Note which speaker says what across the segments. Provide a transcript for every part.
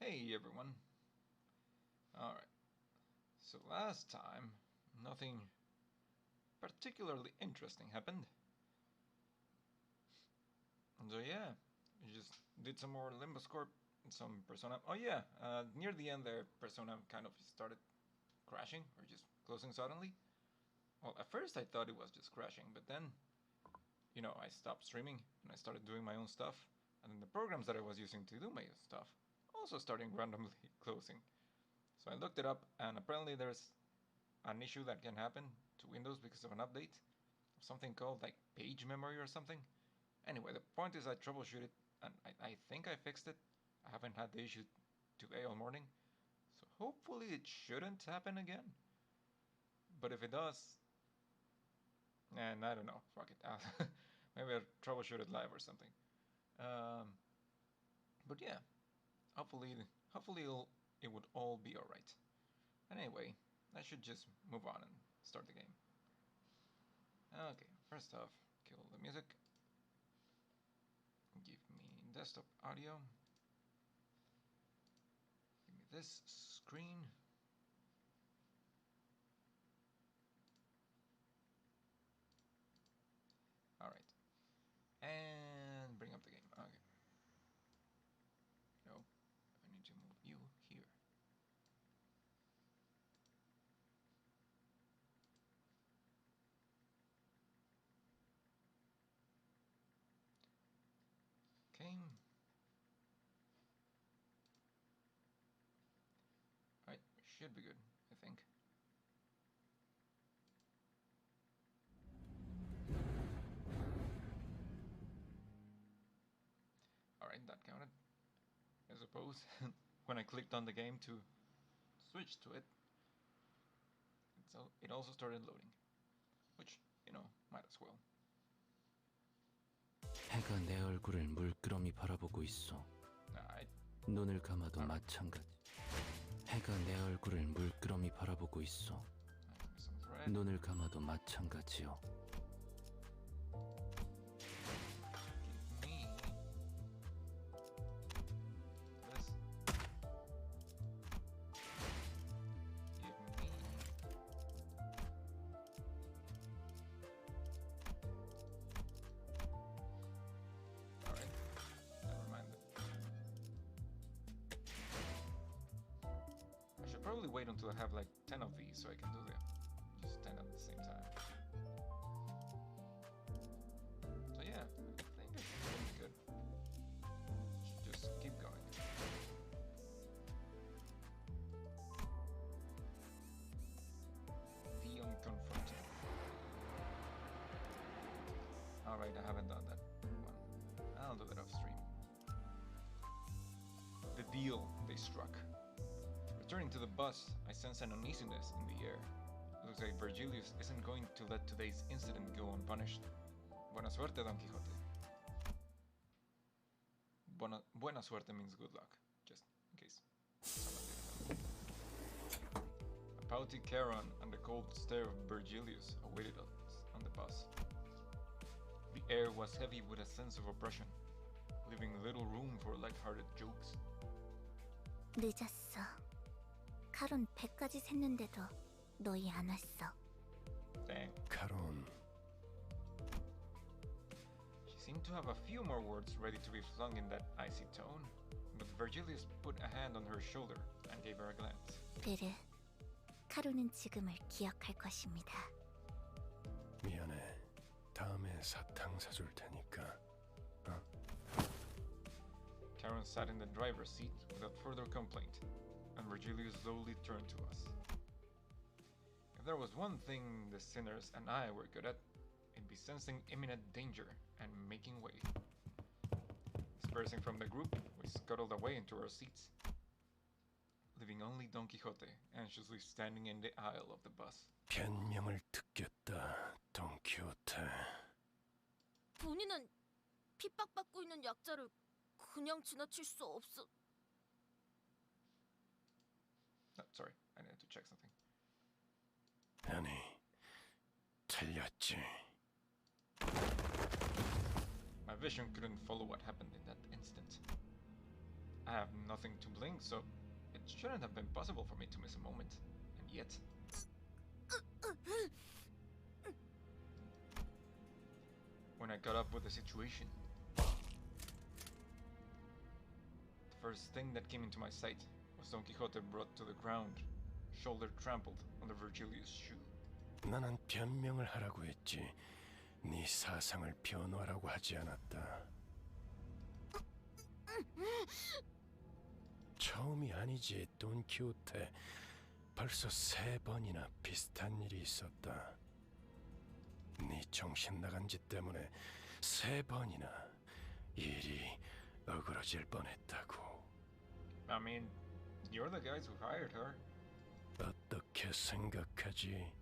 Speaker 1: Hey everyone. Alright, so last time nothing particularly interesting happened. And so yeah, we just did some more Limbus Corp and some Persona. Oh yeah, near the end there, Persona kind of started crashing or just closing suddenly. Well, at first I thought it was just crashing, but then, I stopped streaming and I started doing my own stuff. And then the programs that I was using to do my stuff also started randomly closing. So I looked it up, and apparently there's an issue that can happen to Windows because of an update of something called like page memory or something. Anyway, the point is I troubleshooted it, and I think I fixed it. I haven't had the issue today all morning, so hopefully it shouldn't happen again. But if it does, and I don't know, fuck it. Maybe I'll troubleshoot it live or something. Um, but yeah, hopefully it would all be alright. And anyway, I should just move on and start the game. Okay, first off, kill the music. Give me desktop audio. Give me this screen. Alright. And bring up the game. Okay. No, I need to move you here. Okay. Alright, should be good, I think. Alright, that counted, I suppose. When I clicked on the game to switch to it, it also started loading. Which, might as well.
Speaker 2: 해가 내 얼굴을 물끄러미 바라보고 있어.
Speaker 1: Alright.
Speaker 2: 눈을 감아도 마찬가지. 해가 내 얼굴을 물끄러미 바라보고 있어. 눈을 감아도 마찬가지요.
Speaker 1: Probably wait until I have like 10 of these so I can do just 10 at the same time. So yeah, I think it's pretty good. Should just keep going. The Unconfronted. Alright, I haven't done that one. I'll do that off stream. The deal they struck. Returning to the bus, I sense an uneasiness in the air. It looks like Virgilius isn't going to let today's incident go unpunished. Buena suerte, Don Quixote. Buena suerte means good luck, just in case someone didn't know. A pouty Charon and the cold stare of Virgilius awaited us on the bus. The air was heavy with a sense of oppression, leaving little room for light-hearted jokes.
Speaker 3: 늦었어. 카론 100까지 샜는데도 너희 안 왔어.
Speaker 1: Dang.
Speaker 2: 카론.
Speaker 1: She seemed to have a few more words ready to be flung in that icy tone, but Virgilius put a hand on her shoulder and gave her a glance.
Speaker 3: 베르, 카론은 지금을 기억할 것입니다.
Speaker 2: 미안해. 다음에 사탕 사줄 테니까.
Speaker 1: Charon sat in the driver's seat without further complaint, and Virgilius slowly turned to us. If there was one thing the sinners and I were good at, it'd be sensing imminent danger and making way. Dispersing from the group, we scuttled away into our seats, leaving only Don Quixote anxiously standing in the aisle of the bus.
Speaker 2: 변명을 듣겠다, Don Quixote.
Speaker 4: 본인은 핍박받고 있는 약자를 그냥 지나칠 수 없어.
Speaker 1: Oh, sorry, I needed to check something.
Speaker 2: 아니, 틀렸지.
Speaker 1: My vision couldn't follow what happened in that instant. I have nothing to blink, so it shouldn't have been possible for me to miss a moment. And yet... When I got up with the situation, the first thing that came into my sight was Don Quixote brought to the ground, shoulder trampled on the Virgilius shoe.
Speaker 2: 나는 변명을 하라고 했지. 네 사상을 변호하라고 하지 않았다. 처음이 아니지, 돈키호테. 벌써 3번이나 비슷한 일이 있었다. 네 정신 나간 짓 때문에 3번이나 일이 어그러질 뻔했다고.
Speaker 1: I mean, you're the guys who hired her.
Speaker 2: 어떻게 생각하지?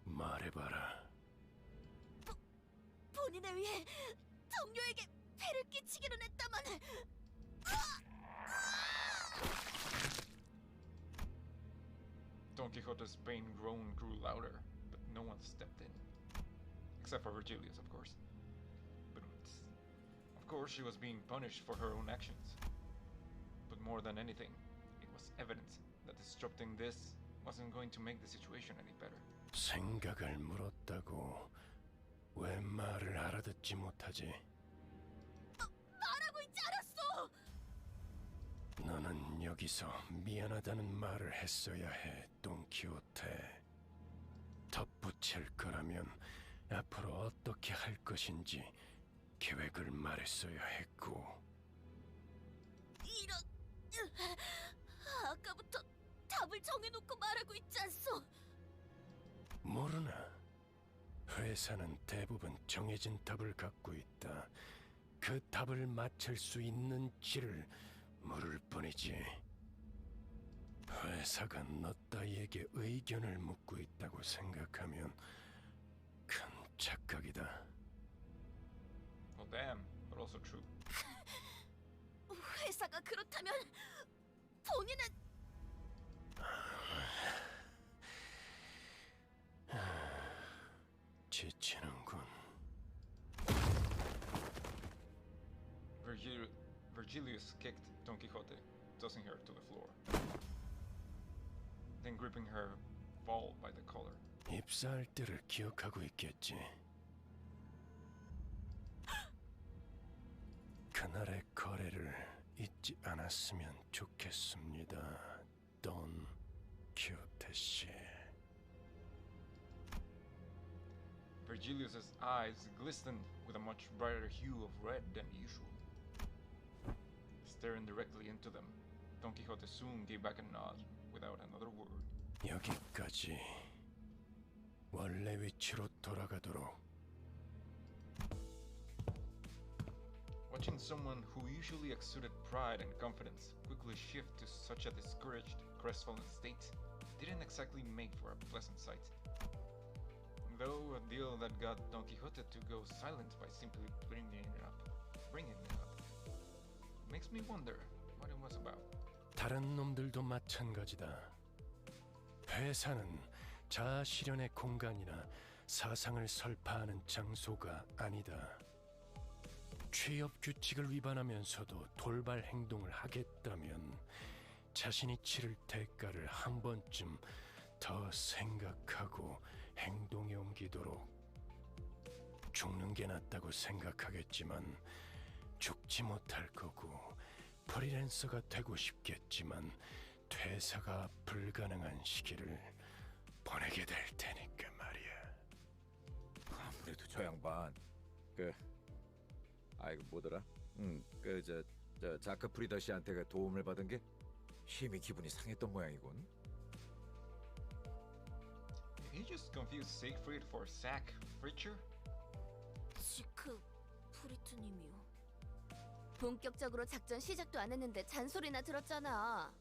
Speaker 2: 말해봐라.
Speaker 4: 본인을 위해 동료에게 패를 끼치기는 했다만.
Speaker 1: Don Quixote's pain groan grew louder, but no one stepped in. Except for Virgilius, of course. But of course she was being punished for her own actions. But more than anything, it was evident that disrupting this wasn't going to make the situation any better.
Speaker 2: 생각을 물었다고. 왜 말을 알아듣지 못하지?
Speaker 4: 말하고 있지 않았어!
Speaker 2: 너는 여기서 미안하다는 말을 했어야 해, 돈키호테. 덧붙일 거라면 앞으로 어떻게 할 것인지 계획을 말했어야 했고.
Speaker 4: 이런... 아까부터 답을 정해놓고 말하고 있지 않소?
Speaker 2: 모르나? 회사는 대부분 정해진 답을 갖고 있다. 그 답을 맞출 수 있는지를 물을 뿐이지. 회사가 너 따위에게 의견을 묻고 있다고 생각하면 큰 착각이다.
Speaker 1: Well, damn, but also true.
Speaker 4: 회사가 그렇다면 본인은...
Speaker 2: 지치는군.
Speaker 1: Virgilius kicked Don Quixote, tossing her to the floor. Then gripping her ball by the collar.
Speaker 2: 입사할 때를 기억하고 있겠지. 그날의 거래를 잊지 않았으면 좋겠습니다, 돈 키호테 씨.
Speaker 1: Virgilius's eyes glistened with a much brighter hue of red than usual. Staring directly into them, Don Quixote soon gave back a nod without another word.
Speaker 2: 여기까지. 원래 위치로 돌아가도록.
Speaker 1: Watching someone who usually exuded pride and confidence quickly shift to such a discouraged, crestfallen state didn't exactly make for a pleasant sight. Though a deal that got Don Quixote to go silent by simply bringing it up, makes me wonder what it was about.
Speaker 2: 다른 놈들도 마찬가지다. 회사는 자아 실현의 공간이나 사상을 설파하는 장소가 아니다. 취업 규칙을 위반하면서도 돌발 행동을 하겠다면 자신이 치를 대가를 한 번쯤 더 생각하고 행동에 옮기도록. 죽는 게 낫다고 생각하겠지만 죽지 못할 거고 프리랜서가 되고 싶겠지만 퇴사가 불가능한 시기를 보내게 될 테니까 말이야.
Speaker 5: 아무래도 저 양반 이거 뭐더라? 저 자크 프리더 씨한테 그 도움을 받은 게 힘이 기분이 상했던 모양이군.
Speaker 1: Did he just confuse Siegfried for Zack Fritcher?
Speaker 4: 지크 프리트님이요. 본격적으로 작전 시작도 안 했는데 잔소리나 들었잖아.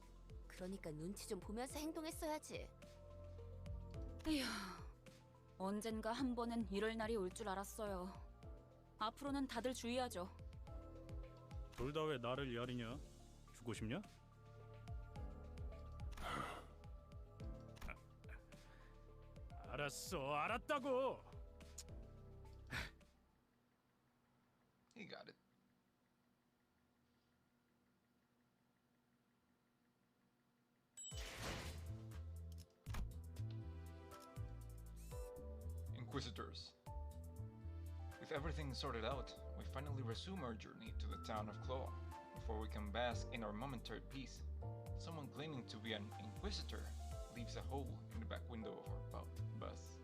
Speaker 4: 그러니까 눈치 좀 보면서 행동했어야지.
Speaker 6: 이야, 언젠가 한 번은 이럴 날이 올 줄 알았어요. 앞으로는 다들 주의하죠.
Speaker 7: 둘 다 왜 나를 야리냐? 죽고 싶냐? 알았어, 알았다고.
Speaker 1: He got it. Inquisitors. With everything sorted out, we finally resume our journey to the town of Claw. Before we can bask in our momentary peace, someone claiming to be an Inquisitor leaves a hole in the back window of our bus.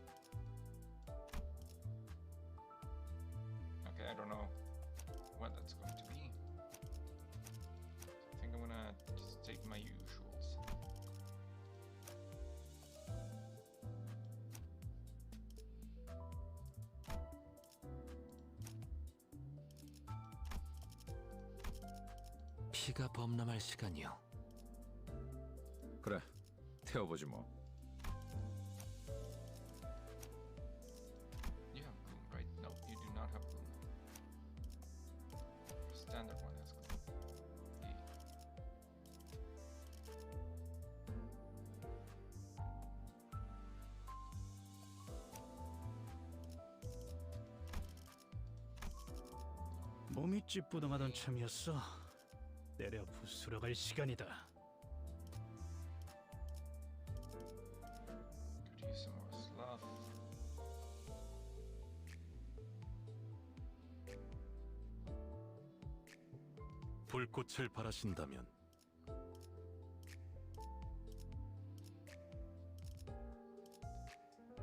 Speaker 1: Okay, I don't know what that's going to be. I think I'm gonna just take my usuals.
Speaker 8: 피가 범람할 시간이요.
Speaker 5: 그래, 태워보지 뭐.
Speaker 1: You have gloom, right? No, you do not have gloom. Standard one has gloom. Yeah.
Speaker 7: 몸이 찌뿌둥하던 참이었어. 내려 부스러 갈 시간이다.
Speaker 1: Could use some more sloth.
Speaker 8: 불꽃을 바라신다면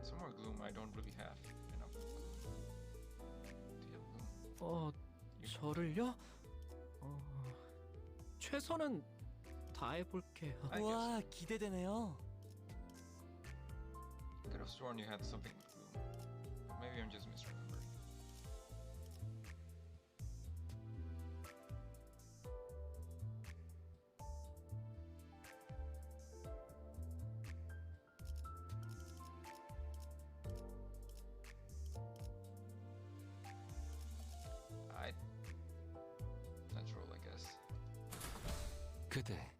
Speaker 1: Some more gloom. I don't really have enough gloom. Do you have gloom?
Speaker 9: 저를요? 최선은 다해볼게요.
Speaker 1: I
Speaker 9: 와,
Speaker 1: guess.
Speaker 9: 기대되네요.
Speaker 1: I could have sworn you had something with gloom. Maybe I'm just misremembering. Let's roll, I guess.
Speaker 8: 그대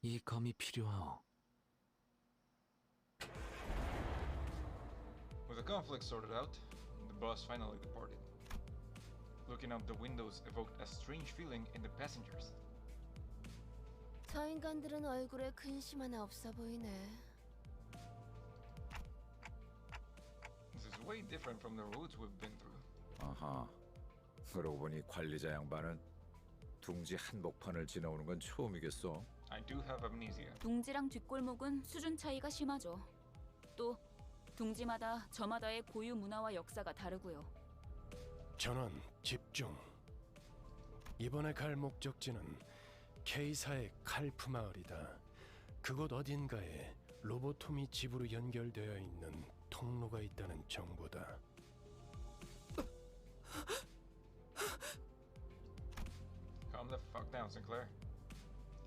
Speaker 8: 이 검이 필요하오.
Speaker 1: With the conflict sorted out, the bus finally departed. Looking out the windows evoked a strange feeling in the passengers.
Speaker 4: 저 인간들은 얼굴에 근심 하나 없어 보이네.
Speaker 1: This is way different from the roads we've been through.
Speaker 5: 아하. 그러고 보니 관리자 양반은 둥지 한복판을 지나오는 건 처음이겠어.
Speaker 1: I do have amnesia.
Speaker 6: 둥지랑 뒷골목은 수준 차이가 심하죠. 또 둥지마다 저마다의 고유 문화와 역사가 다르고요.
Speaker 2: 전원 집중. 이번에 갈 목적지는 K사의 칼프 마을이다. 그곳 어딘가에 로보토미 집으로 연결되어 있는 통로가 있다는 정보다.
Speaker 1: Calm the fuck down, Sinclair.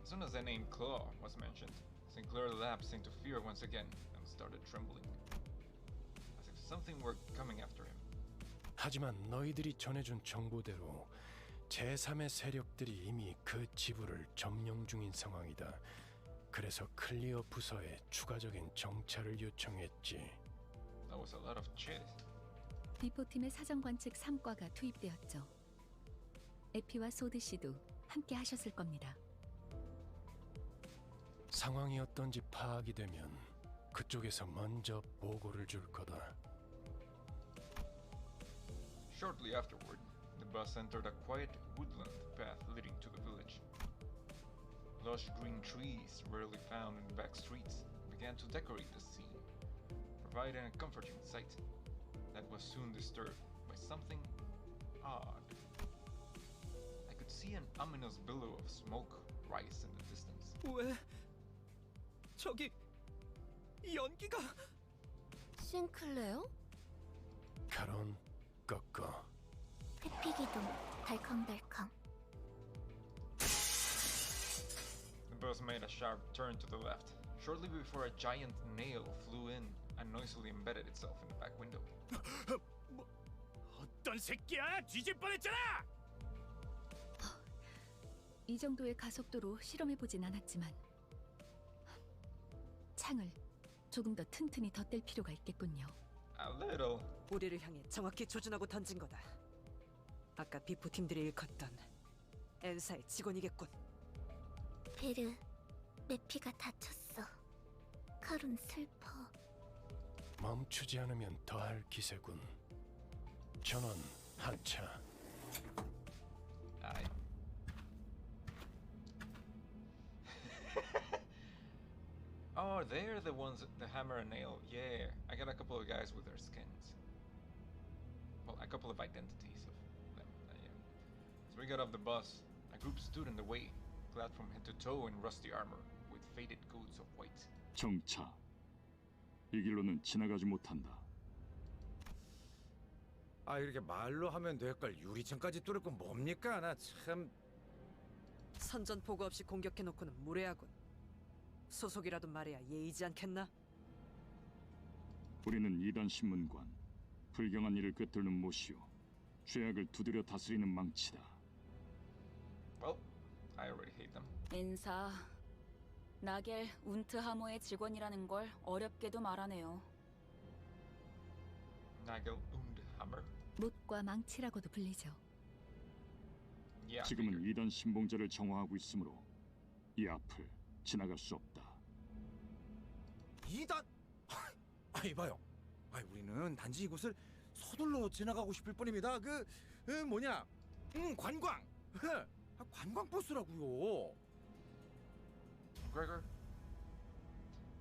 Speaker 1: As soon as the name Claw was mentioned, Sinclair lapsed into fear once again and started trembling. As if something were coming after him.
Speaker 2: 하지만 너희들이 전해준 정보대로 제3의 세력들이 이미 그 지부를 점령 중인 상황이다. 그래서 클리어 부서에 추가적인 정찰을 요청했지.
Speaker 1: That was a lot of shit.
Speaker 10: 비포팀의 사정 관측 3과가 투입되었죠. 에피와 소드 씨도 함께 하셨을 겁니다.
Speaker 2: 상황이 어떤지 파악이 되면 그쪽에서 먼저 보고를 줄 거다.
Speaker 1: Shortly afterward, the bus entered a quiet woodland path leading to the village. Lush green trees, rarely found in the back streets, began to decorate the scene, providing a comforting sight that was soon disturbed by something odd. I could see an ominous billow of smoke rise in the distance.
Speaker 9: 왜? 저기 연기가
Speaker 4: 싱클레어?
Speaker 2: 카론 꺾어.
Speaker 3: 회피기동 덜컹덜컹.
Speaker 1: The bus made a sharp turn to the left, shortly before a giant nail flew in and noisily embedded itself in the back window.
Speaker 7: 어떤 새끼야? 뒤질 뻔했잖아.
Speaker 10: 이 정도의 가속도로 실험해보진 않았지만 창을 조금 더 튼튼히 덧댈 필요가 있겠군요.
Speaker 1: A little.
Speaker 11: 우리를 향해 정확히 조준하고 던진 거다. 아까 비포팀들이 일컫던 엔사의 직원이겠군.
Speaker 3: 베르, 메피가 다쳤어. 카론 슬퍼.
Speaker 2: 멈추지 않으면 더할 기세군. 전원 하차.
Speaker 1: Aye. Oh, they're the ones, the hammer and nail. Yeah, I got a couple of guys with their skins. Well, a couple of identities of them. Yeah. So we got off the bus. A group stood in the way, clad from head to toe in rusty armor, with faded coats of white.
Speaker 12: 정차. 이 길로는 지나가지 못한다.
Speaker 5: 아 이렇게 말로 하면 될 걸 유리창까지 뚫을 건 뭡니까? 나 참.
Speaker 11: 선전포고 없이 공격해놓고는 무례하군. 소속이라도 말해야 예의지 않겠나?
Speaker 12: 우리는 이단 신문관. 불경한 일을 꿰뚫는 못이요. 죄악을 두드려 다스리는 망치다.
Speaker 1: Well, I already hate them.
Speaker 6: 인사. 나겔 운트하모의 직원이라는 걸 어렵게도 말하네요.
Speaker 1: Nagel und Hammer.
Speaker 10: 못과 망치라고도 불리죠.
Speaker 1: Yeah.
Speaker 12: 지금은 이단 신봉자를 정화하고 있으므로 이 앞을 지나갈 수 없다.
Speaker 5: 이단? 이봐요. 우리는 단지 이곳을 서둘러 지나가고 싶을 뿐입니다. 뭐냐? 관광. 관광 버스라고요.
Speaker 1: Gregor,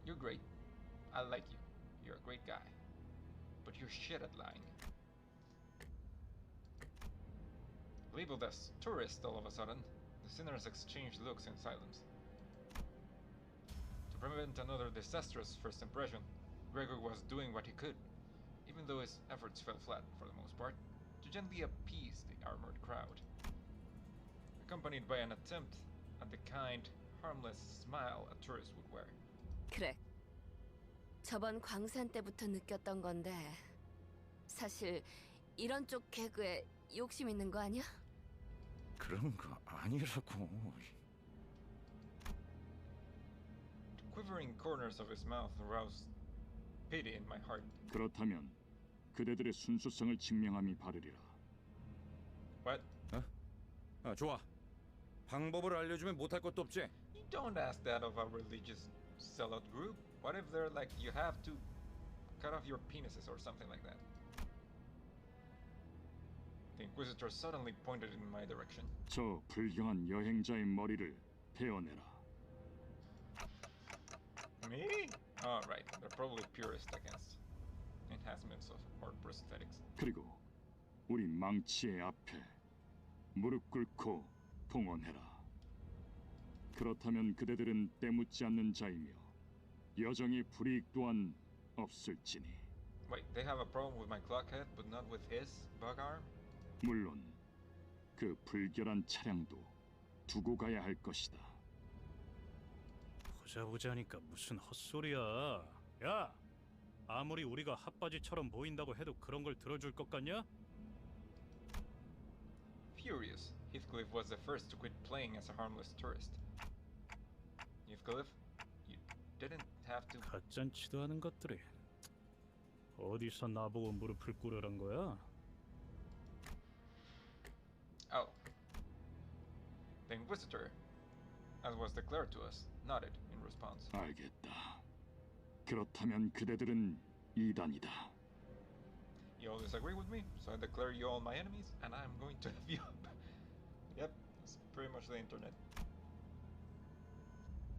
Speaker 1: you're great. I like you. You're a great guy. But you're shit at lying. Labeled as tourist all of a sudden, the sinners exchanged looks in silence. To prevent another disastrous first impression, Gregor was doing what he could, even though his efforts fell flat for the most part, to gently appease the armored crowd. Accompanied by an attempt at the kind, harmless smile a tourist would wear.
Speaker 4: 그래. 저번 광산 때부터 느꼈던 건데 사실 이런 쪽 개그에 욕심 있는 거 아니야?
Speaker 5: 그런 거 아니라고.
Speaker 1: The quivering corners of his mouth aroused pity in my heart.
Speaker 12: 그렇다면 그대들의 순수성을 증명함이 바르리라.
Speaker 1: What?
Speaker 5: 좋아. 방법을 알려주면 못할 것도 없지.
Speaker 1: You don't ask that of a religious sellout group. What if they're like, you have to cut off your penises or something like that? The Inquisitor suddenly pointed in my direction.
Speaker 12: 저 불경한 여행자의 머리를 베어내라.
Speaker 1: Me? Oh, right. They're probably purist against enhancements of or prosthetics.
Speaker 12: 그리고 우리 망치의 앞에 무릎 꿇고 봉헌해라. 그렇다면 그대들은 때묻지 않는 자이며 여정의 불이익 또한 없을지니.
Speaker 1: Wait, they have a problem with my clock head, but not with his bug arm?
Speaker 12: 물론 그 불결한 차량도 두고 가야 할 것이다.
Speaker 7: 보자보자니까 무슨 헛소리야. 야, 아무리 우리가 핫바지처럼 보인다고 해도 그런 걸 들어줄 것 같냐?
Speaker 1: Furious, Heathcliff was the first to quit playing as a harmless tourist. Heathcliff, you didn't have to...
Speaker 7: 가짠치도 않은 것들이. 어디서 나보고 무릎을 꿇으란 거야?
Speaker 1: Oh. The Inquisitor, as was declared to us, nodded in response.
Speaker 12: 알겠다. 그렇다면 그대들은 이단이다.
Speaker 1: You all disagree with me, so I declare you all my enemies, and I'm going to have you up. Yep, it's pretty much the internet.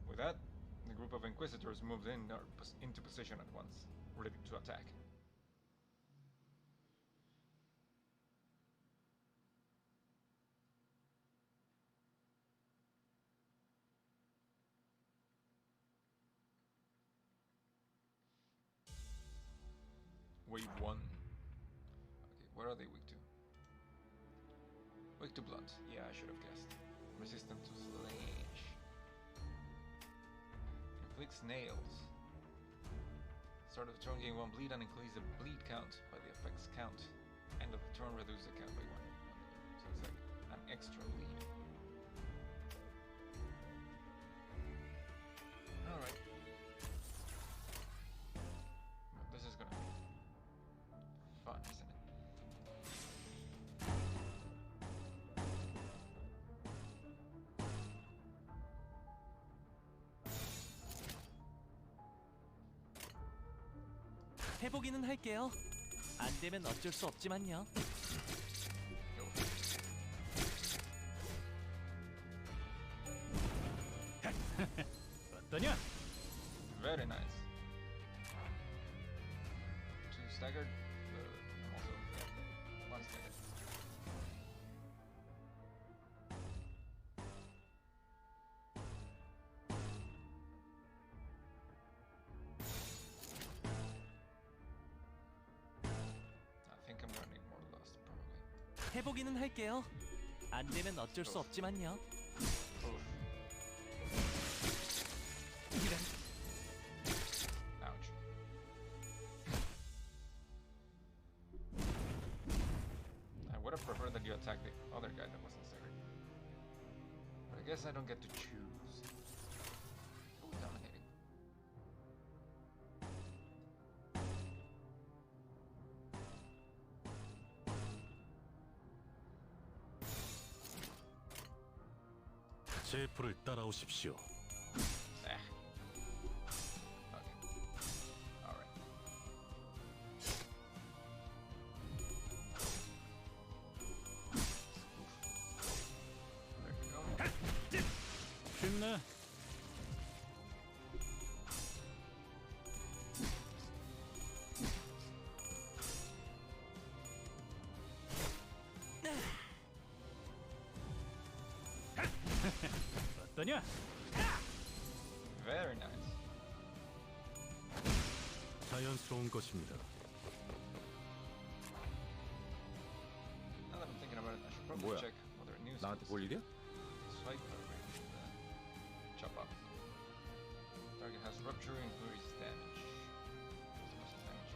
Speaker 1: With that, the group of Inquisitors moved into position at once, ready to attack. Wave 1. Okay, what are they weak to? Weak to blunt. Yeah, I should have guessed. Resistant to slash. Inflicts nails. Start of the turn gain 1 bleed and increase the bleed count by the effects count. End of the turn reduce the count by 1. So it's like an extra bleed. Alright. This is gonna be fun, isn't it?
Speaker 9: 해보기는 할게요. 안 되면 어쩔 수 없지만요.
Speaker 7: 어떠냐?
Speaker 1: Very nice. Two staggered, also yeah, one staggered. I think I'm gonna need more lust probably.
Speaker 9: 해보기는 할게요. 안 되면 어쩔 수 없지만요. 이런.
Speaker 1: Ouch. I would have preferred that you attack the other guy that wasn't staggered. But I guess I don't get to choose. Ooh, dominating.
Speaker 8: 제 불을 따라오십시오.
Speaker 1: Okay. Alright. There you go.
Speaker 7: 쉽네. 어떠냐?
Speaker 1: Very nice.
Speaker 8: 자연스러운 것입니다.
Speaker 1: Now that I'm thinking about it, I should probably
Speaker 5: 뭐야?
Speaker 1: check whether new
Speaker 5: 나한테 볼 일이야?
Speaker 1: swipe range. Chop up. Target has rupture, increase damage. Most damage.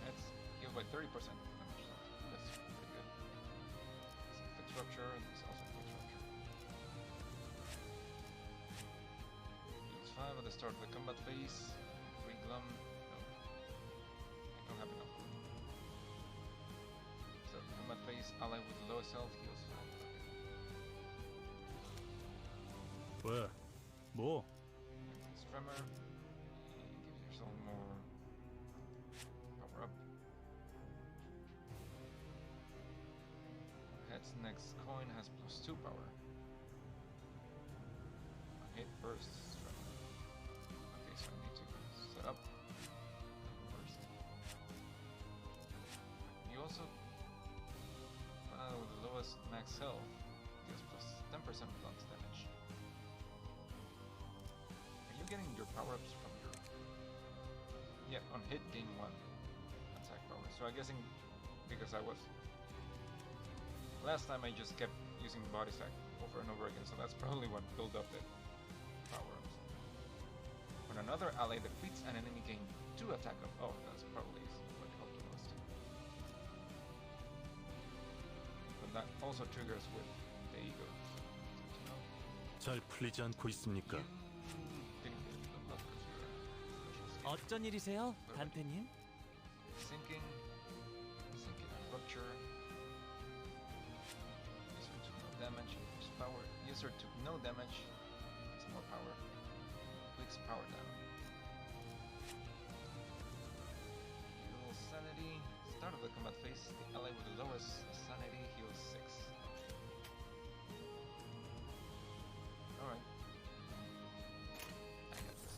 Speaker 1: That's healed by 30% damage. So that's pretty good. This inflicts rupture, and this also inflicts rupture. Heals 5 at the start of the combat phase. 3 glum. No. I don't have enough. So combat phase, ally with the lowest health heals 5.
Speaker 7: 왜? 뭐?
Speaker 1: Tremor gives yourself more power up. Head's next coin has +2 power. Hit bursts. Tremor. Okay, so I need to set up burst. You also, with the lowest max health, deals +10% blunt damage. Are you getting your power-ups from your... Yeah, on hit gain 1 attack power. So I'm guessing because I was... Last time I just kept using body stack over and over again, so that's probably what built up the power-ups. When another ally defeats an enemy gain 2 attack up... Oh, that's probably what helped the most. But that also triggers with the ego. So, you know,
Speaker 8: 잘 풀리지 않고 있습니까?
Speaker 9: 어쩐 일이세요, 단테님?
Speaker 1: Sinking and rupture. User took no damage, increased power. User took no damage, gets more power. Clicks power down. Heal sanity. Start of the combat phase, the ally with the lowest sanity heals 6. Alright. I got this.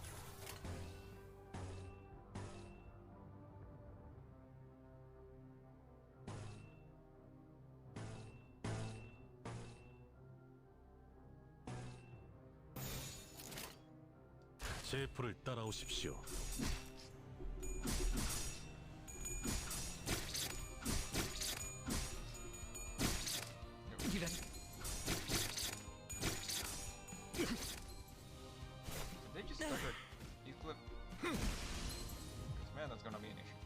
Speaker 8: 제 불을 따라오십시오.
Speaker 9: 이런.
Speaker 1: Did they just stagger Heathcliff? Because man, that's gonna be an issue.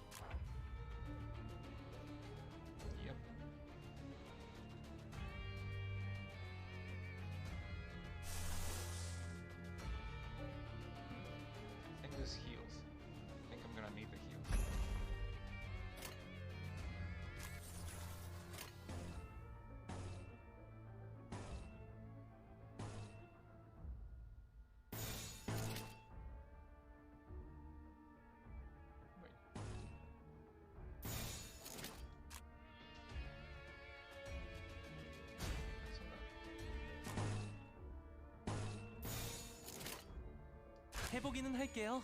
Speaker 1: Yep. I think this heals. I think I'm gonna need the heal.
Speaker 9: 해보기는 할게요.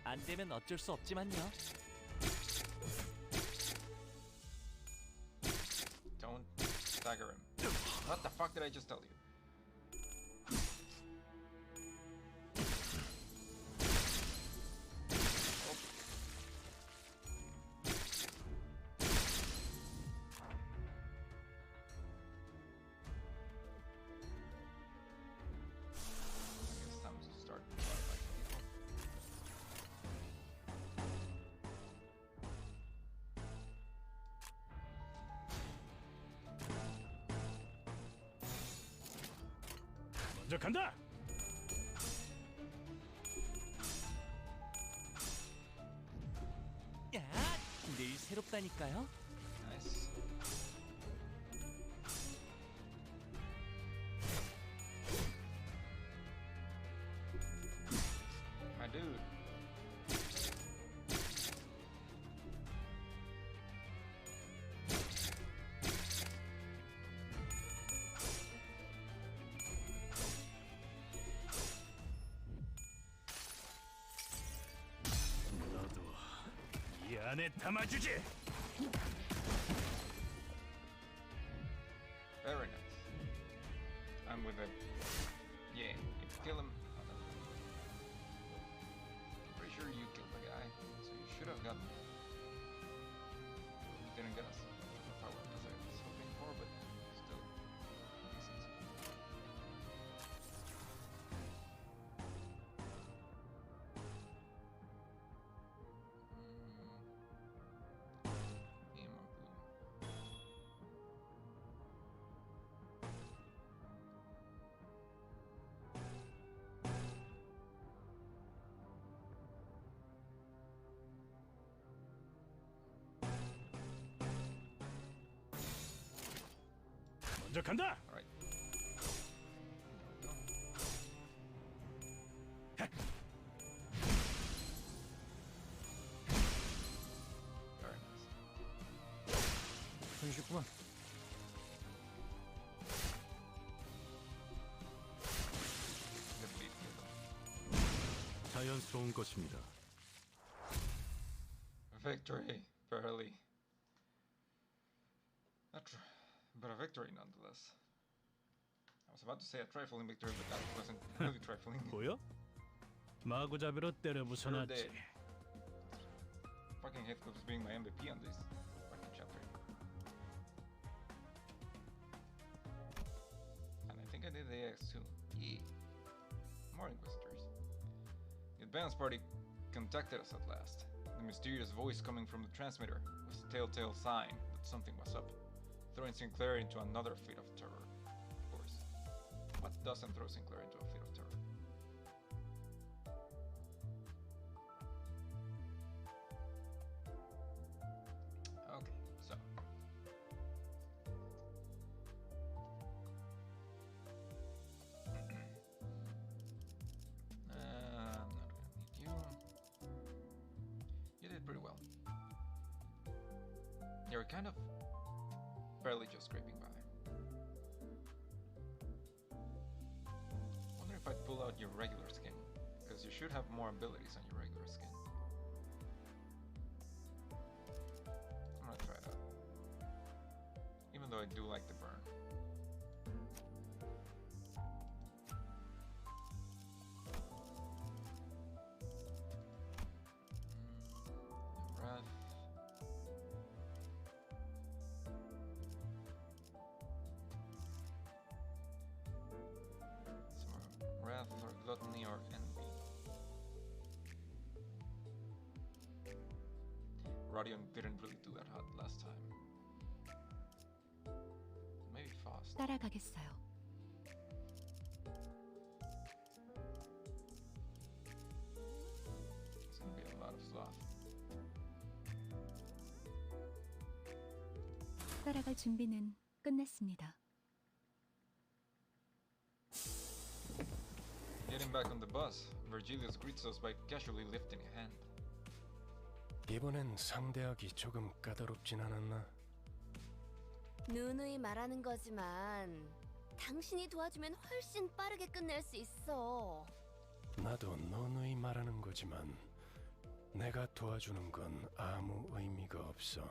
Speaker 9: 안 되면 어쩔 수 없지만요.
Speaker 1: Don't stagger him. What the fuck did I just tell you?
Speaker 7: 먼저 간다.
Speaker 9: 야, 늘 새롭다니까요.
Speaker 1: Nice. My dude.
Speaker 7: 너도 이 안에 담아주지.
Speaker 1: Very nice. I'm with it. Yeah, if you kill him. Pretty sure you killed the guy, so you should have gotten. Didn't get us the power as I was hoping for, but still decent. Him on blue.
Speaker 7: 먼저 간다.
Speaker 1: All right. Very nice.
Speaker 7: 손쉽구만.
Speaker 1: Good lead kill.
Speaker 8: 자연스러운 것입니다.
Speaker 1: Victory, barely. But a victory nonetheless. I was about to say a trifling victory, but that wasn't really trifling.
Speaker 7: 보여? 마구잡이로 때려
Speaker 1: Sure
Speaker 7: 부숴놨지.
Speaker 1: did. Fucking Heathcliff's being my MVP on this fucking chapter. And I think I did the AX too. Yeah. More Inquisitors. The advance party contacted us at last. The mysterious voice coming from the transmitter was a telltale sign that something was up, throwing Sinclair into another fit of terror. Of course. What doesn't throw Sinclair into a fit of terror? Okay, so. I'm not gonna need you. You did pretty well. You're kind of barely just scraping by. Wonder if I'd pull out your regular skin, because you should have more abilities on your regular skin. I'm gonna try that. Even though I do like the burn. Wrath. Wrath or gluttony or envy. Rodion didn't really do that hot last time. Maybe fast.
Speaker 10: 따라가겠어요.
Speaker 1: It's gonna be a lot of sloth.
Speaker 10: 따라갈 준비는 끝났습니다.
Speaker 1: Getting back on the bus, Virgilius greets us by casually lifting a hand.
Speaker 2: 이번엔 상대하기 조금 까다롭진 않았나?
Speaker 4: 누누이 말하는 거지만 당신이 도와주면 훨씬 빠르게 끝낼 수 있어.
Speaker 2: 나도 너 누이 말하는 거지만 내가 도와주는 건 아무 의미가 없어.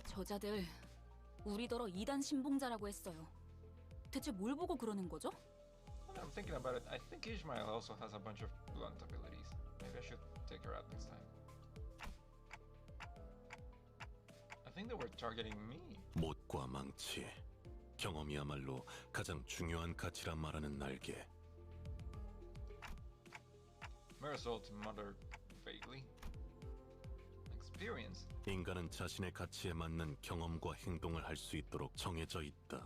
Speaker 6: 저자들 우리더러 이단 신봉자라고 했어요. 대체 뭘 보고 그러는 거죠?
Speaker 1: I'm thinking about it. I think Ishmael also has a bunch of blunt abilities. Maybe I should take her out next time. I think they were targeting me.
Speaker 8: 못과 망치, 경험이야말로 가장 중요한 가치란 말하는 날개.
Speaker 1: Marisol to mother vaguely. Experience.
Speaker 8: 인간은 자신의 가치에 맞는 경험과 행동을 할 수 있도록 정해져 있다.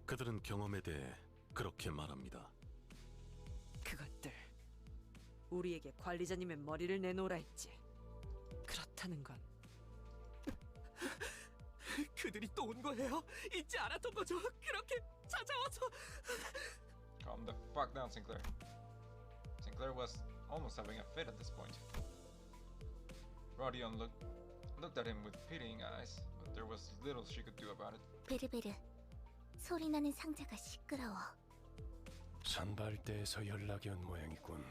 Speaker 8: 그들은 경험에 대해 그렇게 말합니다.
Speaker 11: 그것들 우리에게 관리자님의 머리를 내놓으라 했지. 그렇다는 건
Speaker 9: 그들이 또 온 거예요? 잊지 않았던 거죠? 그렇게 찾아와서.
Speaker 1: Calm the fuck down, Sinclair. Sinclair was almost having a fit at this point. Rodion looked at him with pitying eyes, but there was little she could do about it.
Speaker 3: 베르베르, 소리나는 상자가 시끄러워.
Speaker 2: 선발대에서 연락이 온 모양이군.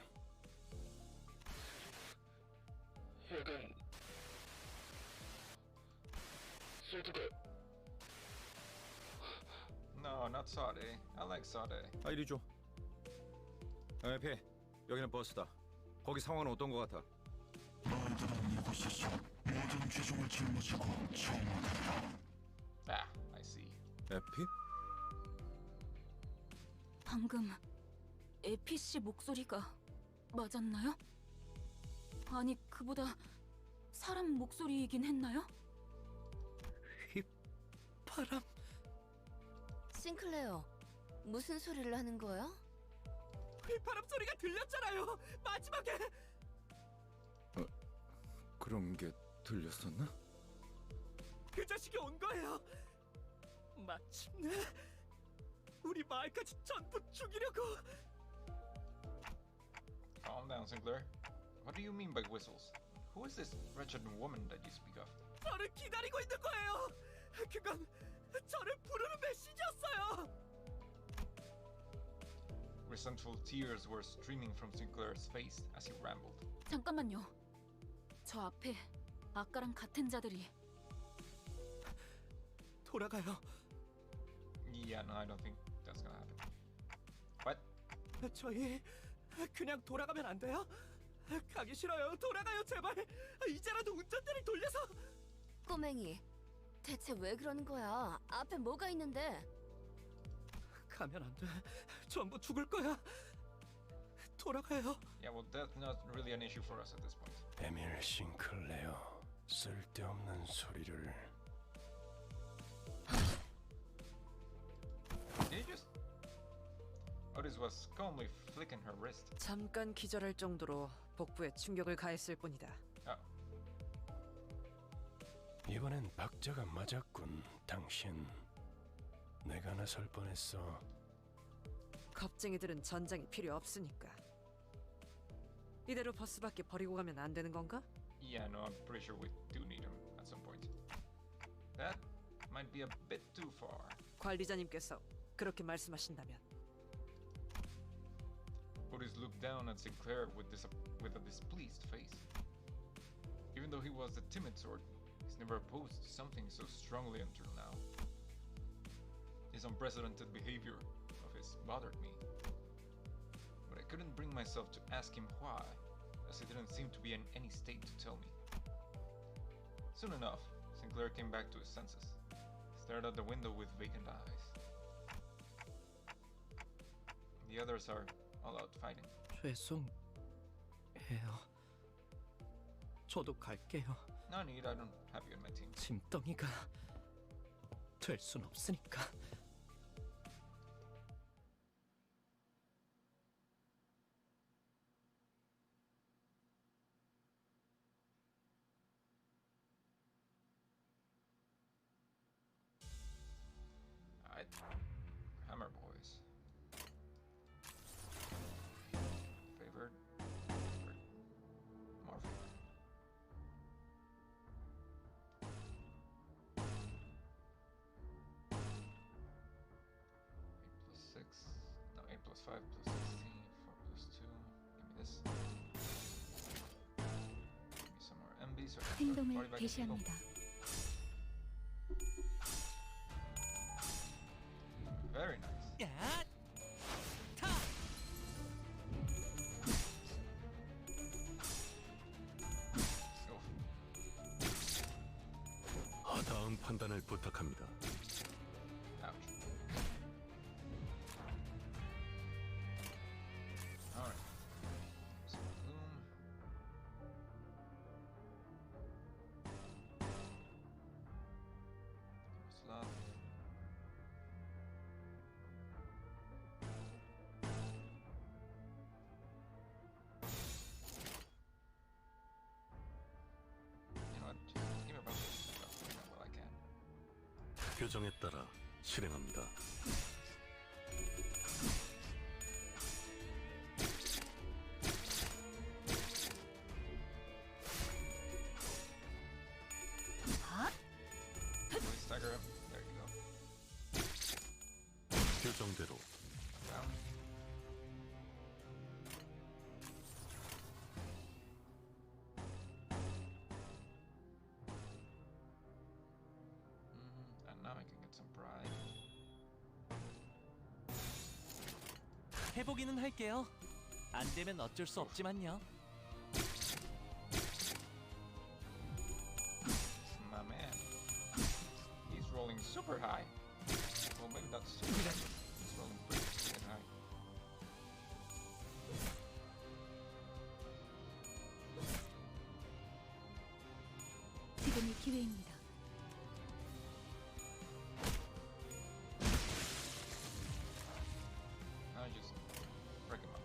Speaker 13: 약간 소드가
Speaker 1: No, not Sade. I like Sade.
Speaker 5: 아, 이리 줘. 배, 여기는 버스다. 거기 상황은 어떤 거 같아?
Speaker 13: 너희들은 이곳에서 모든 죄종을 짊어지고 청와대로.
Speaker 1: Ah, I see.
Speaker 5: 에피?
Speaker 6: 방금 에피 씨 목소리가 맞았나요? 아니, 그보다 사람 목소리이긴 했나요?
Speaker 9: 바람.
Speaker 4: 싱클레어, 무슨 소리를 하는 거야?
Speaker 9: 휘파람 소리가 들렸잖아요. 마지막에.
Speaker 5: 그런 게 들렸었나?
Speaker 9: 그 자식이 온 거예요. 마침내 우리 마을까지 전부 죽이려고.
Speaker 1: Calm down, Sinclair. What do you mean by whistles? Who is this wretched woman that you speak of?
Speaker 9: 저를 기다리고 있는 거예요. 그건 저를 부르는 메시지였어요.
Speaker 1: Resentful tears were streaming from Sinclair's face as he rambled.
Speaker 6: 잠깐만요. 저 앞에 아까랑 같은 자들이.
Speaker 9: 돌아가요.
Speaker 1: Yeah, no, I don't think that's gonna happen. What?
Speaker 9: 저희 그냥 돌아가면 안 돼요? 가기 싫어요. 돌아가요, 제발. 이제라도 운전대를 돌려서.
Speaker 4: 꼬맹이, 대체 왜 그러는 거야? 앞에 뭐가 있는데?
Speaker 9: 가면 안 돼. 전부 죽을 거야. 돌아가요.
Speaker 1: Yeah, well, that's not really an issue for us at this point.
Speaker 2: 에밀 싱클레어, 쓸데없는 소리를.
Speaker 1: Did you just... Otis was calmly flicking her wrist.
Speaker 11: 잠깐 기절할 정도로 복부에 충격을 가했을 뿐이다.
Speaker 2: 이번엔 박자가 맞았군. 당신 내가 나설 뻔했어.
Speaker 11: 겁쟁이들은 전장이 필요 없으니까. 이대로 버스 밖에 버리고 가면 안 되는 건가?
Speaker 1: Yeah, no, I'm pretty sure we do need him at some point. That might be a bit too far.
Speaker 11: 관리자님께서 그렇게 말씀하신다면.
Speaker 1: Otis looked down at Sinclair with a displeased face. Even though he was the timid sort, he's never opposed something so strongly until now. His unprecedented behavior of his bothered me. But I couldn't bring myself to ask him why, as he didn't seem to be in any state to tell me. Soon enough, Sinclair came back to his senses. He stared out the window with vacant eyes. The others are all out fighting.
Speaker 9: 죄송해요. 저도 갈게요.
Speaker 1: No need, I don't have you in my team.
Speaker 9: 짐덩이가 될 순 없으니까.
Speaker 1: Alright. Hammer boys. Favored. Morphin. +6. No, 8 +5 +16. 4 this. Give me some more MB so I can start
Speaker 10: 행동을
Speaker 1: party back to people.
Speaker 10: 개시합니다.
Speaker 1: Very nice.
Speaker 9: 야! 타!
Speaker 8: 다음 판단을 부탁합니다.
Speaker 1: Ouch. Alright. Some gloom. What's love? You know what? Just give me a bunch of stuff while I can.
Speaker 8: 규정에 따라 실행합니다.
Speaker 1: Really stagger him. There you go.
Speaker 8: 규정대로
Speaker 1: Down. And now I can get some pride.
Speaker 9: 해보기는 할게요. 안 되면 어쩔 수 없지만요.
Speaker 1: My man. He's rolling super high. Well, maybe not super high. He's rolling pretty freaking high.
Speaker 10: 지금이 기회입니다.
Speaker 1: Now just break him up.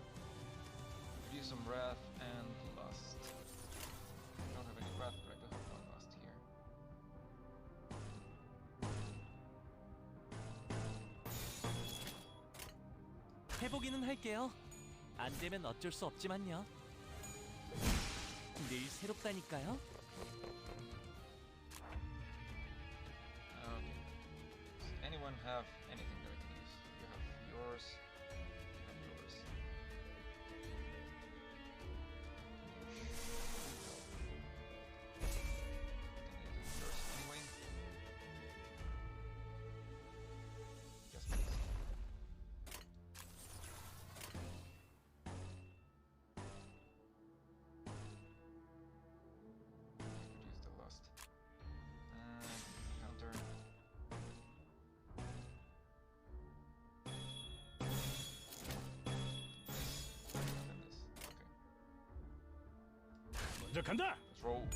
Speaker 1: Could use some wrath and lust. I don't have any wrath, but I do have one lust here.
Speaker 9: 해보기는 할게요. 안 되면 어쩔 수 없지만요. 늘 새롭다니까요.
Speaker 1: Okay. Does anyone have anything that I can use? You have yours. You have yours. Can I use yours anyway? Yes, please. Use the lust. Counter. Then this. Okay.
Speaker 7: 먼저 간다.
Speaker 1: Let's roll.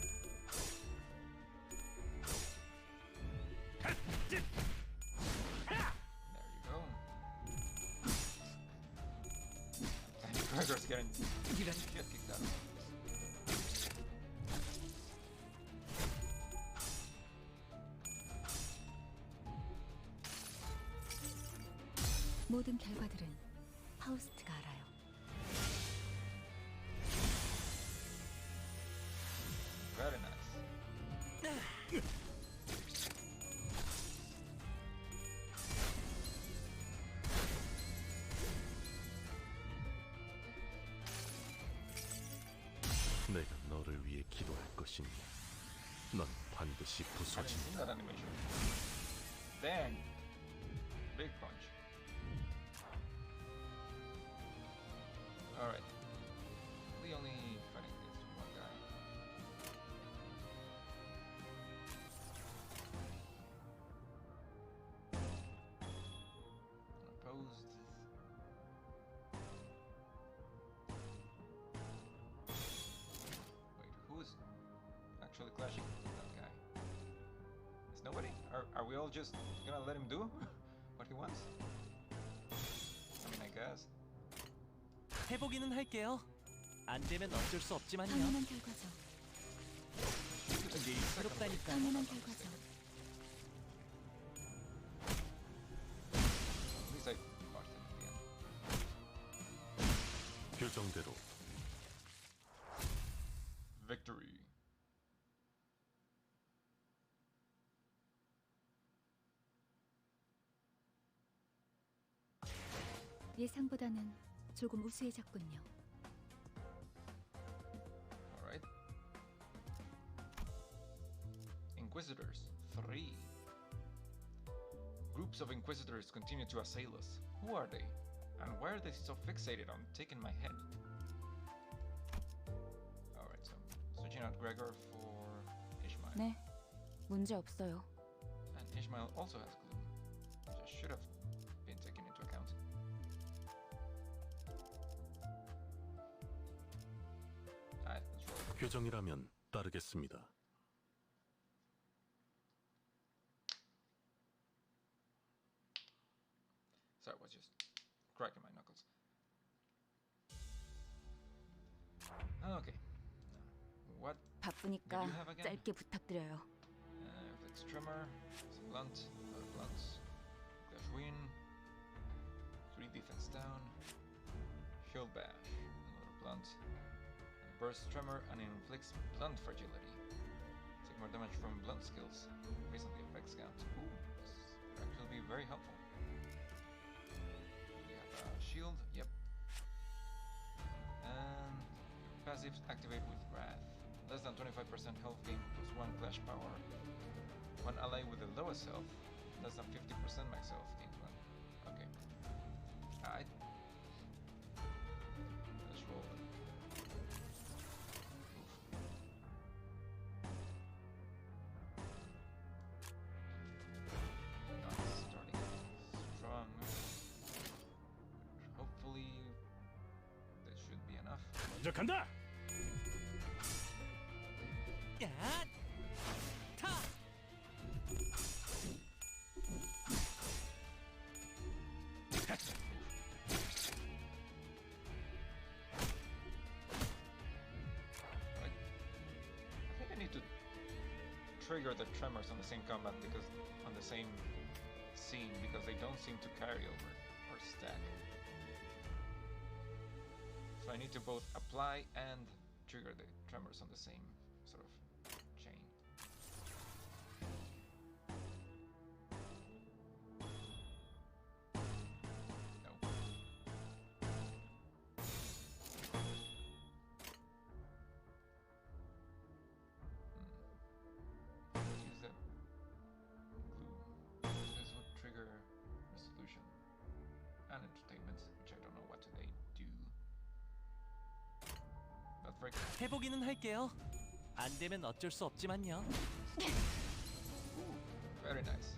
Speaker 1: There you go. And Gregor's getting shit kicked out.
Speaker 10: 모든 결과들은 파우스트가 알아요.
Speaker 1: Very nice.
Speaker 8: 내가 너를 위해 기도할 것이니 넌 반드시
Speaker 1: I haven't seen
Speaker 8: 부서진다.
Speaker 1: that animation. Dang. Big punch. Alright. We only fighting this one guy. Unopposed. Wait, who's actually clashing with that guy? Is nobody? Are we all just gonna let him do what he wants? I mean, I guess.
Speaker 9: 해보기는 할게요. 안 되면 어쩔 수 없지만요.
Speaker 10: 당연한 결과죠.
Speaker 9: 늘 새롭다니까요.
Speaker 10: 당연한 결과죠.
Speaker 1: At least I watched him at the end.
Speaker 8: 규정대로
Speaker 1: Victory.
Speaker 10: 예상보다는 조금 우수해졌군요.
Speaker 1: Inquisitors. 3. Groups of Inquisitors continue to assail us. Who are they? And why are they so fixated on taking my head? Alright, so switching out Gregor for Ishmael.
Speaker 6: 네, 문제 없어요.
Speaker 1: And Ishmael also has gloom, which should have been taken into account. Alright, let's roll.
Speaker 8: 표정이라면 따르겠습니다.
Speaker 1: Sorry, I was just cracking my knuckles. Okay. What
Speaker 6: 바쁘니까
Speaker 1: did you have again?
Speaker 6: 짧게 부탁드려요.
Speaker 1: Flex Tremor, some blunt, another blunt, Clash Win, 3 defense down, Shield Bash, another blunt, and Burst Tremor and inflicts blunt fragility. Take more damage from blunt skills based on the effects count. Ooh, this could actually be very helpful. We have Shield, yep. And passives activate with Wrath. Less than 25% health gain plus 1 clash power. One ally with the lowest health, less than 50% max health gains 1. Okay. Alright. Let's roll it. Not starting strong. Hopefully that should be enough.
Speaker 7: 먼저 간다.
Speaker 9: 야! 타!
Speaker 1: I think I need to trigger the tremors on the same combat because on the same scene because they don't seem to carry over or stack. So I need to both apply and trigger the tremors on the same sort of chain. No. Use the glue. This would trigger resolution and entertainment, which I don't know what they do. But for
Speaker 9: 해보기는 할게요. 안 되면 어쩔 수 없지만요.
Speaker 1: very nice.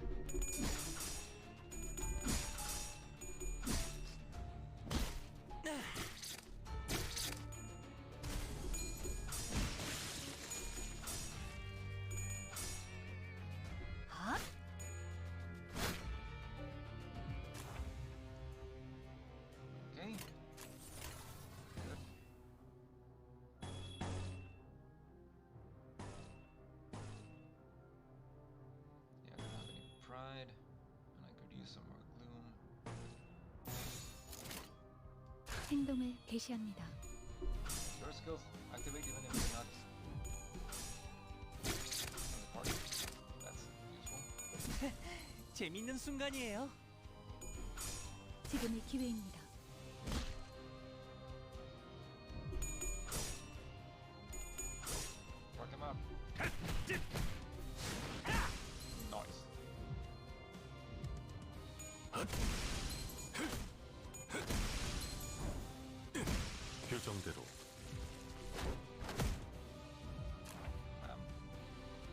Speaker 1: Okay. Good. Yeah, I don't have any pride, and I could use some more gloom.
Speaker 10: 행동을 개시합니다.
Speaker 1: Your skills activate even if you're not in the party. That's useful.
Speaker 9: 재밌는 순간이에요.
Speaker 10: 지금이 기회입니다.
Speaker 1: Fuck him up. Nice.
Speaker 8: 표정대로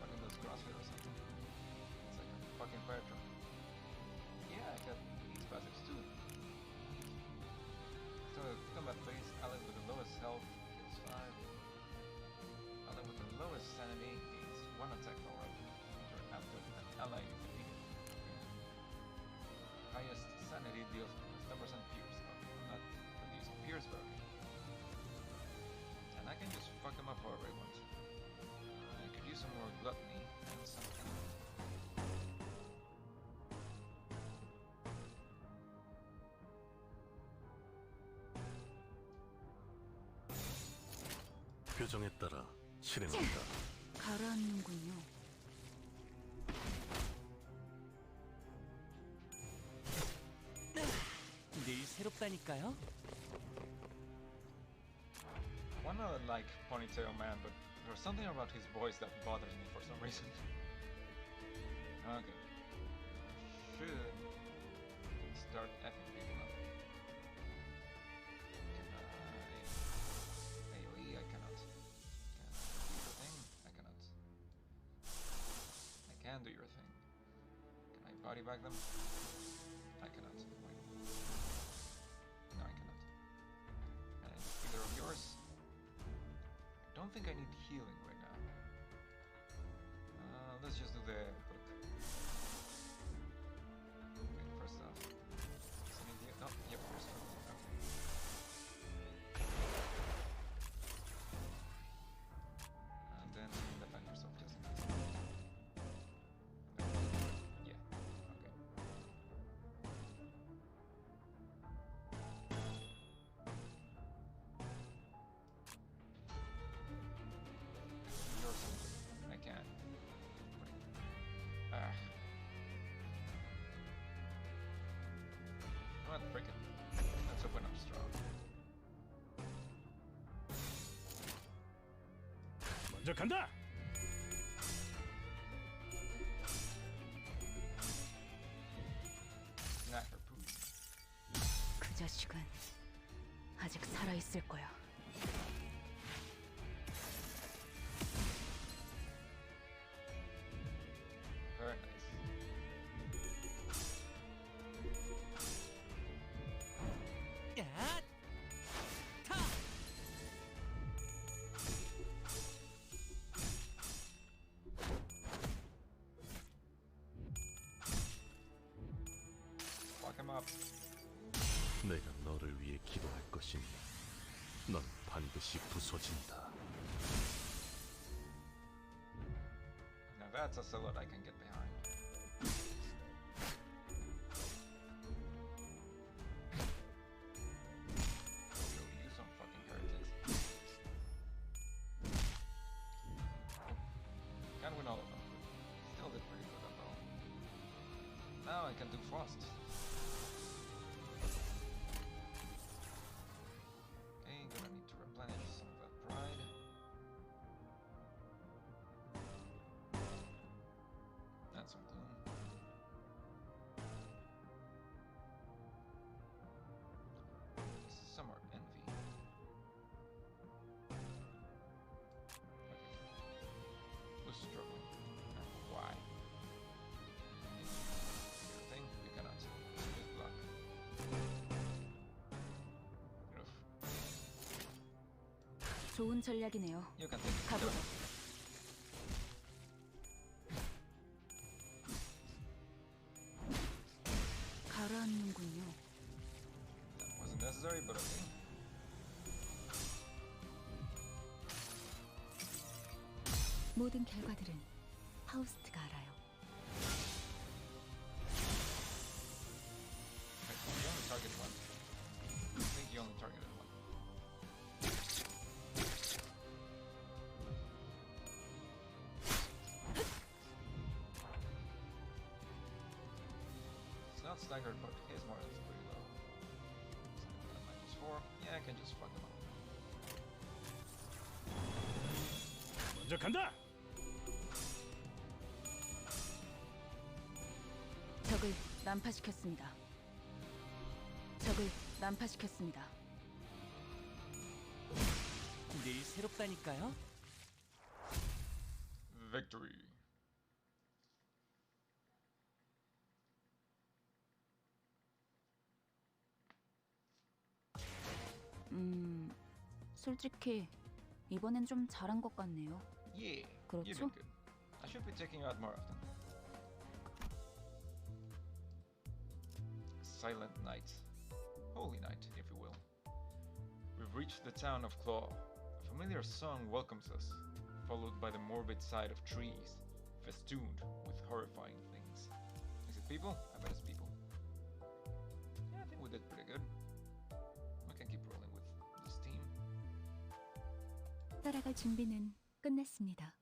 Speaker 1: Fucking those crossfit or something. It's like a fucking fire truck. Yeah, I got these passives too. So combat phase, ally with the lowest health heals 5. Ally with the lowest sanity gains 1 attack power after an ally is defeated. Highest sanity deals 10% pierce. Okay, not reduce pierce, but okay. And I can just fuck him up however I want. I could use some more gluttony and something.
Speaker 8: 표정에 따라 실행한다.
Speaker 6: 가라앉는군요.
Speaker 9: 늘 새롭다니까요.
Speaker 1: Wanna like Ponytail Man, but there's something about his voice that bothers me for some reason. Okay. Should start effing people up. Can I... AoE? I cannot. Can I do your thing? I cannot. I can do your thing. Can I body bag them? I cannot. Wait. No, I cannot. Can I do either of yours? I don't think I need healing right now. Let's just do the book. Okay, first off. Does it need the... No, yep, first off. Okay. And then defend yourself just in case. Yeah, okay. Yours. I can. Ah. What frickin'? Let's open up strong.
Speaker 7: 먼저 간다.
Speaker 1: Not her poop.
Speaker 6: 그 자식은 아직 살아 있을 거야.
Speaker 1: Very nice.
Speaker 9: 야! 타!
Speaker 1: Fuck him up.
Speaker 8: 내가 너를 위해 기도할 것이니 넌 반드시 부서진다.
Speaker 1: Now that's a silhouette I can get behind. Yo, you some fucking heretics. Can't win all of them. Still did pretty good overall. Now I can do frost. Okay, gonna need to replenish some of that pride. And some gloom. Some more envy. Okay. Who's struggling? And why? Your thing? You cannot. Just block. Oof.
Speaker 6: 좋은 전략이네요.
Speaker 1: You can take it.
Speaker 6: 가보자. 가라앉는군요.
Speaker 1: That wasn't necessary, but okay.
Speaker 10: 모든 결과들은 파우스트가 알아요.
Speaker 1: Okay, you only targeted one. I think you only targeted one. It's not staggered, but his morale is pretty low. -4. Yeah, I can just fuck him up.
Speaker 7: 먼저 간다.
Speaker 6: 적을 난파시켰습니다. 적을 난파시켰습니다.
Speaker 9: 늘 새롭다니까요.
Speaker 1: Victory.
Speaker 6: 솔직히 이번엔 좀 잘한 것 같네요.
Speaker 1: Yeah, you
Speaker 6: 그렇죠?
Speaker 1: did good. I should be checking you out more often. Silent night. Holy night, if you will. We've reached the town of Claw. A familiar song welcomes us, followed by the morbid sight of trees, festooned with horrifying things. Is it people? I bet it's people. Yeah, I think we did pretty good. We can keep rolling with this team.
Speaker 10: 따라갈 준비는 끝났습니다.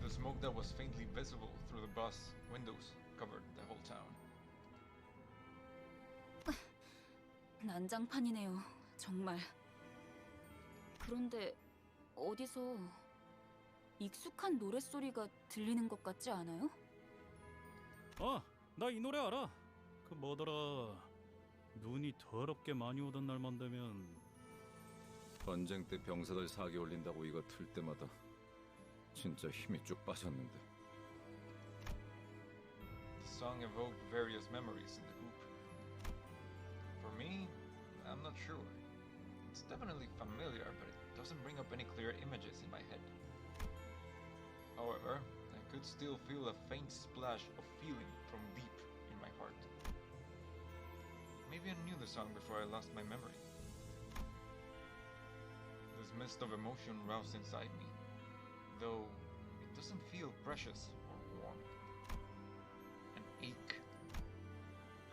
Speaker 1: The smoke that was faintly visible through the bus windows covered the whole town.
Speaker 6: 난장판이네요. 정말. 그런데 어디서 익숙한 노랫소리가 들리는 것 같지 않아요?
Speaker 7: 나 이 노래 알아. 그 뭐더라. 눈이 더럽게 많이 오던 날만 되면
Speaker 5: 전쟁 때 병사들 사기 올린다고 이거 틀 때마다 진짜 힘이 쭉 빠졌는데.
Speaker 1: The song evoked various memories in the group. For me, I'm not sure. It's definitely familiar, but it doesn't bring up any clear images in my head. However, I could still feel a faint splash of feeling from deep in my heart. Maybe I knew the song before I lost my memory. This mist of emotion roused inside me, though it doesn't feel precious or warm. An ache,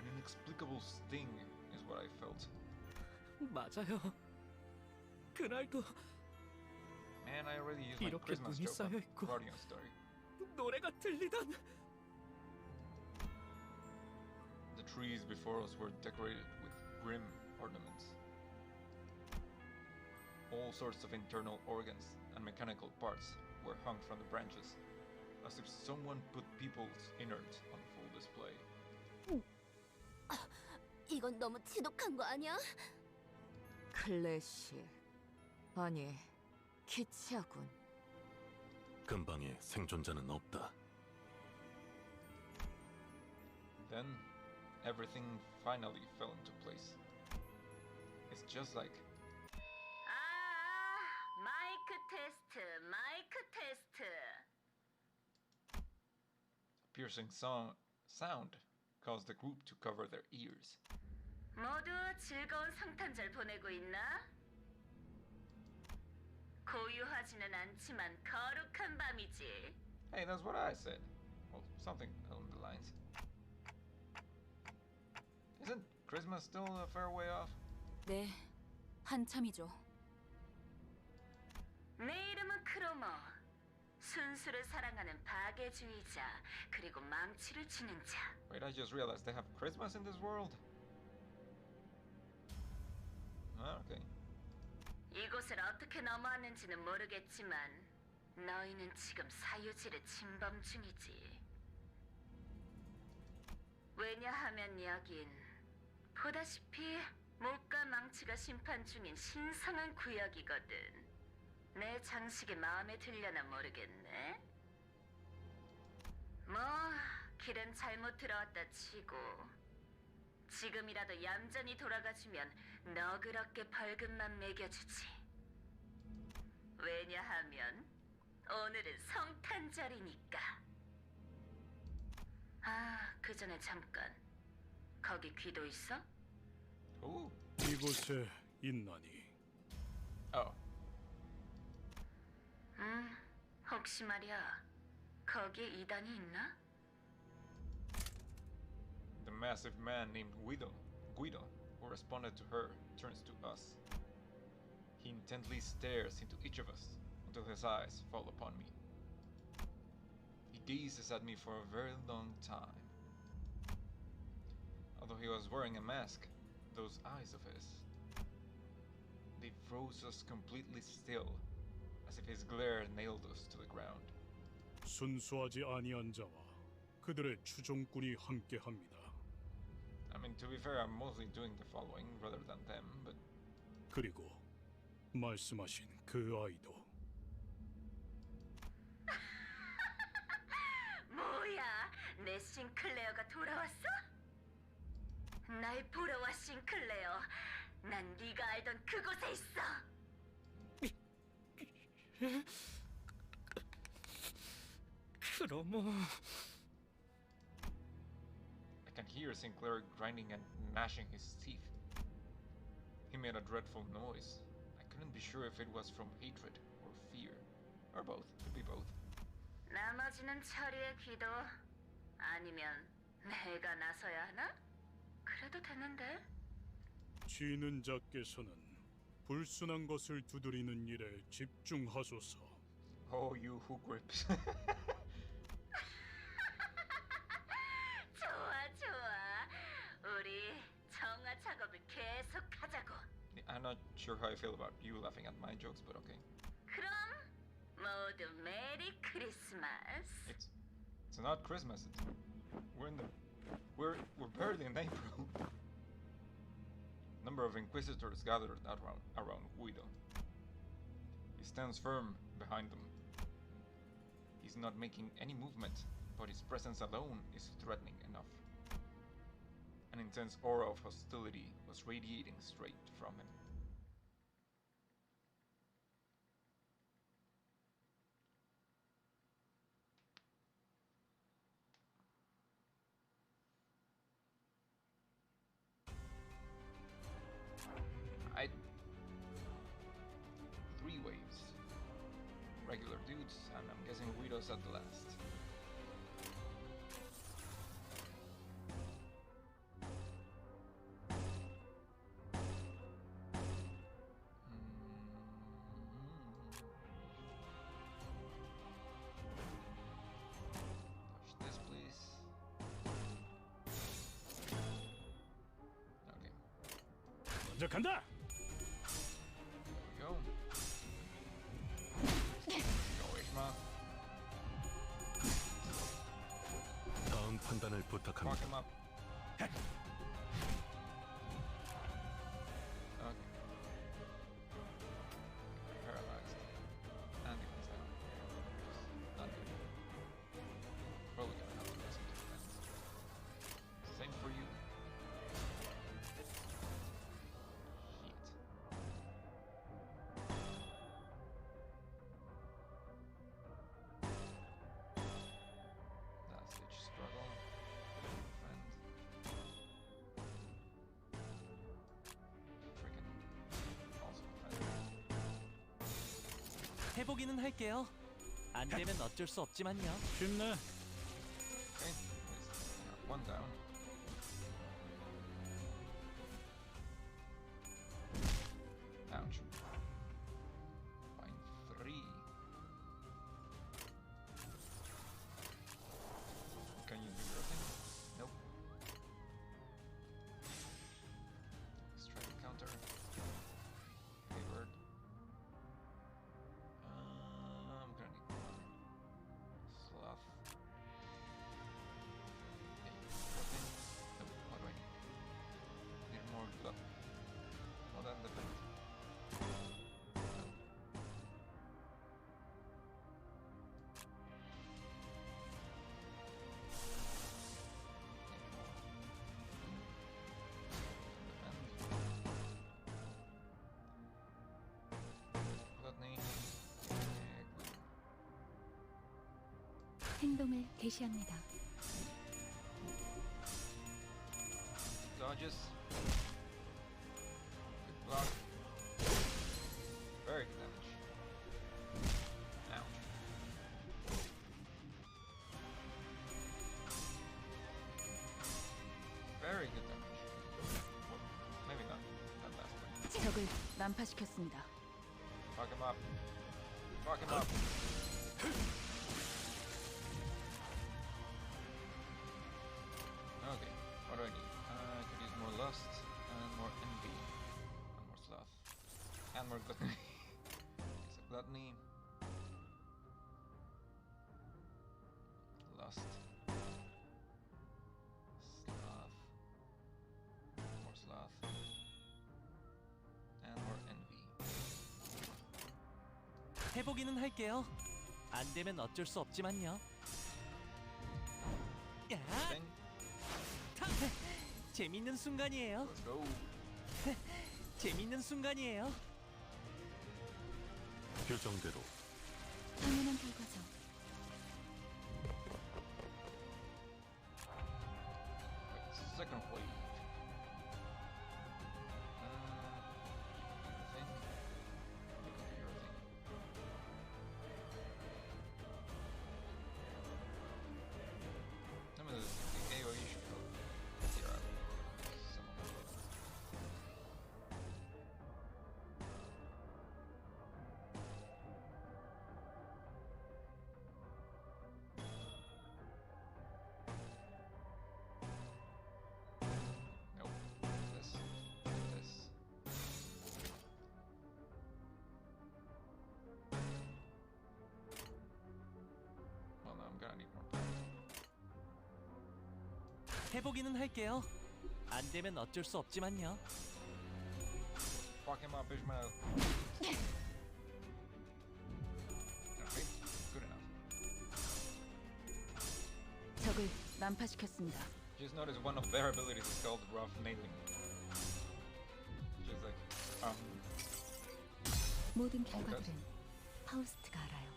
Speaker 1: an inexplicable sting is what I felt.
Speaker 9: 맞아요. 그날도
Speaker 1: Man, I already used my
Speaker 9: 이렇게
Speaker 1: Christmas
Speaker 9: 눈이
Speaker 1: joke on
Speaker 9: 쌓여있고
Speaker 1: Guardian Story.
Speaker 9: 노래가 들리던
Speaker 1: The trees before us were decorated with grim ornaments. All sorts of internal organs and mechanical parts were hung from the branches, as if someone put people's innards on full display.
Speaker 4: 이건 너무 지독한 거 아니야?
Speaker 11: 클래식. 아니, 키치하군.
Speaker 8: 근방에 생존자는 없다.
Speaker 1: Then, everything finally fell into place. It's just like
Speaker 4: 마이크 테스트, 마이크 테스트.
Speaker 1: a piercing sound caused the group to cover their ears.
Speaker 4: 모두 즐거운 성탄절 보내고 있나? 고요하지는 않지만 거룩한 밤이지.
Speaker 1: Hey, that's what I said. Well, something along the lines. Isn't Christmas still a fair way off?
Speaker 6: 네, 한참이죠.
Speaker 4: 내 이름은 크로머. 순수를 사랑하는 파괴주의자, 그리고 망치를 치는 자.
Speaker 1: Wait, I just realized they have Christmas in this world. Okay.
Speaker 4: 이곳을 어떻게 넘어왔는지는 모르겠지만 너희는 지금 사유지를 침범 중이지. 왜냐하면 여긴 보다시피 목과 망치가 심판 중인 신성한 구역이거든. 내 장식이 마음에 들려나 모르겠네. 뭐 길은 잘못 들어왔다 치고 지금이라도 얌전히 돌아가주면 너그럽게 벌금만 매겨주지. 왜냐하면 오늘은 성탄절이니까. 그 전에 잠깐. 거기 귀도 있어?
Speaker 1: Ooh.
Speaker 7: 이곳에 있나니.
Speaker 1: Oh.
Speaker 4: 혹시 말이야. 거기에 이단이 있나?
Speaker 1: The massive man named Guido, who responded to her, turns to us. He intently stares into each of us until his eyes fall upon me. He gazes at me for a very long time. Although he was wearing a mask, those eyes of his, they froze us completely still, as if his glare nailed us to the ground.
Speaker 7: 순수하지 아니한 자와 그들의 추종꾼이 함께합니다.
Speaker 1: I mean, to be fair, I'm mostly doing the following rather than them, but...
Speaker 7: 그리고 말씀하신 그 아이도.
Speaker 4: 뭐야, 내 싱클레어가 돌아왔어? 날 보러 와, 싱클레어. 난 네가 알던 그곳에 있어.
Speaker 9: 크로모.
Speaker 1: I can hear Sinclair grinding and gnashing his teeth. He made a dreadful noise. I couldn't be sure if it was from hatred or fear, or both. Could be both.
Speaker 4: 나머지는 처리의 기도 아니면 내가 나서야 하나? 그래도 되는데.
Speaker 7: 지는 자께서는 불순한 것을 두드리는 일에 집중하소서.
Speaker 1: Oh, you who grips.
Speaker 4: 좋아, 좋아. 우리 정화 작업을 계속하자고.
Speaker 1: I'm not sure how I feel about you laughing at my jokes, but okay.
Speaker 4: 그럼 뭐
Speaker 14: 모두 메리 크리스마스.
Speaker 1: It's not Christmas. We're barely in April. Number of inquisitors gathered around Guido. He stands firm behind them. He's not making any movement, but his presence alone is threatening enough. An intense aura of hostility was radiating straight from him. Three waves. Regular dudes, and I'm guessing Guido's at the last. Touch this, please. Okay.
Speaker 7: 먼저 간다.
Speaker 1: Go. Go, Ishma.
Speaker 8: 다음 판단을
Speaker 1: Fuck
Speaker 8: 부탁합니다.
Speaker 1: him up. Okay. Paralyzed. And defense down. Not good. Probably gonna have to listen to defense. Same for you. Shit. Last ditch struggle. Defend. Freaking. Also defend.
Speaker 9: 해보기는 할게요. 안 되면 어쩔 수 없지만요.
Speaker 7: 쉽네.
Speaker 1: Okay. At least we have one down. Ouch. Fine. 3. Can you do your thing? Nope. Strike counter. Favored. I'm gonna need more. Sloth. Hey, nothing. Nope. What do I need? Need more blood. Well, then defend. Gluttony.
Speaker 10: 행동을 개시합니다.
Speaker 1: Dodges. Good block. Very good damage. Ouch. Very good damage. Well, maybe not that last one.
Speaker 6: 적을 난파시켰습니다.
Speaker 1: Fuck him up. Fuck him up. Okay, what do I need? I could use more lust and more envy. And more sloth. And more gluttony. So gluttony. Lust. Sloth. More sloth. And more envy.
Speaker 9: 해보기는 할게요. 안 되면 어쩔 수 없지만요. 야!
Speaker 1: Thing.
Speaker 9: 타! 재밌는 순간이에요.
Speaker 1: Let's go.
Speaker 9: 재밌는 순간이에요.
Speaker 8: 규정대로
Speaker 10: 당연한 결과죠.
Speaker 1: Wait, second wave. I think you can do your thing. Some of the AoE should go clear out some of them.
Speaker 9: 해보기는 할게요. 안 되면 어쩔 수 없지만요.
Speaker 1: Fuck him up, Ishmael. Okay, good enough.
Speaker 6: 적을 난파시켰습니다.
Speaker 1: Just notice one of their abilities is called rough nailing. Just like,
Speaker 10: 모든 결과들은 파우스트가 알아요.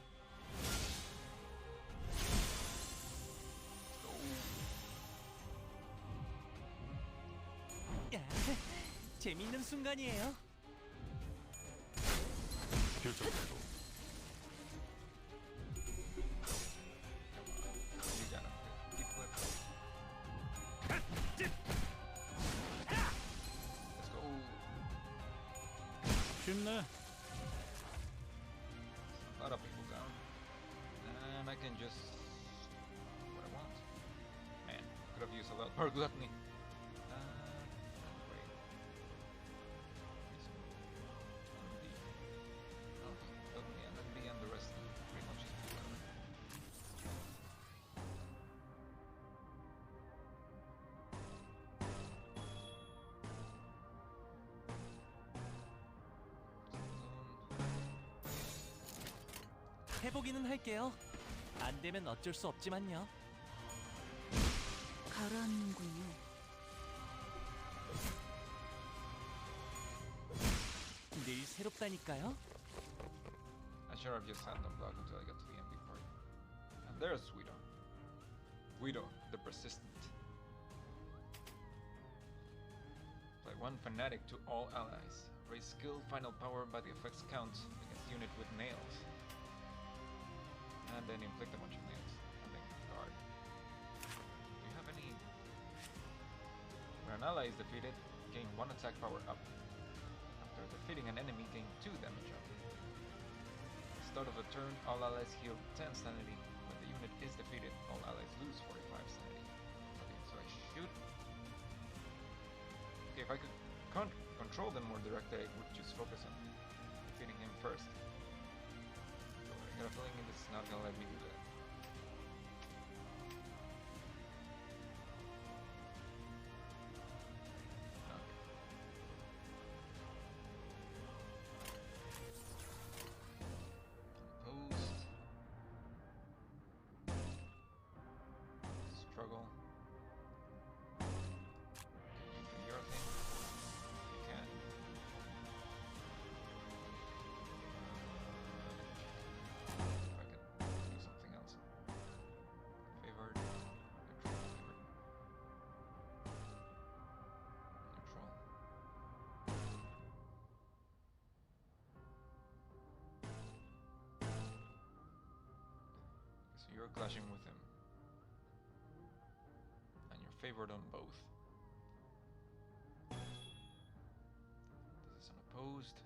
Speaker 9: 야, 재밌는 순간이에요.
Speaker 8: 교정대로
Speaker 1: you got him. Keep flip. Let's go.
Speaker 7: 쉽네.
Speaker 1: A lot of people down. And I can just do what I want. Man, could have used a lot more gluttony. Wait. Okay, NB and the rest pretty much just together.
Speaker 9: 해보기는 할게요. 안 되면 어쩔 수 없지만요.
Speaker 6: 가라앉는군요.
Speaker 9: 늘 새롭다니까요.
Speaker 1: I should have just had them block until I got to the NB part. And there's Guido. Guido, the persistent. Play one fanatic to all allies. Raise skill final power by the effects count against unit with nails. And then inflict a bunch of nails. And then guard. Do you have any... When an ally is defeated, gain 1 attack power up. After defeating an enemy, gain 2 damage up. At the start of a turn, all allies heal 10 sanity. When the unit is defeated, all allies lose 45 sanity. Okay, so I should... Okay, if I could control them more directly, I would just focus on defeating him first. I got a feeling this is not gonna let me do that. Okay. Opposed. Struggle. Do your thing. You can. If I could do something else. Favored. Neutral. Favored. Neutral. So you're clashing with him. And you're favored on both. This is unopposed.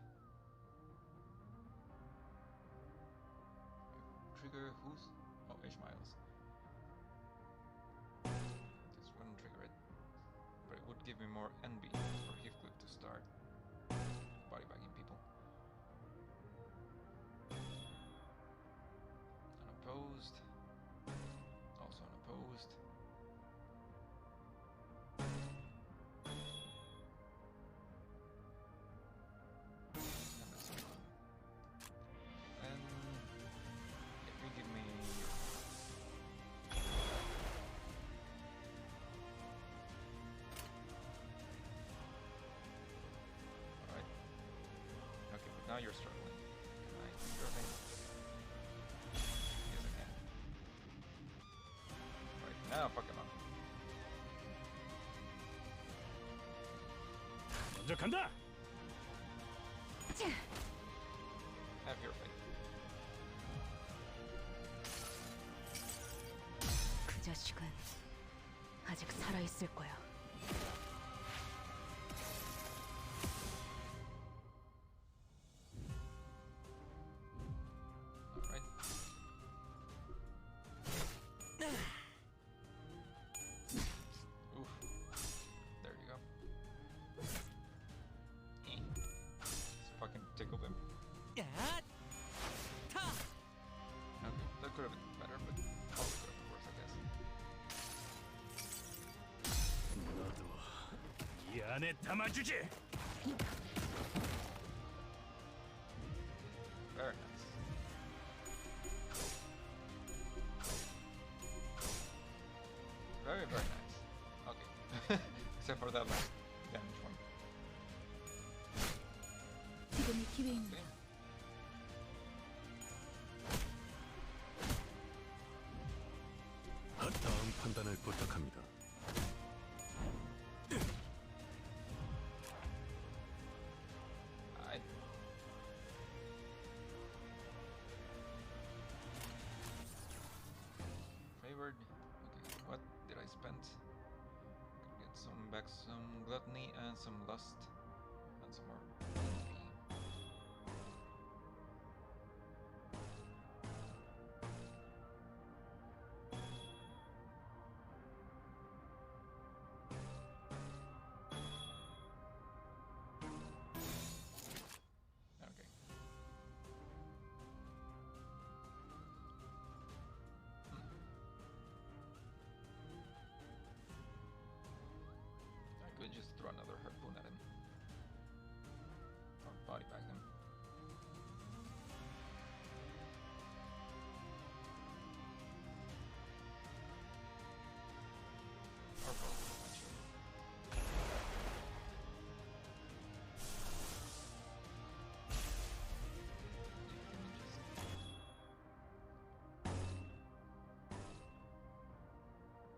Speaker 1: Trigger who's? Oh, Ishmael's. This wouldn't trigger it, but it would give me more NB for Heathcliff to start bodybagging people. Unopposed. Also unopposed. And that's one. And if you give me alright. Okay, but now you're struggling. Can I do your thing? Yes I can. Right, now fuck him up.
Speaker 7: 먼저 간다.
Speaker 1: Have your faith.
Speaker 6: 그 자식은 아직 살아있을 거야.
Speaker 1: Alright. Oof. There you go. Just fucking tickled him.
Speaker 9: 야, 타.
Speaker 1: Okay, that could have been better, but probably could have been worse, I guess.
Speaker 7: 안에 담아주지.
Speaker 1: Very nice. Very, very nice. Okay. Except for that last damage one.
Speaker 10: 지금이 기회입니다.
Speaker 8: 다음 판단을 부탁합니다.
Speaker 1: Favored. Okay, what did I spend? Get some back, some gluttony and some lust, and some more. Okay. I could just throw another harpoon at him. Or body bag him. Or both, actually.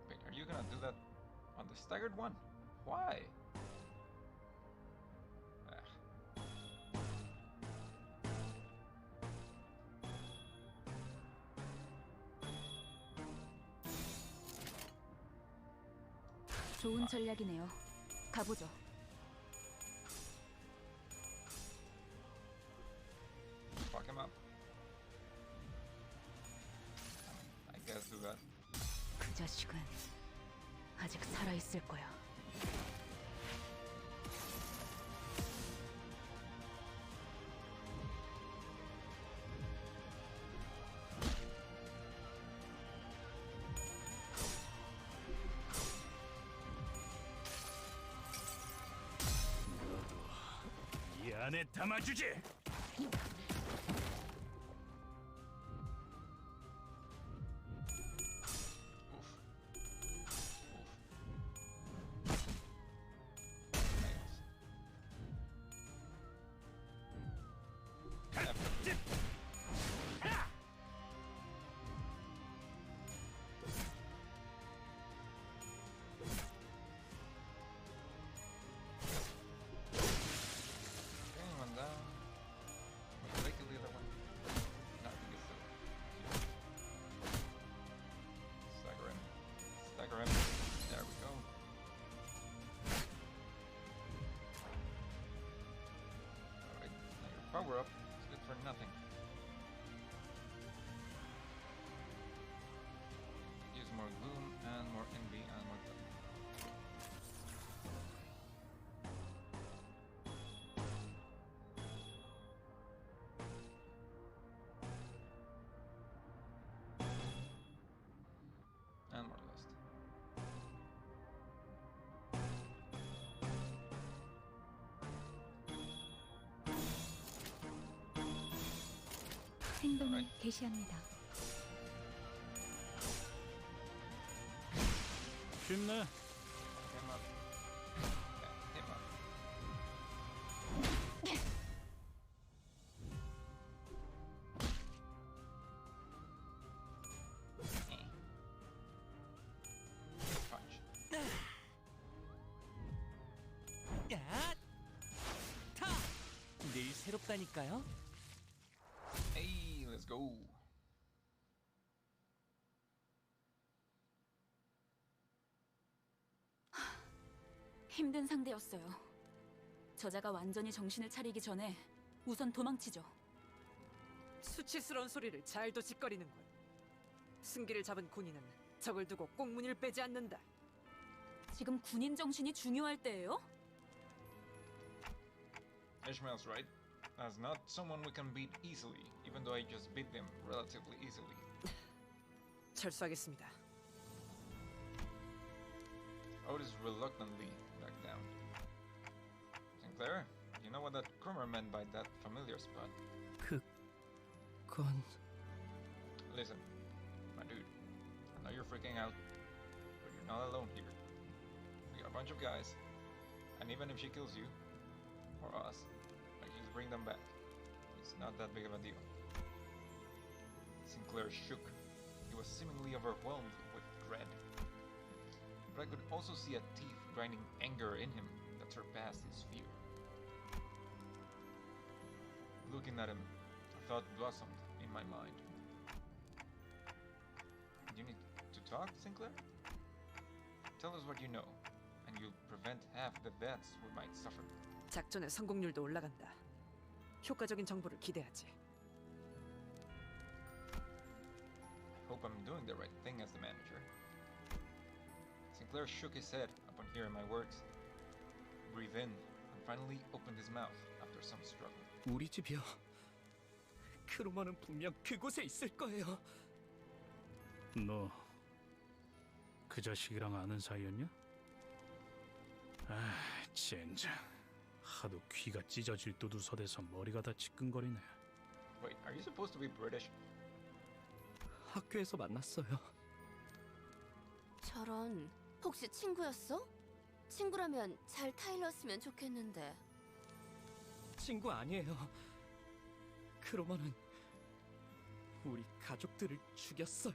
Speaker 1: Wait, are you gonna do that on the staggered one? Why? Ah.
Speaker 6: 좋은 전략이네요. 가보죠.
Speaker 1: Fuck him up. I guess do that.
Speaker 6: 그 자식은 아직 살아 있을 거야.
Speaker 7: 이 안에 담아주지.
Speaker 1: One down. Wait, did I kill the other one? No, I think it's still here. Stagger him. Stagger him. There we go. Alright, now your power up is good for nothing. Use more gloom and more envy and more death. And more lust.
Speaker 10: 행동을 개시합니다.
Speaker 7: 쉽네.
Speaker 1: Him up. Yeah, him up. Punch.
Speaker 9: 야! 타! 늘 새롭다니까요.
Speaker 1: Hey, let's go.
Speaker 6: 힘든 상대였어요. 저자가 완전히 정신을 차리기 전에 우선 도망치죠.
Speaker 11: 수치스러운 소리를 잘도 짓거리는군. 승기를 잡은 군인은 적을 두고 꽁무니를 빼지 않는다.
Speaker 6: 지금 군인 정신이 중요할 때예요?
Speaker 1: Ishmael's right. As not someone we can beat easily, even though I just beat them relatively easily.
Speaker 11: 철수하겠습니다.
Speaker 1: Otis reluctantly backed down. Sinclair, you know what that Krummer meant by that familiar spot.
Speaker 9: 그건...
Speaker 1: Listen, my dude, I know you're freaking out, but you're not alone here. We are a bunch of guys, and even if she kills you, or us, I just bring them back. It's not that big of a deal. Sinclair shook. He was seemingly overwhelmed with dread. But I could also see a teeth-grinding anger in him that surpassed his fear. Looking at him, a thought blossomed in my mind. You need to talk, Sinclair? Tell us what you know, and you'll prevent half the deaths we might suffer.
Speaker 11: 작전의 성공률도 올라간다. 효과적인 정보를 기대하지.
Speaker 1: I hope I'm doing the right thing as the manager. Sinclair shook his head upon hearing my words, breathed in, and finally opened his mouth after some struggle.
Speaker 9: 우리 집이요. 크로머는 분명 그곳에 있을 거예요.
Speaker 7: 너 그 자식이랑 아는 사이였냐? 아, 젠장. 하도 귀가 찢어질 듯우서대서 머리가 다 지끈거리네.
Speaker 1: Wait, are you supposed to be British?
Speaker 9: 학교에서 만났어요.
Speaker 4: 저런, 혹시 친구였어? 친구라면 잘 타일렀으면 좋겠는데.
Speaker 9: 친구 아니에요. 크로머는 우리 가족들을 죽였어요.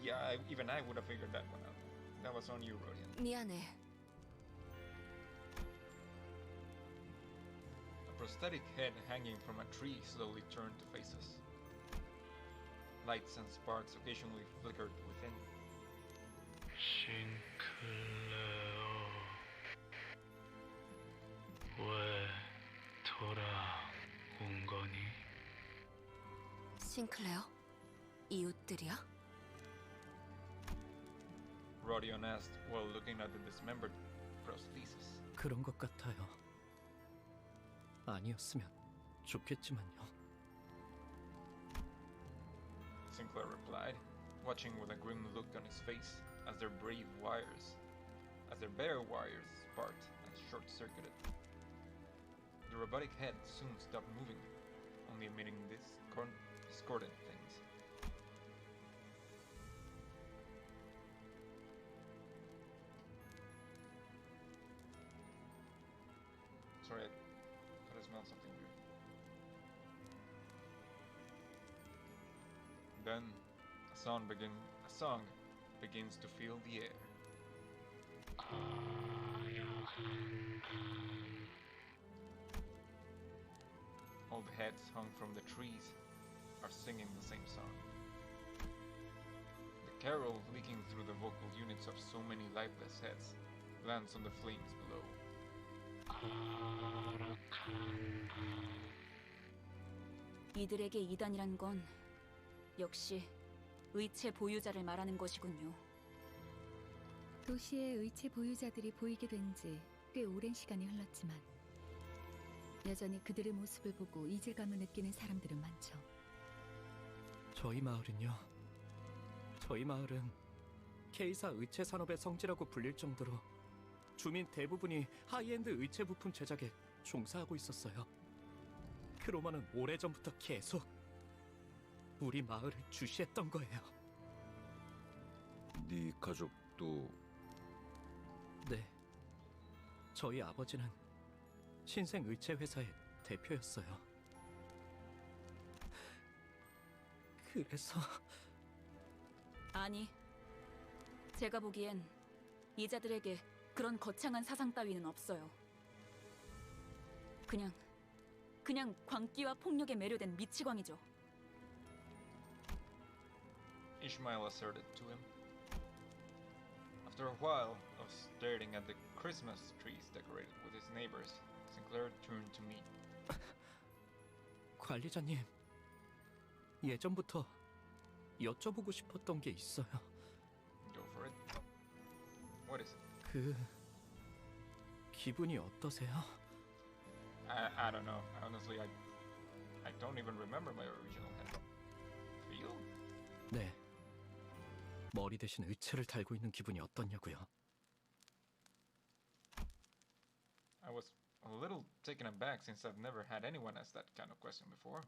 Speaker 1: Yeah, even I would have figured that one out. That was on you, Rodian.
Speaker 4: 미안해.
Speaker 1: A prosthetic head hanging from a tree slowly turned to face us. Lights and sparks occasionally flickered within.
Speaker 15: 싱클레어, 왜 돌아온 거니?
Speaker 4: 싱클레어? 이웃들이야?
Speaker 1: Rodion asked while looking at the dismembered prosthesis.
Speaker 9: 그런 것 같아요. 아니었으면 좋겠지만요.
Speaker 1: Sinclair replied, watching with a grim look on his face as their bare wires sparked and short-circuited. The robotic head soon stopped moving, only emitting discordant things. Sorry, I thought I smelled something weird. Then a song begins to fill the air. All the heads hung from the trees are singing the same song. The carol leaking through the vocal units of so many lifeless heads lands on the flames below.
Speaker 6: 이들에게 이단이란 건 역시 의체 보유자를 말하는 것이군요.
Speaker 10: 도시의 의체 보유자들이 보이게 된 지 꽤 오랜 시간이 흘렀지만 여전히 그들의 모습을 보고 이질감을 느끼는 사람들은 많죠.
Speaker 9: 저희 마을은 K사 의체 산업의 성지라고 불릴 정도로 주민 대부분이 하이엔드 의체 부품 제작에 종사하고 있었어요. 크로머는 오래전부터 계속 우리 마을을 주시했던 거예요.
Speaker 5: 네 가족도...
Speaker 9: 네. 저희 아버지는 신생 의체 회사의 대표였어요. 그래서...
Speaker 6: 아니, 제가 보기엔 이자들에게 그런 거창한 사상 따위는 없어요. 그냥 광기와 폭력에 매료된 미치광이죠.
Speaker 1: Ishmael asserted to him. After a while of staring at the Christmas trees decorated with his neighbors, Sinclair turned to me.
Speaker 9: 관리자님, 예전부터 여쭤보고 싶었던 게 있어요.
Speaker 1: Go for it. What is it?
Speaker 9: 기분이 어떠세요?
Speaker 1: I don't know. Honestly, I don't even remember my original head. Feel?
Speaker 9: 네. 머리 대신 의체를 달고 있는 기분이 어떻냐고요.
Speaker 1: a little taken aback since I've never had anyone ask that kind of question before.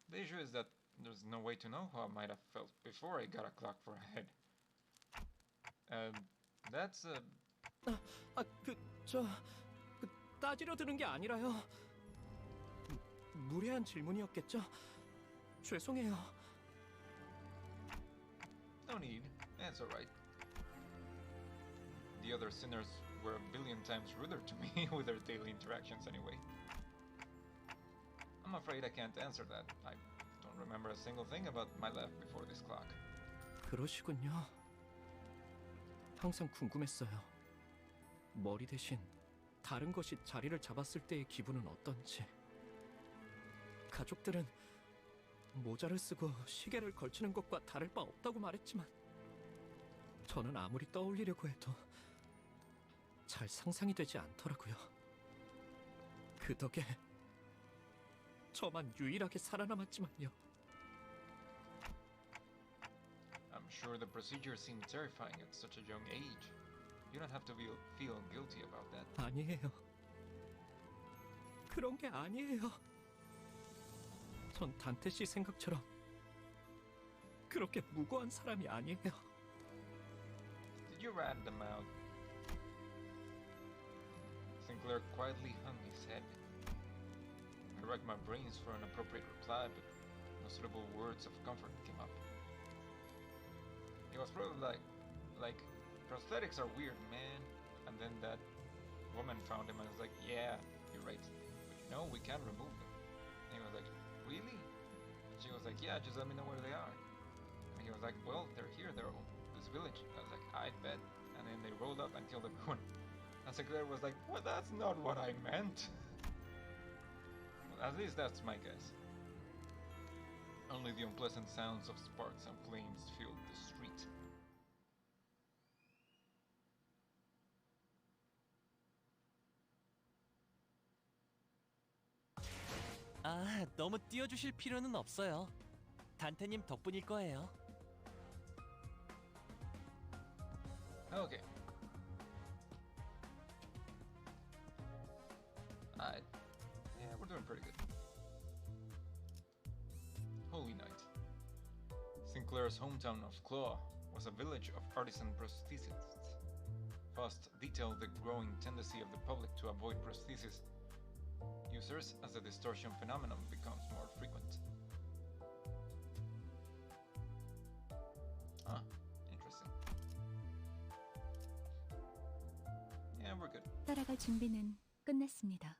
Speaker 1: The issue is that there's no way to know how I might have felt before I got a clock for a head. That's
Speaker 9: 따지려 드는 게 아니라요. 무례한 질문이었겠죠? 죄송해요.
Speaker 1: No need. That's alright. The other sinners were a billion times ruder to me with their daily interactions anyway. I'm afraid I can't answer that. I don't remember a single thing about my life before this clock.
Speaker 9: 그러시군요. 항상 궁금했어요. 머리 대신 다른 것이 자리를 잡았을 때의 기분은 어떤지. 가족들은 모자를 쓰고 시계를 걸치는 것과 다를 바 없다고 말했지만 저는 아무리 떠올리려고 해도 잘 상상이 되지 않더라고요. 그 덕에 저만 유일하게 살아남았지만요.
Speaker 1: I'm sure the procedure seemed terrifying at such a young age. You don't have to feel guilty about that.
Speaker 9: 아니에요. 그런 게 아니에요. 전 단테 씨 생각처럼 그렇게 무고한 사람이 아니에요.
Speaker 1: Did you rat them out? Sinclair quietly hung his head. I racked my brains for an appropriate reply, but no suitable words of comfort came up. He was probably like, prosthetics are weird, man. And then that woman found him and was like, yeah, you're right. But you know, we can remove them. And he was like, really? And she was like, yeah, just let me know where they are. And he was like, well, they're here, they're all this village. I was like, I bet. And then they rolled up and killed everyone. And Sinclair was like, well, that's not what I meant. Well, at least that's my guess. Only the unpleasant sounds of sparks and flames filled the street.
Speaker 16: 아, 너무 띄워주실 필요는 없어요. 단테님 덕분일 거예요.
Speaker 1: Okay. Yeah, we're doing pretty good. Holy Night. Sinclair's hometown of Claw was a village of artisan prosthetists. Faust detailed the growing tendency of the public to avoid prosthesis users as the distortion phenomenon becomes more frequent. Ah, interesting. Yeah, we're good.
Speaker 10: 따라갈 준비는 끝났습니다.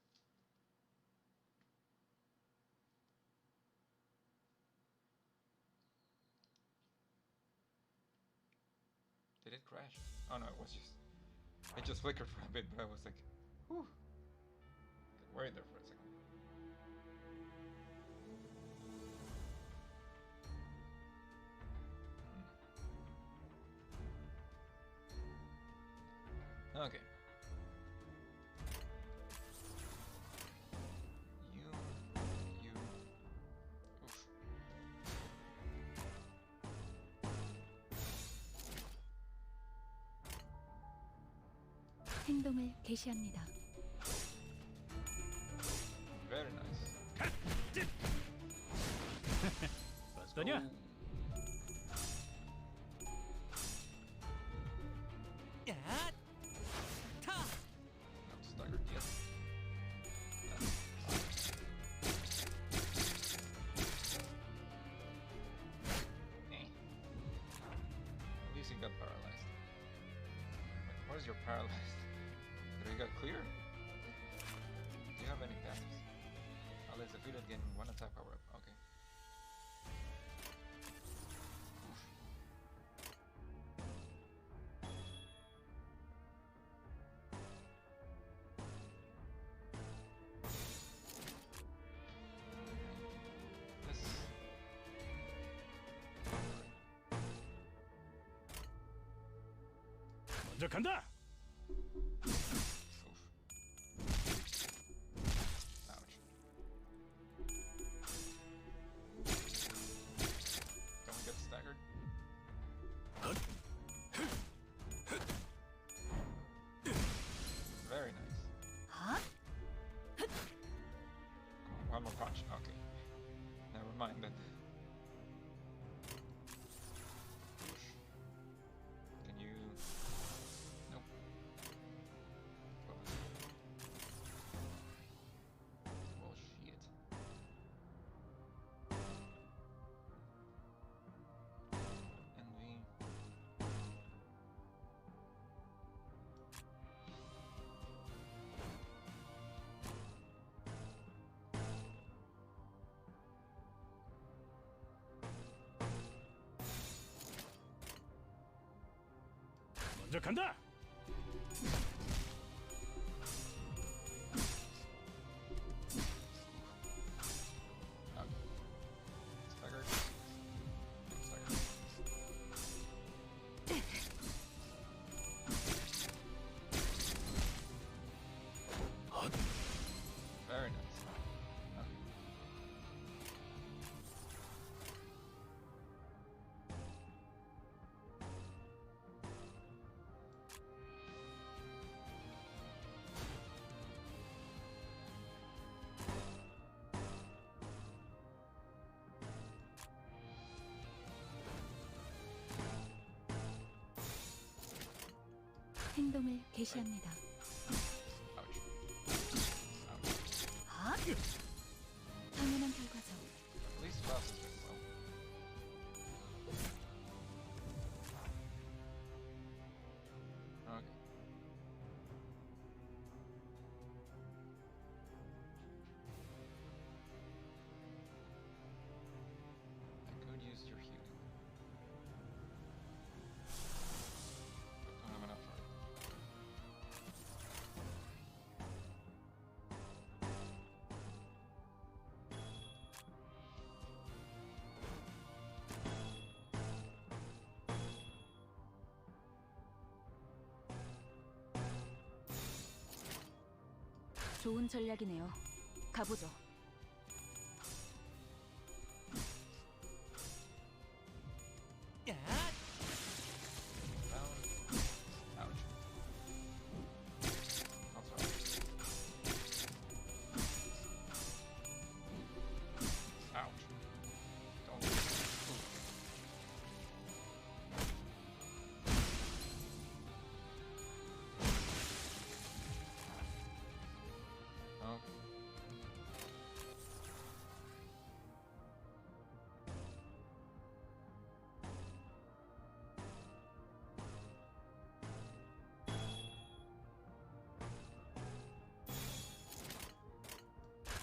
Speaker 1: Did it crash? Oh no, it just flickered for a bit, but I was like, whew. Get worried there for a second. Okay. Oof.
Speaker 10: 행동을 개시합니다.
Speaker 1: Very nice.
Speaker 7: 맞더냐?
Speaker 16: 야! 타!
Speaker 1: Not staggered yet. At least he got paralyzed. Wait, where's your paralyzed? Did he got clear? Do you have any passives? Allies defeated gain 1 attack power up. Okay.
Speaker 7: 먼저 간다.
Speaker 1: Ouch. Don't we get staggered? Very nice.
Speaker 7: 시작한다.
Speaker 1: Staggered. Very nice.
Speaker 10: 행동을 개시합니다. 당연한 결과죠.
Speaker 1: At least Faust is doing well. Okay. I could use your healing. Don't have enough for it.
Speaker 6: 좋은 전략이네요. 가보죠.
Speaker 16: 야!
Speaker 1: Ouch. Not sorry. Ouch. Don't. Ooh. Okay.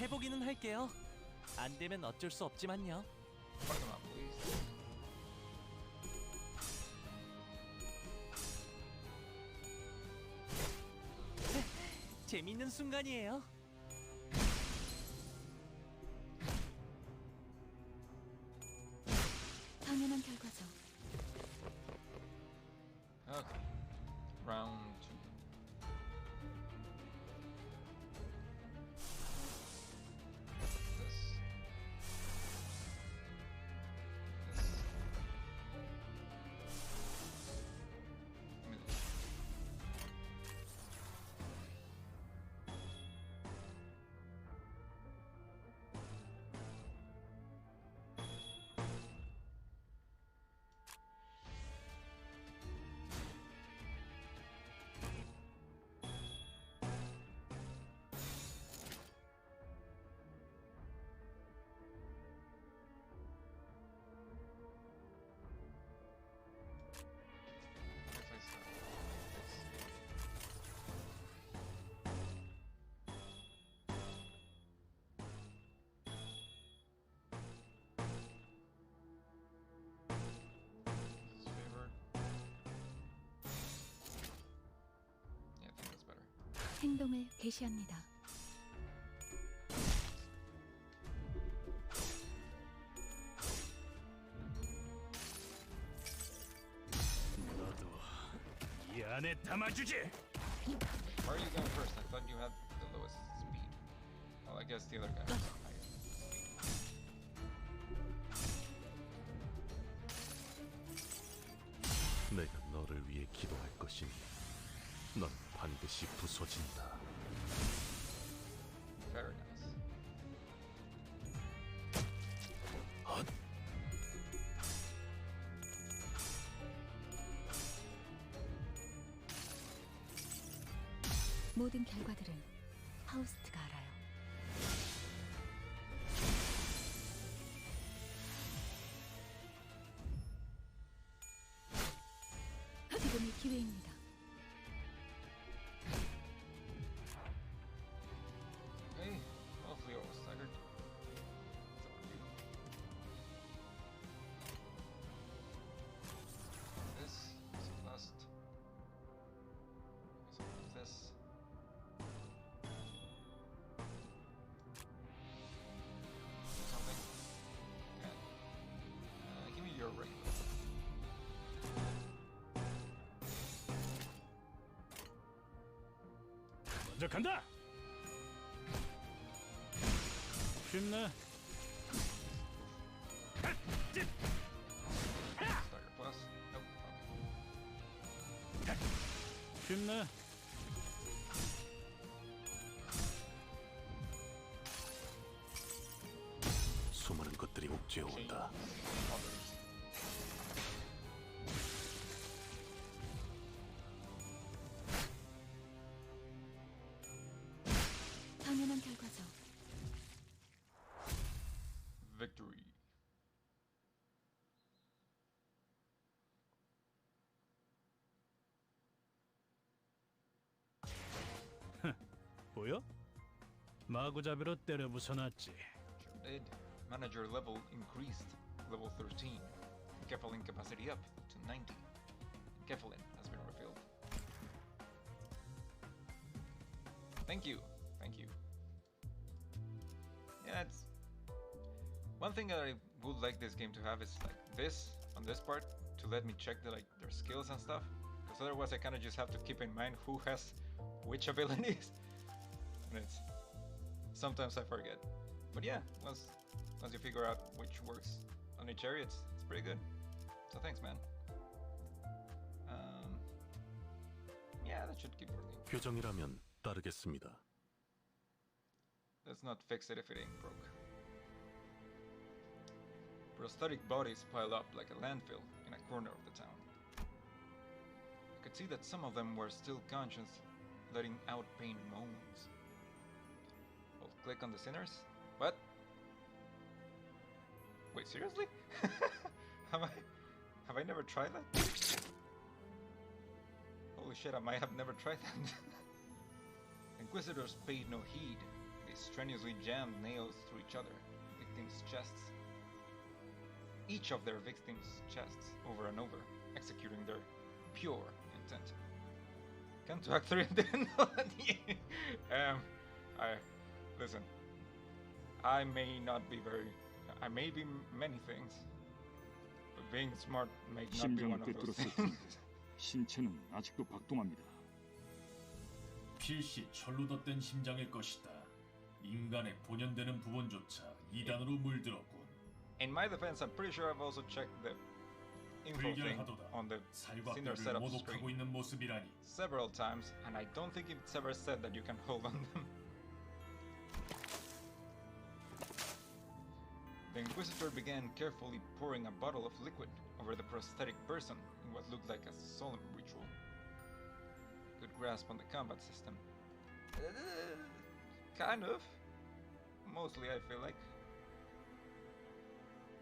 Speaker 16: 해보기는 할게요. 안 되면 어쩔 수 없지만요.
Speaker 1: Fuck them up, please.
Speaker 16: 재밌는 순간이에요.
Speaker 10: 당연한 결과죠.
Speaker 1: Okay. Round 2. This. Give me this. Replace that. This. This is favored. Yeah, I think that's better.
Speaker 10: 행동을 개시합니다.
Speaker 7: 너도 이 안에 담아주지.
Speaker 1: Why are you going first? I thought you had the lowest speed. Well, I guess the other guy has higher speed.
Speaker 8: 내가 너를 위해 기도할 것이니 넌 반드시 부서진다.
Speaker 1: Very nice.
Speaker 10: 모든 결과들은 파우스트가 알아요. 지금이 기회입니다.
Speaker 1: Hey, hopefully I was staggered. It's up to you. This is a blast.
Speaker 7: 시작한다. 쉽네.
Speaker 1: Stagger plus. Nope. Okay.
Speaker 7: 쉽네.
Speaker 8: 수많은 것들이 옥죄어 온다.
Speaker 10: 당연한 결과죠.
Speaker 1: Victory.
Speaker 7: 보여? 마구잡이로 때려 부숴놨지.
Speaker 1: Sure did. Manager level increased. Level 13. Kefalin capacity up to 90. Kefalin has been refilled. Thank you. Thank you. Yeah, it's... One thing that I would like this game to have is like this, on this part, to let me check the, like, their skills and stuff. Because otherwise I kind of just have to keep in mind who has which abilities. And it's... Sometimes I forget. But yeah, once you figure out which works on each area, it's pretty good. So thanks, man. Yeah, that should keep working.
Speaker 8: 규정이라면 따르겠습니다.
Speaker 1: Let's not fix it if it ain't broke. Prosthetic bodies pile up like a landfill in a corner of the town. I could see that some of them were still conscious, letting out pain moans. I'll click on the sinners. What? Wait, seriously? Have I never tried that? Holy shit, I might have never tried that. Inquisitors paid no heed. They strenuously jammed nails through each other, victims' chests. Each of their victims' chests over and over, executing their pure intent. Come to Act 3 and didn't know that. Listen. I may not be I may be many things, but being smart may not be one
Speaker 12: 심장을
Speaker 1: of those
Speaker 12: 꿰뚫었을
Speaker 1: things.
Speaker 12: 텐데 신체는 아직도 박동합니다.
Speaker 17: 필시 철로 덧댄 심장일 것이다. 인간의 본연되는 부분조차 이단으로 물들었군.
Speaker 1: In my defense, I'm pretty sure I've also checked the info thing on the
Speaker 17: 살과
Speaker 1: Sinner
Speaker 17: 뼈를
Speaker 1: setup
Speaker 17: 모독하고
Speaker 1: screen
Speaker 17: 있는 모습이라니.
Speaker 1: several times, and I don't think it's ever said that you can hold on them. The Inquisitor began carefully pouring a bottle of liquid over the prosthetic person in what looked like a solemn ritual. Good grasp on the combat system. Kind of. Mostly, I feel like.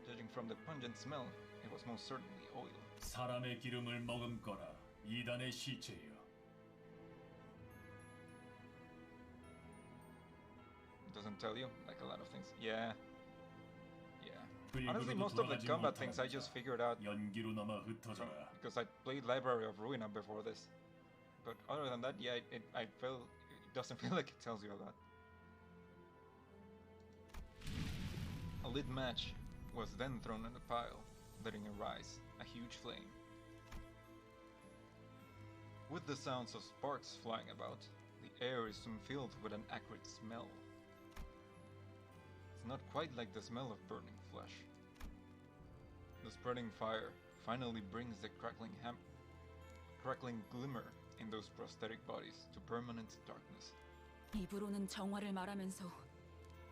Speaker 1: Judging from the pungent smell, it was most certainly oil.
Speaker 17: 사람의 기름을 머금거라. 이단의 시체여.
Speaker 1: It doesn't tell you, like a lot of things. Yeah. Honestly, most of the combat things I just figured out because I played Library of Ruina before this. But other than that, yeah, it doesn't feel like it tells you a lot. A lit match was then thrown in the pile, letting it rise, a huge flame. With the sounds of sparks flying about, the air is soon filled with an acrid smell. It's not quite like the smell of burning flesh. The spreading fire finally brings the crackling glimmer in those prosthetic bodies to permanent darkness.
Speaker 6: 입으로는 정화를 말하면서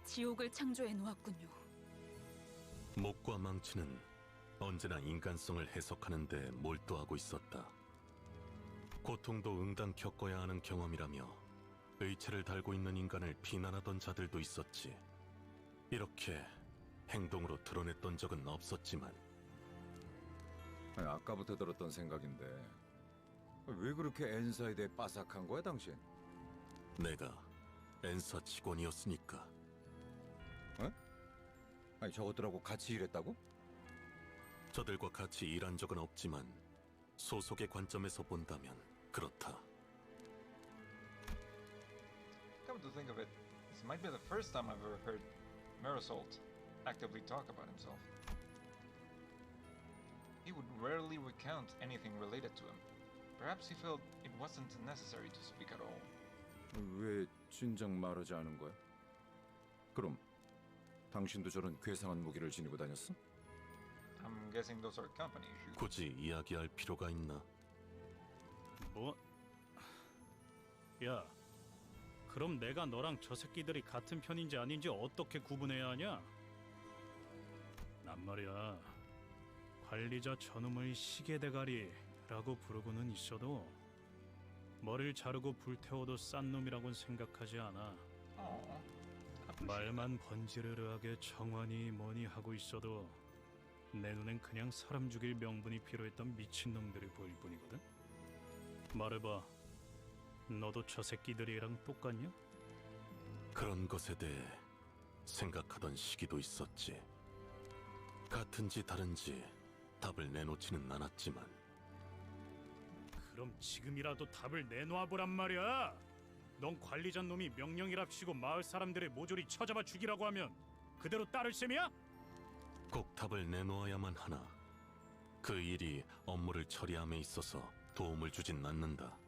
Speaker 6: 지옥을 창조해 놓았군요.
Speaker 8: 목과 망치는 언제나 인간성을 해석하는 데 몰두하고 있었다. 고통도 응당 겪어야 하는 경험이라며 의체를 달고 있는 인간을 비난하던 자들도 있었지. 이렇게 행동으로 드러냈던 적은 없었지만
Speaker 5: 아까부터 들었던 생각인데 왜 그렇게 엔사에 대해 빠삭한 거야 당신?
Speaker 8: 내가 엔사 직원이었으니까.
Speaker 5: 어? 아니 저것들하고 같이 일했다고?
Speaker 8: 저들과 같이 일한 적은 없지만 소속의 관점에서 본다면 그렇다.
Speaker 1: Come to think of it, this might be the first time I've ever heard Marisold actively talk about himself. He would rarely recount anything related to him. Perhaps he felt it wasn't necessary to speak at all.
Speaker 5: 왜 진작 말하지 않은 거야? 그럼 당신도 저런 괴상한 무기를 지니고 다녔어?
Speaker 1: I'm guessing those are company issues.
Speaker 8: 굳이 이야기할 필요가 있나?
Speaker 7: 뭐? 야, 그럼 내가 너랑 저 새끼들이 같은 편인지 아닌지 어떻게 구분해야 하냐? 난 말이야, 관리자 저놈의 시계대가리라고 부르고는 있어도 머리를 자르고 불태워도 싼 놈이라고는 생각하지 않아. 말만 번지르르하게 정환이 뭐니 하고 있어도 내 눈엔 그냥 사람 죽일 명분이 필요했던 미친놈들이 보일 뿐이거든. 말해봐, 너도 저 새끼들이랑 똑같냐?
Speaker 8: 그런 것에 대해 생각하던 시기도 있었지. 같은지 다른지 답을 내놓지는 않았지만.
Speaker 7: 그럼 지금이라도 답을 내놓아보란 말이야. 넌 관리자 놈이 명령이랍시고 마을 사람들의 모조리 쳐잡아 죽이라고 하면 그대로 따를 셈이야?
Speaker 8: 꼭 답을 내놓아야만 하나. 그 일이 업무를 처리함에 있어서 도움을 주진 않는다.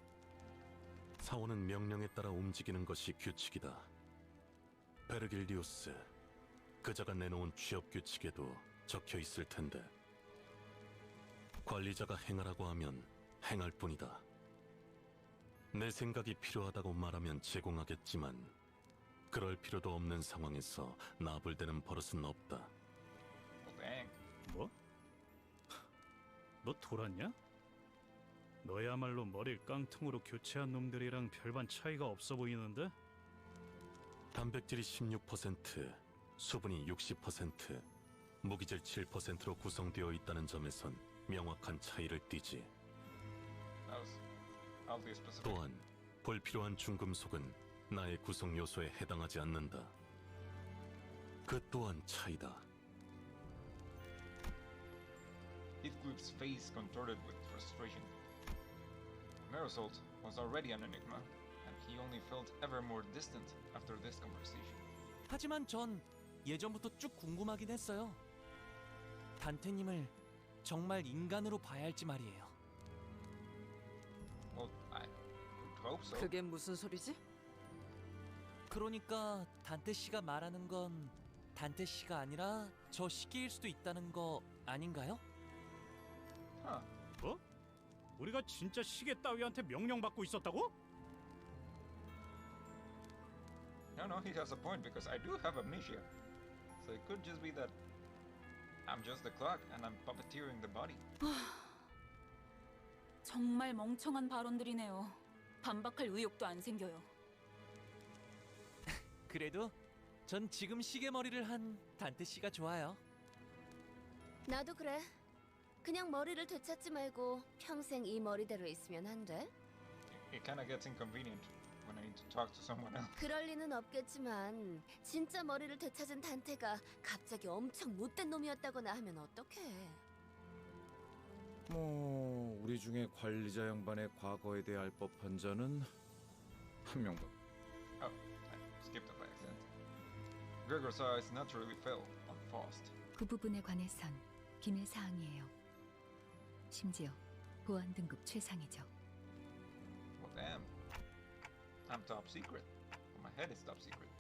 Speaker 8: 사원은 명령에 따라 움직이는 것이 규칙이다. 베르길리우스, 그자가 내놓은 취업 규칙에도 적혀 있을 텐데. 관리자가 행하라고 하면 행할 뿐이다. 내 생각이 필요하다고 말하면 제공하겠지만 그럴 필요도 없는 상황에서 나불대는 버릇은 없다.
Speaker 7: 뭐? 너 돌았냐? 너야말로 머리를 깡통으로 교체한 놈들이랑 별반 차이가 없어 보이는데?
Speaker 8: 단백질이 16%, 수분이 60%, 무기질 7%로 구성되어 있다는 점에선 명확한 차이를 띠지. 또한 불필요한 중금속은 나의 구성 요소에 해당하지 않는다. 그 또한 차이다.
Speaker 1: Heathcliff's face contorted with frustration. Marisold was already an enigma, and he only felt ever more distant after this conversation.
Speaker 16: 하지만 전 예전부터 쭉 궁금하긴 했어요. 단테님을 정말 인간으로 봐야 할지 말이에요.
Speaker 1: Well, I hope so.
Speaker 11: 그게 무슨 소리지?
Speaker 16: 그러니까 단테 씨가 말하는 건 단테 씨가 아니라 저 시계일 수도 있다는 거 아닌가요?
Speaker 7: 뭐? 우리가 진짜 시계 따위한테 명령받고 있었다고?
Speaker 1: No, he has a point because I do have amnesia. So it could just be that I'm just the clock and I'm puppeteering the body.
Speaker 6: 정말 멍청한 발언들이네요. 반박할 의욕도 안 생겨요.
Speaker 16: 그래도 전 지금 시계머리를 한 단테 씨가 좋아요.
Speaker 4: 나도 그래. 그냥 머리를 되찾지 말고 평생 이 머리대로 있으면 안 돼?
Speaker 1: It kind of gets inconvenient when I need to talk to someone else.
Speaker 4: 그럴 리는 없겠지만 진짜 머리를 되찾은 단테가 갑자기 엄청 못된 놈이었다거나 하면 어떡해?
Speaker 5: 뭐 우리 중에 관리자 양반의 과거에 대해 알 법한 자는 한 명도.
Speaker 1: Oh, I skipped it by accident. Gregor's eyes naturally fell on Faust.
Speaker 10: 그 부분에 관해선 비밀 사항이에요. 심지어 보안 등급 최상이죠.
Speaker 1: Well, damn. I'm top secret. But my head is top secret.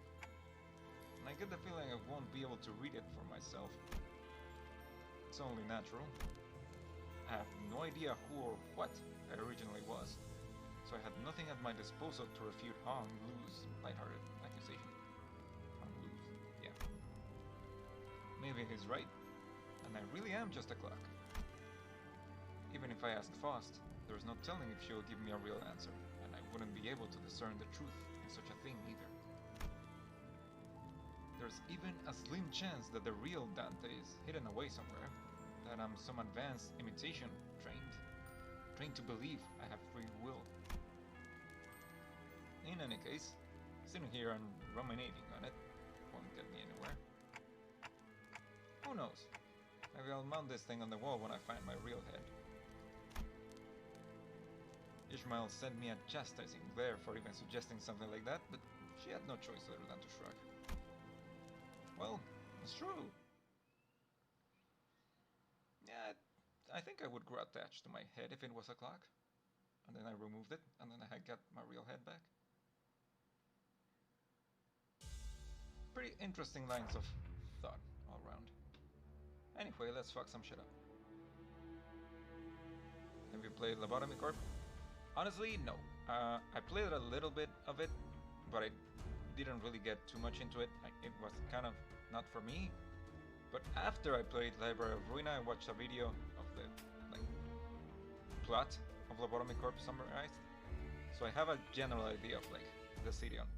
Speaker 1: And I get the feeling I won't be able to read it for myself. It's only natural. I have no idea who or what I originally was, so I had nothing at my disposal to refute Hong Lu's lighthearted accusation. Hong Lu's, yeah. Maybe he's right, and I really am just a clock. Even if I asked Faust, there's no telling if she'll give me a real answer, and I wouldn't be able to discern the truth in such a thing either. There's even a slim chance that the real Dante is hidden away somewhere, that I'm some advanced imitation, trained to believe I have free will. In any case, sitting here and ruminating on it won't get me anywhere. Who knows? Maybe I'll mount this thing on the wall when I find my real head. Ishmael sent me a chastising glare for even suggesting something like that, but she had no choice other than to shrug. Well, it's true. Yeah, I think I would grow attached to my head if it was a clock. And then I removed it, and then I got my real head back. pretty interesting lines of thought all around. Anyway, let's fuck some shit up. Have you played Lobotomy Corp? Honestly, no. I played a little bit of it, but I didn't really get too much into it. It was kind of not for me. But after I played Library of Ruina, I watched a video of the plot of Lobotomy Corp summarized. So I have a general idea of the city on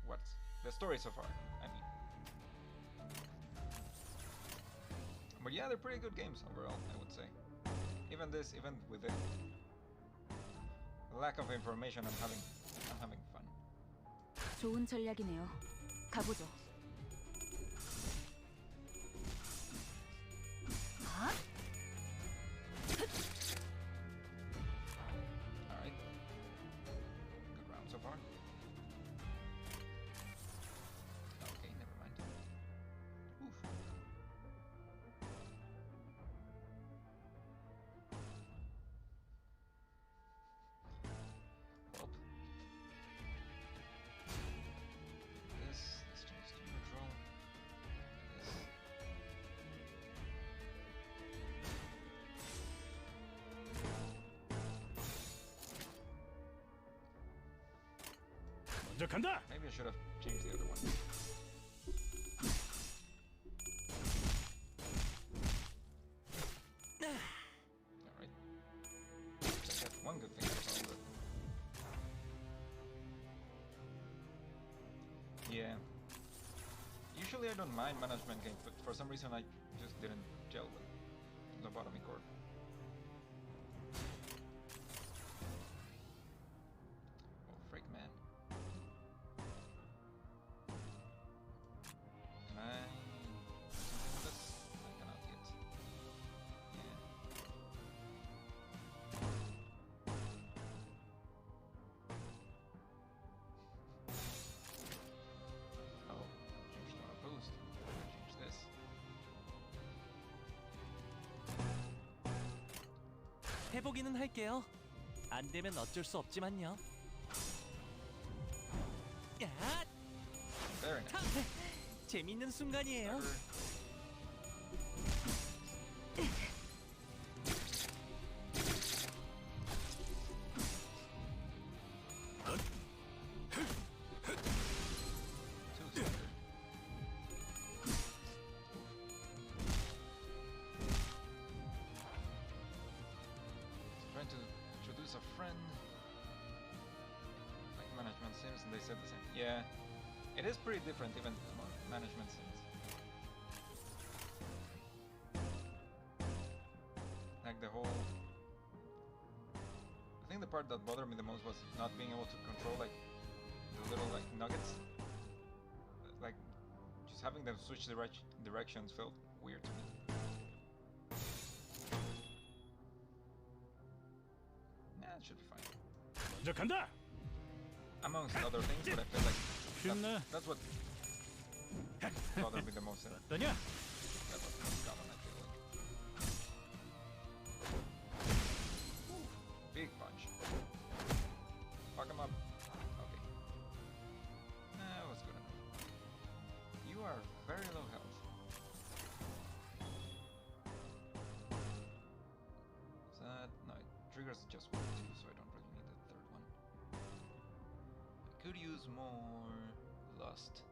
Speaker 1: what's the story so far. I mean, but yeah, they're pretty good games overall, I would say. Even with the lack of information, I'm having fun.
Speaker 6: 좋은 전략이네요. 가보죠. 아?
Speaker 1: Alright. Good round so far. Okay, never mind. Oof. Well. This changes to neutral. This.
Speaker 7: 먼저 간다.
Speaker 1: Maybe I should have changed the other one. Alright. That's one good thing about all of it. Yeah. Usually I don't mind management games, but for some reason I just didn't gel with Lobotomy Corp. Oh, freak, man. Can I do this? I cannot yet. Yeah. Oh, change to a boost. Change this.
Speaker 16: 해보기는 할게요. 안 되면 어쩔 수 없지만요. 야!
Speaker 1: Very nice.
Speaker 16: 재밌는 순간이에요.
Speaker 1: Trying to introduce a friend. Like management sims, and they said the same. Yeah, it is pretty different, even among management sims. Like the whole. I think the part that bothered me the most was not being able to control like the little like nuggets. Like just having them switch directions felt weird to me. Nah, it should be fine.
Speaker 7: 먼저 간다.
Speaker 1: Amongst other things, but I feel like that's what bothered me the most.
Speaker 7: 어떠냐?
Speaker 1: That was the most common, I feel like. Ooh, big punch. Fuck him up. Okay. That was good enough. You are very low health. Is that... No, it triggers just one too, so I don't really need the third one. I could use more lust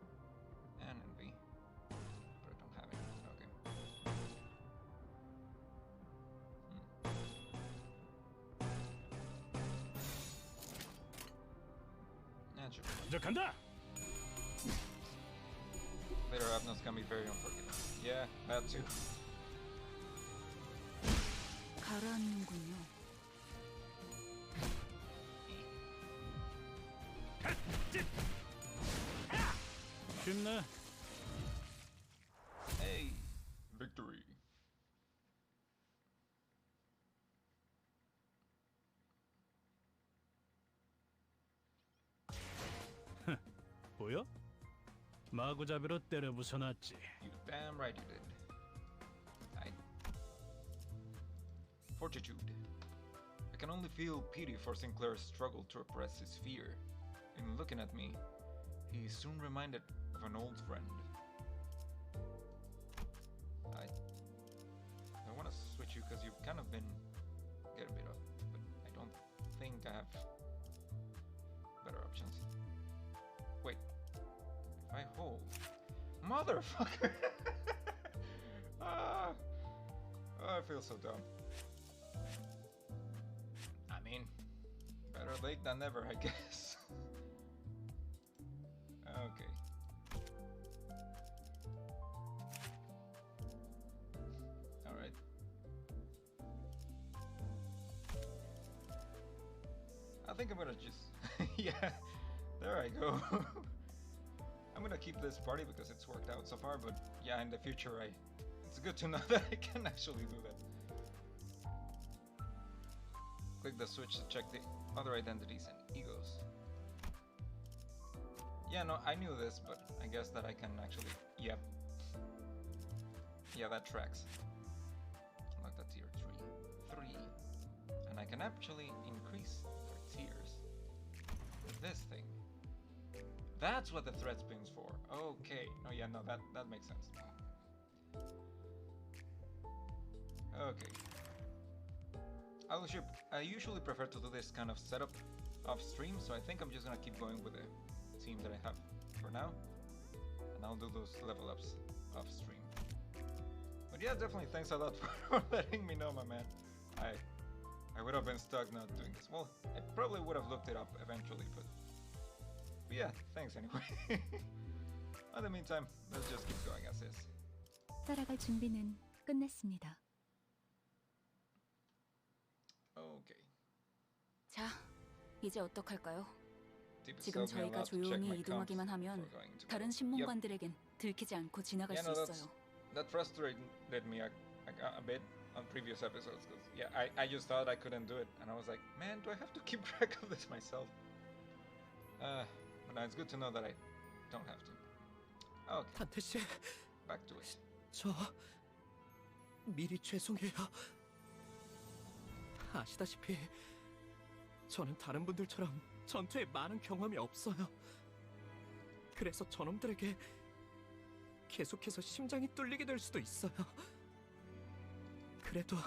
Speaker 1: and envy, but I don't have any. Okay. That should be fine.
Speaker 7: 먼저 간다.
Speaker 1: Later Abnos can be very unforgiving. Yeah, that too.
Speaker 6: 가라앉는군요.
Speaker 7: 쉽네.
Speaker 1: Hey, victory.
Speaker 7: 보여? 마구잡이로 때려 부숴놨지.
Speaker 1: You damn right you did. Fortitude. I can only feel pity for Sinclair's struggle to repress his fear. In looking at me, he is soon reminded of an old friend. you because you've kind of been getting beat up, but I don't think I have better options. Wait, if I hold, motherfucker! Ah, oh, I feel so dumb. I mean, better late than never, I guess. Okay. Alright. I think I'm gonna just... yeah, there I go. I'm gonna keep this party because it's worked out so far, but yeah, in the future it's good to know that I can actually do that. Click the switch to check the other identities and egos. Yeah, no, I knew this, but I guess that I can actually... Yep. Yeah, that tracks. Unlock that tier 3. And I can actually increase their tiers with this thing. That's what the threat spin's for. Okay. Oh yeah, no, that makes sense. Okay. I usually prefer to do this kind of setup off stream, so I think I'm just gonna keep going with the team that I have for now, and I'll do those level ups off stream. But yeah, definitely thanks a lot for letting me know, my man. I would have been stuck not doing this. Well, I probably would have looked it up eventually, but yeah, thanks anyway. In the meantime, let's just keep going as is.
Speaker 10: 따라갈 준비는 끝냈습니다.
Speaker 1: Okay.
Speaker 6: 자, 이제 어떡할까요?
Speaker 1: Deep
Speaker 6: 지금
Speaker 1: tells me I'm
Speaker 6: 저희가
Speaker 1: allowed to check
Speaker 6: 조용히
Speaker 1: my comps
Speaker 6: 이동하기만 하면
Speaker 1: before going to
Speaker 6: 다른
Speaker 1: bed.
Speaker 6: 신문관들에겐 들키지 않고 지나갈
Speaker 1: Yeah,
Speaker 6: 수
Speaker 1: no,
Speaker 6: 있어요.
Speaker 1: that frustrated me a bit on previous episodes, because yeah, I just thought I couldn't do it, and I was like, man, do I have to keep track of this myself? But now it's good to know that I don't have to. Okay.
Speaker 9: 단테 씨,
Speaker 1: Back to it.
Speaker 9: 저 미리 죄송해요. 아시다시피 저는 다른 분들처럼 전투에 많은 경험이 없어요. 그래서 저놈들에게 계속해서 심장이 뚫리게 될 수도 있어요. 그래도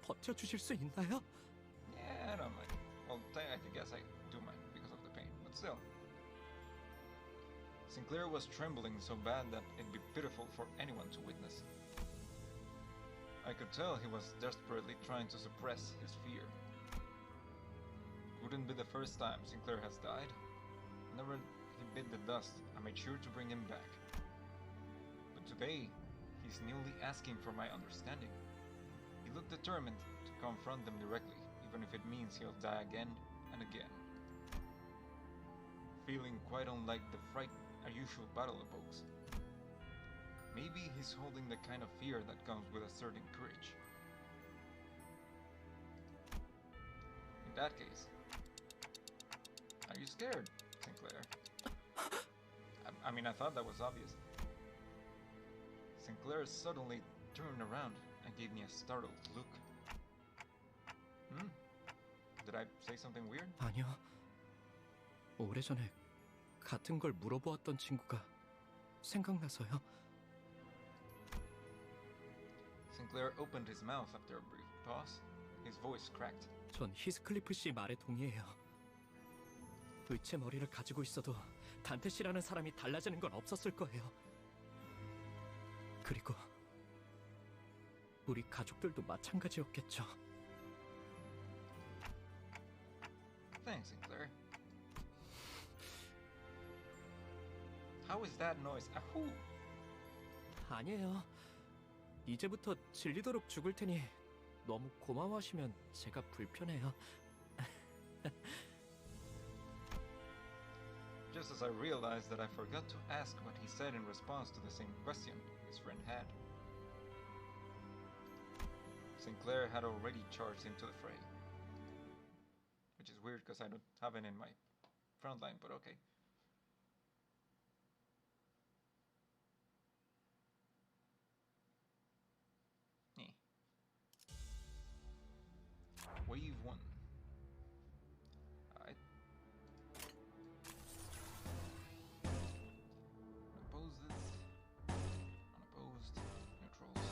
Speaker 9: 버텨주실 수 있나요?
Speaker 1: Yeah, I don't mind. Well, I guess I do mind because of the pain, but still. Sinclair was trembling so bad that it'd be pitiful for anyone to witness. I could tell he was desperately trying to suppress his fear. Wouldn't be the first time Sinclair has died. Whenever he bit the dust, I made sure to bring him back. But today, he's newly asking for my understanding. He looked determined to confront them directly, even if it means he'll die again and again. Feeling quite unlike the fright a usual battle evokes. Maybe he's holding the kind of fear that comes with a certain courage. In that case, are you scared, Sinclair? I mean, I thought that was obvious. Sinclair suddenly turned around and gave me a startled look. Did I say something weird?
Speaker 9: 아니요. 오래전에 같은 걸 물어보았던 친구가 생각나서요.
Speaker 1: Sinclair opened his mouth after a brief pause. His voice cracked.
Speaker 9: 전 히스클리프 씨 말에 동의해요. 의체 머리를 가지고 있어도 단테 씨라는 사람이 달라지는 건 없었을 거예요. 그리고 우리 가족들도 마찬가지였겠죠.
Speaker 1: Thanks, Sinclair. How is that noise? Ahoo!
Speaker 9: 아니에요. 이제부터 질리도록 죽을 테니 너무 고마워하시면 제가 불편해요.
Speaker 1: Just as I realized that I forgot to ask what he said in response to the same question his friend had. Sinclair had already charged into the fray. Which is weird because I don't have it in my front line, but okay. Wave 1. Alright. Oppose this. Unopposed. Neutrals.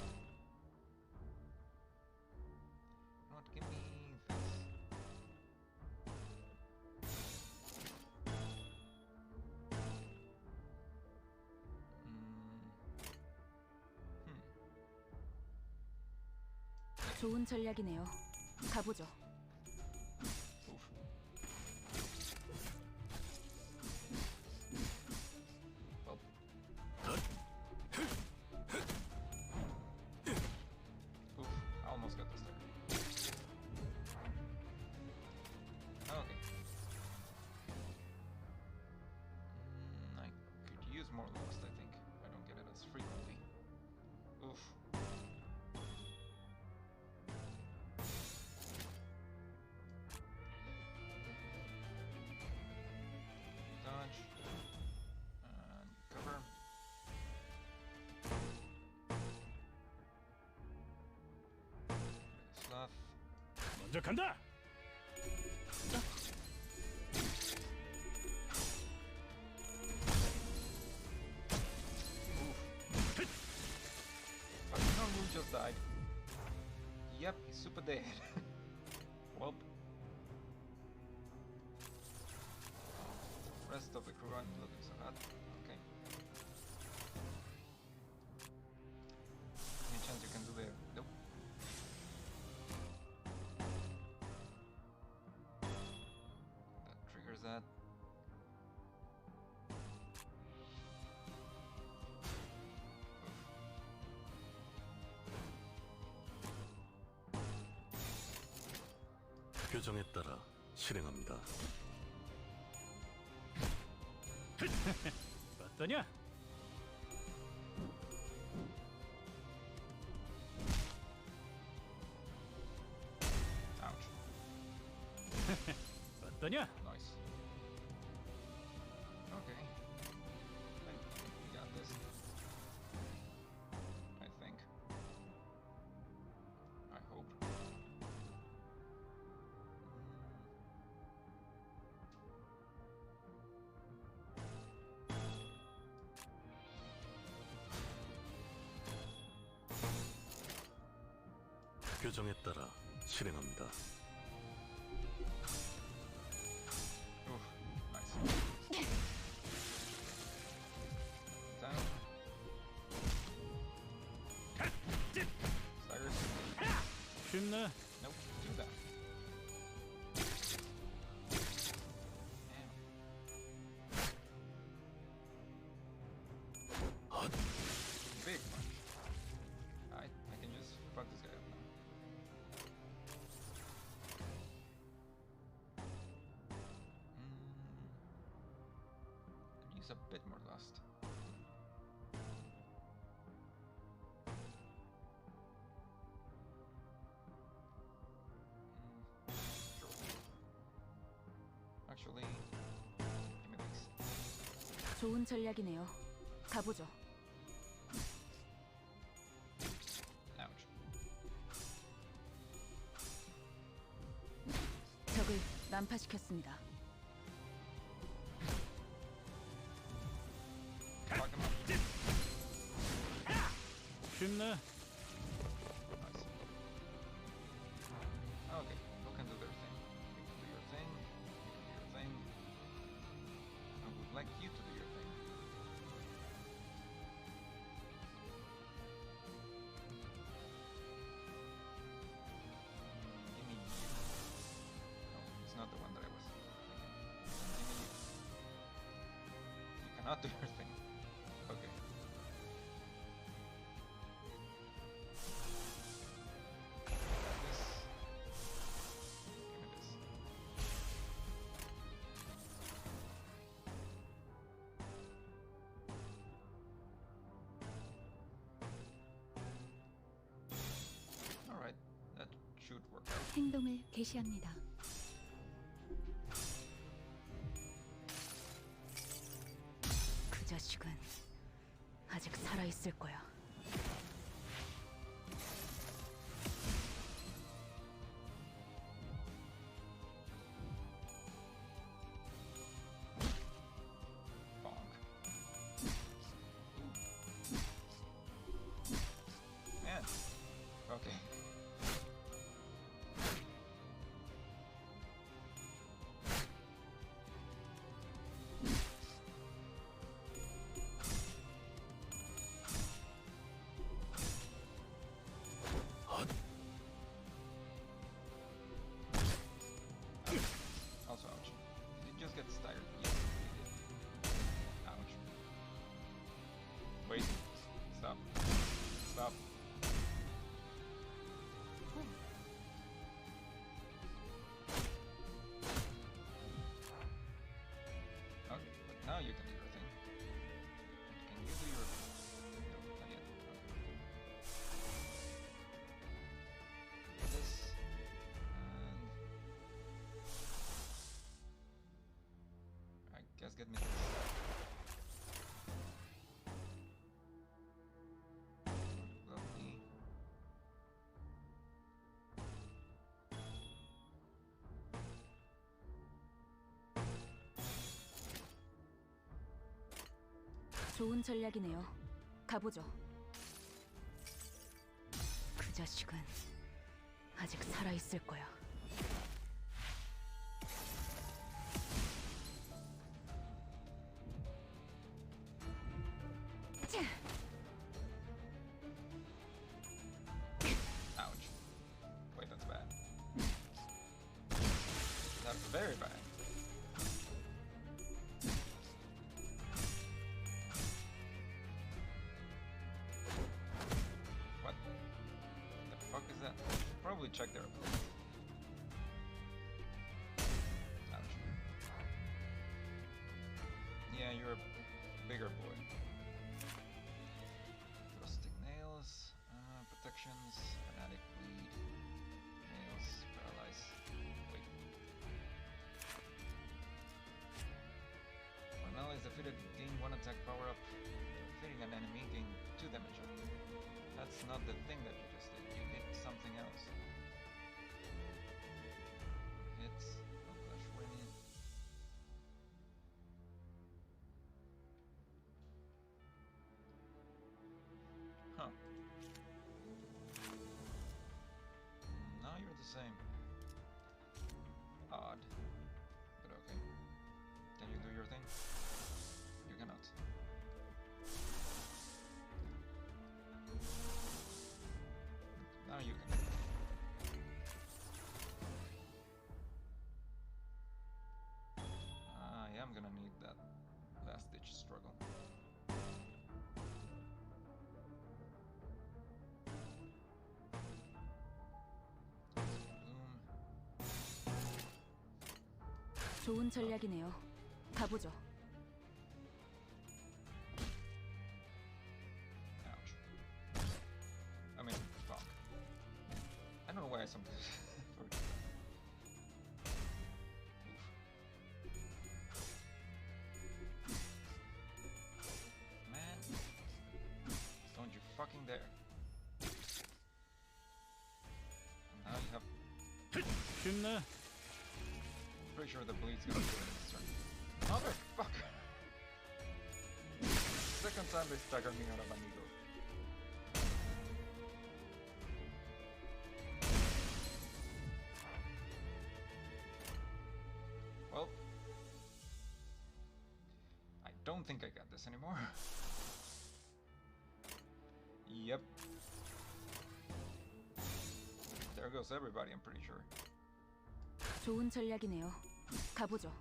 Speaker 6: 좋은 전략이네요. 가보죠.
Speaker 1: Oof, I almost got this there. Okay. I could use more lust, I think. I don't get it as frequently. Oof. Dodge. And cover. Sloth.
Speaker 7: 먼저 간다.
Speaker 1: Fucking hell, you just died. Yep, he's super dead. Welp. Rest of the crew aren't looking so hot. Okay. Any chance you can do there? Nope. That triggers that.
Speaker 8: 규정에 따라 실행합니다.
Speaker 7: 어떠냐?
Speaker 1: Ouch.
Speaker 7: 어떠냐?
Speaker 1: Nice. Okay. I think we got this. I think. I hope.
Speaker 8: 규정에 따라 실행합니다.
Speaker 1: Oof. Nice. Down. Staggered.
Speaker 7: 쉽네.
Speaker 1: Nope. Two down. Big punch. I can just fuck this guy up now. Could use a bit more lust. Sure. Actually, give me this.
Speaker 6: 좋은 전략이네요. 가보죠.
Speaker 1: Ouch.
Speaker 6: 적을 난파시켰습니다.
Speaker 1: Fuck him up.
Speaker 7: 쉽네.
Speaker 1: Nice. Okay, who can do their thing? You can do your thing. You can do your thing. I would like you to do your thing. Give me you. No, it's not the one that I was thinking. Give me you. You cannot do your thing. Okay. This. Give me this. Alright, that should work out.
Speaker 10: 행동을 개시합니다.
Speaker 6: 그 자식은 아직 살아있을 거야.
Speaker 1: Bonk. Man. Okay.
Speaker 6: 좋은 전략이네요. 가보죠. 그 자식은 아직 살아있을 거야.
Speaker 1: Ouch. Wait, that's bad. That's very bad. What the fuck is that? Probably check their abilities. Ouch. Yeah, you're a bigger boy. Rustic nails, protections, fanatic bleed, nails, paralyze. Wait. When ally is defeated, gain 1 attack power up. Defeating an enemy, gain 2 damage up. That's not the thing that you just did. You did something else. Hits, flash winning. Huh. Now you're the same. Odd. But okay. Can you do your thing? You cannot. Now you can. I am gonna need that last ditch struggle.
Speaker 6: 좋은 전략이네요. 가보죠.
Speaker 1: Ouch. I mean, fuck. I don't know why I sometimes forget that. Oof. Man, don't you fucking dare. And now you have.
Speaker 7: 쉽네.
Speaker 1: Pretty sure the bleed's gonna do it in this turn. Motherfucker! Second time they staggered me out of amigo. Well, I don't think I got this anymore. Yep. There goes everybody, I'm pretty sure.
Speaker 6: 좋은 전략이네요. 가보죠.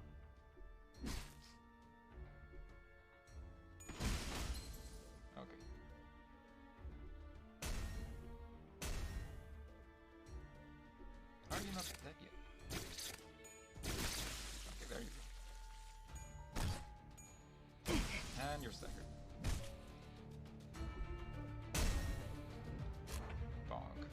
Speaker 1: Okay. How are you not dead yet? Okay, there you go. And you're staggered. Bonk.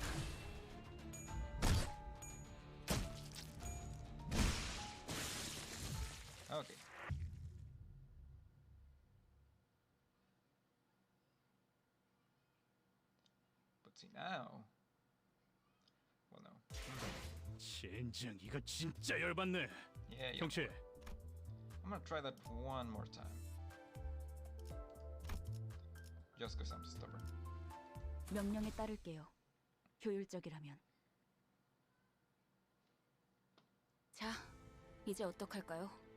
Speaker 1: Okay. But see now. Well, no.
Speaker 7: 젠장 이거 진짜 열받네.
Speaker 1: Yeah, yeah.
Speaker 7: 경치.
Speaker 1: I'm gonna try that one more time. Just because I'm stubborn.
Speaker 6: 명령에 따를게요. 효율적이라면. 자, 이제 어떡할까요?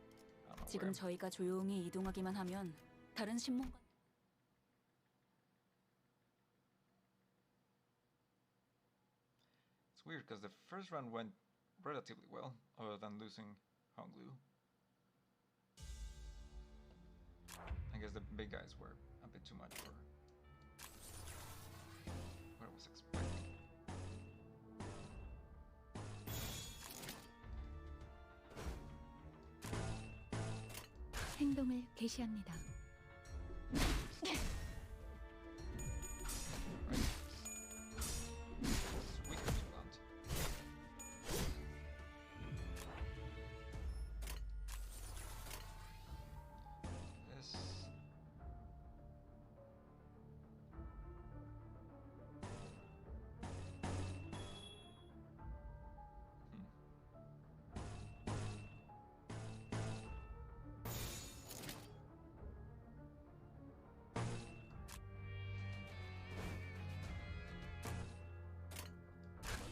Speaker 6: 지금 저희가 조용히 이동하기만 하면 다른 신문관
Speaker 1: It's weird because the first run went relatively well, other than losing Honglu. I guess the big guys were a bit too much for what I was expecting.
Speaker 10: 행동을 개시합니다.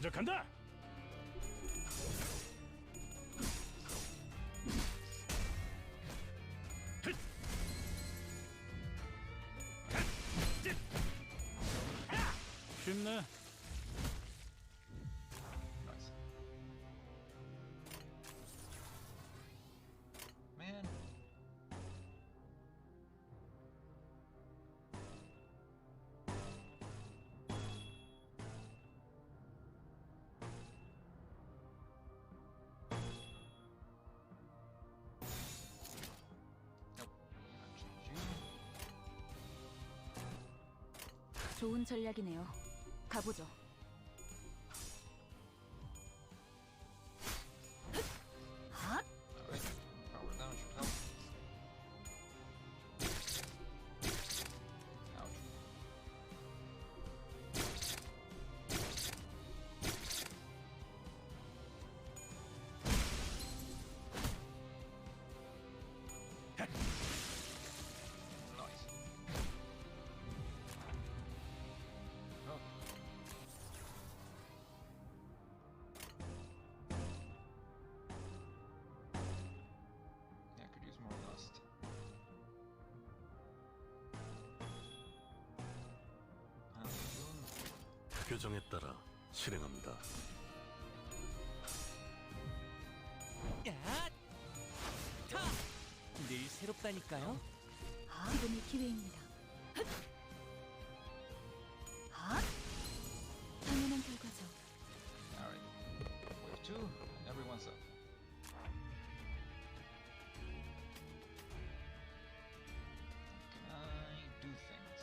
Speaker 2: 먼저 간다.
Speaker 7: 쉽네.
Speaker 1: Nice. Man.
Speaker 6: 좋은 전략이네요. 가보죠. 핫!
Speaker 1: Alright. Power down should help. Ouch. Nice. Oh. Yeah, I could use more lust.
Speaker 8: 규정에 따라 실행합니다.
Speaker 16: 야! 타! 늘 새롭다니까요.
Speaker 6: 지금이 기회입니다. 핫! 당연한 결과죠.
Speaker 1: Alright. Wave 2, and everyone's up. Can I do things?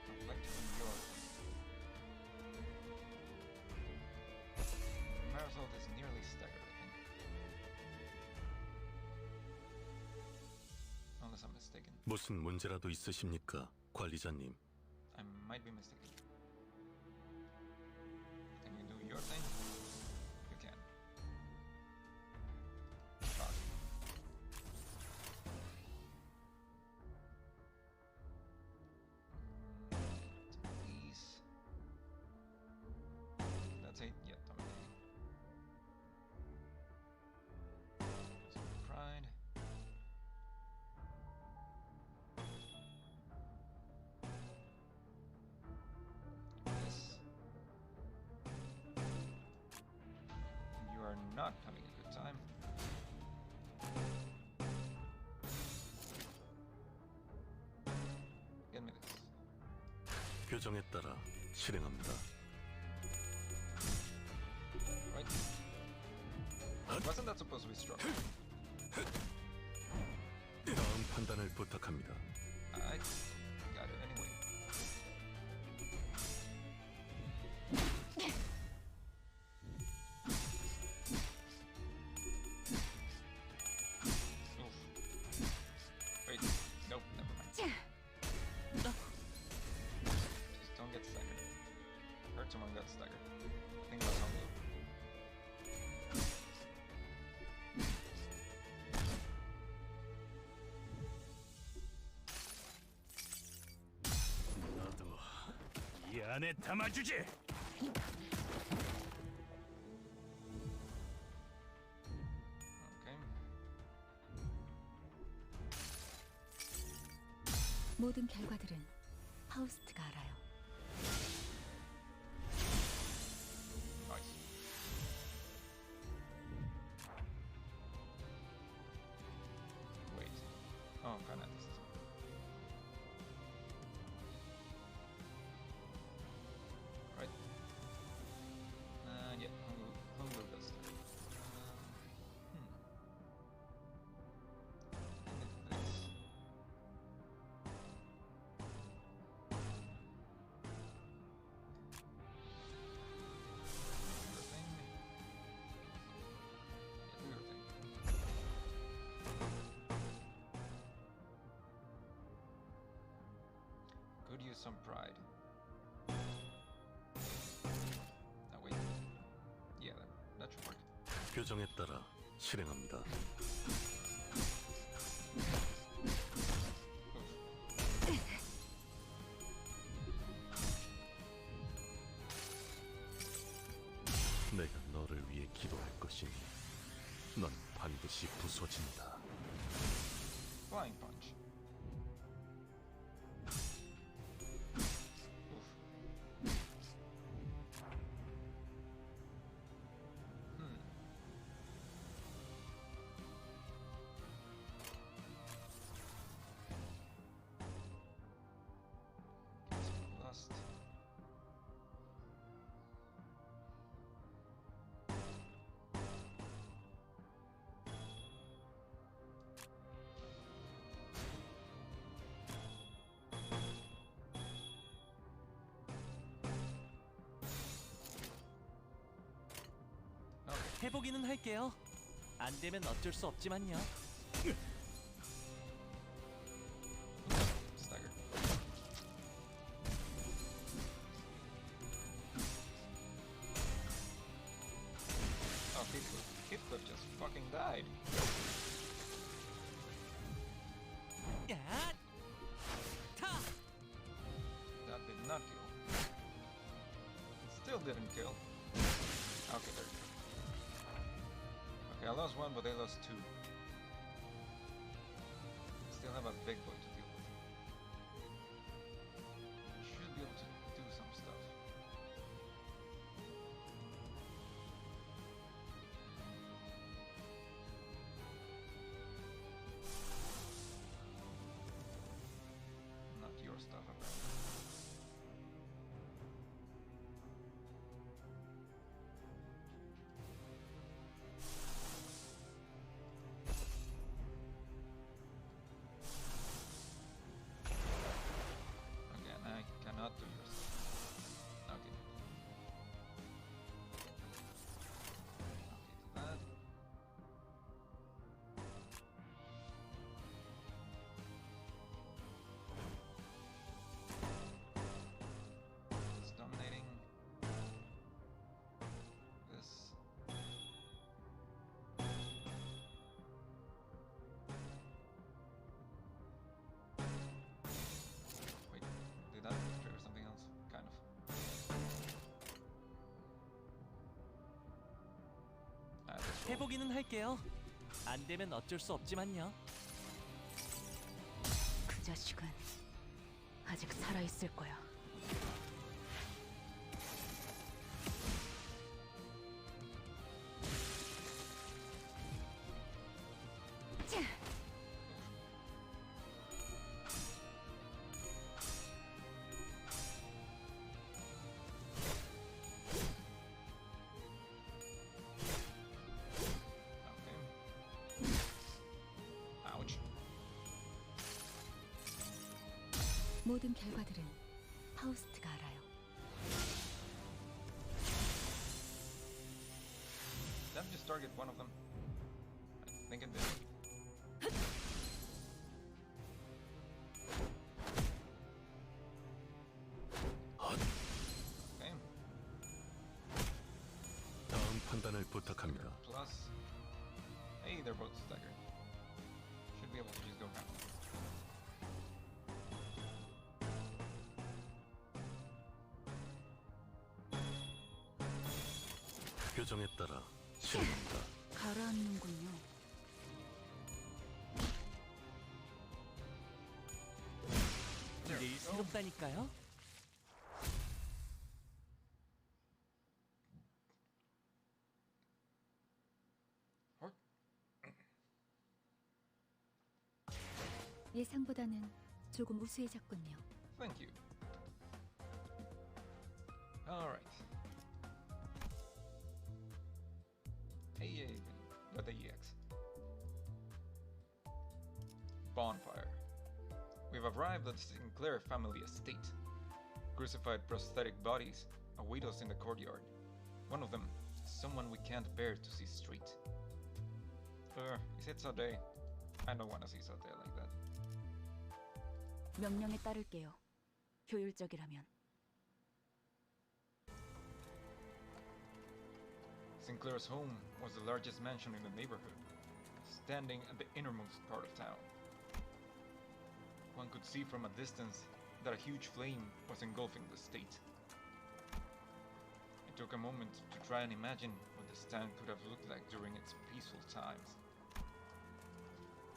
Speaker 1: I would like to enjoy them. Marisol is nearly staggered, I think. Unless I'm mistaken.
Speaker 8: 무슨 문제라도 있으십니까, 관리자님?
Speaker 1: I might be mistaken. Can you do your thing? You can. Fuck. Please. That's 8. Yeah, dominating. Some pride. Yes. You are not having a good time. Give me this.
Speaker 8: 규정에 따라 실행합니다.
Speaker 1: Right? Wasn't that supposed to be struck?
Speaker 8: 다음 판단을 부탁합니다.
Speaker 1: I got it anyway. Oof. Wait, nope, never mind. Just don't get staggered. Heard someone got staggered. I think that's on blue.
Speaker 2: 너도 이 안에 담아주지.
Speaker 1: Okay.
Speaker 10: 모든 결과들은 파우스트가 알아요.
Speaker 1: Nice. Wait. Oh, kind of this. Right. Yeah, Hulu does that. This. Your thing. Yeah, do your thing. Could use some pride. Oh wait. Yeah, that should work.
Speaker 8: 규정에 따라 실행합니다. 너를 위해 기도할 것이니 넌 반드시 부서진다.
Speaker 1: Flying punch. Lust.
Speaker 16: 해보기는 할게요. 안 되면 어쩔 수 없지만요.
Speaker 1: Stagger. Oh, Heathcliff just fucking died.
Speaker 16: 야! 타!
Speaker 1: That did not kill. Still didn't kill. Okay, there you go. Okay, I lost one, but they lost two. Still have a big boy to deal with. Should be able to do some stuff. Not your stuff, apparently. Again, I cannot do your stuff. Okay. Okay, do that. It's dominating. This. Wait, did that trigger something else? Kind of. Let's roll.
Speaker 16: 해보기는 할게요. 안 되면 어쩔 수 없지만요.
Speaker 10: 그 자식은 아직 살아있을 거야.
Speaker 1: Okay. Ouch.
Speaker 10: 모든 결과들은 파우스트가 알아요.
Speaker 1: Did I just target one of them? I think it did. Okay.
Speaker 8: 다음 판단을 부탁합니다.
Speaker 1: Plus. Hey, they're both staggered. Should be able to just go down.
Speaker 8: 표정에 따라 실행한다.
Speaker 10: 가라앉는군요.
Speaker 16: 늘 새롭다니까요.
Speaker 10: 예상보다는 조금 우수해졌군요.
Speaker 1: Thank you. Alright. Hey, got the EX. Bonfire. We've arrived at the Sinclair family estate. Crucified prosthetic bodies await us in the courtyard. One of them is someone we can't bear to see straight. Is it Sade? I don't want to see Sade like that.
Speaker 10: 명령에 따를게요. 효율적이라면.
Speaker 1: Sinclair's home was the largest mansion in the neighborhood, standing at the innermost part of town. One could see from a distance that a huge flame was engulfing the estate. It took a moment to try and imagine what the this town could have looked like during its peaceful times.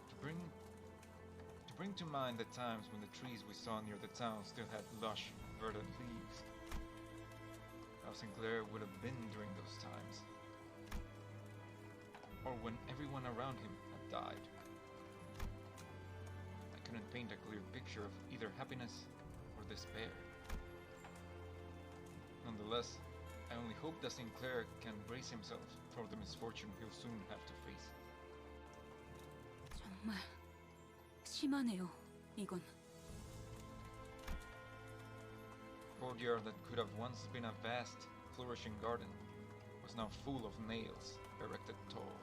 Speaker 1: To bring to mind the times when the trees we saw near the town still had lush, verdant leaves. How Sinclair would have been during those times. Or when everyone around him had died. I couldn't paint a clear picture of either happiness or despair. Nonetheless, I only hope that Sinclair can brace himself for the misfortune he'll soon have to face.
Speaker 6: 정말 심하네요. 이건
Speaker 1: Courtyard that could have once been a vast, flourishing garden was now full of nails erected tall.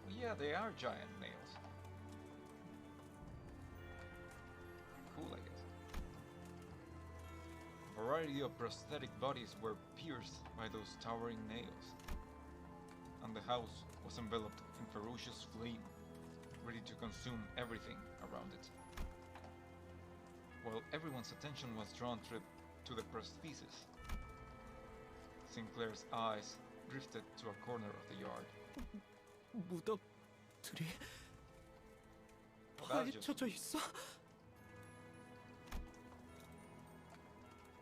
Speaker 1: Well, yeah, they are giant nails. Cool, I guess. A variety of prosthetic bodies were pierced by those towering nails, and the house was enveloped in ferocious flame, ready to consume everything around it. While everyone's attention was drawn to the prosthesis, Sinclair's eyes drifted to a corner of the yard.
Speaker 9: 무덤들이 파헤쳐져 있어?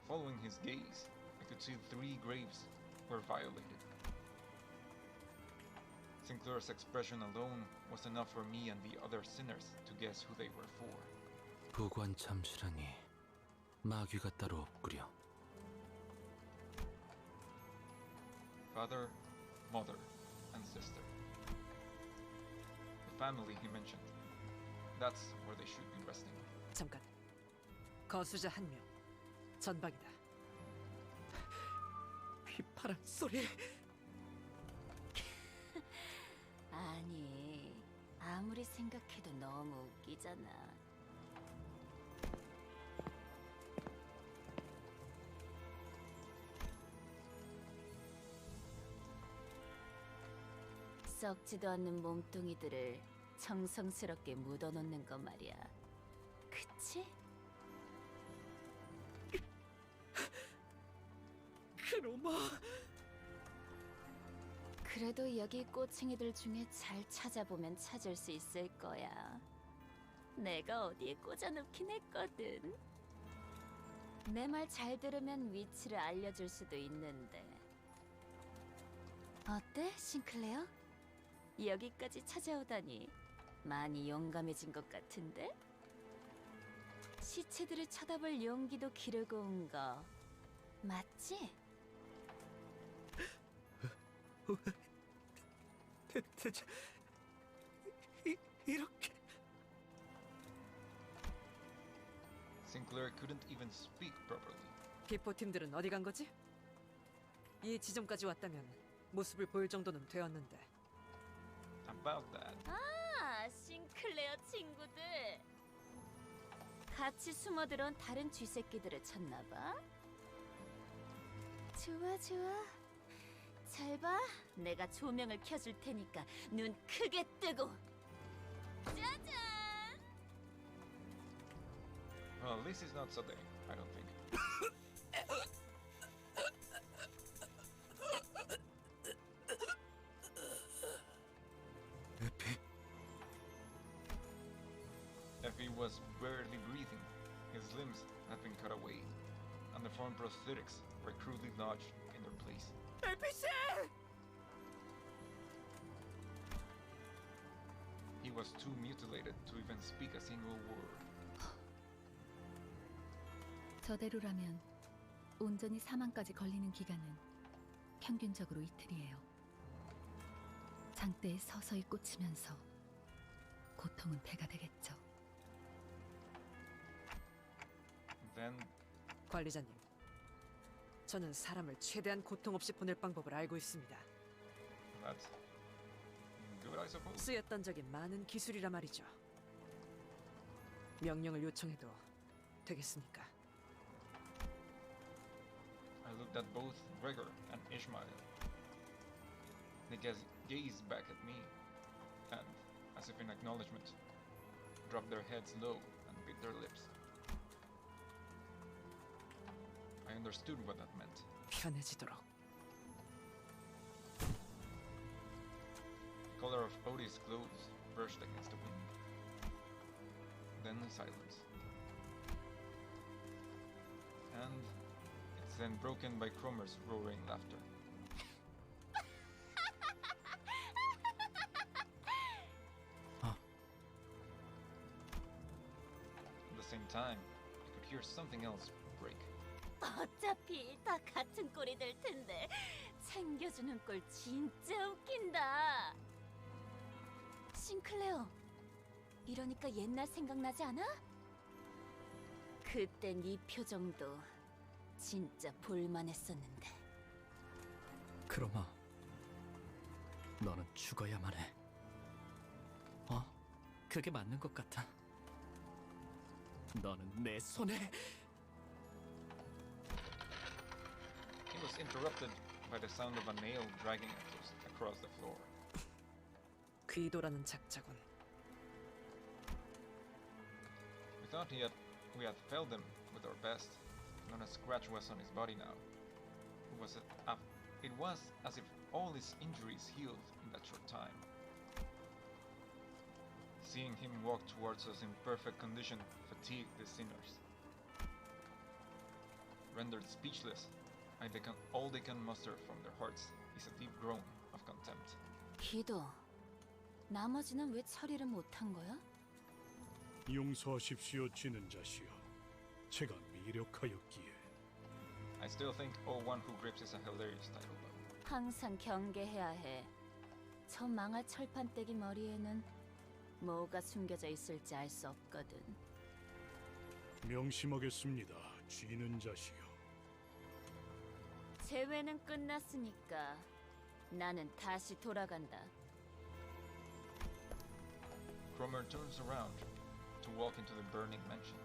Speaker 1: Following his gaze, I could see 3 graves were violated. Sinclair's expression alone was enough for me and the other sinners to guess who they were for.
Speaker 16: 부관 참수라니 마귀가 따로 없구려.
Speaker 1: Father, mother, and sister. The family he mentioned. That's where they should be resting.
Speaker 11: 잠깐. 거수자 1명. 전방이다.
Speaker 9: 휘파람 소리.
Speaker 4: 아니, 아무리 생각해도 너무 웃기잖아. 썩지도 않는 몸뚱이들을 정성스럽게 묻어놓는 거 말이야. 그치?
Speaker 9: 그놈아.
Speaker 4: 그래도 여기 꼬챙이들 중에 잘 찾아보면 찾을 수 있을 거야. 내가 어디에 꽂아놓긴 했거든. 내 말 잘 들으면 위치를 알려줄 수도 있는데. 어때, 싱클레어? 여기까지 찾아오다니 많이 용감해진 것 같은데? 시체들을 쳐다볼 용기도 기르고 온 거 맞지?
Speaker 9: 대체 이렇게
Speaker 1: Sinclair couldn't even speak properly.
Speaker 11: 기포팀들은 어디 간 거지? 이 지점까지 왔다면 모습을 보일 정도는 되었는데.
Speaker 1: About that.
Speaker 4: 아, 싱클레어 친구들. 같이 숨어들어온 다른 쥐새끼들을 찾나 봐. 좋아, 좋아. 잘 봐. 내가 조명을 켜줄 테니까 눈 크게 뜨고. 짜잔!
Speaker 1: Well, this is not so bad, I don't think. Effie was barely breathing. His limbs had been cut away, and the foreign prosthetics were crudely lodged in their place.
Speaker 9: NPC!
Speaker 1: He was too mutilated to even speak a single word.
Speaker 10: 저대로라면 온전히 사망까지 걸리는 기간은 평균적으로 이틀이에요. 장대에 서서히 꽂히면서 고통은 배가 되겠죠.
Speaker 1: Then
Speaker 11: 관리자님, 저는 사람을 최대한 고통 없이 보낼 방법을 알고 있습니다.
Speaker 1: that's good, I suppose.
Speaker 11: 쓰였던 적이 많은 기술이라 말이죠. 명령을 요청해도 되겠습니까?
Speaker 1: I looked at both Gregor and Ishmael. They gazed back at me, and, as if in acknowledgement, dropped their heads low and bit their lips. I understood what that meant.
Speaker 11: 편해지도록.
Speaker 1: of Odie's clothes brushed against the wind. Then silence. And it's then broken by Cromer's roaring laughter. At the same time, you could hear something else break.
Speaker 4: 어차피 다 같은 꼴이 될 텐데 챙겨주는 꼴 진짜 웃긴다. 싱클레어, 이러니까 옛날 생각나지 않아? 그땐 이 표정도 진짜 볼만했었는데.
Speaker 9: 크로마, 너는 죽어야만 해. 그게 맞는 것 같아. 너는 내 손에...
Speaker 1: He was interrupted by the sound of a nail dragging across the floor.
Speaker 11: 귀도라는 작자군.
Speaker 1: We thought we had felled him with our best. Not a scratch was on his body now. It was as if all his injuries healed in that short time. Seeing him walk towards us in perfect condition fatigued the sinners. Rendered speechless, all they can muster from their hearts is a deep groan of contempt.
Speaker 4: 기도, 나머지는 왜 처리를 못한 거야?
Speaker 7: 용서하십시오, 쥐는 자시여. 제가 미력하였기에.
Speaker 1: I still think One Who Grips is a hilarious title though.
Speaker 4: 항상 경계해야 해. 저 망할 철판떼기 머리에는 뭐가 숨겨져 있을지 알 수 없거든.
Speaker 7: 명심하겠습니다, 쥐는 자시여.
Speaker 4: 재회는 끝났으니까 나는 다시 돌아간다.
Speaker 1: Cromer turns around to walk into the burning mansion.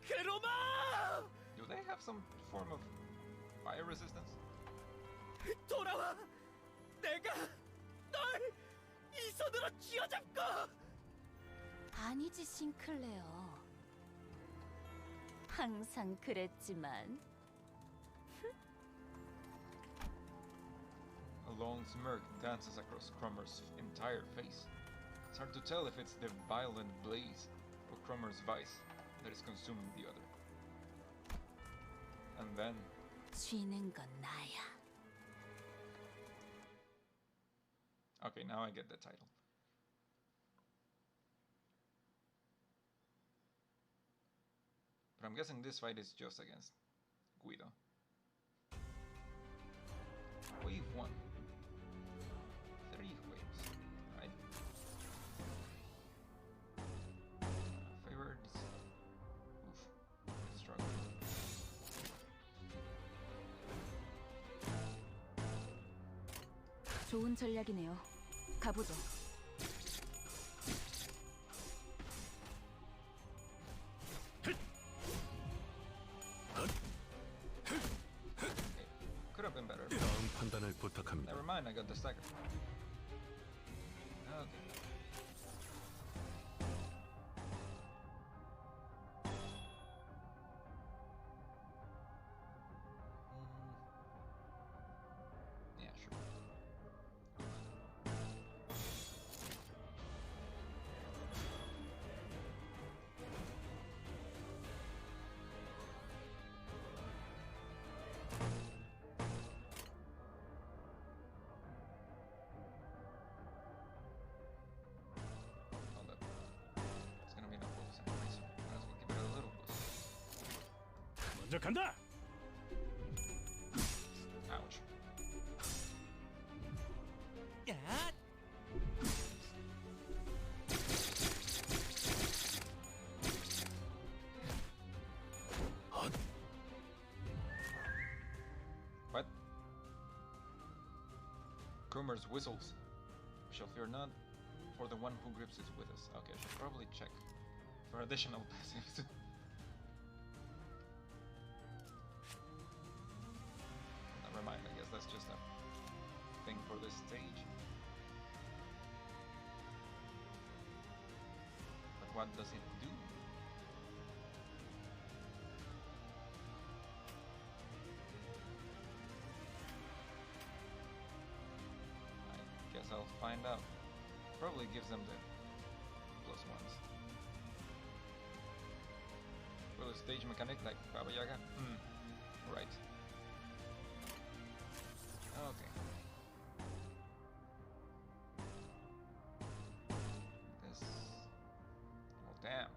Speaker 9: 크로마!
Speaker 1: Do they have some form of fire resistance?
Speaker 9: 돌아와! 내가 널 이 손으로 쥐어잡고!
Speaker 4: 아니지, 싱클레어. 항상 그랬지만.
Speaker 1: A long smirk dances across Cromer's entire face. It's hard to tell if it's the violent blaze or Cromer's vice that is consuming the other. And then...
Speaker 4: 쥐는 건 나야.
Speaker 1: Okay, now I get the title. But I'm guessing this fight is just against Guido. Wave 1. 3 waves. Right. Favored. Oof. Struggle.
Speaker 6: 좋은 전략이네요. 가보죠.
Speaker 1: Could have been better.
Speaker 8: 다음 판단을 부탁합니다.
Speaker 1: Never mind, I got the stagger. Okay. Yeah, sure.
Speaker 7: 먼저 간다.
Speaker 1: Ouch.
Speaker 16: 야!
Speaker 1: What? Cromer's whistles. We shall fear not, for the one who grips is with us. Okay, I should probably check for additional passives. Never mind, I guess that's just a thing for this stage. But what does it do? I guess I'll find out. Probably gives them the plus ones. Well, a stage mechanic like Baba Yaga? Right. Okay. This... Well, damn.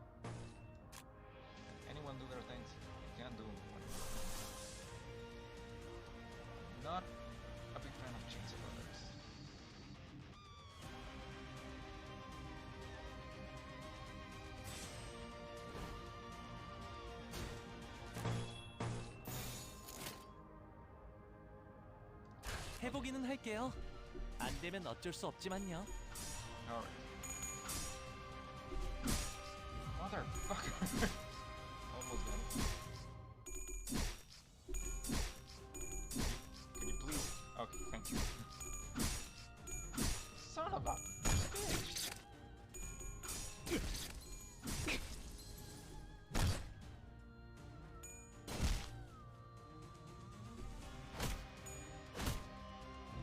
Speaker 1: Can anyone do their things? You can't do one. Not a big fan of Chains of Others.
Speaker 16: 해보기는 할게요. 안 되면 어쩔 수 없지만요.
Speaker 1: Alright. Motherfucker! Almost got it. Can you please? Okay, thank you. Son of a bitch!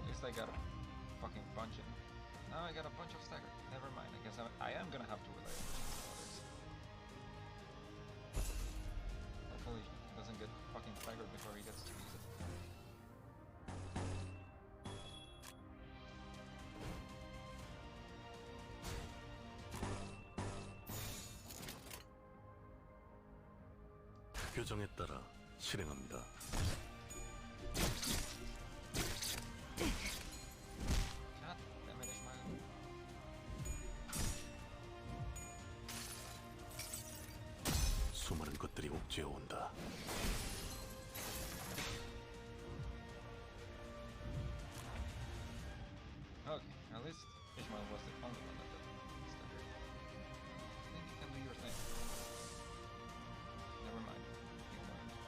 Speaker 1: At least I got a fucking punch in. Now I got a bunch of stagger. Never mind, I guess I am gonna have to rely on others. Hopefully he doesn't get fucking staggered before he gets to use it.
Speaker 8: 규정에 따라 실행합니다.
Speaker 1: God damn it, Ishmael.
Speaker 8: 수많은 것들이 옥죄어 온다.
Speaker 1: Okay, at least Ishmael was the only one that did stagger. I think you can do your thing. Never mind. Ignore it.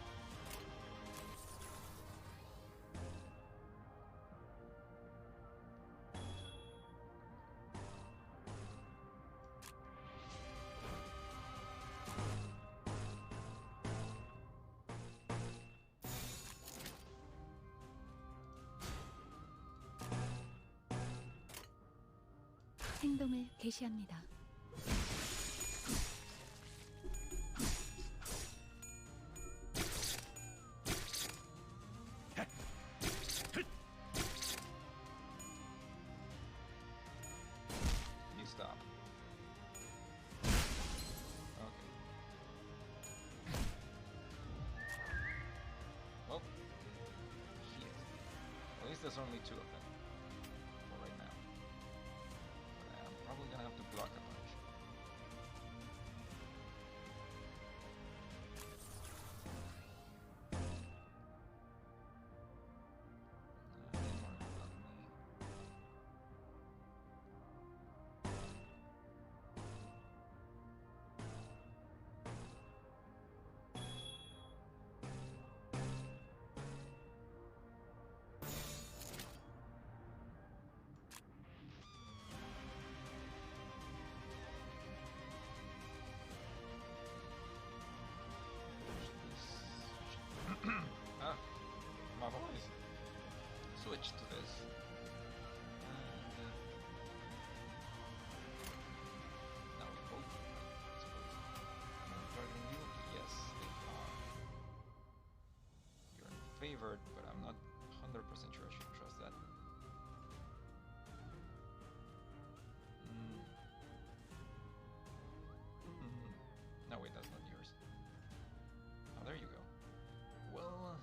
Speaker 10: 행동을 개시합니다.
Speaker 1: You stop. Okay. Well, shit. At least there's only two of them for right now. But I'm probably gonna have to block a bunch. Any more block me. Ah, my voice. Switch to this. And, now we both, I suppose. Am I targeting you? Yes, they are. You're favored, but I'm not 100% sure I should trust that. No, wait, that's not yours. Oh, there you go. Well,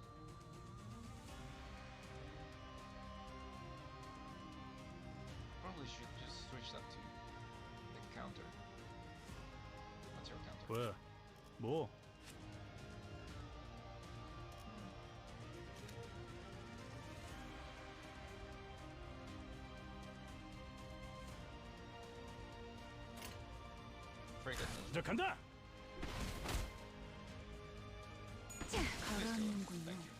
Speaker 1: probably should just switch that to the counter. What's your counter?
Speaker 7: 왜? 뭐?
Speaker 1: Frigate.
Speaker 7: 먼저 간다.
Speaker 10: 가라앉는군요.
Speaker 1: Thank you.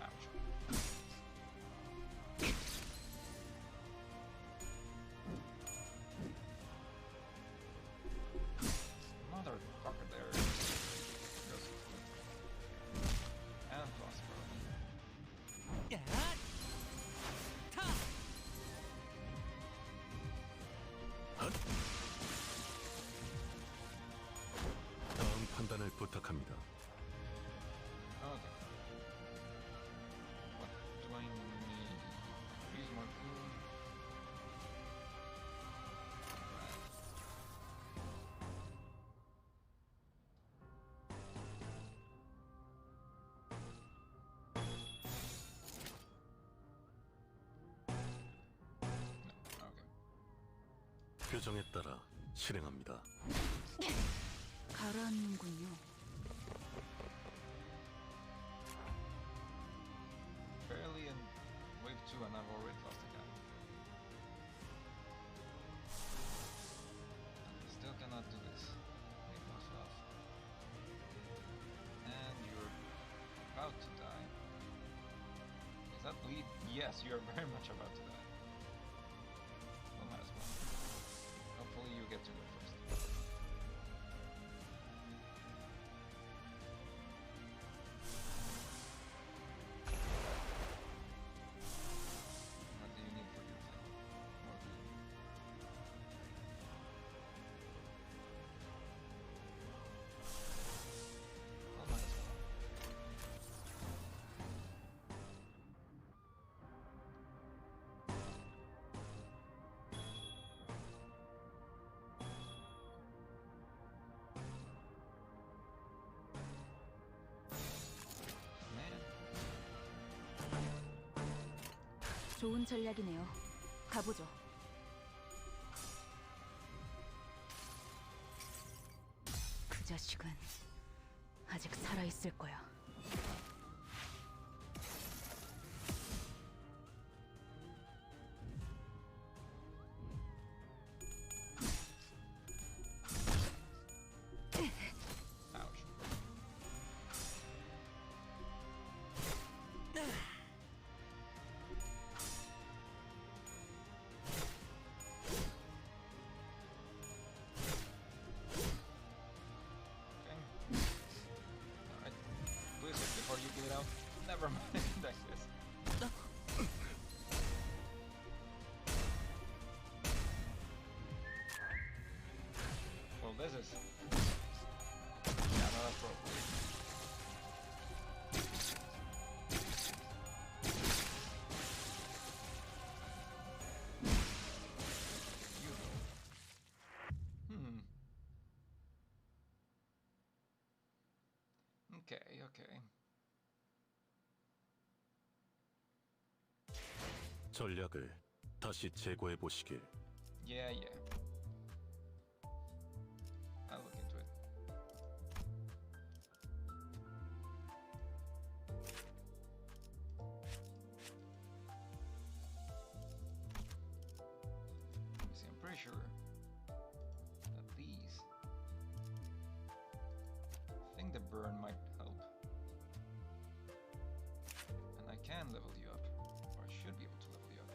Speaker 1: Ouch. Motherfucker there. Goes and plus probably.
Speaker 16: 야!
Speaker 8: 규정에 따라 실행합니다.
Speaker 6: 가라앉는군요.
Speaker 1: Barely in wave 2 and I've already lost a guy. And I still cannot do this. Make myself. And you're about to die. Is that bleed? Yes, you're very much about to die. Well, might as well. Hopefully you get to go first. What do you need for your thing? More glue. Well, might as well.
Speaker 6: 좋은 전략이네요. 가보죠. 그 자식은 아직 살아있을 거야.
Speaker 1: Alright. Please hit before you bleed out. Never mind. That's this. Well, this is not appropriate. You go. Okay, okay.
Speaker 8: 전략을 다시 재고해 보시길.
Speaker 1: Yeah, yeah. I'll look into it. Let me see, I'm pretty sure that these... I think the burn might help. And I can level you up, or I should be able to level you up.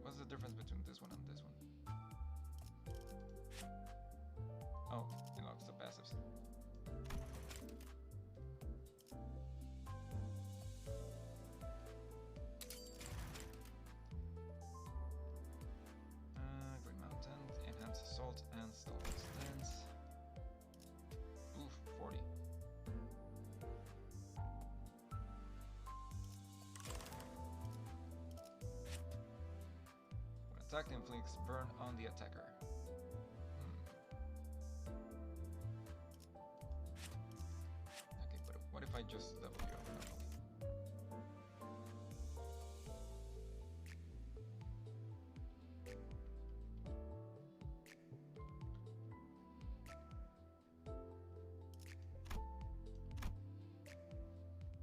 Speaker 1: What's the difference between this one and this one? Oh, it locks the passives. Green Mountain, enhance assault and stealth stance. Oof, 40. When attacked inflicts burn on the attacker. Okay, but what if I just level you up normally?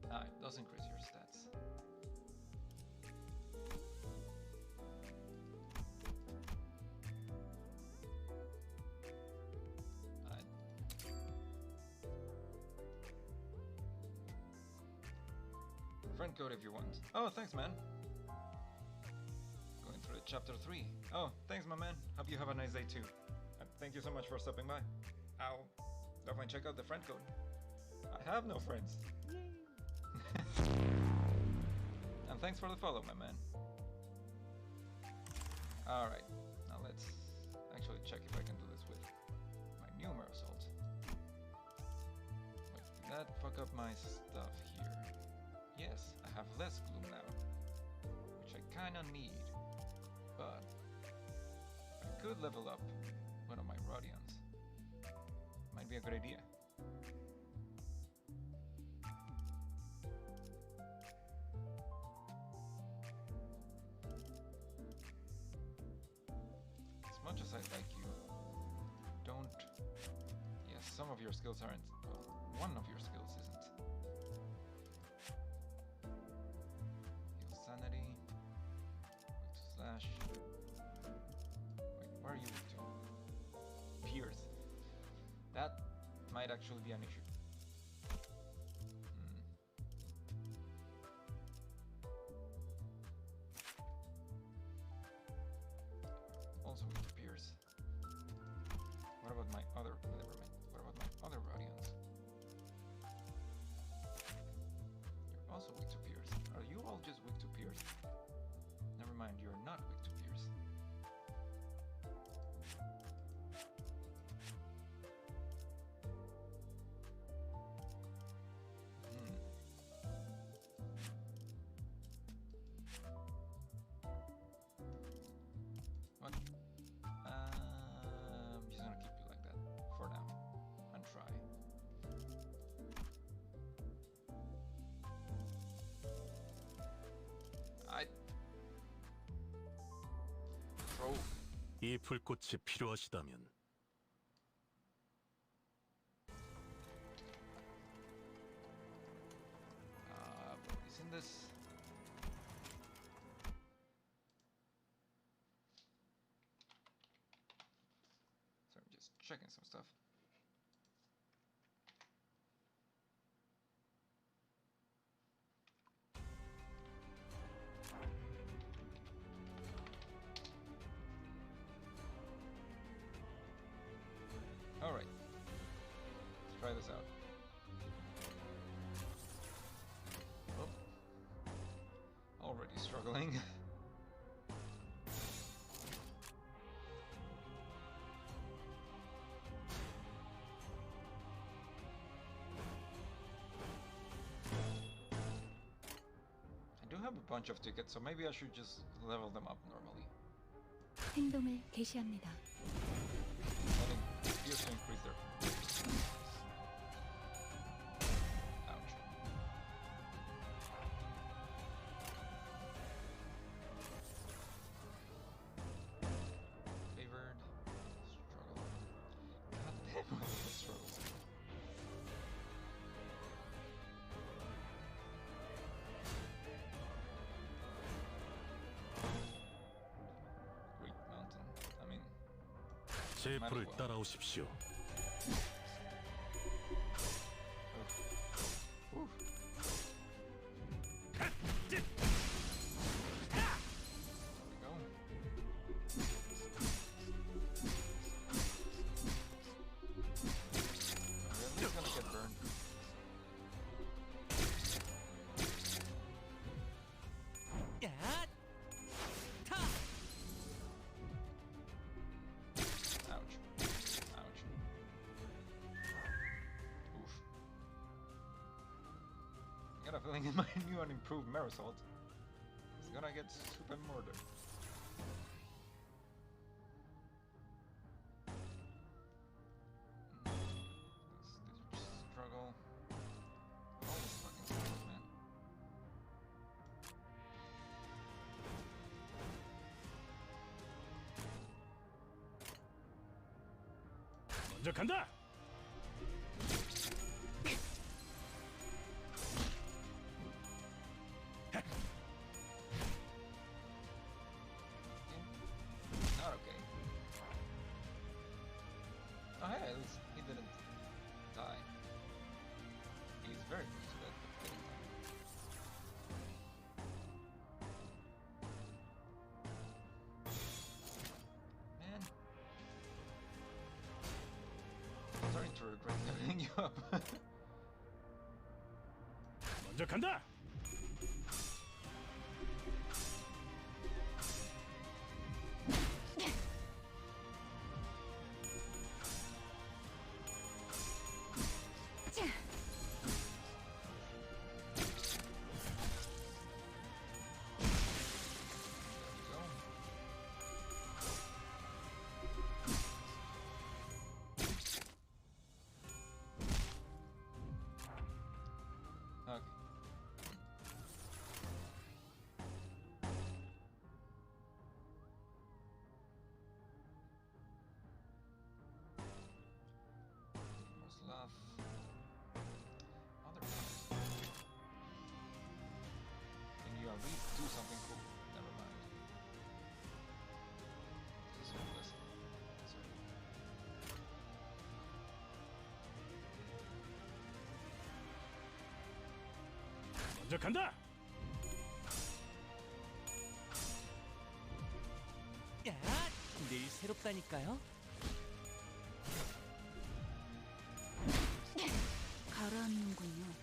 Speaker 1: Ah, it does increase your stats. Alright. Friend code if you want. Oh, thanks, man. Going through chapter 3. Oh, thanks, my man. Hope you have a nice day too. And thank you so much for stopping by. I'll definitely check out the friend code. I have no friends. And thanks for the follow, my man. Alright, now let's actually check if I can do this with my numer assault. Wait, did that fuck up my stuff here? Yes, I have less gloom now, which I kinda need, but I could level up one of my Rodians. Might be a good idea. some of your skills aren't. Well, one of your skills isn't. Heal sanity. Weak to slash. Wait, where are you weak to? Pierce. That might actually be an issue. Also weak to Pierce. What about my other? Never mind. What about my other Radians? You're also weak to Pierce. Are you all just weak to Pierce? Never mind. You're not weak to Pierce. What? I'm just gonna keep you like that for now and try. I throw.
Speaker 8: 이 불꽃이 필요하시다면
Speaker 1: Isn't this? So I'm just checking some stuff. All right, let's try this out. Oh, already struggling. I do have a bunch of tickets, so maybe I should just level them up normally.
Speaker 10: 행동을 개시합니다.
Speaker 1: Letting Pierce to increase their. Ouch. Favored. Struggle. God damn, the struggles. Great Mountain. I mean,
Speaker 8: 제 불을 따라오십시오.
Speaker 1: oof. There we go. We're at least gonna get burned. Ouch. Ouch. Oof. I got a feeling in my new and improved Marisol is gonna get super murdered. This struggle. All these fucking struggles, man.
Speaker 7: 먼저 간다.
Speaker 1: Not okay. Oh hey, at least he didn't die. He's very close to that, but didn't die. Man. I'm starting to regret leveling you up.
Speaker 7: 먼저 간다.
Speaker 1: Okay.
Speaker 7: 먼저 간다.
Speaker 16: 야, 늘 새롭다니까요.
Speaker 6: 가라앉는군요.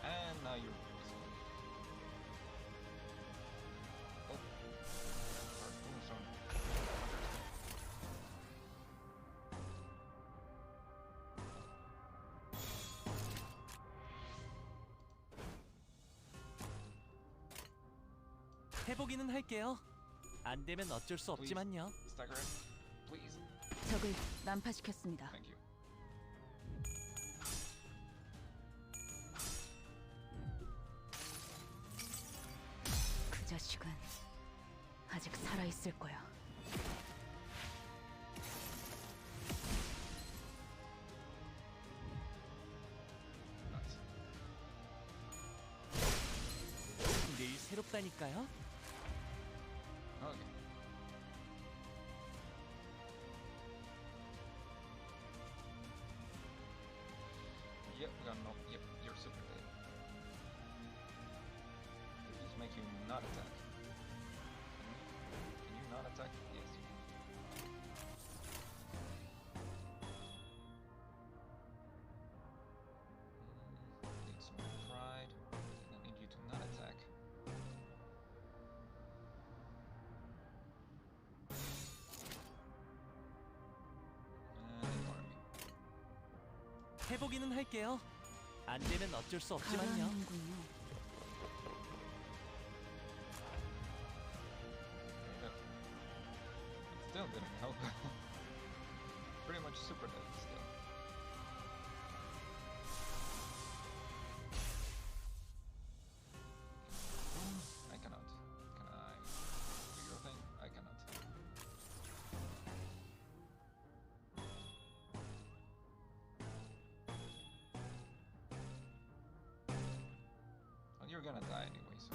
Speaker 1: And now you're
Speaker 16: 해보기는 할게요. 안 되면 어쩔 수 없지만요.
Speaker 1: stagger it, please.
Speaker 6: 적을 난파시켰습니다.
Speaker 1: Thank you.
Speaker 6: 그 자식은 아직 살아있을 거야.
Speaker 16: 늘 새롭다니까요.
Speaker 1: Okay. Yep, we got no. Yep, you're super dead. It'll just make you not attack. Can you not attack? Yes, you can. Need some pride. I need you to not attack. And ignore me.
Speaker 16: 해보기는 할게요. 안 되면 어쩔 수 없지만요.
Speaker 6: 가라앉는군요.
Speaker 1: Still didn't help. Pretty much super dead still. I cannot. Can I do your thing? I cannot. Well, you're gonna die anyway, so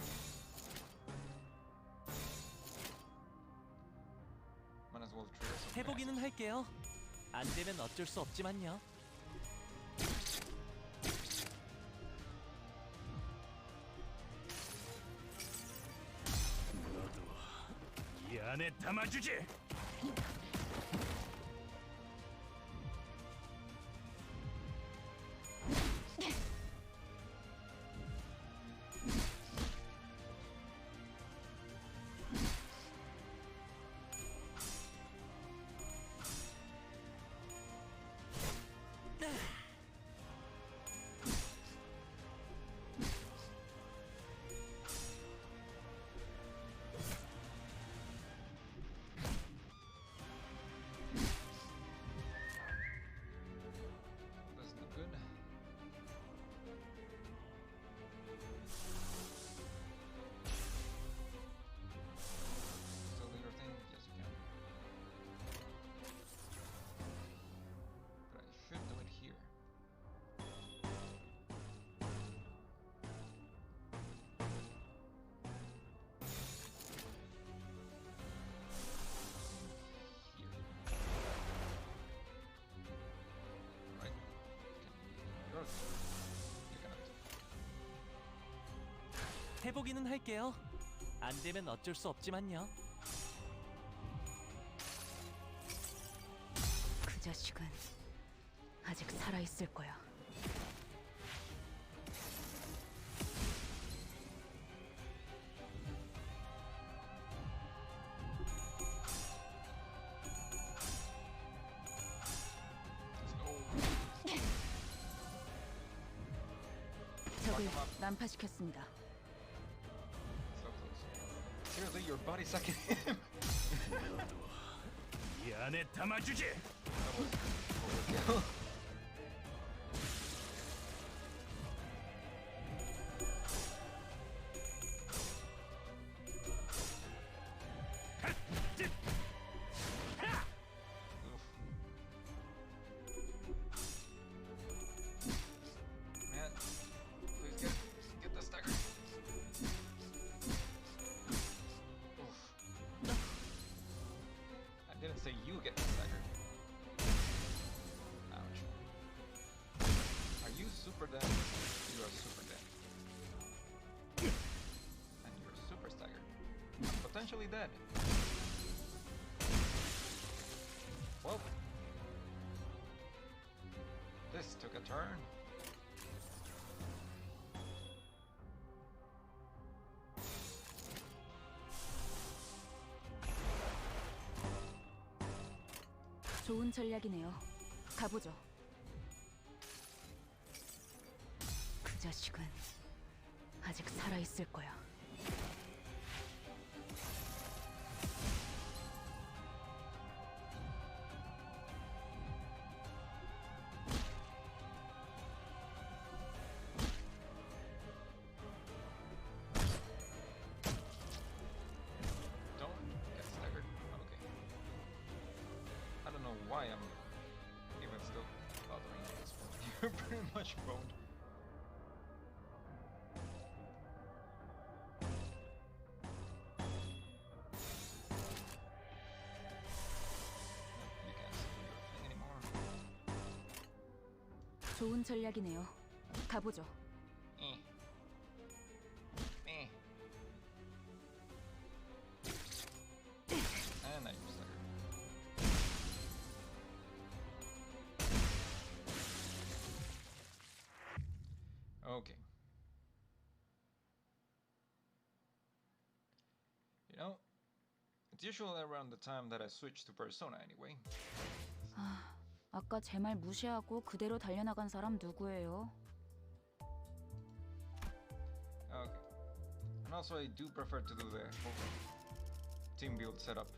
Speaker 1: might as well trigger some
Speaker 16: 해보기는 할게요. 안 되면 어쩔 수 없지만요.
Speaker 7: 이 안에 담아주지.
Speaker 1: That's not good. Still do your thing? Yes, you can. But I should do it here. Right? Yours. You cannot.
Speaker 16: 해보기는 할게요. 안 되면 어쩔 수 없지만요.
Speaker 6: 그 자식은 아직 살아있을 거야. 적을 난파시켰습니다.
Speaker 1: So close. Seriously, your body sucking him.
Speaker 7: 이 안에 담아주지.
Speaker 1: Overkill. essentially dead. Well, this took a turn.
Speaker 6: 좋은 전략이네요. 가보죠. 그 자식은 아직 살아있을 거야.
Speaker 1: Why I'm even still bothering at this point. You're pretty much boned. You can't see your thing anymore.
Speaker 6: 좋은 전략이네요. 가보죠.
Speaker 1: And I just okay. You know, it's usually around the time that I switch to Persona anyway.
Speaker 6: 아까 제 말 무시하고 그대로 달려나간 사람 누구예요?
Speaker 1: Okay. And also I do prefer to do the whole team build setup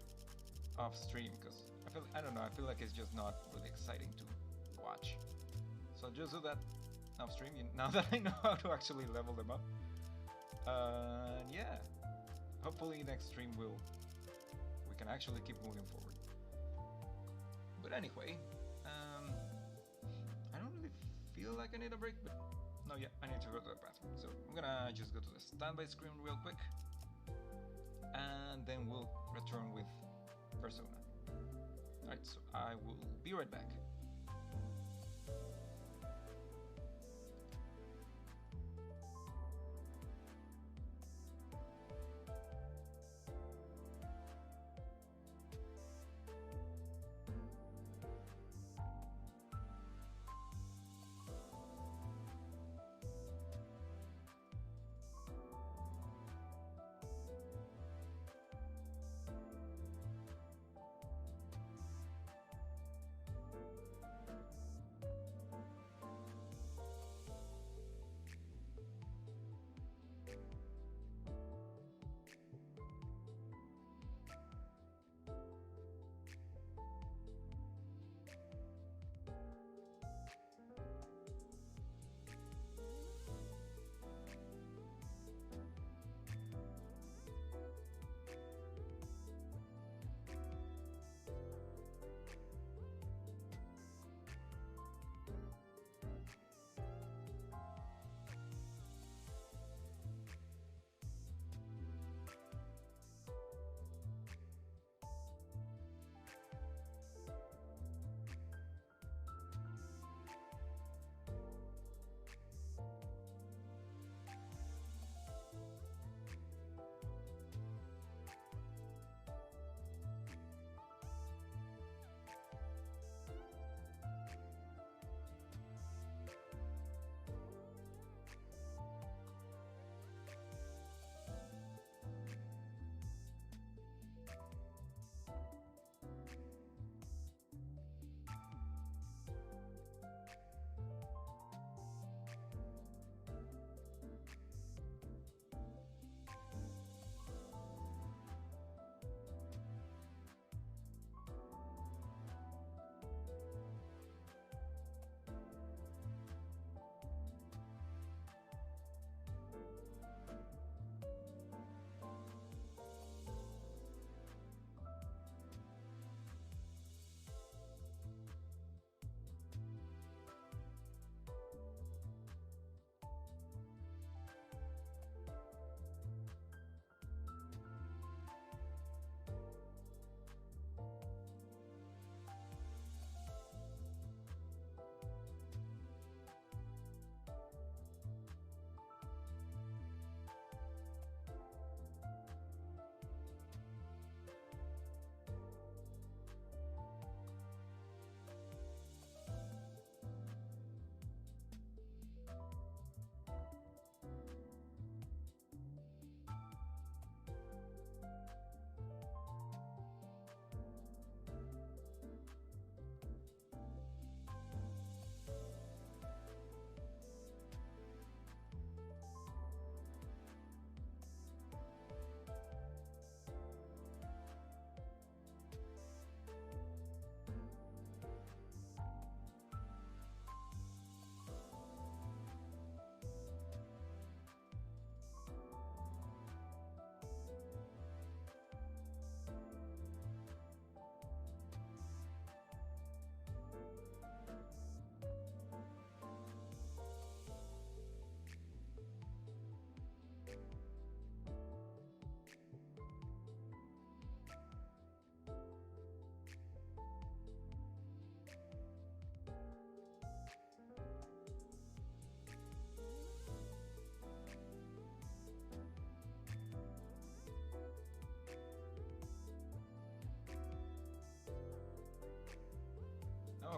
Speaker 1: off stream because I don't know, I feel like it's just not really exciting to watch. So just do that off stream now that I know how to actually level them up. Yeah, hopefully next stream we can actually keep moving forward. But anyway, I don't really feel like I need a break, but no, yeah, I need to go to the bathroom. So I'm gonna just go to the standby screen real quick, and then we'll return with Persona. Alright, so I will be right back.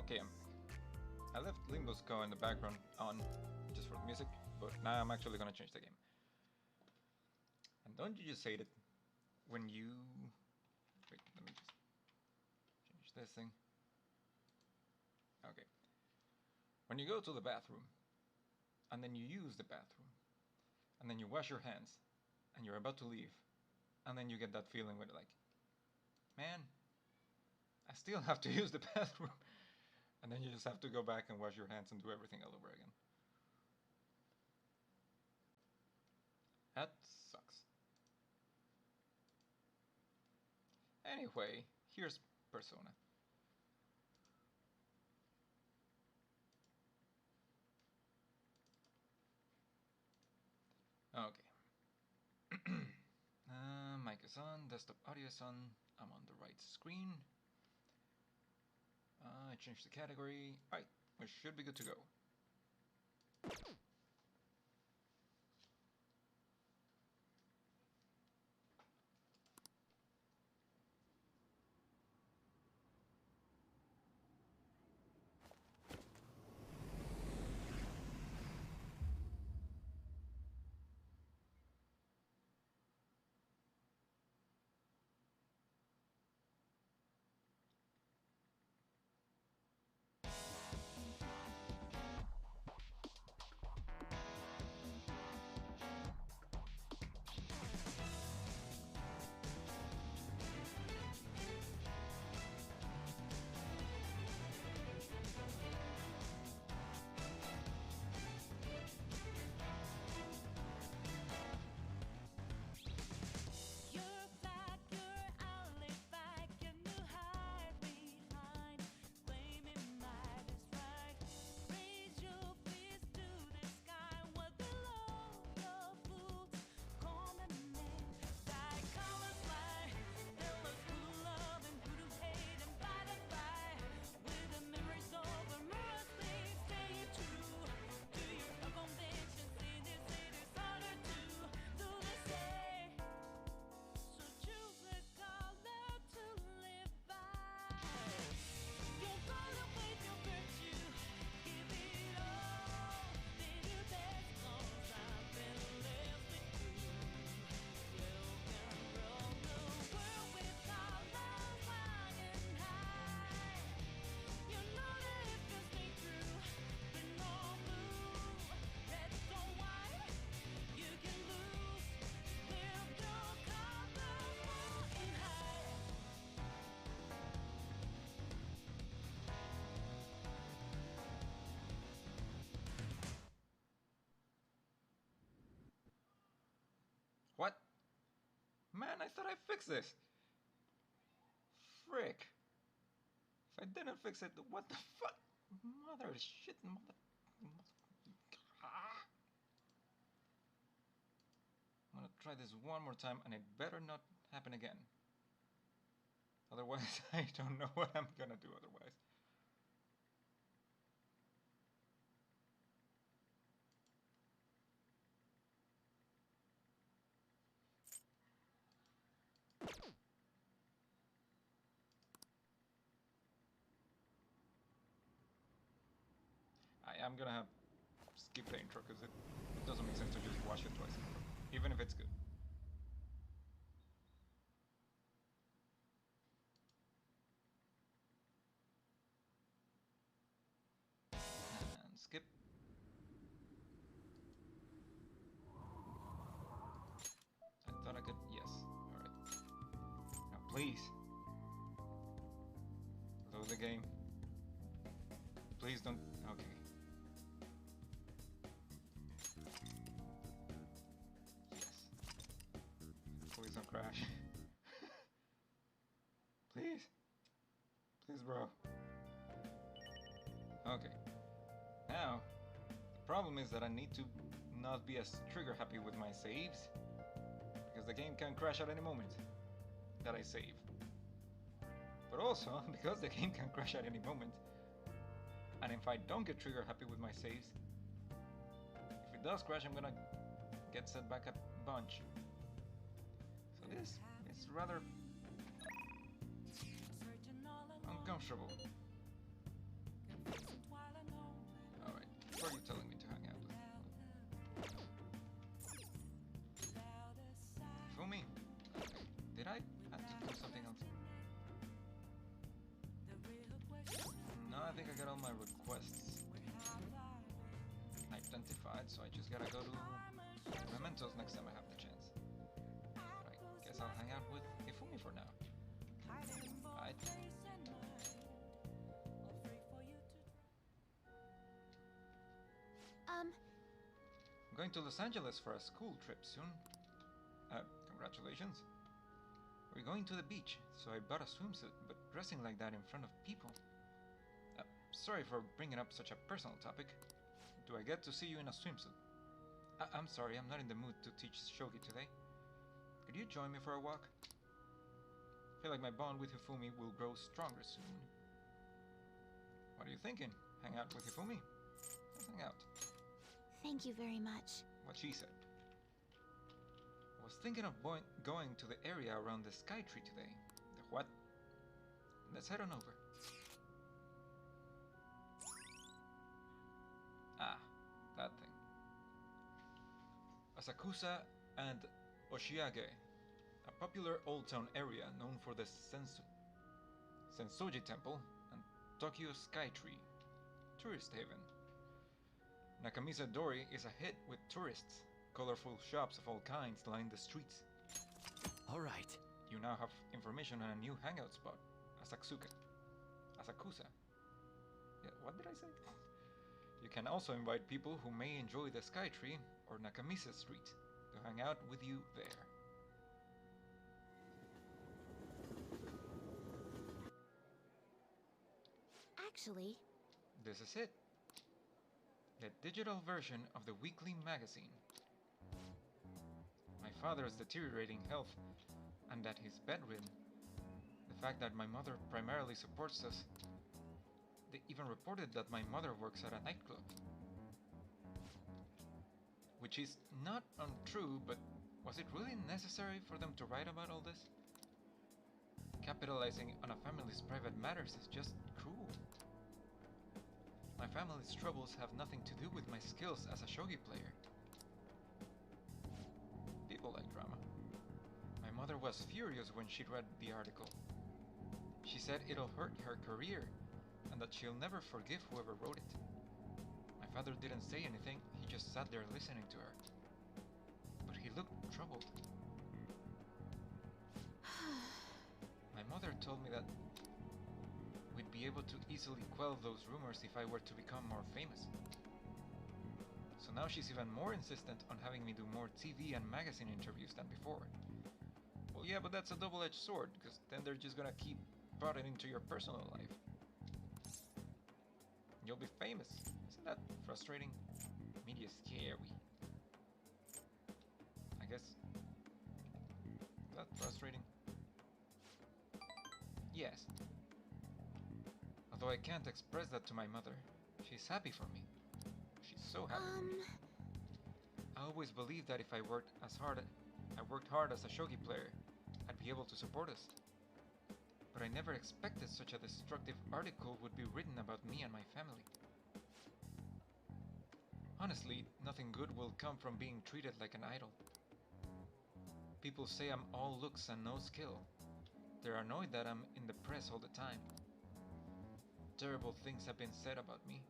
Speaker 1: Okay, I left Limbus Co in the background on just for the music, but now I'm actually gonna change the game. And don't you just hate it when you... Wait, let me just change this thing. Okay. When you go to the bathroom, and then you use the bathroom, and then you wash your hands, and you're about to leave, and then you get that feeling where like, man, I still have to use the bathroom. And then you just have to go back and wash your hands and do everything all over again. That sucks. Anyway, here's Persona. Okay. Mic is on, desktop audio is on, I'm on the right screen. I changed the category. Alright, we should be good to go. What? Man, I thought I fixed this. Frick. If I didn't fix it, what the fuck? Mother shit, Ah. I'm gonna try this one more time, and it better not happen again. Otherwise, I don't know what I'm gonna do otherwise. I am gonna have skip the intro because it doesn't make sense to just watch it twice, even if it's good. And skip. I thought I could. Yes. Alright. Now, please. Load the game. Please don't. Okay. Yes. Please don't crash. Please. Please, bro. Okay. Now, the problem is that I need to not be as trigger happy with my saves, because the game can crash at any moment that I save. But also, because the game can crash at any moment, and if I don't get trigger happy with my saves, if it does crash, I'm gonna get set back a bunch. So this is rather uncomfortable. fight, so I just gotta go to Mementos next time I have the chance. But I guess I'll hang out with Hifumi for now. Right? I'm going to Los Angeles for a school trip soon. Congratulations. We're going to the beach, so I bought a swimsuit, but dressing like that in front of people. Sorry for bringing up such a personal topic. Do I get to see you in a swimsuit? I'm sorry, I'm not in the mood to teach shogi today. Could you join me for a walk? I feel like my bond with Hifumi will grow stronger soon. What are you thinking? Hang out with Hifumi? Let's hang out.
Speaker 3: Thank you very much.
Speaker 1: What she said. I was thinking of going to the area around the Sky Tree today. The what? Let's head on over. Ah, that thing. Asakusa and Oshiage, a popular old town area known for the Sensoji Temple and Tokyo Sky Tree, tourist haven. Nakamisa Dori is a hit with tourists. Colorful shops of all kinds line the streets.
Speaker 9: All right.
Speaker 1: You now have information on a new hangout spot, Asakusa. Yeah, what did I say? You can also invite people who may enjoy the Sky Tree or Nakamisa Street to hang out with you there.
Speaker 3: Actually,
Speaker 1: this is it. The digital version of the weekly magazine. My father's deteriorating health and that he's bedridden. The fact that my mother primarily supports us. They even reported that my mother works at a nightclub. Which is not untrue, but was it really necessary for them to write about all this? Capitalizing on a family's private matters is just cruel. My family's troubles have nothing to do with my skills as a shogi player. People like drama. My mother was furious when she read the article. She said it'll hurt her career and that she'll never forgive whoever wrote it. My father didn't say anything, he just sat there listening to her. But he looked troubled. My mother told me that we'd be able to easily quell those rumors if I were to become more famous. So now she's even more insistent on having me do more TV and magazine interviews than before. Well, yeah, but that's a double-edged sword, because then they're just gonna keep putting into your personal life. You'll be famous. Isn't that frustrating? Media's scary. I guess. Is that frustrating? Yes. Although I can't express that to my mother, she's happy for me. She's so happy for me. I always believed that if I worked hard as a shogi player, I'd be able to support us. But I never expected such a destructive article would be written about me and my family. Honestly, nothing good will come from being treated like an idol. People say I'm all looks and no skill. They're annoyed that I'm in the press all the time. Terrible things have been said about me,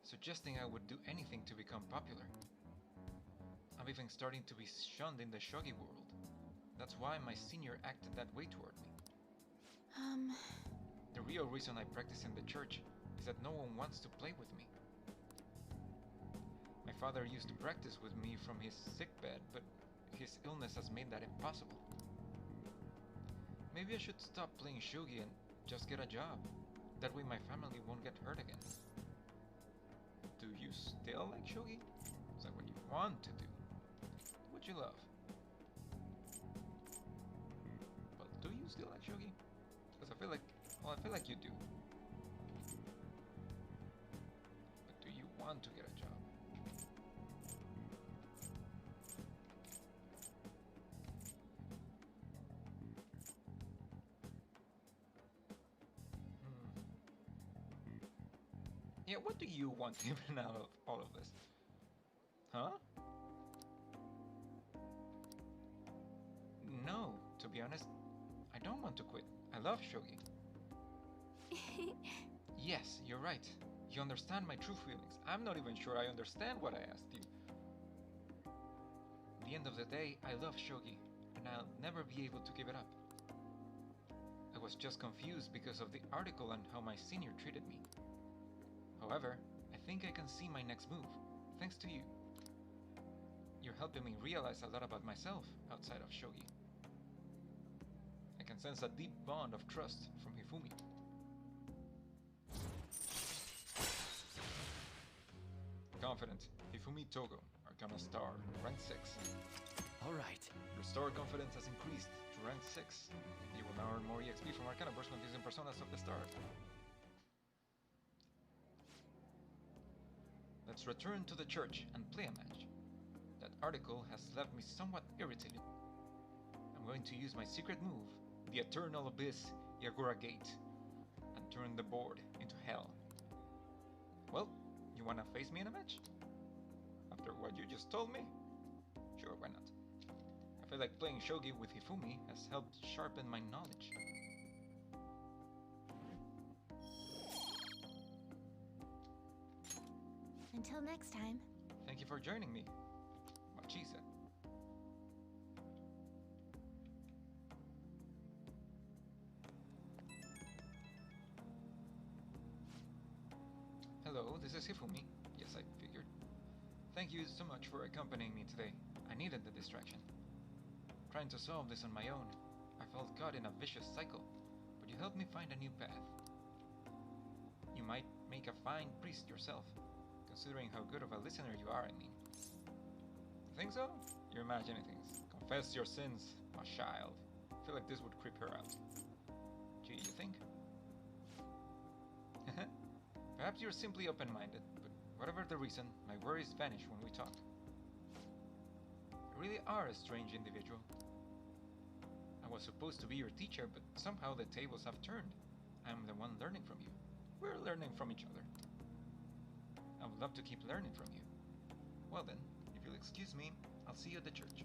Speaker 1: suggesting I would do anything to become popular. I'm even starting to be shunned in the shogi world. That's why my senior acted that way toward me. The real reason I practice in the church is that no one wants to play with me. My father used to practice with me from his sickbed, but his illness has made that impossible. Maybe I should stop playing shogi and just get a job. That way my family won't get hurt again. Do you still like shogi? Is that what you want to do? What you love? Well, do you still like shogi? Because I feel like you do. But do you want to get a job? Yeah, what do you want even out of all of this? Huh? No, to be honest, I don't want to quit. I love shogi. Yes, you're right. You understand my true feelings. I'm not even sure I understand what I asked you. the end of the day, I love shogi, and I'll never be able to give it up. I was just confused because of the article and how my senior treated me. However, I think I can see my next move, thanks to you. You're helping me realize a lot about myself outside of shogi. I can sense a deep bond of trust from Hifumi. Confident, Hifumi Togo, Arcana Star, rank 6.
Speaker 9: Alright.
Speaker 1: Restore confidence has increased to rank 6. You will now earn more EXP from Arcana Burst when using personas of the start. Let's return to the church and play a match. That article has left me somewhat irritated. I'm going to use my secret move, the Eternal Abyss Yagura Gate, and turn the board into hell. Well, you wanna face me in a match? After what you just told me? Sure, why not? I feel like playing shogi with Hifumi has helped sharpen my knowledge.
Speaker 3: Until next time.
Speaker 1: Thank you for joining me. What she said. Hello, this is Hifumi. Yes, I figured. Thank you so much for accompanying me today. I needed the distraction. Trying to solve this on my own, I felt caught in a vicious cycle, but you helped me find a new path. You might make a fine priest yourself, considering how good of a listener you are, I mean. You think so? You're imagining things. Confess your sins, my child. I feel like this would creep her out. Gee, you think? Perhaps you're simply open-minded, but whatever the reason, my worries vanish when we talk. You really are a strange individual. I was supposed to be your teacher, but somehow the tables have turned. I'm the one learning from you. We're learning from each other. I would love to keep learning from you. Well then, if you'll excuse me, I'll see you at the church.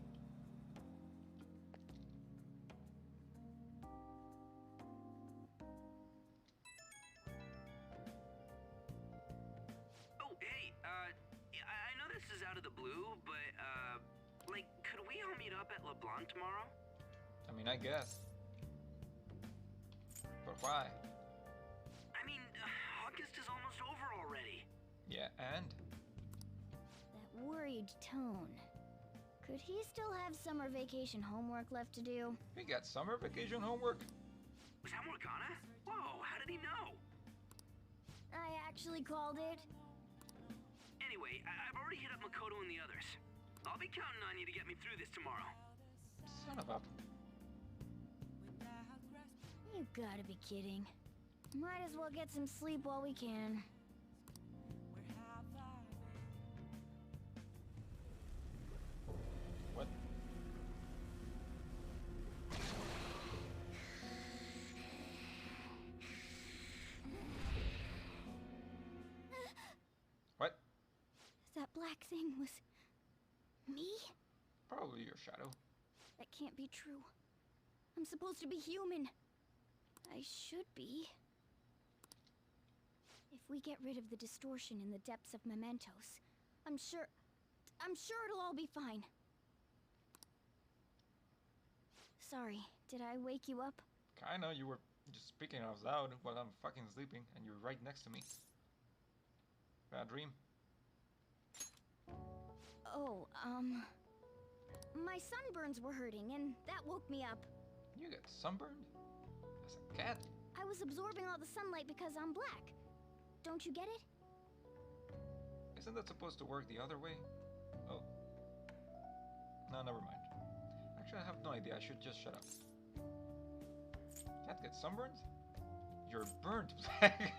Speaker 18: Oh, hey, I know this is out of the blue, but, like, could we all meet up at LeBlanc tomorrow?
Speaker 1: I mean, I guess. But why?
Speaker 18: I mean, August is almost over already.
Speaker 1: Yeah, and?
Speaker 19: That worried tone. Could he still have summer vacation homework left to do?
Speaker 1: We got summer vacation homework?
Speaker 18: Was that Morgana? Whoa, how did he know?
Speaker 19: I actually called it.
Speaker 18: Anyway, I've already hit up Makoto and the others. I'll be counting on you to get me through this tomorrow.
Speaker 1: Son of a...
Speaker 19: You gotta be kidding. Might as well get some sleep while we can.
Speaker 1: What? What?
Speaker 19: That black thing was... me?
Speaker 1: Probably your shadow.
Speaker 19: That can't be true. I'm supposed to be human. I should be. If we get rid of the distortion in the depths of mementos, I'm sure it'll all be fine. Sorry, did I wake you up?
Speaker 1: Kinda, you were just speaking out loud while I'm fucking sleeping and you're right next to me. Bad dream?
Speaker 19: Oh, my sunburns were hurting and that woke me up.
Speaker 1: You get sunburned? As a cat?
Speaker 19: I was absorbing all the sunlight because I'm black. Don't you get it?
Speaker 1: Isn't that supposed to work the other way? Oh. No, never mind. Actually, I have no idea. I should just shut up. Cat gets sunburned? You're burnt black.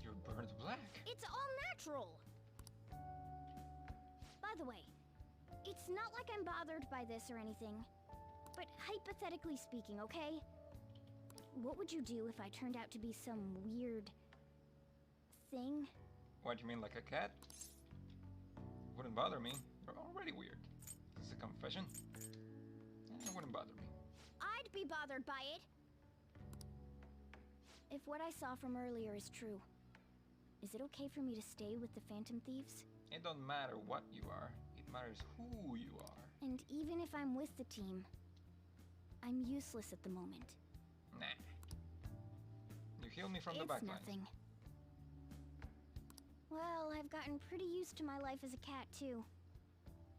Speaker 1: You're burnt black.
Speaker 19: It's all natural. By the way, it's not like I'm bothered by this or anything. But hypothetically speaking, okay? What would you do if I turned out to be some weird... thing?
Speaker 1: What, you mean like a cat? Wouldn't bother me. You're already weird. Is this a confession? It wouldn't bother me.
Speaker 19: I'd be bothered by it! If what I saw from earlier is true, is it okay for me to stay with the Phantom Thieves?
Speaker 1: It don't matter what you are, it matters who you are.
Speaker 19: And even if I'm with the team, I'm useless at the moment.
Speaker 1: Nah. You heal me from the
Speaker 19: It's
Speaker 1: backline.
Speaker 19: nothing. Well, I've gotten pretty used to my life as a cat, too.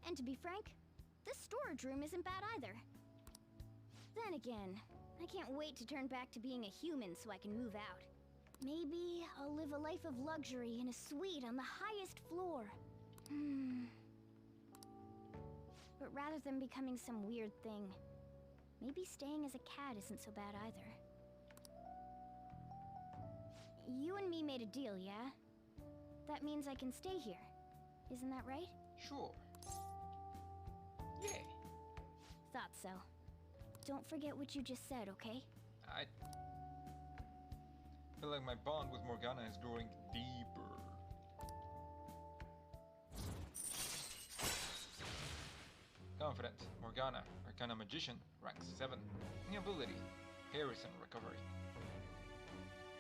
Speaker 19: And to be frank, this storage room isn't bad either. Then again, I can't wait to turn back to being a human so I can move out. Maybe I'll live a life of luxury in a suite on the highest floor. But rather than becoming some weird thing, maybe staying as a cat isn't so bad either. You and me made a deal, yeah? That means I can stay here. Isn't that right?
Speaker 1: Sure. Yay.
Speaker 19: Thought so. Don't forget what you just said, okay?
Speaker 1: I feel like my bond with Morgana is growing deeper. Confident, Morgana, Arcana Magician, rank 7. New ability, Harrison Recovery.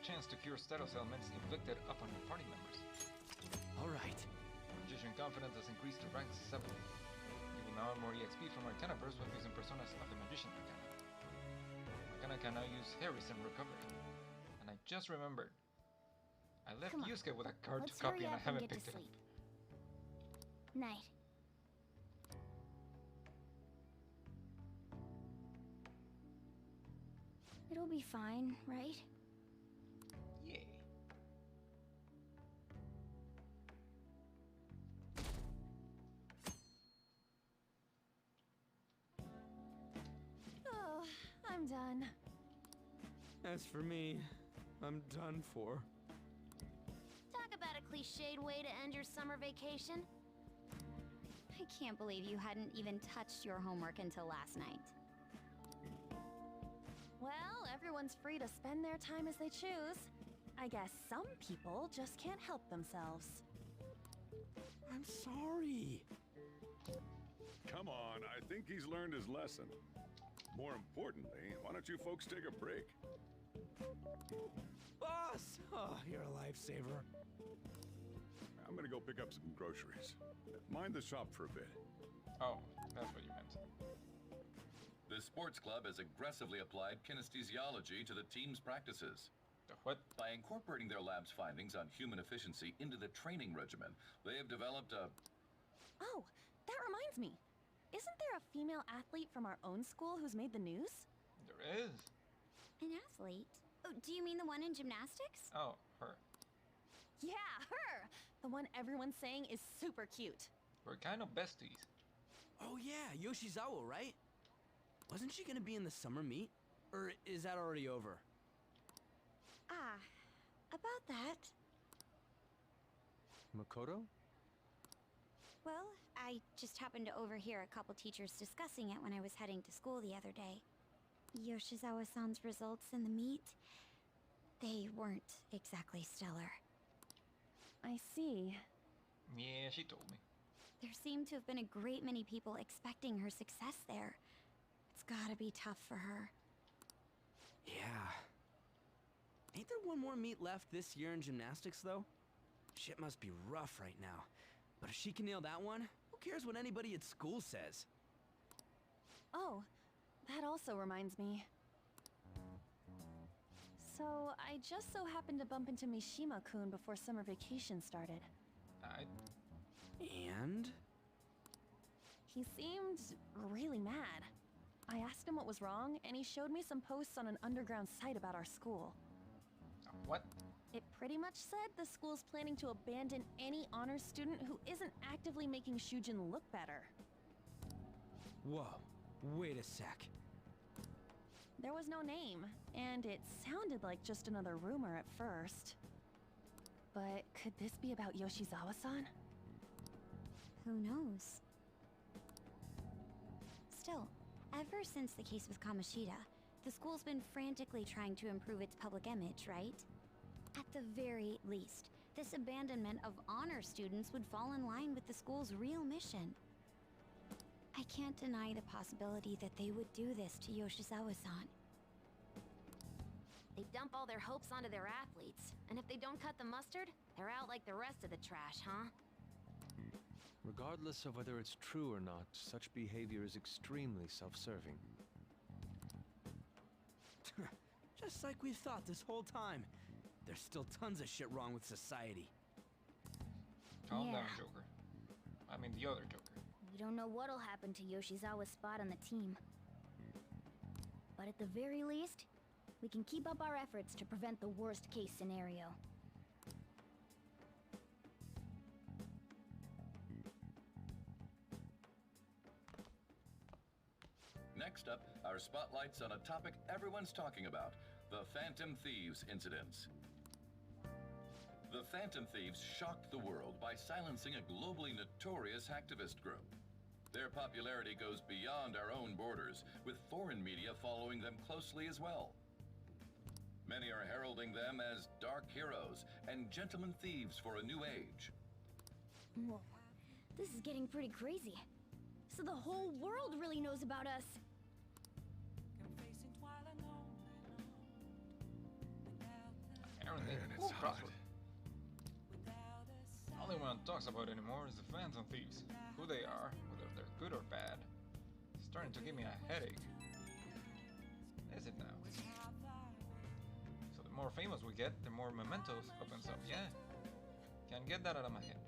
Speaker 1: Chance to cure status ailments inflicted upon party members.
Speaker 16: Alright.
Speaker 1: Magician Confidence has increased to rank 7. You will now earn more EXP from Arcana Burst when using personas of the Magician Arcana. Morgana can now use Harrison Recovery. And I just remembered. I left Yusuke with a card to
Speaker 19: Let's
Speaker 1: copy
Speaker 19: hurry
Speaker 1: and I
Speaker 19: up and
Speaker 1: haven't
Speaker 19: get to
Speaker 1: picked it up.
Speaker 19: sleep. Night. It'll be fine, right?
Speaker 1: Yeah.
Speaker 20: Oh, I'm done.
Speaker 21: As for me, I'm done for.
Speaker 22: Talk about a cliched way to end your summer vacation. I can't believe you hadn't even touched your homework until last night.
Speaker 20: Well, everyone's free to spend their time as they choose. I guess some people just can't help themselves.
Speaker 21: I'm sorry.
Speaker 23: Come on, I think he's learned his lesson. More importantly, why don't you folks take a break?
Speaker 21: Boss! Oh, you're a lifesaver.
Speaker 23: I'm gonna go pick up some groceries. Mind the shop for a bit.
Speaker 1: Oh, that's what you meant.
Speaker 24: The sports club has aggressively applied kinesthesiology to the team's practices.
Speaker 1: What?
Speaker 24: By incorporating their lab's findings on human efficiency into the training regimen, they have developed a...
Speaker 20: Oh, that reminds me. Isn't there a female athlete from our own school who's made the news?
Speaker 1: There is.
Speaker 22: An athlete? Oh, do you mean the one in gymnastics?
Speaker 1: Oh, her.
Speaker 20: Yeah, her! The one everyone's saying is super cute.
Speaker 1: We're kind of besties.
Speaker 16: Oh yeah, Yoshizawa, right? Wasn't she gonna be in the summer meet? Or is that already over?
Speaker 22: Ah, about that.
Speaker 16: Makoto?
Speaker 22: Well, I just happened to overhear a couple teachers discussing it when I was heading to school the other day. Yoshizawa-san's results in the meet, they weren't exactly stellar.
Speaker 20: I see.
Speaker 1: Yeah, she told me.
Speaker 22: There seemed to have been a great many people expecting her success there. It's gotta be tough for her.
Speaker 16: Yeah. Ain't there one more meet left this year in gymnastics, though? Shit must be rough right now. But if she can nail that one, who cares what anybody at school says?
Speaker 20: Oh, that also reminds me. So, I just so happened to bump into Mishima-kun before summer vacation started.
Speaker 16: And?
Speaker 20: He seemed really mad. I asked him what was wrong, and he showed me some posts on an underground site about our school.
Speaker 1: What?
Speaker 20: It pretty much said the school's planning to abandon any honors student who isn't actively making Shujin look better.
Speaker 16: Whoa, wait a sec.
Speaker 20: There was no name, and it sounded like just another rumor at first. But could this be about Yoshizawa-san?
Speaker 22: Who knows? Still, ever since the case with Kamoshida, the school's been frantically trying to improve its public image, right? At the very least, this abandonment of honor students would fall in line with the school's real mission. I can't deny the possibility that they would do this to Yoshizawa-san. They dump all their hopes onto their athletes, and if they don't cut the mustard, they're out like the rest of the trash, huh?
Speaker 12: Regardless of whether it's true or not, such behavior is extremely self-serving.
Speaker 16: Just like we thought this whole time. There's still tons of shit wrong with society.
Speaker 1: Calm down,
Speaker 19: Yeah.
Speaker 1: Joker. I mean the other Joker.
Speaker 19: We don't know what'll happen to Yoshizawa's spot on the team. But at the very least, we can keep up our efforts to prevent the worst case scenario.
Speaker 24: Next up, our spotlight's on a topic everyone's talking about, the Phantom Thieves incidents. The Phantom Thieves shocked the world by silencing a globally notorious hacktivist group. Their popularity goes beyond our own borders, with foreign media following them closely as well. Many are heralding them as dark heroes and gentlemen thieves for a new age.
Speaker 19: Whoa. This is getting pretty crazy. So the whole world really knows about us.
Speaker 1: Apparently,
Speaker 2: Man, it's hot.
Speaker 1: All anyone talks about anymore is the Phantom Thieves. Who they are, whether they're good or bad. It's starting to give me a headache. Is it now? So the more famous we get, the more mementos opens up. Yeah. Can't get that out of my head.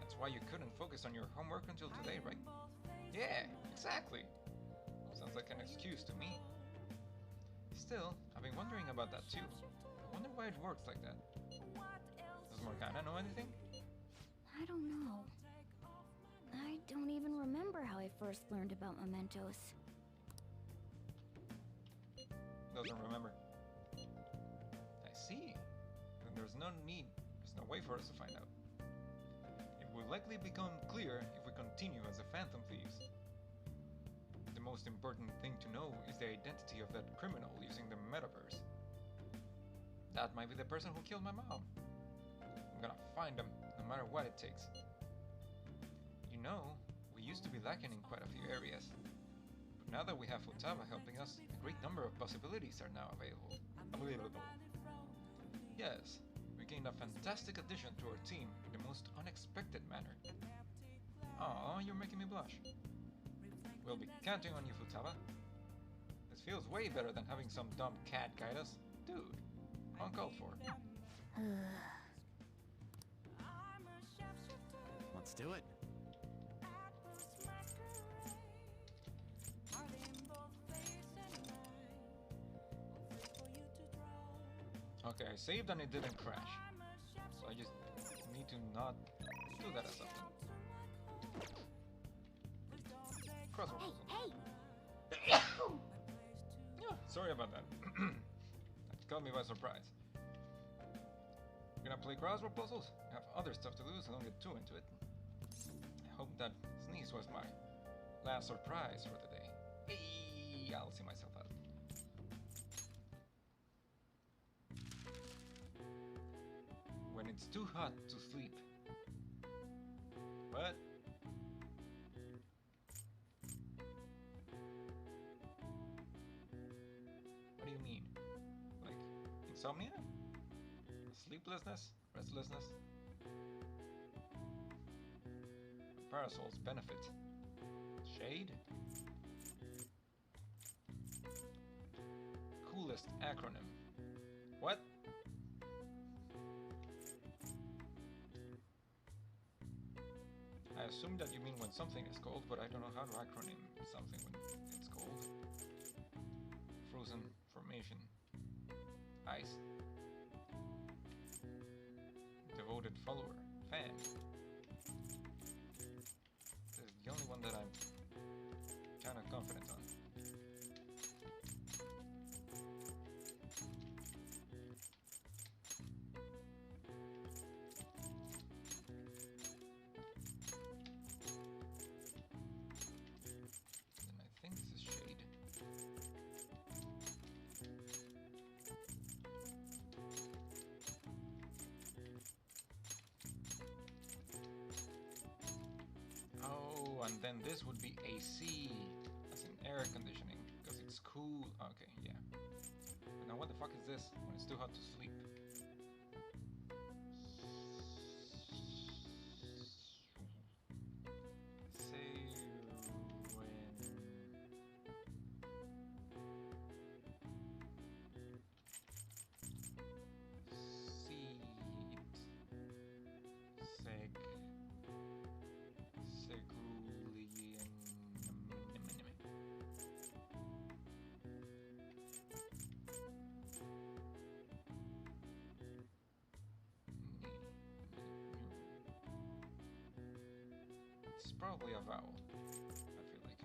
Speaker 1: That's why you couldn't focus on your homework until today, right? Yeah, exactly. Sounds like an excuse to me. Still, I've been wondering about that too. I wonder why it works like that. Does Morgana know anything?
Speaker 19: I don't know. I don't even remember how I first learned about mementos.
Speaker 1: Doesn't remember. I see. Then there's no way for us to find out. It will likely become clear if we continue as the Phantom Thieves. The most important thing to know is the identity of that criminal using the metaverse. That might be the person who killed my mom. I'm gonna find him, no matter what it takes. You know, we used to be lacking in quite a few areas. But now that we have Futaba helping us, a great number of possibilities are now available. Yes, we gained a fantastic addition to our team in the most unexpected manner. Aw, you're making me blush. We'll be counting on you, Futaba. This feels way better than having some dumb cat guide us. Dude, uncalled for.
Speaker 9: Let's do it.
Speaker 1: Okay, I saved and it didn't crash. So I just need to not do that as often. Crossword puzzle.
Speaker 19: Hey!
Speaker 1: Yeah, sorry about that. That caught me by surprise. We're gonna play crossword puzzles? I have other stuff to do, so don't get too into it. I hope that sneeze was my last surprise for the day. Hey, I'll see myself out. When it's too hot to sleep. What? What do you mean? Like insomnia? Sleeplessness? Restlessness? Parasols benefit. Shade? Coolest acronym. What? I assume that you mean when something is cold, but I don't know how to acronym something when it's cold. Frozen formation. Ice. Devoted follower. Fan. This is the only one that I'm kind of confident on. And I think this is shade. Oh, and then this would be AC, as in air conditioning, because it's cool. Okay, yeah. But now what the fuck is this when it's too hot to sleep? probably a vowel. I feel like.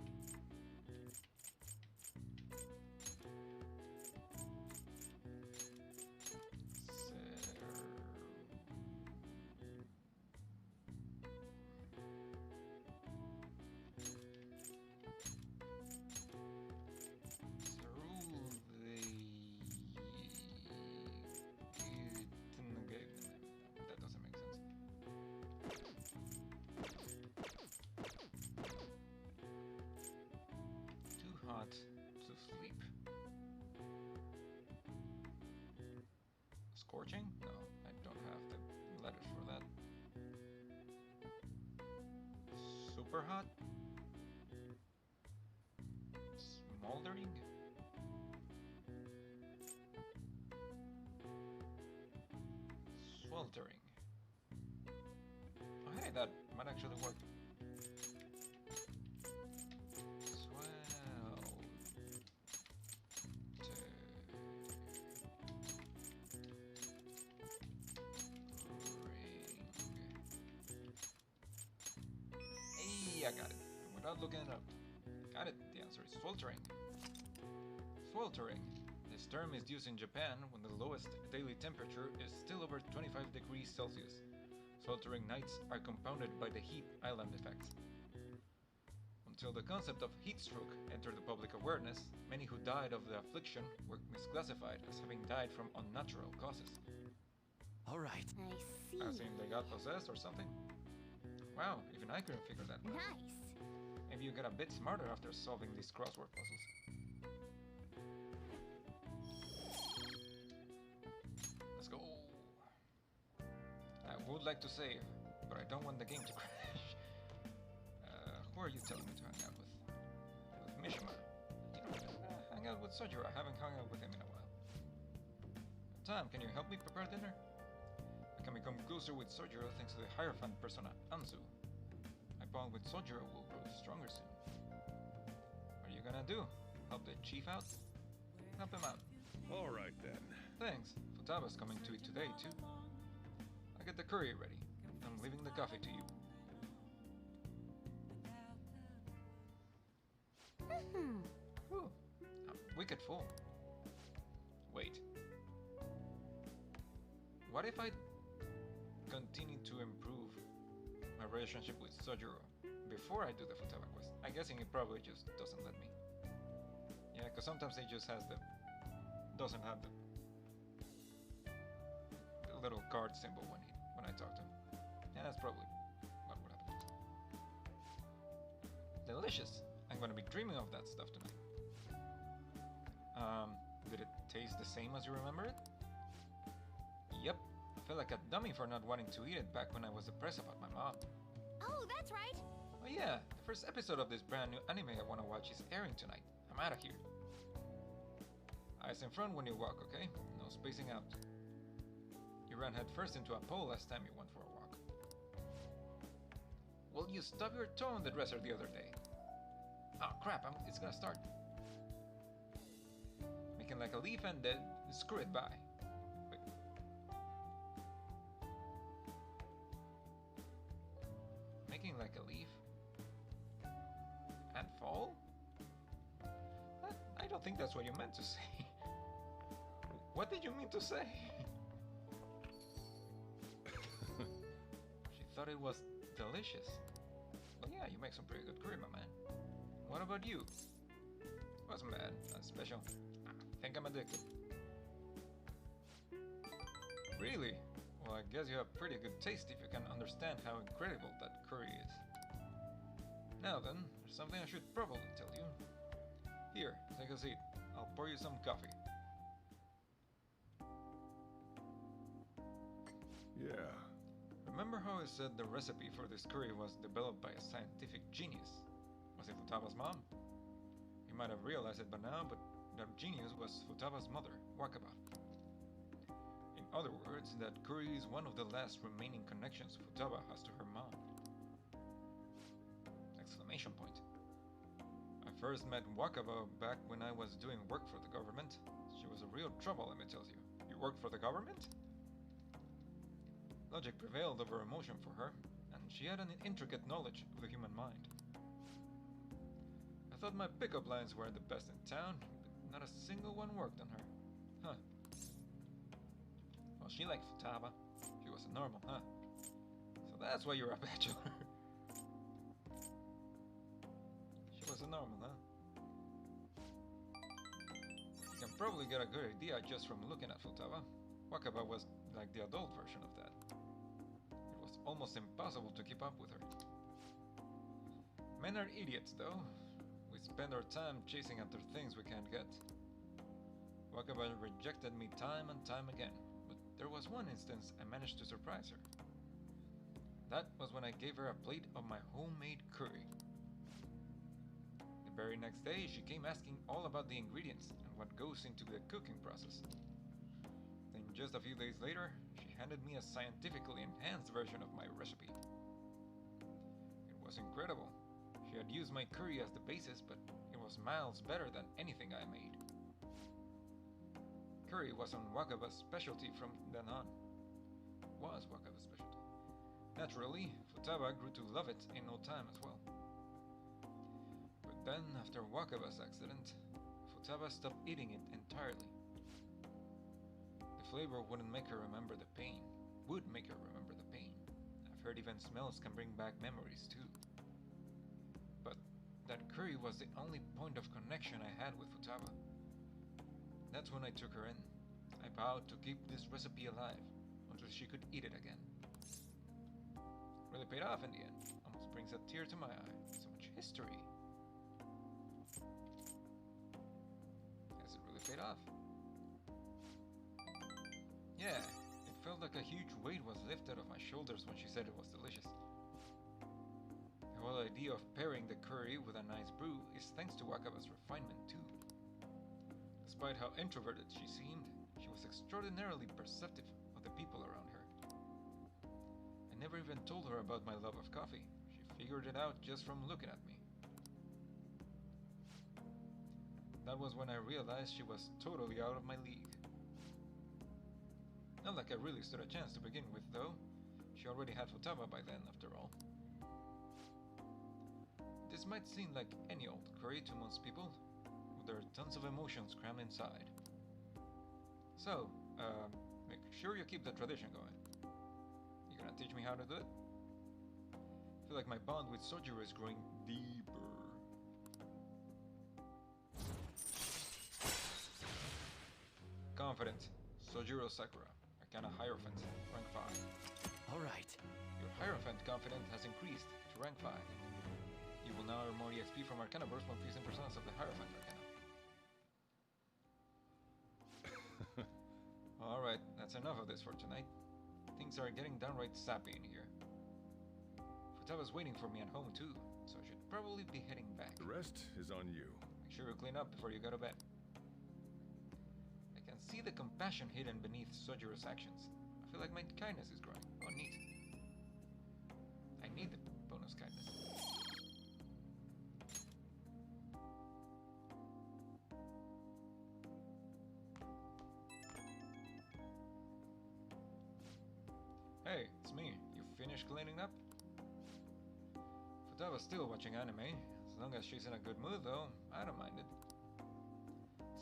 Speaker 1: That doesn't make sense. Too hot to sleep. Scorching? No, I don't have the letters for that. Super hot? Smoldering? Sweltering. Oh, hey, that might actually work. Hey, I got it. Without looking it up. Got it. The answer is sweltering. Sweltering. This term is used in Japan when the lowest daily temperature is still over 25 degrees Celsius. Sweltering nights are compounded by the heat island effect. Until the concept of heat stroke entered the public awareness, many who died of the affliction were misclassified as having died from unnatural causes.
Speaker 16: Alright.
Speaker 19: I see.
Speaker 1: As in they got possessed or something? Wow, even I couldn't figure that out.
Speaker 19: Nice.
Speaker 1: Maybe you got a bit smarter after solving these crossword puzzles. Let's go. I would like to save, but I don't want the game to crash. Who are you telling me to hang out with? With Mishima. You know, hang out with Sojiro. I haven't hung out with him in a while. Tom, can you help me prepare dinner? I can become closer with Sojiro thanks to the Hierophant persona, Anzu. My bond with Sojiro will grow stronger soon. What are you gonna do? Help the chief out? Help him out.
Speaker 23: Alright then.
Speaker 1: Thanks. Futaba's coming to eat today too. I'll get the curry ready. I'm leaving the coffee to you. Ooh, I'm wicked full. Wait. What if I continue to improve my relationship with Sojiro before I do the Futaba quest? I'm guessing it probably just doesn't let me. Yeah, because sometimes it just has doesn't have the little card symbol when I talk to him. Yeah, that's probably what would happen. Delicious. I'm gonna be dreaming of that stuff tonight. Did it taste the same as you remember it? Yep. I feel like a dummy for not wanting to eat it back when I was depressed about my mom.
Speaker 19: Oh, that's right.
Speaker 1: Oh yeah, the first episode of this brand new anime I wanna watch is airing tonight. I'm out of here. Eyes in front when you walk, okay? No spacing out. You ran head first into a pole last time you went for a walk. Well, you stubbed your toe on the dresser the other day. Oh crap, it's gonna start. Making like a leaf and then screw it by. Wait. Making like a leaf? And fall? I don't think that's what you meant to say. What did you mean to say? She thought it was delicious. Well, yeah, you make some pretty good curry, my man. What about you? Wasn't bad, not special. I think I'm addicted. Really? Well, I guess you have pretty good taste if you can understand how incredible that curry is. Now then, there's something I should probably tell you. Here, take a seat. I'll pour you some coffee.
Speaker 23: Yeah.
Speaker 1: Remember how I said the recipe for this curry was developed by a scientific genius? Was it Futaba's mom? You might have realized it by now, but that genius was Futaba's mother, Wakaba. In other words, that curry is one of the last remaining connections Futaba has to her mom. Exclamation point. I first met Wakaba back when I was doing work for the government. She was a real trouble, let me tell you. You worked for the government? Logic prevailed over emotion for her, and she had an intricate knowledge of the human mind. I thought my pickup lines were the best in town, but not a single one worked on her. Huh. Well, she liked Futaba. She was a normal, huh? So that's why you're a bachelor. She was a normal, huh? You can probably get a good idea just from looking at Futaba. Wakaba was like the adult version of that. It was almost impossible to keep up with her. Men are idiots, though. We spend our time chasing after things we can't get. Wakaba rejected me time and time again, but there was one instance I managed to surprise her. That was when I gave her a plate of my homemade curry. The very next day, she came asking all about the ingredients and what goes into the cooking process. Then just a few days later, she handed me a scientifically enhanced version of my recipe. It was incredible. She had used my curry as the basis, but it was miles better than anything I made. Curry was on Wakaba's specialty from then on. Was Wakaba's specialty. Naturally, Futaba grew to love it in no time as well. But then, after Wakaba's accident, Futaba stopped eating it entirely. The flavor wouldn't make her remember the pain. Would make her remember the pain. I've heard even smells can bring back memories too. But that curry was the only point of connection I had with Futaba. That's when I took her in. I vowed to keep this recipe alive until she could eat it again. Really paid off in the end. Almost brings a tear to my eye. So much history. Has it really paid off? Yeah, it felt like a huge weight was lifted off my shoulders when she said it was delicious. The whole idea of pairing the curry with a nice brew is thanks to Wakaba's refinement too. Despite how introverted she seemed, she was extraordinarily perceptive of the people around her. I never even told her about my love of coffee. She figured it out just from looking at me. That was when I realized she was totally out of my league. Not like I really stood a chance to begin with, though. She already had Futaba by then, after all. This might seem like any old curry to most people, but there are tons of emotions crammed inside. So, make sure you keep the tradition going. You gonna teach me how to do it? I feel like my bond with Sojiro is growing deeper. Confident. Sojiro Sakura. Arcana Hierophant. Rank 5.
Speaker 9: Alright.
Speaker 1: Your Hierophant confidence has increased to rank 5. You will now earn more EXP from Arcana Burst when fusing personas of the Hierophant Arcana. Alright, that's enough of this for tonight. Things are getting downright sappy in here. Futaba's waiting for me at home too, so I should probably be heading back.
Speaker 23: The rest is on you.
Speaker 1: Make sure you clean up before you go to bed. I can see the compassion hidden beneath Sojiro's actions. I feel like my kindness is growing. Oh, neat. I need the bonus kindness. Hey, it's me. You finished cleaning up? Futaba's still watching anime. As long as she's in a good mood, though, I don't mind it.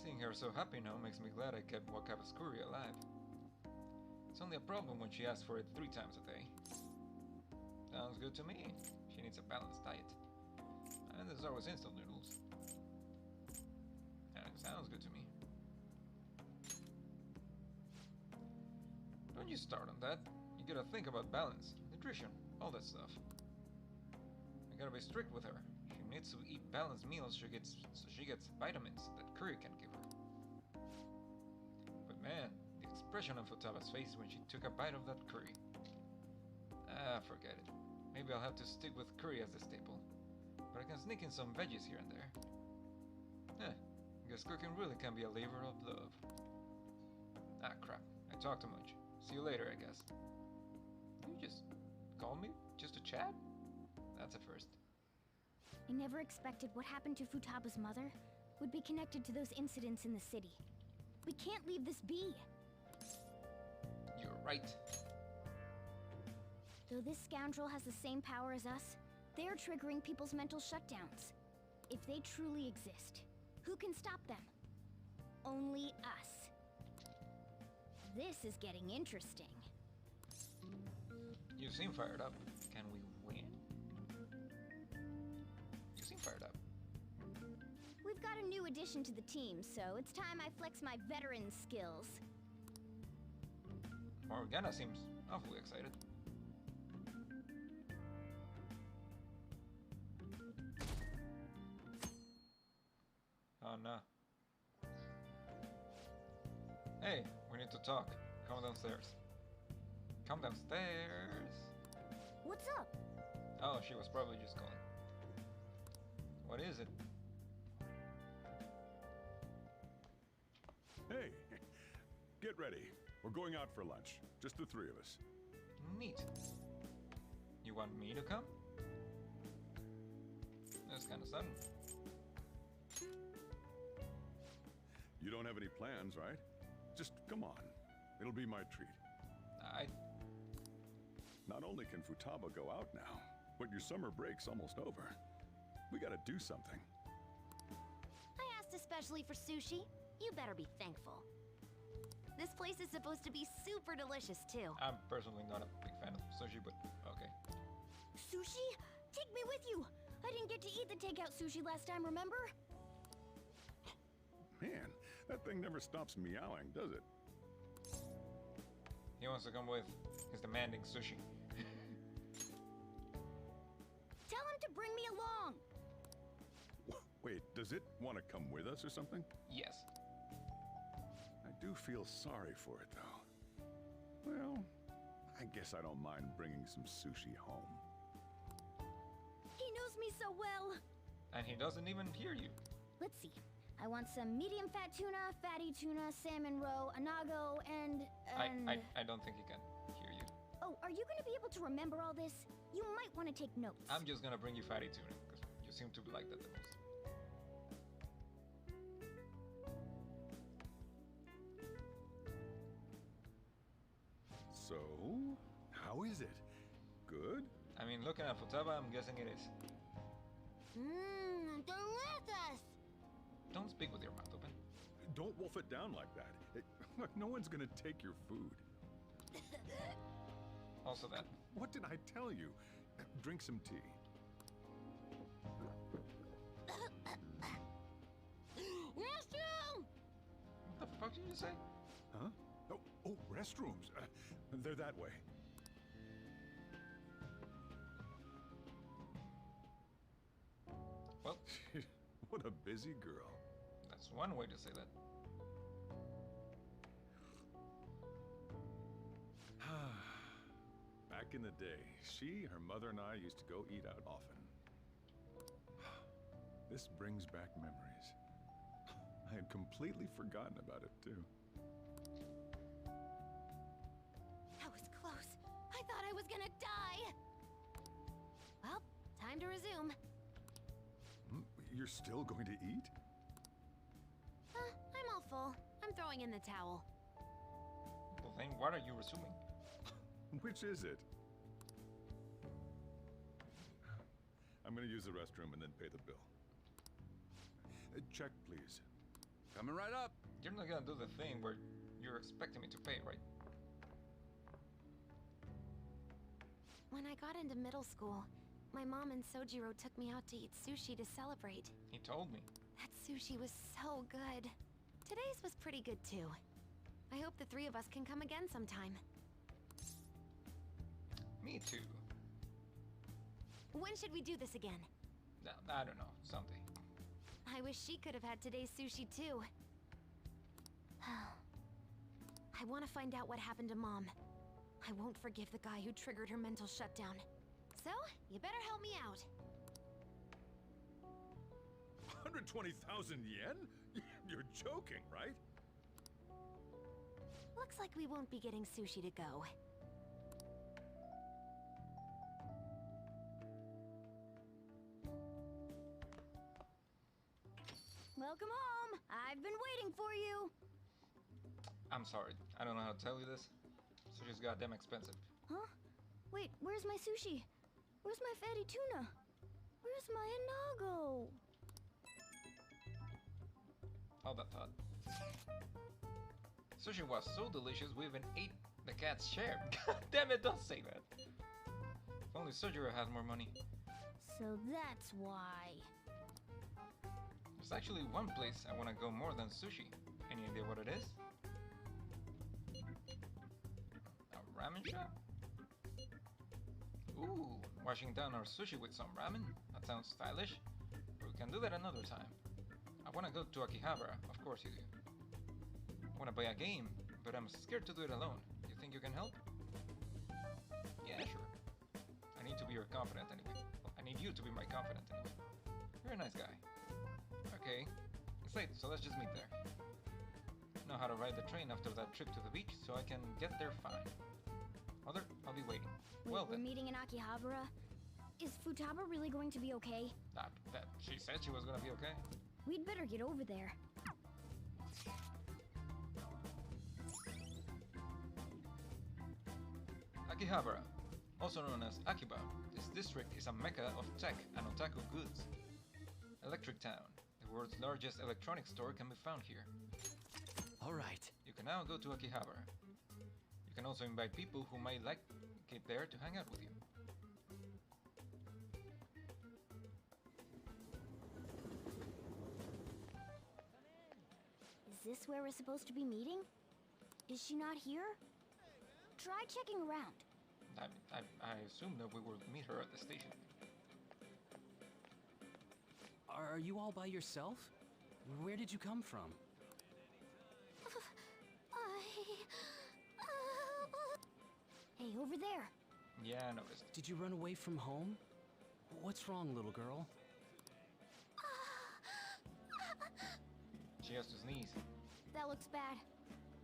Speaker 1: Seeing her so happy now makes me glad I kept Wakaba's curry alive. It's only a problem when she asks for it 3 times a day. Sounds good to me. She needs a balanced diet. And there's always instant noodles. And it sounds good to me. Don't you start on that. You gotta think about balance, nutrition, all that stuff. I gotta be strict with her. She needs to eat balanced meals so she gets vitamins that curry can give her. But man, the expression on Futaba's face when she took a bite of that curry. Ah, forget it. Maybe I'll have to stick with curry as the staple. But I can sneak in some veggies here and there. I guess cooking really can be a labor of love. Ah, crap. I talk too much. See you later, I guess. You just called me just to chat? That's a first.
Speaker 19: I never expected what happened to Futaba's mother would be connected to those incidents in the city. We can't leave this be.
Speaker 1: You're right.
Speaker 19: Though this scoundrel has the same power as us, they're triggering people's mental shutdowns. If they truly exist, who can stop them? Only us. This is getting interesting.
Speaker 1: You seem fired up. Can we win? You seem fired up.
Speaker 19: We've got a new addition to the team, so it's time I flex my veteran skills.
Speaker 1: Morgana seems awfully excited. Oh no. Hey, we need to talk. Come downstairs. Come downstairs.
Speaker 19: What's up?
Speaker 1: Oh, she was probably just calling. What is it?
Speaker 23: Hey, get ready. We're going out for lunch. Just the three of us.
Speaker 1: Neat. You want me to come? That's kind of sudden.
Speaker 23: You don't have any plans, right? Just come on. It'll be my treat. Not only can Futaba go out now, but your summer break's almost over. We gotta do something.
Speaker 22: I asked especially for sushi. You better be thankful. This place is supposed to be super delicious, too.
Speaker 1: I'm personally not a big fan of sushi, but okay.
Speaker 19: Sushi? Take me with you! I didn't get to eat the takeout sushi last time, remember?
Speaker 23: Man, that thing never stops meowing, does it?
Speaker 1: He wants to come with. He's demanding sushi.
Speaker 19: Tell him to bring me along!
Speaker 23: Wait, does it want to come with us or something?
Speaker 1: Yes.
Speaker 23: I do feel sorry for it, though. Well, I guess I don't mind bringing some sushi home.
Speaker 19: He knows me so well!
Speaker 1: And he doesn't even hear you.
Speaker 19: Let's see. I want some medium fat tuna, fatty tuna, salmon roe, anago, and...
Speaker 1: I don't think he can hear you.
Speaker 19: Oh, are you going to be able to remember all this? You might want to take notes.
Speaker 1: I'm just gonna bring you fatty tuna, because you seem to like that the most.
Speaker 23: So, how is it? Good?
Speaker 1: I mean, looking at Futaba, I'm guessing it is.
Speaker 19: Mmm, delicious!
Speaker 1: Don't speak with your mouth open.
Speaker 23: Don't wolf it down like that. Look, no one's gonna take your food.
Speaker 1: Also that.
Speaker 23: What did I tell you? Drink some tea.
Speaker 19: Restroom!
Speaker 1: What the fuck did you say?
Speaker 23: Huh? Oh, restrooms. They're that way.
Speaker 1: Well,
Speaker 23: what a busy girl.
Speaker 1: That's one way to say that.
Speaker 23: Back in the day, she, her mother, and I used to go eat out often. This brings back memories. I had completely forgotten about it, too.
Speaker 22: That was close. I thought I was gonna die. Well, time to resume.
Speaker 23: You're still going to eat?
Speaker 22: I'm all full. I'm throwing in the towel.
Speaker 1: Well, then what are you resuming?
Speaker 23: Which is it? I'm gonna use the restroom and then pay the bill. Check, please.
Speaker 5: Coming right up.
Speaker 1: You're not gonna do the thing where you're expecting me to pay, right?
Speaker 22: When I got into middle school, my mom and Sojiro took me out to eat sushi to celebrate.
Speaker 1: He told me.
Speaker 22: That sushi was so good. Today's was pretty good too. I hope the three of us can come again sometime.
Speaker 1: Me too.
Speaker 22: When should we do this again?
Speaker 1: I don't know. Someday.
Speaker 22: I wish she could have had today's sushi too. I want to find out what happened to Mom. I won't forgive the guy who triggered her mental shutdown. So, you better help me out.
Speaker 23: 120,000 yen? You're joking, right?
Speaker 22: Looks like we won't be getting sushi to go.
Speaker 19: Welcome home! I've been waiting for you!
Speaker 1: I'm sorry. I don't know how to tell you this. Sushi's goddamn expensive.
Speaker 19: Huh? Wait, where's my sushi? Where's my fatty tuna? Where's my inago?
Speaker 1: Hold that thought. Sushi was so delicious we even ate the cat's share. God damn it, don't say that. If only Sojiro had more money.
Speaker 19: So that's why.
Speaker 1: There's actually one place I want to go more than sushi. Any idea what it is? A ramen shop? Ooh, washing down our sushi with some ramen? That sounds stylish. But we can do that another time. I want to go to Akihabara, of course you do. I want to buy a game, but I'm scared to do it alone. You think you can help? Yeah, sure. I need to be your confidant anyway. Well, I need you to be my confidant anyway. You're a nice guy. Okay, it's late, so let's just meet there. I know how to ride the train after that trip to the beach, so I can get there fine. Mother, I'll be waiting.
Speaker 19: Wait,
Speaker 1: Well
Speaker 19: we're
Speaker 1: then.
Speaker 19: meeting in Akihabara? Is Futaba really going to be okay?
Speaker 1: That she said she was gonna be okay.
Speaker 19: We'd better get over there.
Speaker 1: Akihabara, also known as Akiba, this district is a mecca of tech and otaku goods. Electric Town, the world's largest electronics store, can be found here.
Speaker 16: Alright.
Speaker 1: You can now go to Akihabara. You can also invite people who might like it there to hang out with you.
Speaker 19: Is this where we're supposed to be meeting? Is she not here? Try checking around.
Speaker 1: I assumed that we would meet her at the station.
Speaker 16: Are you all by yourself? Where did you come from?
Speaker 19: Hey, over there.
Speaker 1: Yeah, I noticed.
Speaker 16: Did you run away from home? What's wrong, little girl?
Speaker 1: She has to sneeze.
Speaker 19: That looks bad.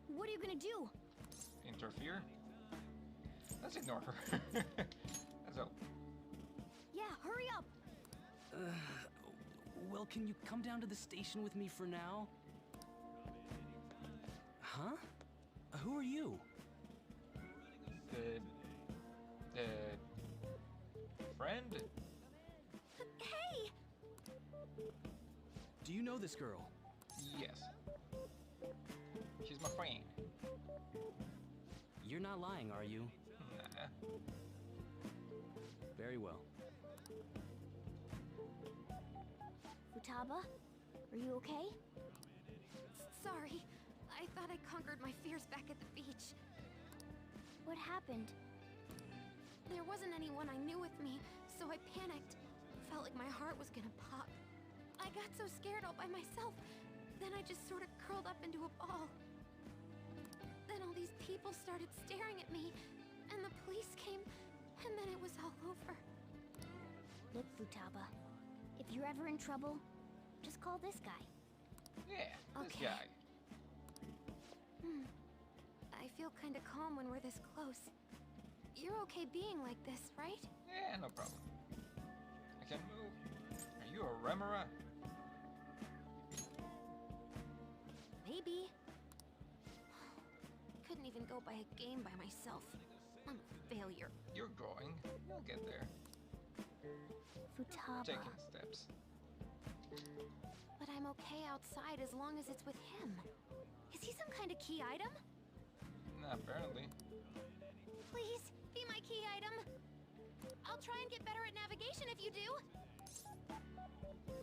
Speaker 19: What are you gonna do?
Speaker 1: Interfere? Let's ignore her. Let's go.
Speaker 19: Yeah, hurry up.
Speaker 16: Well, can you come down to the station with me for now? Huh? Who are you?
Speaker 1: The friend?
Speaker 19: Hey!
Speaker 16: Do you know this girl?
Speaker 1: Yes. She's my friend.
Speaker 16: You're not lying, are you?
Speaker 1: Nah.
Speaker 16: Very well.
Speaker 19: Futaba, are you okay?
Speaker 13: Sorry. I thought I conquered my fears back at the beach.
Speaker 19: What happened?
Speaker 13: There wasn't anyone I knew with me, so I panicked. Felt like my heart was gonna pop. I got so scared all by myself. Then I just sort of curled up into a ball. Then all these people started staring at me, and the police came, and then it was all over.
Speaker 19: Look, Futaba, if you're ever in trouble, just call this guy.
Speaker 1: Yeah, this
Speaker 19: Okay.
Speaker 1: guy.
Speaker 13: I feel kinda calm when we're this close. You're okay being like this, right?
Speaker 1: Yeah, no problem. I can move. Are you a Remora?
Speaker 13: Maybe. Couldn't even go by a game by myself. I'm a failure.
Speaker 1: You're growing. You'll get there.
Speaker 19: Futaba.
Speaker 1: Taking steps.
Speaker 13: But I'm okay outside as long as it's with him. Is he some kind of key item?
Speaker 1: Nah, apparently.
Speaker 13: Please, be my key item. I'll try and get better at navigation if you do.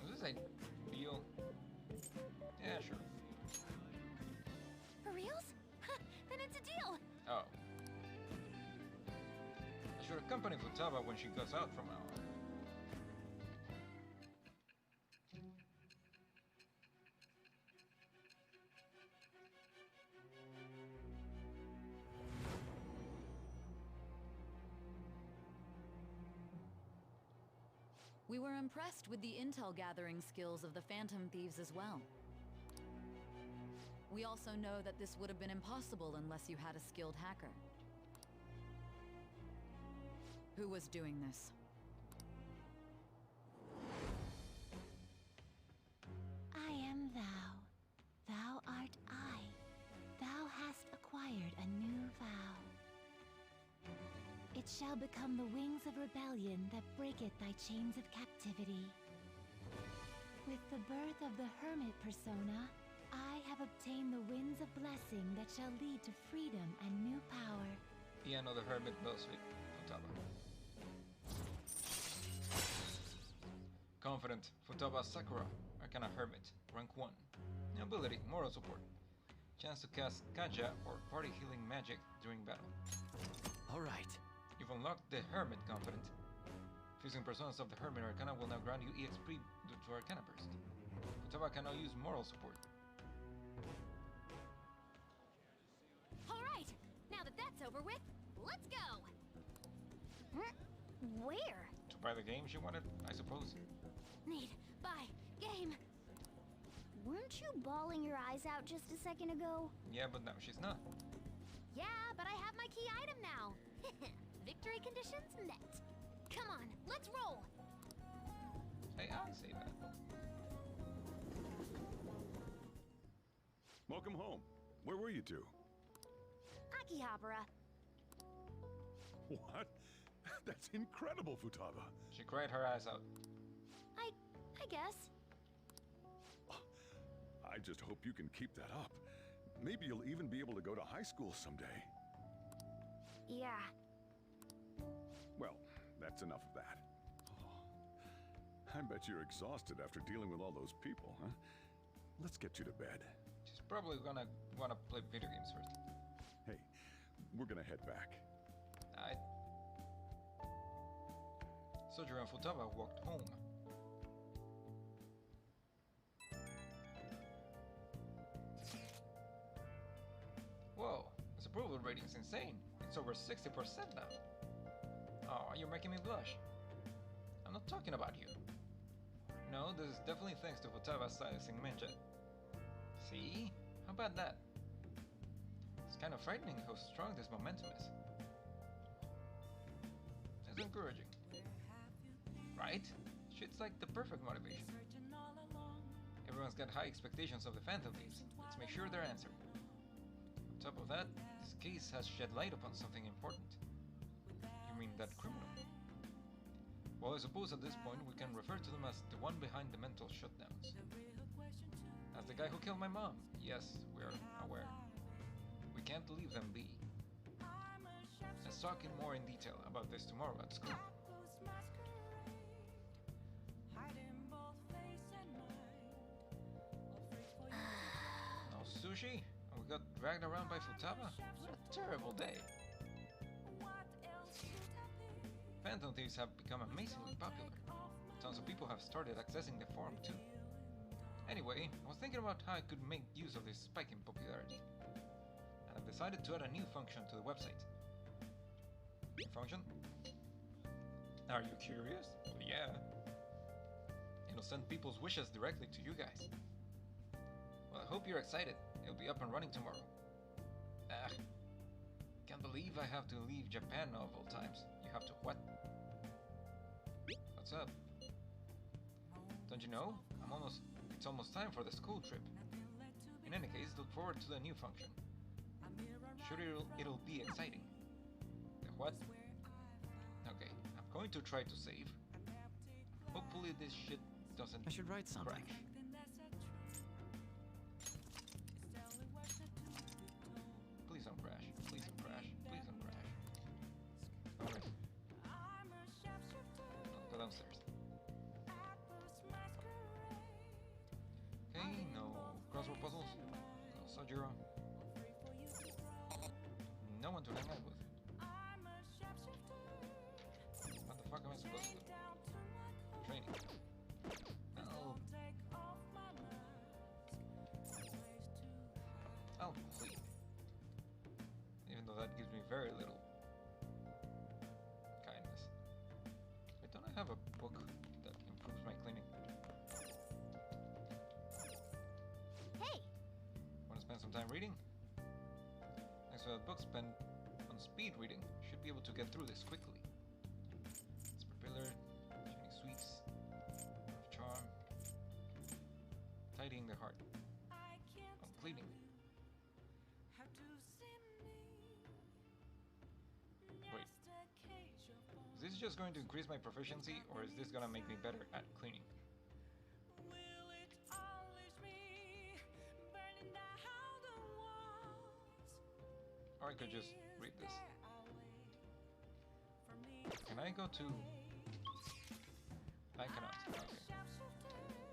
Speaker 1: Is this a deal? Yeah, sure.
Speaker 13: For reals? Then it's a deal.
Speaker 1: Oh. I should accompany Futaba when she goes out from now on.
Speaker 14: We were impressed with the intel gathering skills of the Phantom Thieves as well. We also know that this would have been impossible unless you had a skilled hacker. Who was doing this?
Speaker 22: I am thou. Thou art I. Thou hast acquired a new vow.
Speaker 4: It shall become the wings of rebellion that breaketh thy chains of captivity. With the birth of the hermit persona, I have obtained the winds of blessing that shall lead to freedom and new power.
Speaker 1: Piano the Hermit boss with Futaba. Confident, Futaba Sakura, Arcana Hermit, rank 1. Ability, moral support. Chance to cast Kaja or party healing magic during battle.
Speaker 9: Alright.
Speaker 1: You've unlocked the Hermit Confident. Fusing personas of the Hermit Arcana will now grant you EXP due to Arcana Burst. Futaba can now use moral support.
Speaker 13: Alright, now that that's over with, let's go!
Speaker 19: Where?
Speaker 1: To buy the game she wanted, I suppose.
Speaker 13: Need, buy, game!
Speaker 19: Weren't you bawling your eyes out just a second ago?
Speaker 1: Yeah, but now she's not.
Speaker 13: Yeah, but I have my key item now! Victory conditions met. Come on, let's roll!
Speaker 1: Hey, I'll say that.
Speaker 23: Welcome home. Where were you two?
Speaker 13: Akihabara.
Speaker 23: What? That's incredible, Futaba.
Speaker 1: She cried her eyes out.
Speaker 13: I guess.
Speaker 23: I just hope you can keep that up. Maybe you'll even be able to go to high school someday.
Speaker 19: Yeah.
Speaker 23: Well, that's enough of that. Oh, I bet you're exhausted after dealing with all those people, huh? Let's get you to bed.
Speaker 1: She's probably gonna wanna play video games first.
Speaker 23: Hey, we're gonna head back.
Speaker 1: Soju and Futaba walked home. Whoa, this approval rating's insane. It's over 60% now. Oh, you're making me blush. I'm not talking about you. No, this is definitely thanks to Futaba's silencing Menja. See? How about that? It's kind of frightening how strong this momentum is. It's encouraging. Right? Shit's like the perfect motivation. Everyone's got high expectations of the Phantom Thieves. Let's make sure they're answered. On top of that, this case has shed light upon something important. You mean that criminal? Well, I suppose at this point we can refer to them as the one behind the mental shutdowns. As the guy who killed my mom. Yes, we're aware. We can't leave them be. Let's talk in more in detail about this tomorrow at school. No sushi? And we got dragged around by Futaba? What a terrible day. Phantom Thieves have become amazingly popular. Tons of people have started accessing the forum too. Anyway, I was thinking about how I could make use of this spike in popularity. And I've decided to add a new function to the website. Function? Are you curious? Well, yeah. It'll send people's wishes directly to you guys. Well, I hope you're excited. It'll be up and running tomorrow. Can't believe I have to leave Japan of all times. You have to what? What's up? Don't you know? It's almost time for the school trip. In any case, look forward to the new function. Sure, it'll be exciting. The what? Okay, I'm going to try to save. Hopefully this shit doesn't
Speaker 9: I should write something.
Speaker 1: crash. Please don't crash. Please don't crash. Please don't crash. Alright. I'll go downstairs. Okay, no crossword puzzles. No Sojiro. No one to hang out with. What the fuck am I supposed to do? Training. I'll sleep. Even though that gives me very little kindness. Wait, don't I have a book that improves my cleaning?
Speaker 13: Hey!
Speaker 1: Want to spend some time reading? Thanks for that book spent on speed reading. Should be able to get through this quickly. Spur pillar, shiny sweets, of charm, tidying the heart. I'm cleaning. Wait. just going to increase my proficiency, or is this gonna make me better at cleaning? Or I could just read this. Can I go to... I cannot. Okay.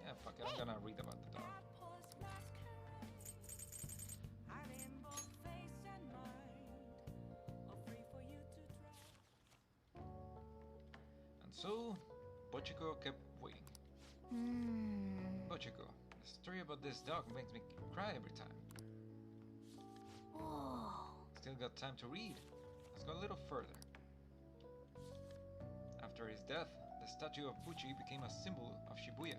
Speaker 1: Yeah, fuck it. I'm gonna read about the dog. And so, Bochiko kept waiting. Bochiko, the story about this dog makes me cry every time. Still got time to read. Let's go a little further. After his death, the statue of Buchi became a symbol of Shibuya.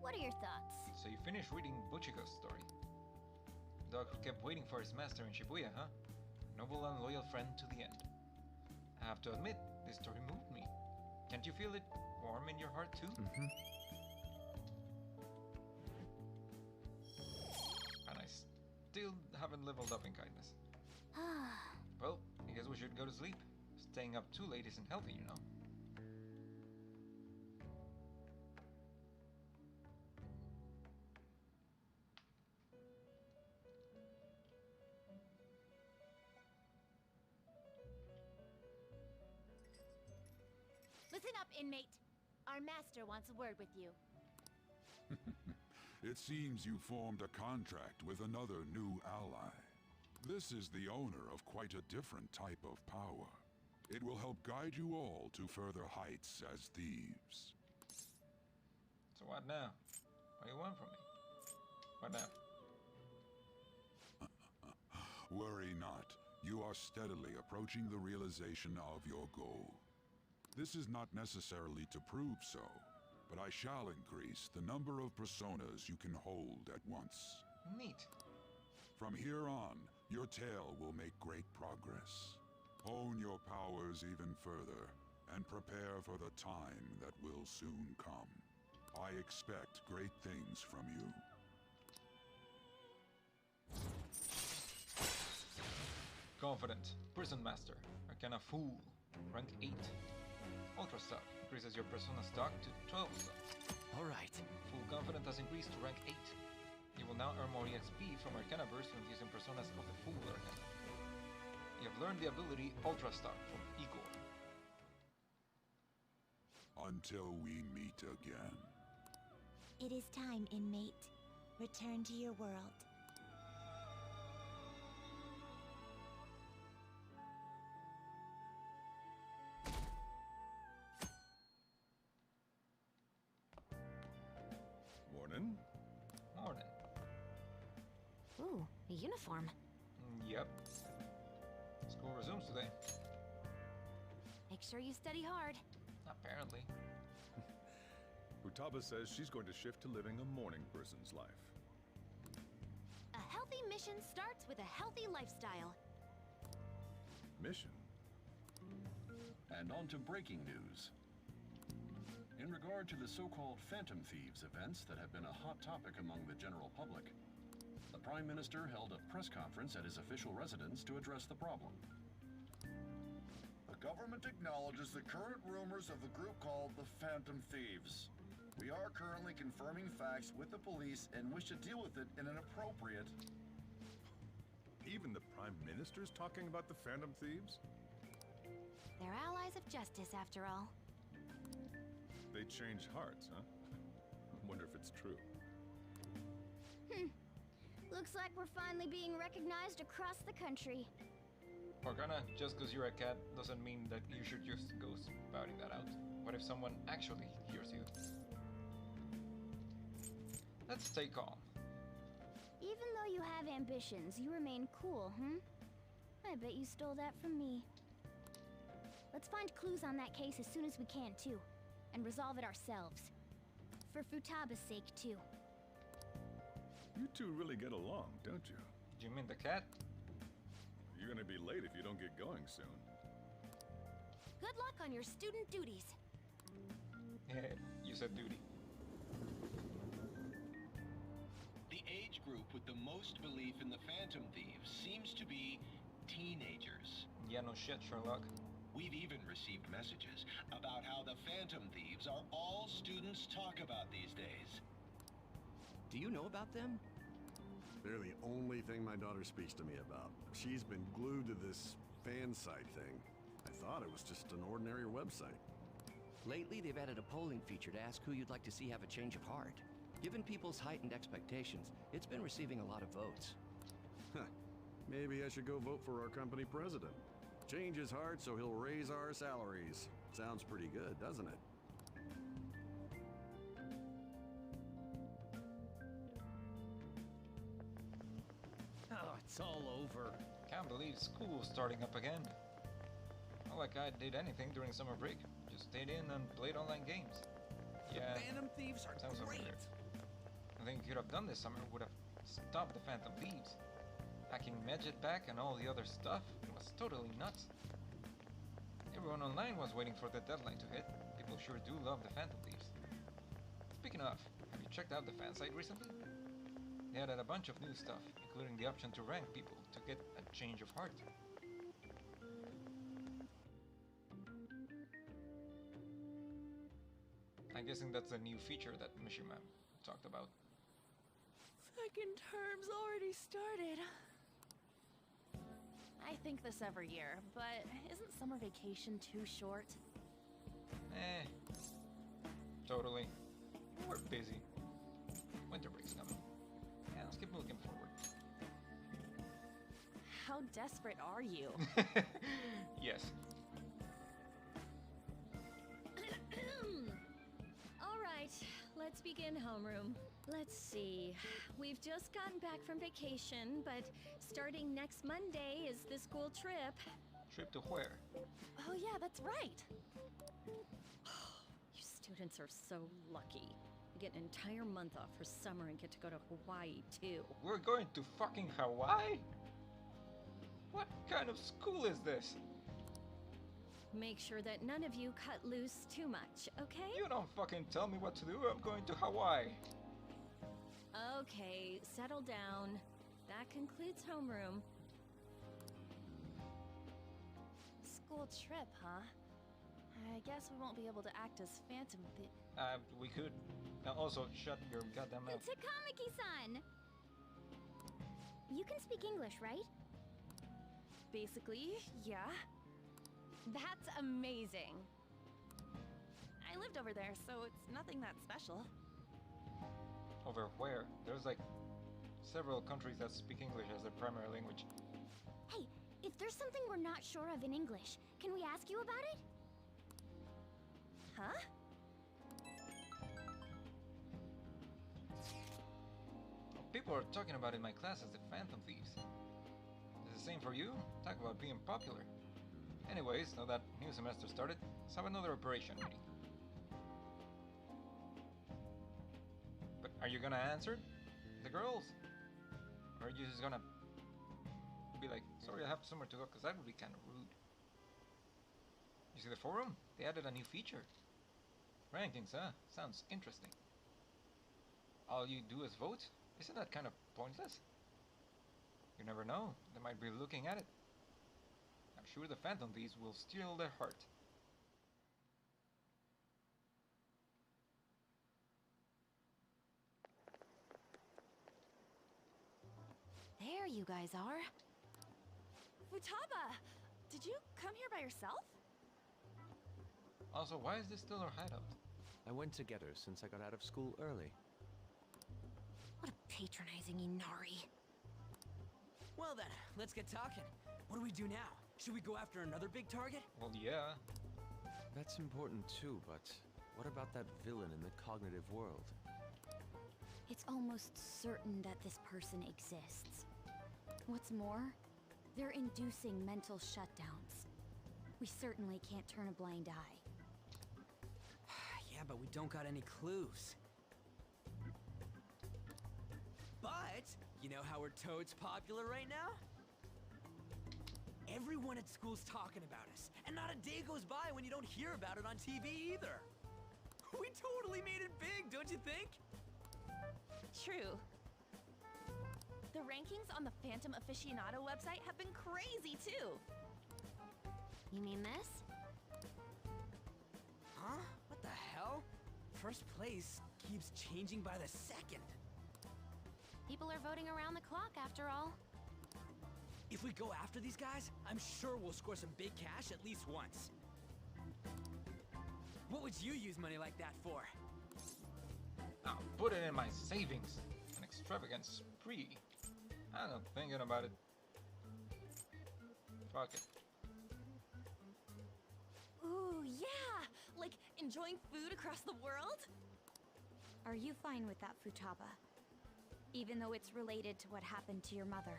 Speaker 19: What are your thoughts?
Speaker 1: So you finished reading Buchiko's story. The dog who kept waiting for his master in Shibuya, huh? Noble and loyal friend to the end. I have to admit, this story moved me. Can't you feel it warm in your heart too? And I still haven't leveled up in kindness. Well, I guess we should go to sleep. Staying up too late isn't healthy, you know.
Speaker 10: Listen up, inmate. Our master wants a word with you.
Speaker 23: It seems you formed a contract with another new ally. This is the owner of quite a different type of power. It will help guide you all to further heights as thieves.
Speaker 1: So what now? What do you want from me? What now?
Speaker 23: Worry not. You are steadily approaching the realization of your goal. This is not necessarily to prove so, but I shall increase the number of personas you can hold at once.
Speaker 1: Neat.
Speaker 23: From here on, your tale will make great progress. Hone your powers even further, and prepare for the time that will soon come. I expect great things from you.
Speaker 1: Confident. Prison Master. Arcana Fool. Rank 8. Ultra Stock. Increases your persona stock to 12 stocks.
Speaker 9: Alright.
Speaker 1: Full Confident has increased to rank 8. You will now earn more EXP from Arcana Burst when using personas of the Fool Arcana. You have learned the ability Ultra Stock from Igor.
Speaker 23: Until we meet again.
Speaker 10: It is time, inmate. Return to your world.
Speaker 23: Morning.
Speaker 1: Morning.
Speaker 10: Ooh, a uniform.
Speaker 1: Yep. School resumes today.
Speaker 10: Make sure you study hard.
Speaker 1: Apparently.
Speaker 23: Futaba says she's going to shift to living a morning person's life.
Speaker 10: A healthy mission starts with a healthy lifestyle.
Speaker 23: Mission?
Speaker 24: And on to breaking news. In regard to the so-called Phantom Thieves events that have been a hot topic among the general public, the Prime Minister held a press conference at his official residence to address the problem.
Speaker 11: The government acknowledges the current rumors of the group called the Phantom Thieves. We are currently confirming facts with the police and wish to deal with it in an appropriate...
Speaker 23: Even the Prime Minister's talking about the Phantom Thieves?
Speaker 10: They're allies of justice, after all.
Speaker 23: They change hearts, huh? Wonder if it's true.
Speaker 19: Looks like we're finally being recognized across the country.
Speaker 1: Morgana, just because you're a cat doesn't mean that you should just go spouting that out. What if someone actually hears you? Let's stay calm.
Speaker 19: Even though you have ambitions, you remain cool, I bet you stole that from me. Let's find clues on that case as soon as we can, too. And resolve it ourselves. For Futaba's sake, too.
Speaker 23: You two really get along, don't you?
Speaker 1: Do you mean the cat?
Speaker 23: You're gonna be late if you don't get going soon.
Speaker 10: Good luck on your student duties.
Speaker 1: Yeah, you said duty.
Speaker 15: The age group with the most belief in the Phantom Thieves seems to be
Speaker 7: teenagers.
Speaker 1: Yeah, no shit, Sherlock.
Speaker 7: We've even received messages about how the Phantom Thieves are all students talk about these days.
Speaker 8: Do you know about them?
Speaker 15: They're the only thing my daughter speaks to me about. She's been glued to this fan site thing. I thought it was just an ordinary website.
Speaker 8: Lately, they've added a polling feature to ask who you'd like to see have a change of heart. Given people's heightened expectations, it's been receiving a lot of votes.
Speaker 15: Huh. Maybe I should go vote for our company president. Change his heart so he'll raise our salaries. Sounds pretty good, doesn't it?
Speaker 9: Oh, it's all over.
Speaker 1: Can't believe school's starting up again. Not like I did anything during summer break. Just stayed in and played online games. Yeah.
Speaker 16: Phantom Thieves are
Speaker 1: sounds
Speaker 16: great.
Speaker 1: Familiar. The thing you could have done this summer would have stopped the Phantom Thieves. Hacking Medjet back and all the other stuff, it was totally nuts. Everyone online was waiting for the deadline to hit. People sure do love the Phantom Thieves. Speaking of, have you checked out the fan site recently? They added a bunch of new stuff, including the option to rank people to get a change of heart. I'm guessing that's a new feature that Mishima talked about.
Speaker 20: Second term's already started. I think this every year, but isn't summer vacation too short?
Speaker 1: Totally. We're busy. Winter break's coming. Yeah, let's keep looking forward.
Speaker 20: How desperate are you?
Speaker 1: Yes.
Speaker 17: All right, let's begin homeroom. Let's see. We've just gotten back from vacation, but starting next Monday is the school trip.
Speaker 1: Trip to where?
Speaker 20: Oh yeah, that's right.
Speaker 17: You students are so lucky. You get an entire month off for summer and get to go to Hawaii, too.
Speaker 1: We're going to fucking Hawaii? What kind of school is this?
Speaker 17: Make sure that none of you cut loose too much, okay?
Speaker 1: You don't fucking tell me what to do. I'm going to Hawaii.
Speaker 17: Okay, settle down. That concludes homeroom.
Speaker 20: School trip, huh? I guess we won't be able to act as Phantom
Speaker 1: We could. Also, shut your goddamn mouth.
Speaker 19: Takamaki-san! You can speak English, right?
Speaker 20: Basically, yeah. That's amazing. I lived over there, so it's nothing that special.
Speaker 1: Over where? There's like several countries that speak English as their primary language.
Speaker 19: Hey, if there's something we're not sure of in English, can we ask you about it?
Speaker 20: Huh?
Speaker 1: People are talking about in my class as the Phantom Thieves. Is the same for you? Talk about being popular. Anyways, now that new semester started, let's have another operation meeting. But are you gonna answer the girls? Or are you just gonna be like, sorry, I have somewhere to go, because that would be kind of rude. You see the forum? They added a new feature. Rankings, huh? Sounds interesting. All you do is vote? Isn't that kind of pointless? You never know. They might be looking at it. I'm sure the Phantom Thieves will steal their heart.
Speaker 20: There you guys are. Futaba! Did you come here by yourself?
Speaker 1: Also, why is this still our hideout?
Speaker 12: I went to get her since I got out of school early.
Speaker 20: What a patronizing Inari.
Speaker 16: Well then, let's get talking. What do we do now? Should we go after another big target?
Speaker 1: Well, yeah.
Speaker 12: That's important too, but what about that villain in the cognitive world?
Speaker 22: It's almost certain that this person exists. What's more, they're inducing mental shutdowns. We certainly can't turn a blind eye.
Speaker 16: Yeah, but we don't got any clues. But, you know how we're toads popular right now? Everyone at school's talking about us, and not a day goes by when you don't hear about it on TV either. We totally made it big, don't you think?
Speaker 20: True.
Speaker 3: The rankings on the Phantom Aficionado website have been crazy, too.
Speaker 22: You mean this?
Speaker 16: Huh? What the hell? First place keeps changing by the second.
Speaker 22: People are voting around the clock, after all.
Speaker 16: If we go after these guys, I'm sure we'll score some big cash at least once. What would you use money like that for?
Speaker 1: I'll put it in my savings. An extravagant spree. I'm not thinking about it. Fuck it.
Speaker 3: Ooh, yeah! Like enjoying food across the world?
Speaker 22: Are you fine with that, Futaba? Even though it's related to what happened to your mother.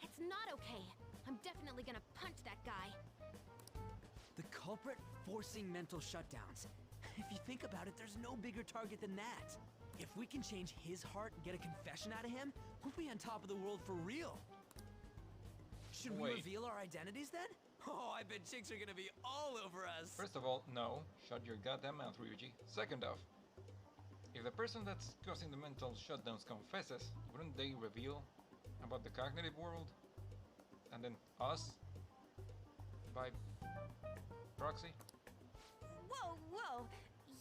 Speaker 10: It's not okay. I'm definitely gonna punch that guy.
Speaker 16: The culprit forcing mental shutdowns. If you think about it, there's no bigger target than that. If we can change his heart and get a confession out of him, we'll be on top of the world for real. Should we reveal our identities then? Oh, I bet chicks are gonna be all over us.
Speaker 1: First of all, no. Shut your goddamn mouth, Ryuji. Second off, if the person that's causing the mental shutdowns confesses, wouldn't they reveal about the cognitive world? And then us? By proxy?
Speaker 3: Whoa, whoa!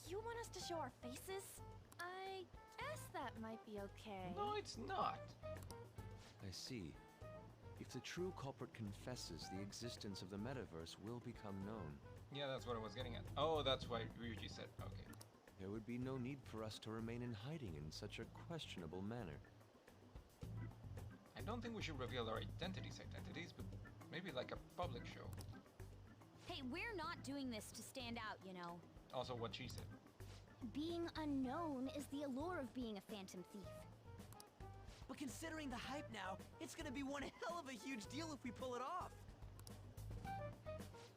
Speaker 3: You want us to show our faces? I guess that might be okay.
Speaker 1: No, it's not.
Speaker 12: I see. If the true culprit confesses, the existence of the metaverse will become known.
Speaker 1: Yeah, that's what I was getting at. Oh, that's why Ryuji said, okay.
Speaker 12: There would be no need for us to remain in hiding in such a questionable manner.
Speaker 1: I don't think we should reveal our identities, but maybe like a public show.
Speaker 22: Hey, we're not doing this to stand out, you know.
Speaker 1: Also what she said.
Speaker 19: Being unknown is the allure of being a phantom thief.
Speaker 16: But considering the hype now, it's gonna be one hell of a huge deal if we pull it off.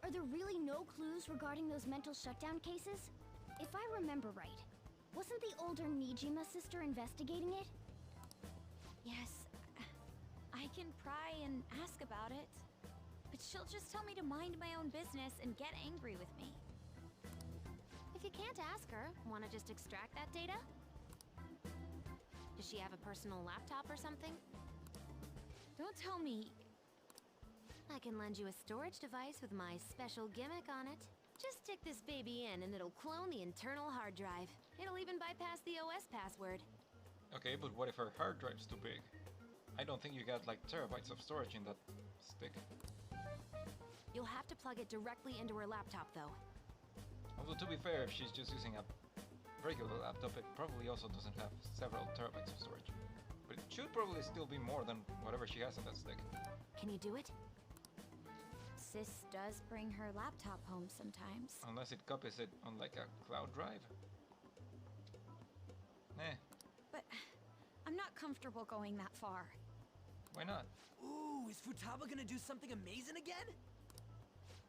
Speaker 19: Are there really no clues regarding those mental shutdown cases? If I remember right, wasn't the older Nijima sister investigating it?
Speaker 22: Yes, I can pry and ask about it. But she'll just tell me to mind my own business and get angry with me.
Speaker 10: If you can't ask her, wanna just extract that data? Does she have a personal laptop or something?
Speaker 22: Don't tell me.
Speaker 10: I can lend you a storage device with my special gimmick on it. Just stick this baby in and it'll clone the internal hard drive. It'll even bypass the OS password.
Speaker 1: Okay, but what if her hard drive's too big? I don't think you got like terabytes of storage in that stick.
Speaker 10: You'll have to plug it directly into her laptop though.
Speaker 1: Although to be fair, if she's just using a regular laptop, it probably also doesn't have several terabytes of storage. But it should probably still be more than whatever she has on that stick.
Speaker 10: Can you do it?
Speaker 22: Sis does bring her laptop home sometimes.
Speaker 1: Unless it copies it on like a cloud drive. Eh.
Speaker 22: But I'm not comfortable going that far.
Speaker 1: Why not?
Speaker 16: Ooh, is Futaba gonna do something amazing again?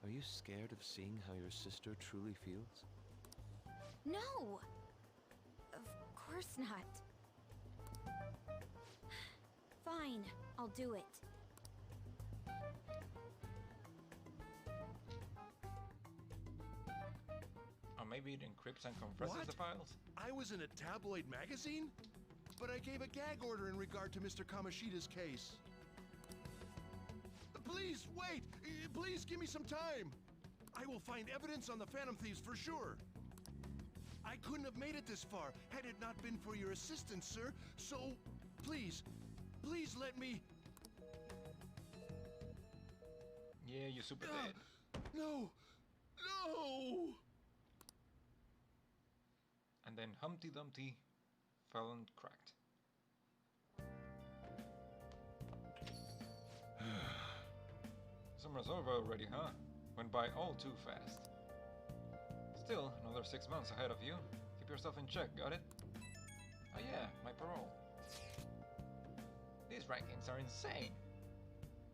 Speaker 12: Are you scared of seeing how your sister truly feels?
Speaker 22: No! Of course not. Fine, I'll do it.
Speaker 1: Or maybe it encrypts and compresses
Speaker 6: What?
Speaker 1: the files?
Speaker 6: I was in a tabloid magazine? But I gave a gag order in regard to Mr. Kamoshida's case. Please, wait! Please give me some time! I will find evidence on the Phantom Thieves for sure. I couldn't have made it this far had it not been for your assistance, sir. So, please, please let me...
Speaker 1: Yeah, you super dead.
Speaker 6: No! No!
Speaker 1: And then Humpty Dumpty fell and cracked. Summer's over already, huh? Went by all too fast. Still, another 6 months ahead of you. Keep yourself in check, got it? Oh yeah, my parole. These rankings are insane.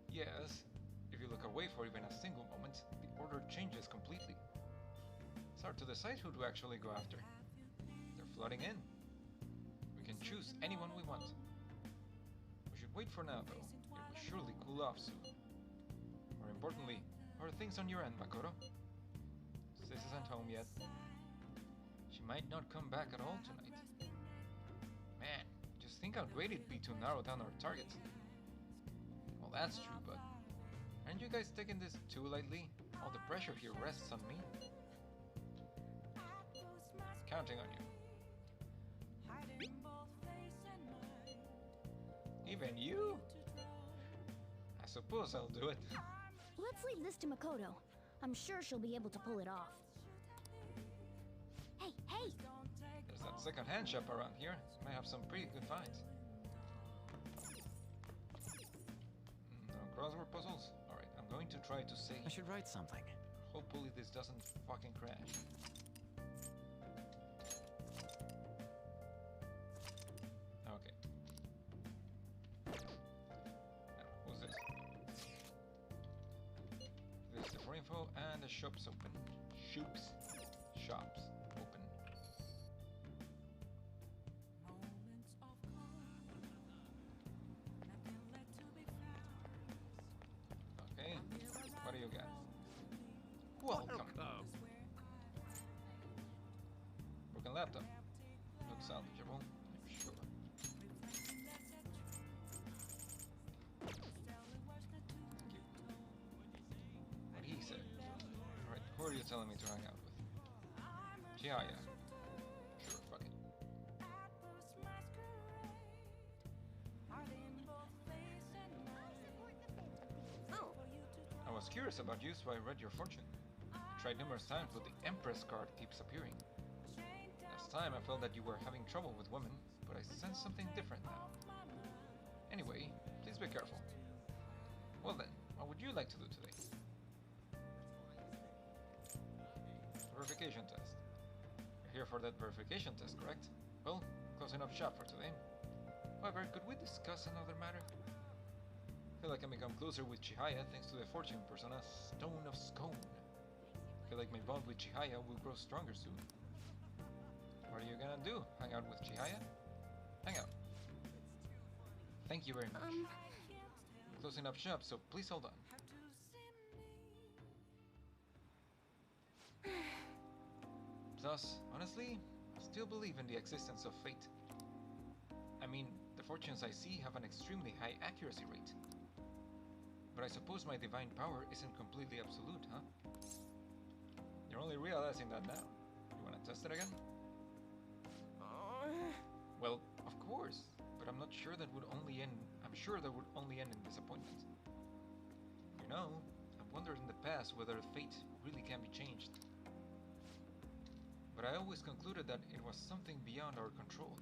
Speaker 1: Yes, if you look away for even a single moment, the order changes completely. It's hard to decide who to actually go after. They're flooding in. We can choose anyone we want. We should wait for now, though. It will surely cool off soon. More importantly, how are things on your end, Makoto? Sis isn't home yet. She might not come back at all tonight. Man, just think how great it'd be to narrow down our targets. Well, that's true, but aren't you guys taking this too lightly? All the pressure here rests on me. Counting on you. Even you? I suppose I'll do it.
Speaker 19: Let's leave this to Makoto. I'm sure she'll be able to pull it off. Hey, hey!
Speaker 1: There's that second-hand shop around here. Might have some pretty good finds. No crossword puzzles? Alright, I'm going to try to say...
Speaker 12: I should write something.
Speaker 1: Hopefully this doesn't fucking crash. Okay. Now, who's this? This is for info, and the shop's open. Shops open. Okay, what do you got? Welcome. Broken laptop. Looks salvageable, I'm sure. What he said. Alright, who are you telling me to hang out with? Yeah. Sure, fuck it.
Speaker 19: Oh.
Speaker 1: I was curious about you, so I read your fortune. I tried numerous times, but the Empress card keeps appearing. Last time I felt that you were having trouble with women, but I sense something different now. Anyway, please be careful. Well then, what would you like to do today? Verification test. You're here for that verification test, correct? Well, closing up shop for today. However, could we discuss another matter? I feel like I become closer with Chihaya thanks to the fortune persona Stone of Scone. I feel like my bond with Chihaya will grow stronger soon. What are you gonna do? Hang out with Chihaya? Hang out. Thank you very much. Closing up shop, so please hold on. Thus, honestly, I still believe in the existence of fate. I mean, the fortunes I see have an extremely high accuracy rate. But I suppose my divine power isn't completely absolute, huh? You're only realizing that now. You wanna test it again? Well, of course, but I'm not sure that would only end. I'm sure that would only end in disappointment. You know, I've wondered in the past whether fate really can be changed. But I always concluded that it was something beyond our control.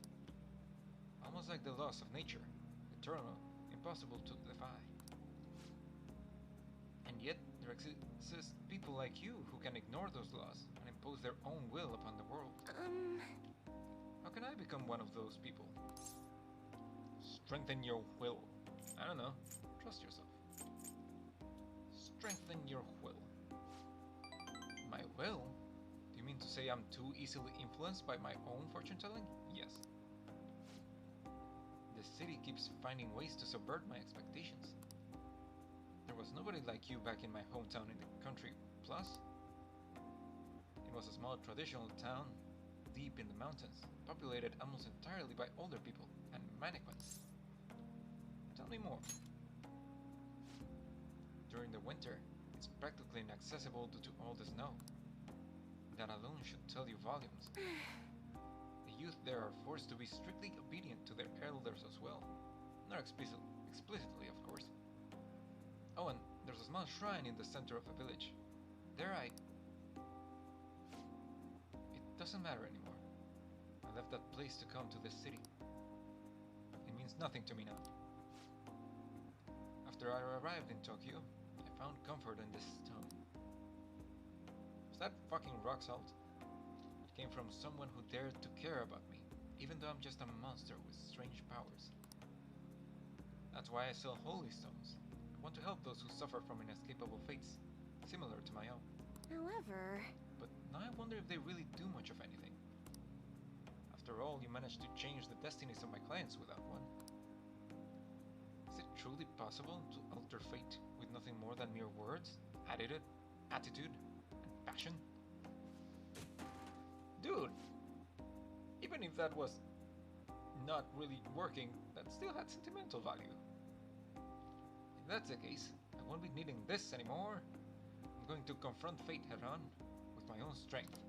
Speaker 1: Almost like the laws of nature, eternal, impossible to defy. And yet, there exist people like you who can ignore those laws and impose their own will upon the world. How can I become one of those people? Strengthen your will. I don't know. Trust yourself. Strengthen your will. My will? Do you mean to say I'm too easily influenced by my own fortune-telling? Yes. The city keeps finding ways to subvert my expectations. There was nobody like you back in my hometown in the country. Plus, it was a small traditional town deep in the mountains, populated almost entirely by older people and mannequins. Tell me more. During the winter, it's practically inaccessible due to all the snow. That alone should tell you volumes. The youth there are forced to be strictly obedient to their elders as well. Not explicitly, of course. Oh, and there's a small shrine in the center of the village. There It doesn't matter anymore. I left that place to come to this city. It means nothing to me now. After I arrived in Tokyo, I found comfort in this stone. Was that fucking rock salt? It came from someone who dared to care about me, even though I'm just a monster with strange powers. That's why I sell holy stones. I want to help those who suffer from inescapable fates, similar to my own.
Speaker 19: However...
Speaker 1: But now I wonder if they really do much of anything. After all, you managed to change the destinies of my clients without one. Is it truly possible to alter fate with nothing more than mere words, attitude, and passion? Dude! Even if that was not really working that still had sentimental value. If that's the case, I won't be needing this anymore. I'm going to confront fate head-on with my own strength.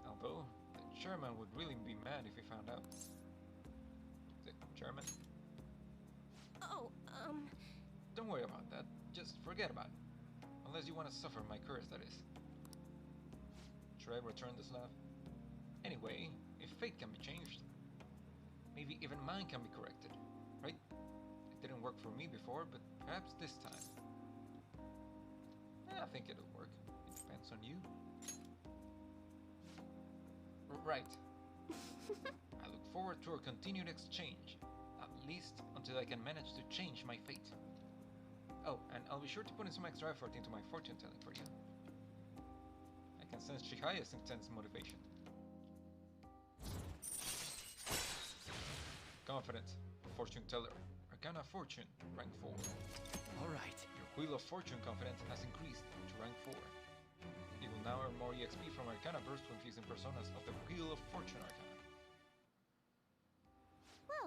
Speaker 1: Although, the chairman would really be mad if he found out. The chairman?
Speaker 17: Oh,
Speaker 1: Don't worry about that. Just forget about it. Unless you want to suffer my curse, that is. Should I return the slab? Anyway, if fate can be changed, maybe even mine can be corrected, right? It didn't work for me before, but perhaps this time. I think it'll work. It depends on you. Right. I look forward to our continued exchange, at least until I can manage to change my fate. Oh, and I'll be sure to put in some extra effort into my fortune telling for you. I can sense Chihaya's intense motivation. Confident, fortune teller, Arcana Fortune, rank 4.
Speaker 16: Alright.
Speaker 1: Your Wheel of Fortune confidence has increased to rank 4. You will now earn more EXP from Arcana Burst when using personas of the Wheel of Fortune Arcana.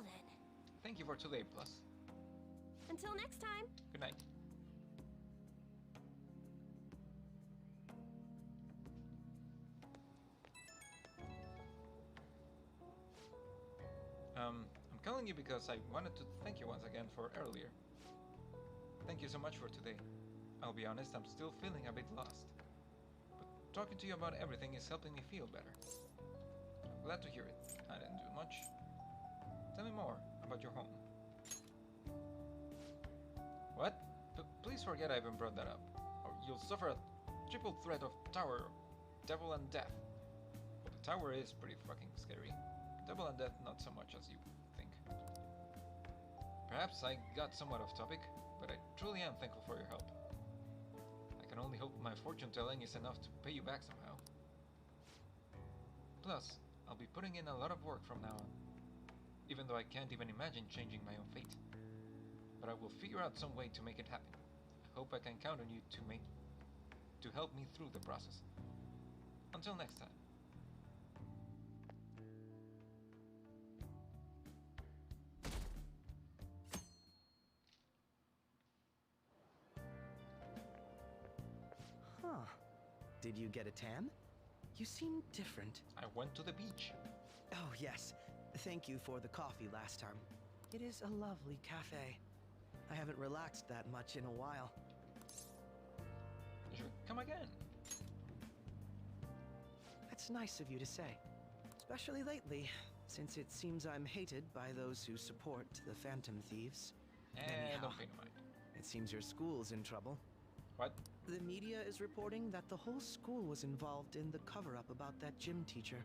Speaker 17: well then.
Speaker 1: Thank you for today, Plus.
Speaker 17: Until next time.
Speaker 1: Good night. I'm calling you because I wanted to thank you once again for earlier. Thank you so much for today. I'll be honest, I'm still feeling a bit lost. But talking to you about everything is helping me feel better. I'm glad to hear it. I didn't do much. Tell me more about your home. What? Please forget I even brought that up, or you'll suffer a triple threat of tower, devil, and death. Well, the tower is pretty fucking scary. Devil and death not so much as you think. Perhaps I got somewhat off topic, but I truly am thankful for your help. I can only hope my fortune telling is enough to pay you back somehow. Plus, I'll be putting in a lot of work from now on, even though I can't even imagine changing my own fate. But I will figure out some way to make it happen. I hope I can count on you to help me through the process. Until next time.
Speaker 16: Huh. Did you get a tan? You seem different.
Speaker 1: I went to the beach.
Speaker 16: Oh, yes. Thank you for the coffee last time. It is a lovely cafe. I haven't relaxed that much in a while.
Speaker 1: You should come again.
Speaker 16: That's nice of you to say. Especially lately, since it seems I'm hated by those who support the Phantom Thieves.
Speaker 1: Don't pay no mind.
Speaker 16: It seems your school's in trouble.
Speaker 1: What?
Speaker 16: The media is reporting that the whole school was involved in the cover-up about that gym teacher.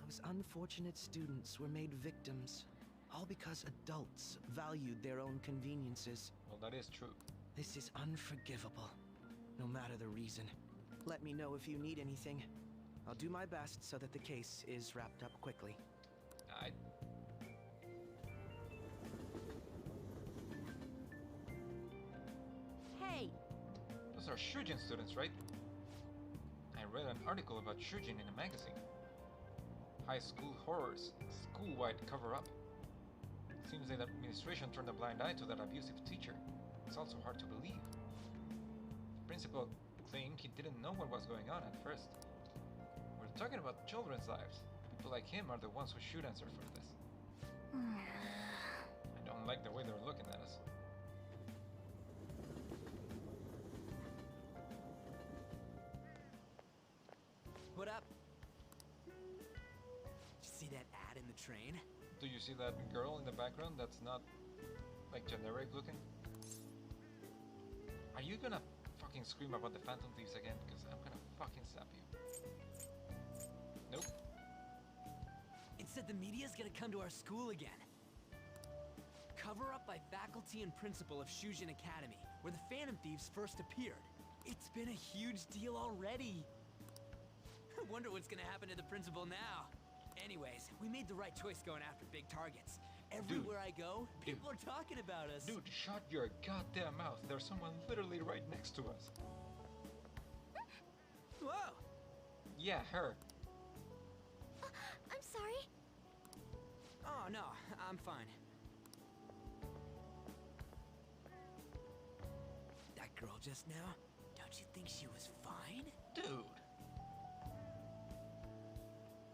Speaker 16: Those unfortunate students were made victims, all because adults valued their own conveniences.
Speaker 1: Well, that is true.
Speaker 16: This is unforgivable, no matter the reason. Let me know if you need anything. I'll do my best so that the case is wrapped up quickly.
Speaker 17: Hey!
Speaker 1: Those are Shujin students, right? I read an article about Shujin in a magazine. High school horrors, school-wide cover-up. Seems that the administration turned a blind eye to that abusive teacher. It's also hard to believe. The principal claimed he didn't know what was going on at first. We're talking about children's lives. People like him are the ones who should answer for this. I don't like the way they're looking at us.
Speaker 16: What up? Did you see that ad in the train?
Speaker 1: Do you see that girl in the background that's not, like, generic looking? Are you gonna fucking scream about the Phantom Thieves again? Because I'm gonna fucking slap you. Nope.
Speaker 16: It said the media's gonna come to our school again. Cover up by faculty and principal of Shujin Academy, where the Phantom Thieves first appeared. It's been a huge deal already. I wonder what's gonna happen to the principal now. Anyways, we made the right choice going after big targets. Everywhere I go, people are talking about us.
Speaker 1: Dude, shut your goddamn mouth. There's someone literally right next to us.
Speaker 16: Whoa!
Speaker 1: Yeah, her.
Speaker 13: I'm sorry.
Speaker 16: Oh, no, I'm fine. That girl just now, don't you think she was fine?
Speaker 1: Dude!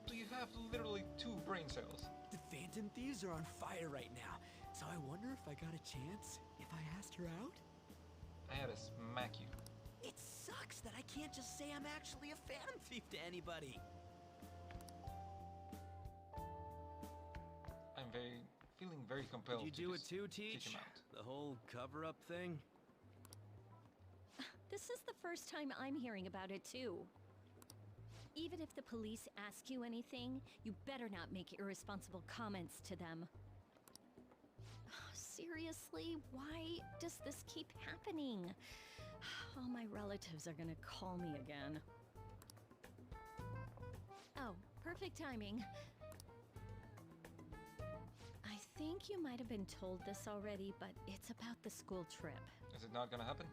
Speaker 1: Do you have literally 2 brain cells?
Speaker 16: The Phantom Thieves are on fire right now, so I wonder if I got a chance if I asked her out?
Speaker 1: I had to smack you.
Speaker 16: It sucks that I can't just say I'm actually a Phantom Thief to anybody.
Speaker 1: I'm feeling very compelled.
Speaker 16: Did you do it too,
Speaker 1: kick
Speaker 16: Teach?
Speaker 1: him out.
Speaker 16: The whole cover-up thing?
Speaker 17: This is the first time I'm hearing about it, too. Even if the police ask you anything, you better not make irresponsible comments to them. Seriously, why does this keep happening? All my relatives are gonna call me again. Oh, perfect timing. I think you might have been told this already, but it's about the school trip.
Speaker 1: Is it not gonna happen?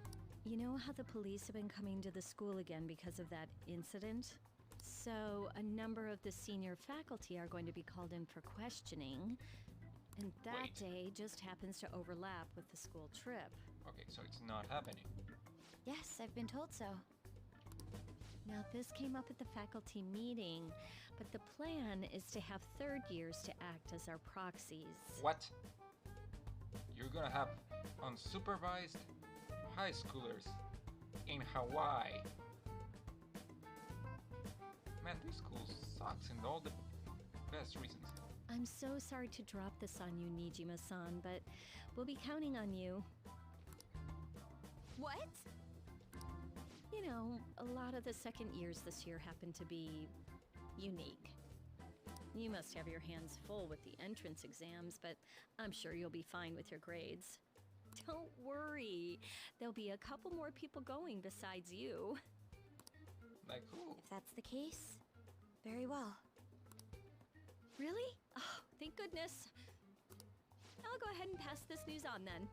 Speaker 17: You know how the police have been coming to the school again because of that incident? So, a number of the senior faculty are going to be called in for questioning, and that day just happens to overlap with the school trip.
Speaker 1: Okay, so it's not happening.
Speaker 22: Yes, I've been told so.
Speaker 17: Now, this came up at the faculty meeting, but the plan is to have third years to act as our proxies.
Speaker 1: What? You're gonna have unsupervised high schoolers in Hawaii. Man, this school sucks in all the best reasons.
Speaker 17: I'm so sorry to drop this on you, Nijima-san, but we'll be counting on you.
Speaker 22: What?
Speaker 17: You know, a lot of the second years this year happen to be unique. You must have your hands full with the entrance exams, but I'm sure you'll be fine with your grades. Don't worry, there'll be a couple more people going besides you.
Speaker 1: Like who?
Speaker 22: If that's the case, very well.
Speaker 17: Really? Oh, thank goodness. I'll go ahead and pass this news on then.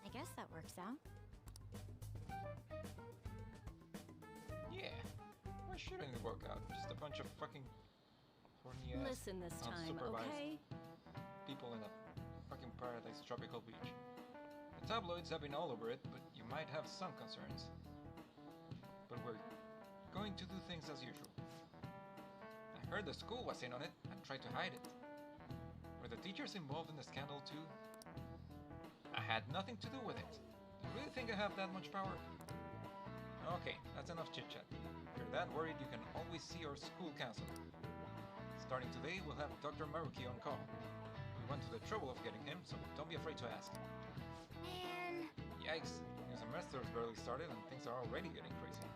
Speaker 22: I guess that works out.
Speaker 1: Yeah. Why shouldn't it work out? Just a bunch of fucking horny ass,
Speaker 17: Listen this time, okay?
Speaker 1: people in a fucking paradise tropical beach. The tabloids have been all over it, but you might have some concerns. But we're going to do things as usual. I heard the school was in on it and tried to hide it. Were the teachers involved in the scandal too? I had nothing to do with it. Do you really think I have that much power? Okay, that's enough chit-chat. If you're that worried, you can always see our school counselor. Starting today, we'll have Dr. Maruki on call. We went to the trouble of getting him, so don't be afraid to ask.
Speaker 22: Man.
Speaker 1: Yikes, new semester's barely started and things are already getting crazy.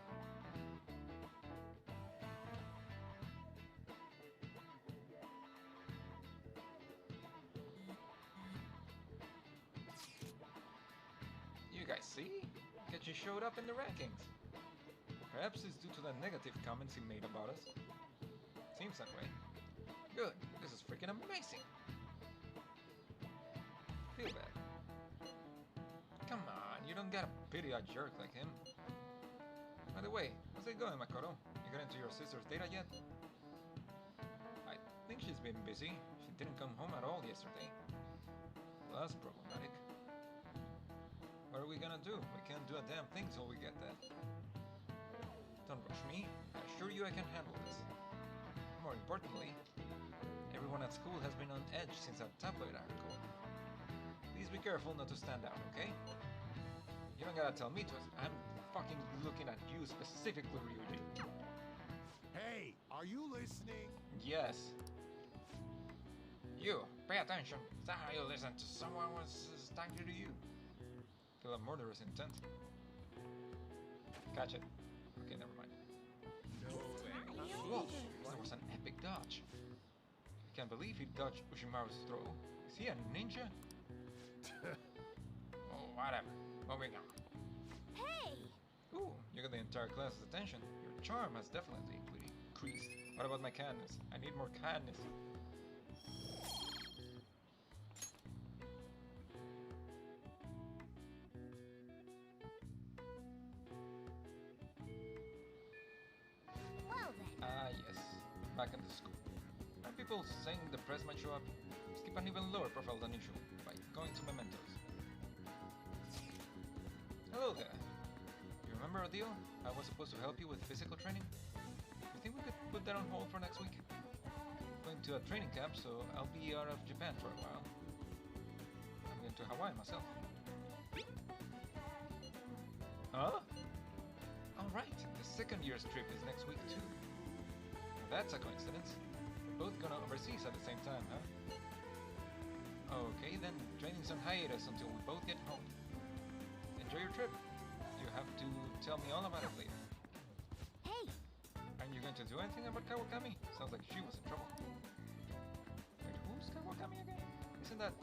Speaker 1: You guys see? Kechi showed up in the rankings. Perhaps it's due to the negative comments he made about us. Seems that way. Good, this is freaking amazing. Feel bad. Come on, you don't gotta pity a jerk like him. By the way, how's it going, Makoto? You got into your sister's data yet? I think she's been busy. She didn't come home at all yesterday. Well, that's problematic. What are we gonna do? We can't do a damn thing till we get that. Don't rush me. I assure you I can handle this. More importantly, everyone at school has been on edge since that tabloid article. Please be careful not to stand out, okay? You don't gotta tell me to. I'm fucking looking at you specifically, Ryuji.
Speaker 6: Hey, are you listening?
Speaker 1: Yes. You, pay attention. Is that how you listen to someone who's talking to you? Feel a murderous intent. Catch it. Okay, never mind.
Speaker 6: No way.
Speaker 1: Whoa, that was an epic dodge. I can't believe he dodged Ushimaru's throw. Is he a ninja? Oh, whatever. Moving on.
Speaker 22: Hey!
Speaker 1: Ooh, you got the entire class's attention. Your charm has definitely increased. What about my kindness? I need more kindness.
Speaker 22: Well then,
Speaker 1: back into school. Are people saying the press might show up? Let's keep an even lower profile than usual by going to mementos. Hello there. You remember our deal? I was supposed to help you with physical training? You think we could put that on hold for next week? I'm going to a training camp, so I'll be out of Japan for a while. I'm going to Hawaii myself. Huh? Alright, the second year's trip is next week too. That's a coincidence. We're both gonna overseas at the same time, huh? Okay then, training's on hiatus until we both get home. Enjoy your trip. You have to tell me all about it later.
Speaker 19: Hey!
Speaker 1: Aren't you going to do anything about Kawakami? Sounds like she was in trouble. Wait, who's Kawakami again? Isn't that...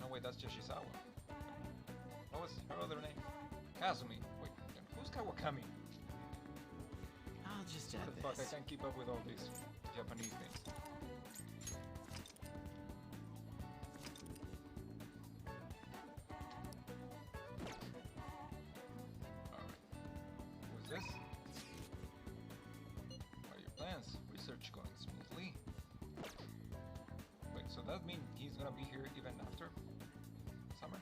Speaker 1: No wait, that's Yoshizawa. What was her other name? Kazumi. Wait, then who's Kawakami?
Speaker 16: I'll just add
Speaker 1: What the fuck, I can't keep up with all these Japanese names. Alright. Who's this? What are your plans? Research going smoothly? Wait, so that means he's gonna be here even after summer?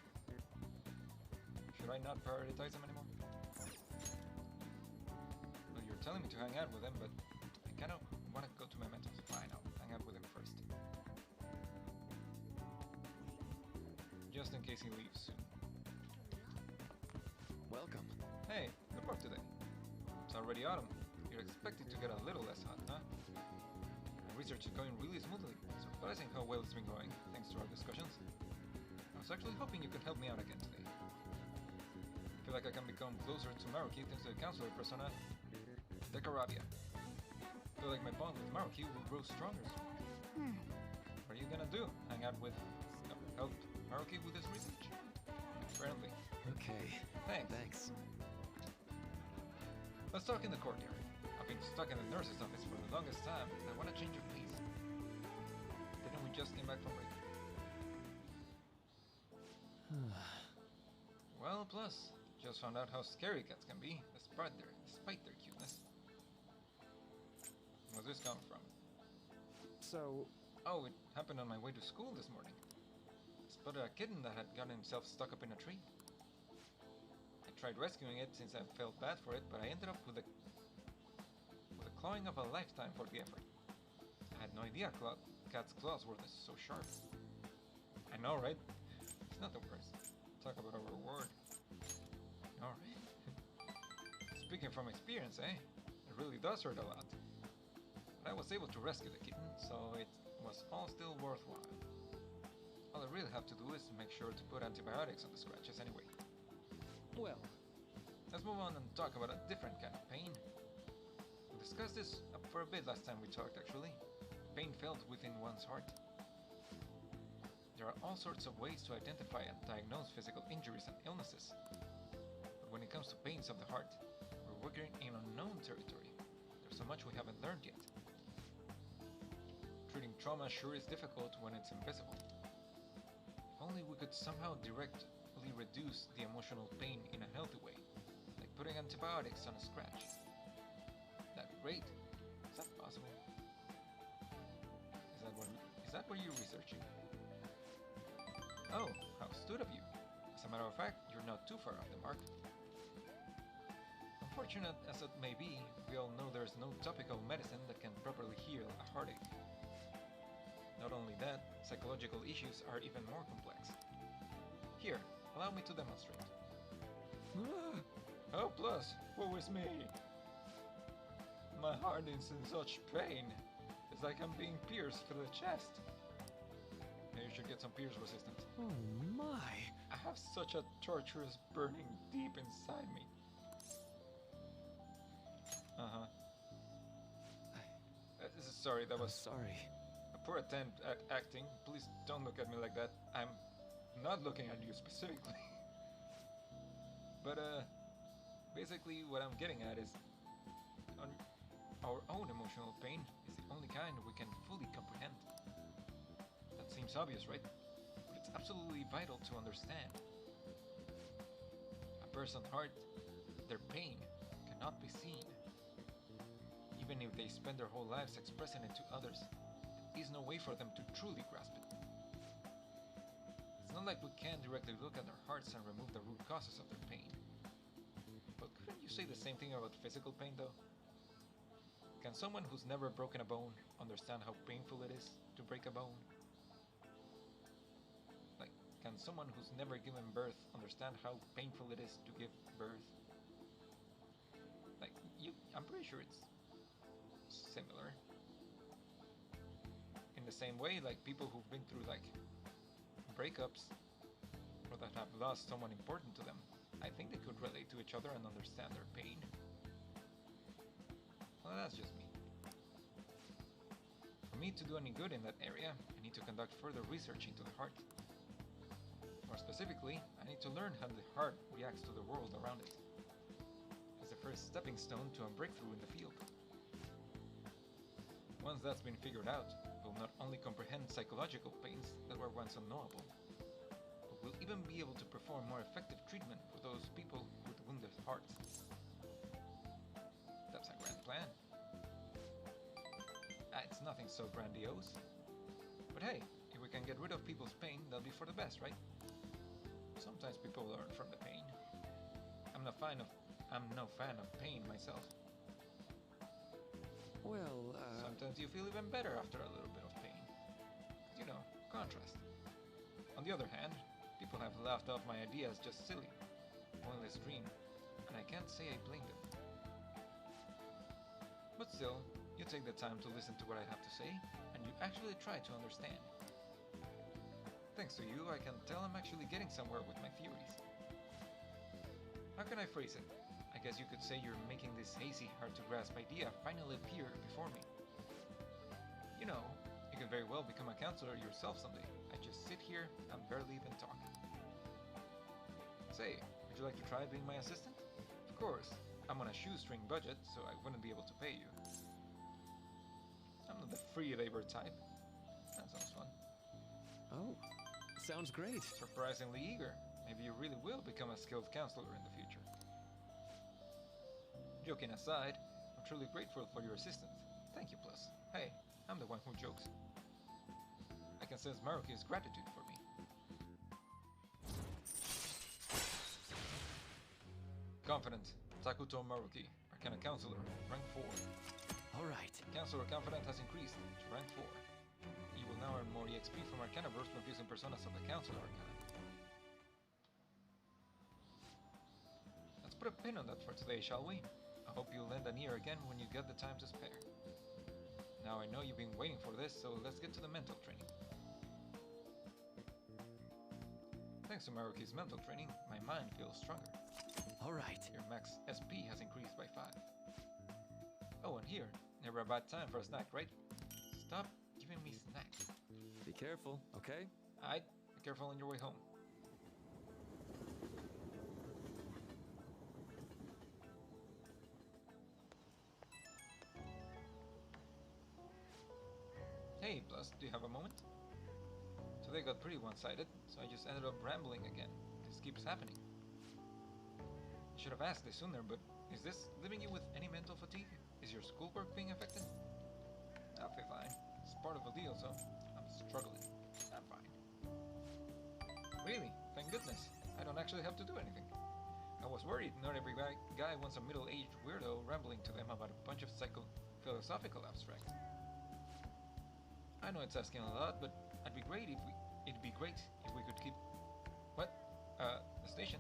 Speaker 1: Should I not prioritize him anymore? Well, you're telling me to hang out with him, but I kind of want to go to Mementos. Fine, I'll hang out with him first. Just in case he leaves soon.
Speaker 8: Welcome.
Speaker 1: Hey, good work today. It's already autumn. You're expected to get a little less hot, huh? Research is going really smoothly. Surprising how well it's been going, thanks to our discussions. I was actually hoping you could help me out again today. I feel like I can become closer to Maruki thanks to the counselor persona, Dekarabia. I feel like my bond with Maruki will grow stronger soon. What are you gonna do? Hang out with... help Maruki with his research? Apparently.
Speaker 8: Okay.
Speaker 1: Thanks. Let's talk in the courtyard. I've been stuck in the nurse's office for the longest time, and I want to change of pace. Didn't we just came back from break? Well, plus, just found out how scary cats can be, despite their cuteness. Where's this come from?
Speaker 16: So...
Speaker 1: Oh, it happened on my way to school this morning. I spotted a kitten that had gotten himself stuck up in a tree. I tried rescuing it since I felt bad for it, but I ended up with the clawing of a lifetime for the effort. I had no idea cat's claws were so sharp. I know, right? It's not the worst. Talk about a reward. Alright. Speaking from experience, eh? It really does hurt a lot. But I was able to rescue the kitten, so it was all still worthwhile. All I really have to do is make sure to put antibiotics on the scratches anyway.
Speaker 16: Well,
Speaker 1: let's move on and talk about a different kind of pain. We discussed this for a bit last time we talked, actually. Pain felt within one's heart. There are all sorts of ways to identify and diagnose physical injuries and illnesses. But when it comes to pains of the heart, we're working in unknown territory. There's so much we haven't learned yet. Treating trauma sure is difficult when it's invisible. If only we could somehow directly reduce the emotional pain in a healthy way, like putting antibiotics on a scratch. That'd be great. Is that possible? Is that what you're researching? Oh, how astute of you. As a matter of fact, you're not too far off the mark. Unfortunate as it may be, we all know there's no topical medicine that can properly heal a heartache. Not only that, psychological issues are even more complex. Here, allow me to demonstrate. Oh, plus, woe is me! My heart is in such pain. It's like I'm being pierced through the chest. You should get some pierce resistance.
Speaker 16: Oh my!
Speaker 1: I have such a torturous burning deep inside me. Sorry, that was...
Speaker 8: sorry.
Speaker 1: A poor attempt at acting. Please don't look at me like that. I'm not looking at you specifically. But, basically what I'm getting at is... our own emotional pain is the only kind we can fully comprehend. That seems obvious, right? But it's absolutely vital to understand. A person's heart, their pain, cannot be seen. Even if they spend their whole lives expressing it to others, there is no way for them to truly grasp it. It's not like we can directly look at their hearts and remove the root causes of their pain. But couldn't you say the same thing about physical pain, though? Can someone who's never broken a bone understand how painful it is to break a bone? Like, can someone who's never given birth understand how painful it is to give birth? Like, I'm pretty sure it's similar. In the same way, like people who've been through like breakups or that have lost someone important to them, I think they could relate to each other and understand their pain. Well, that's just me. For me to do any good in that area, I need to conduct further research into the heart. More specifically, I need to learn how the heart reacts to the world around it. As the first stepping stone to a breakthrough in the field. Once that's been figured out, we'll not only comprehend psychological pains that were once unknowable, but we'll even be able to perform more effective treatment for those people with wounded hearts. That's a grand plan. It's nothing so grandiose. But hey, if we can get rid of people's pain, that'll be for the best, right? Sometimes people learn from the pain. I'm no fan of pain myself.
Speaker 12: Well,
Speaker 1: sometimes you feel even better after a little bit of pain. You know, contrast. On the other hand, people have laughed off my idea as just silly, pointless dream, and I can't say I blame them. But still, you take the time to listen to what I have to say, and you actually try to understand. Thanks to you, I can tell I'm actually getting somewhere with my theories. How can I phrase it? I guess you could say you're making this hazy, hard-to-grasp idea finally appear before me. You know, you could very well become a counselor yourself someday. I just sit here and barely even talk. Say, would you like to try being my assistant? Of course, I'm on a shoestring budget, so I wouldn't be able to pay you. I'm not the free labor type. That sounds fun.
Speaker 12: Oh, sounds great.
Speaker 1: Surprisingly eager. Maybe you really will become a skilled counselor in the future. Joking aside, I'm truly grateful for your assistance. Thank you, Plus. Hey, I'm the one who jokes. I can sense Maruki's gratitude for me. Confident, Takuto Maruki, Arcana Counselor, rank 4.
Speaker 12: Alright.
Speaker 1: Counselor Confident has increased to rank 4. You will now earn more EXP from Arcana Burst when using personas of the Counselor Arcana. Let's put a pin on that for today, shall we? I hope you'll lend an ear again when you get the time to spare. Now I know you've been waiting for this, so let's get to the mental training. Thanks to Maruki's mental training, my mind feels stronger.
Speaker 12: Alright.
Speaker 1: Your max SP has increased by 5. Oh, and here, never a bad time for a snack, right? Stop giving me snacks.
Speaker 12: Be careful, okay?
Speaker 1: Aight, be careful on your way home. Hey, Plus, do you have a moment? Today got pretty one-sided, so I just ended up rambling again. This keeps happening. I should have asked this sooner, but is this leaving you with any mental fatigue? Is your schoolwork being affected? I'll be fine. It's part of the deal, so I'm struggling. I'm fine. Really? Thank goodness. I don't actually have to do anything. I was worried not every guy wants a middle-aged weirdo rambling to them about a bunch of philosophical abstracts. I know it's asking a lot, but it'd be great if we could keep... What? The station?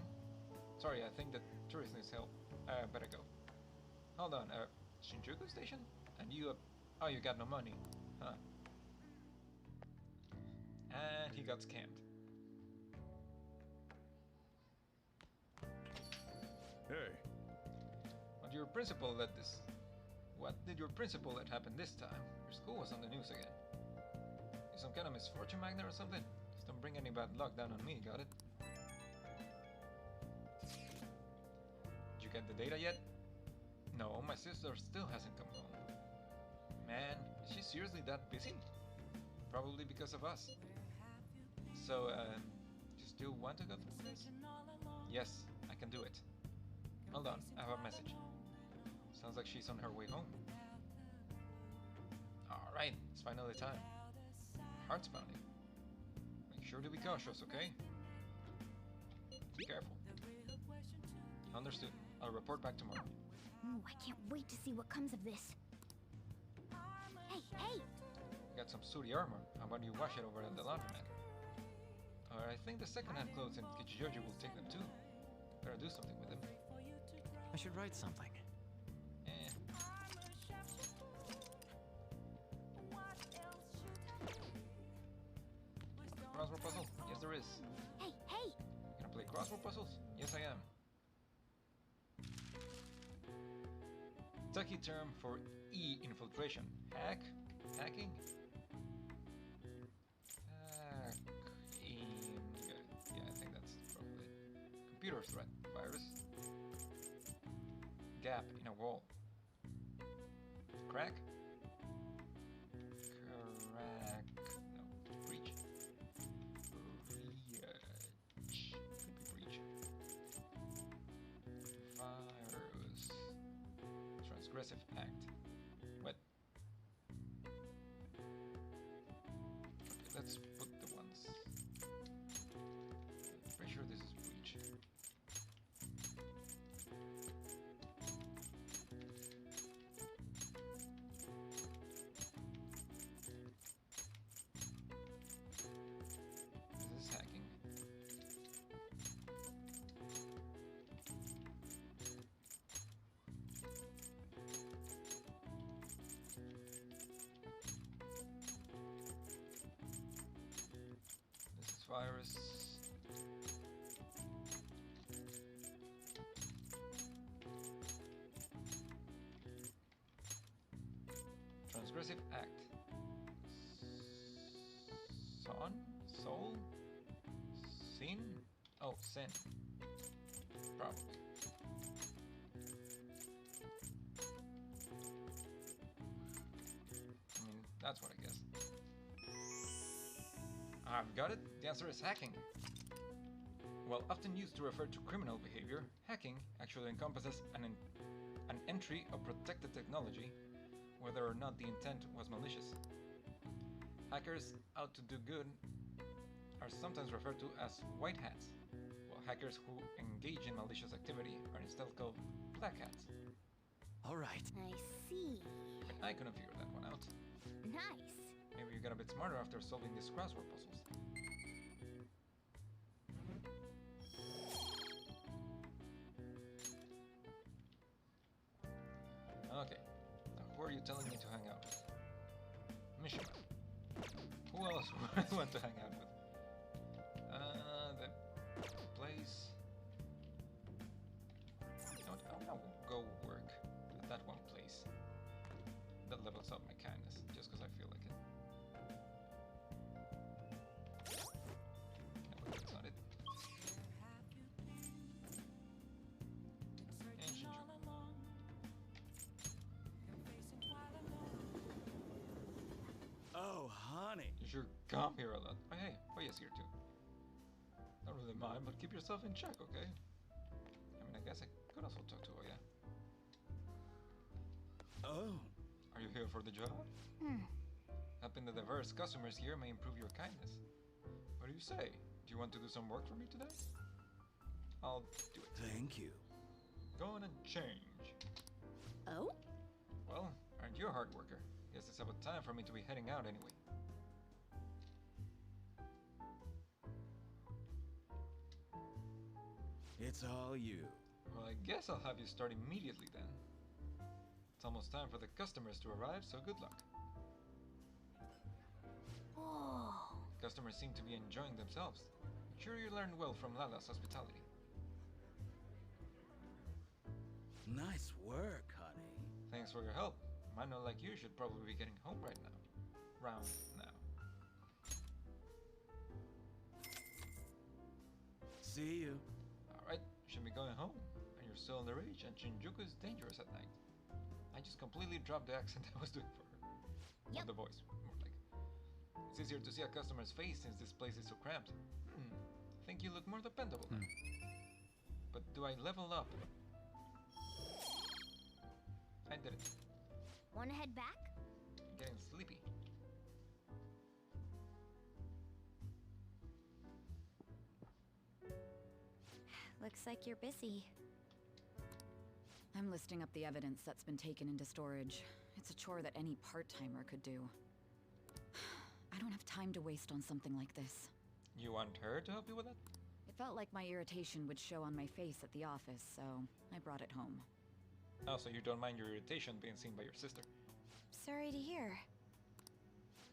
Speaker 1: Sorry, I think the tourist needs help. Better go. Hold on, Shinjuku station? And you, oh, you got no money, huh? And he got scammed.
Speaker 15: Hey.
Speaker 1: What did your principal let happen this time? Your school was on the news again. You some kind of misfortune magnet or something? Just don't bring any bad luck down on me, got it? Did you get the data yet? No, my sister still hasn't come home. Man, is she seriously that busy? Probably because of us. So, you still want to go through this? Yes, I can do it. Hold on, I have a message. Sounds like she's on her way home. Alright, it's finally time. Heart's pounding. Make sure to be cautious, okay? Be careful. Understood. I'll report back tomorrow.
Speaker 19: Ooh, I can't wait to see what comes of this. Hey, hey!
Speaker 1: Got some sooty armor. How about you wash it over at the laundromat? I think the second-hand clothes in Kichijoji will take them too. Better do something with them.
Speaker 12: I should write something.
Speaker 1: Crossword puzzle? Yes, there is.
Speaker 19: Hey, hey!
Speaker 1: Gonna play crossword puzzles? Yes, I am. Techie term for E-infiltration. Hack? Hacking? Hacking. Yeah, I think that's probably computer threat. Virus. Gap in a wall. Crack? Crack. No. Breach. Breach. Could be breach. Virus. Transgressive act. What? Okay, let's put the ones. Pretty sure this is breach. This is hacking. This is virus. Transgressive act. Son? Soul? Sin? Oh, sin. Probably. I mean, that's what I guess. I've got it. The answer is hacking. While often used to refer to criminal behavior, hacking actually encompasses an entry of protected technology, whether or not the intent was malicious. Hackers out to do good are sometimes referred to as white hats, while hackers who engage in malicious activity are instead called black hats.
Speaker 12: All right.
Speaker 19: I see.
Speaker 1: Even I couldn't figure that one out.
Speaker 19: Nice.
Speaker 1: Maybe you got a bit smarter after solving these crossword puzzles. Okay, now who are you telling me to hang out with? Mishima. Who else would I want to hang out with? The place... You know what, I'm gonna go work at that one place. That levels up my kindness, just because I feel like it. No, that's not it. And Shinjuku.
Speaker 2: Oh, honey.
Speaker 1: You sure come here a lot. Oh, hey, Oya's here too. Don't really mind, but keep yourself in check, okay? I mean, I guess I could also talk to Oya.
Speaker 2: Oh.
Speaker 1: Are you here for the job? Helping the diverse customers here may improve your kindness. What do you say? Do you want to do some work for me today? I'll do it.
Speaker 2: Thank you.
Speaker 1: Go on and change.
Speaker 19: Oh?
Speaker 1: Well, aren't you a hard worker? Guess it's about time for me to be heading out anyway.
Speaker 2: It's all you.
Speaker 1: Well, I guess I'll have you start immediately then. It's almost time for the customers to arrive, so good luck.
Speaker 19: Oh.
Speaker 1: Customers seem to be enjoying themselves. Make sure you learn well from Lala's hospitality.
Speaker 2: Nice work, honey.
Speaker 1: Thanks for your help. Mano like you should probably be getting home right now. Round now.
Speaker 2: See you.
Speaker 1: Alright, you should be going home. And you're still underage, and Shinjuku is dangerous at night. I just completely dropped the accent I was doing for her. Yep. Or the voice, more like. It's easier to see a customer's face since this place is so cramped. Think you look more dependable now. But do I level up? I did it.
Speaker 19: Wanna head back?
Speaker 1: I'm getting sleepy.
Speaker 22: Looks like you're busy.
Speaker 5: I'm listing up the evidence that's been taken into storage. It's a chore that any part-timer could do. I don't have time to waste on something like this.
Speaker 1: You want her to help you with it?
Speaker 5: It felt like my irritation would show on my face at the office, so I brought it home.
Speaker 1: Oh, so you don't mind your irritation being seen by your sister?
Speaker 22: Sorry to hear.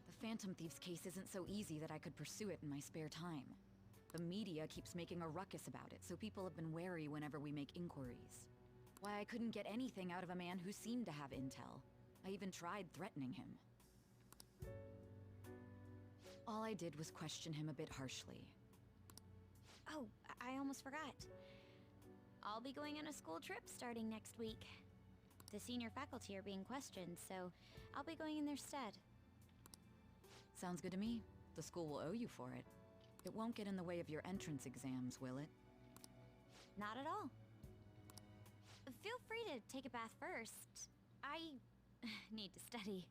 Speaker 5: The Phantom Thieves case isn't so easy that I could pursue it in my spare time. The media keeps making a ruckus about it, so people have been wary whenever we make inquiries. Why I couldn't get anything out of a man who seemed to have intel. I even tried threatening him. All I did was question him a bit harshly.
Speaker 22: Oh, I almost forgot. I'll be going on a school trip starting next week. The senior faculty are being questioned, so I'll be going in their stead.
Speaker 5: Sounds good to me. The school will owe you for it. It won't get in the way of your entrance exams, will it?
Speaker 22: Not at all. Feel free to take a bath first. I need to study.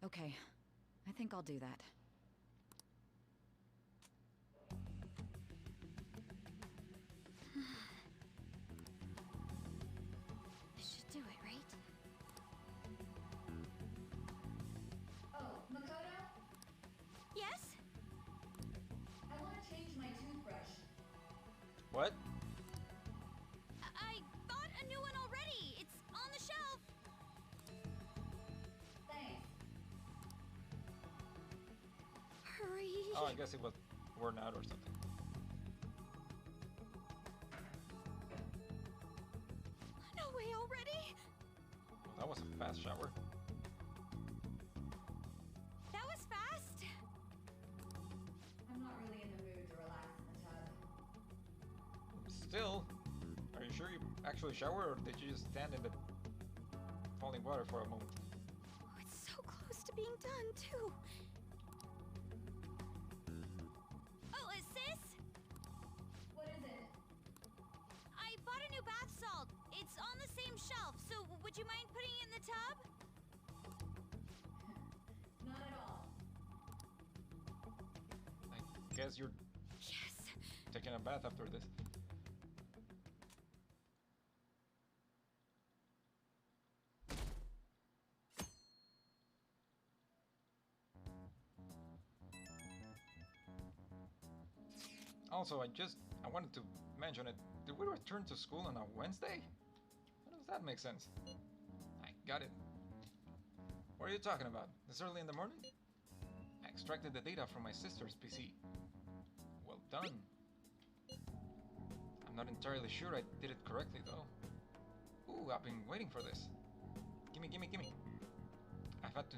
Speaker 5: Okay. I think I'll do that.
Speaker 22: I should do it, right?
Speaker 14: Oh, Makoto?
Speaker 22: Yes?
Speaker 14: I want to change my toothbrush.
Speaker 1: What?
Speaker 22: I bought a new one already. It's on the shelf.
Speaker 14: Thanks.
Speaker 22: Hurry.
Speaker 1: Oh, I guess it was worn out or something.
Speaker 22: No way already.
Speaker 1: Well, that was a fast shower.
Speaker 22: That was fast.
Speaker 14: I'm not really in the mood to relax in the tub.
Speaker 1: Still, are you sure you actually showered, or did you just stand in the falling water for a moment?
Speaker 22: Oh, it's so close to being done, too. Oh, sis?
Speaker 14: What is it?
Speaker 22: I bought a new bath salt. It's on the same shelf, so would you mind putting it in the tub?
Speaker 14: Not at all.
Speaker 1: I guess you're taking a bath after this. Also, I wanted to mention it. Did we return to school on a Wednesday? How does that make sense? I got it. What are you talking about? This early in the morning? I extracted the data from my sister's PC. Well done. I'm not entirely sure I did it correctly though. Ooh, I've been waiting for this. Gimme. I have to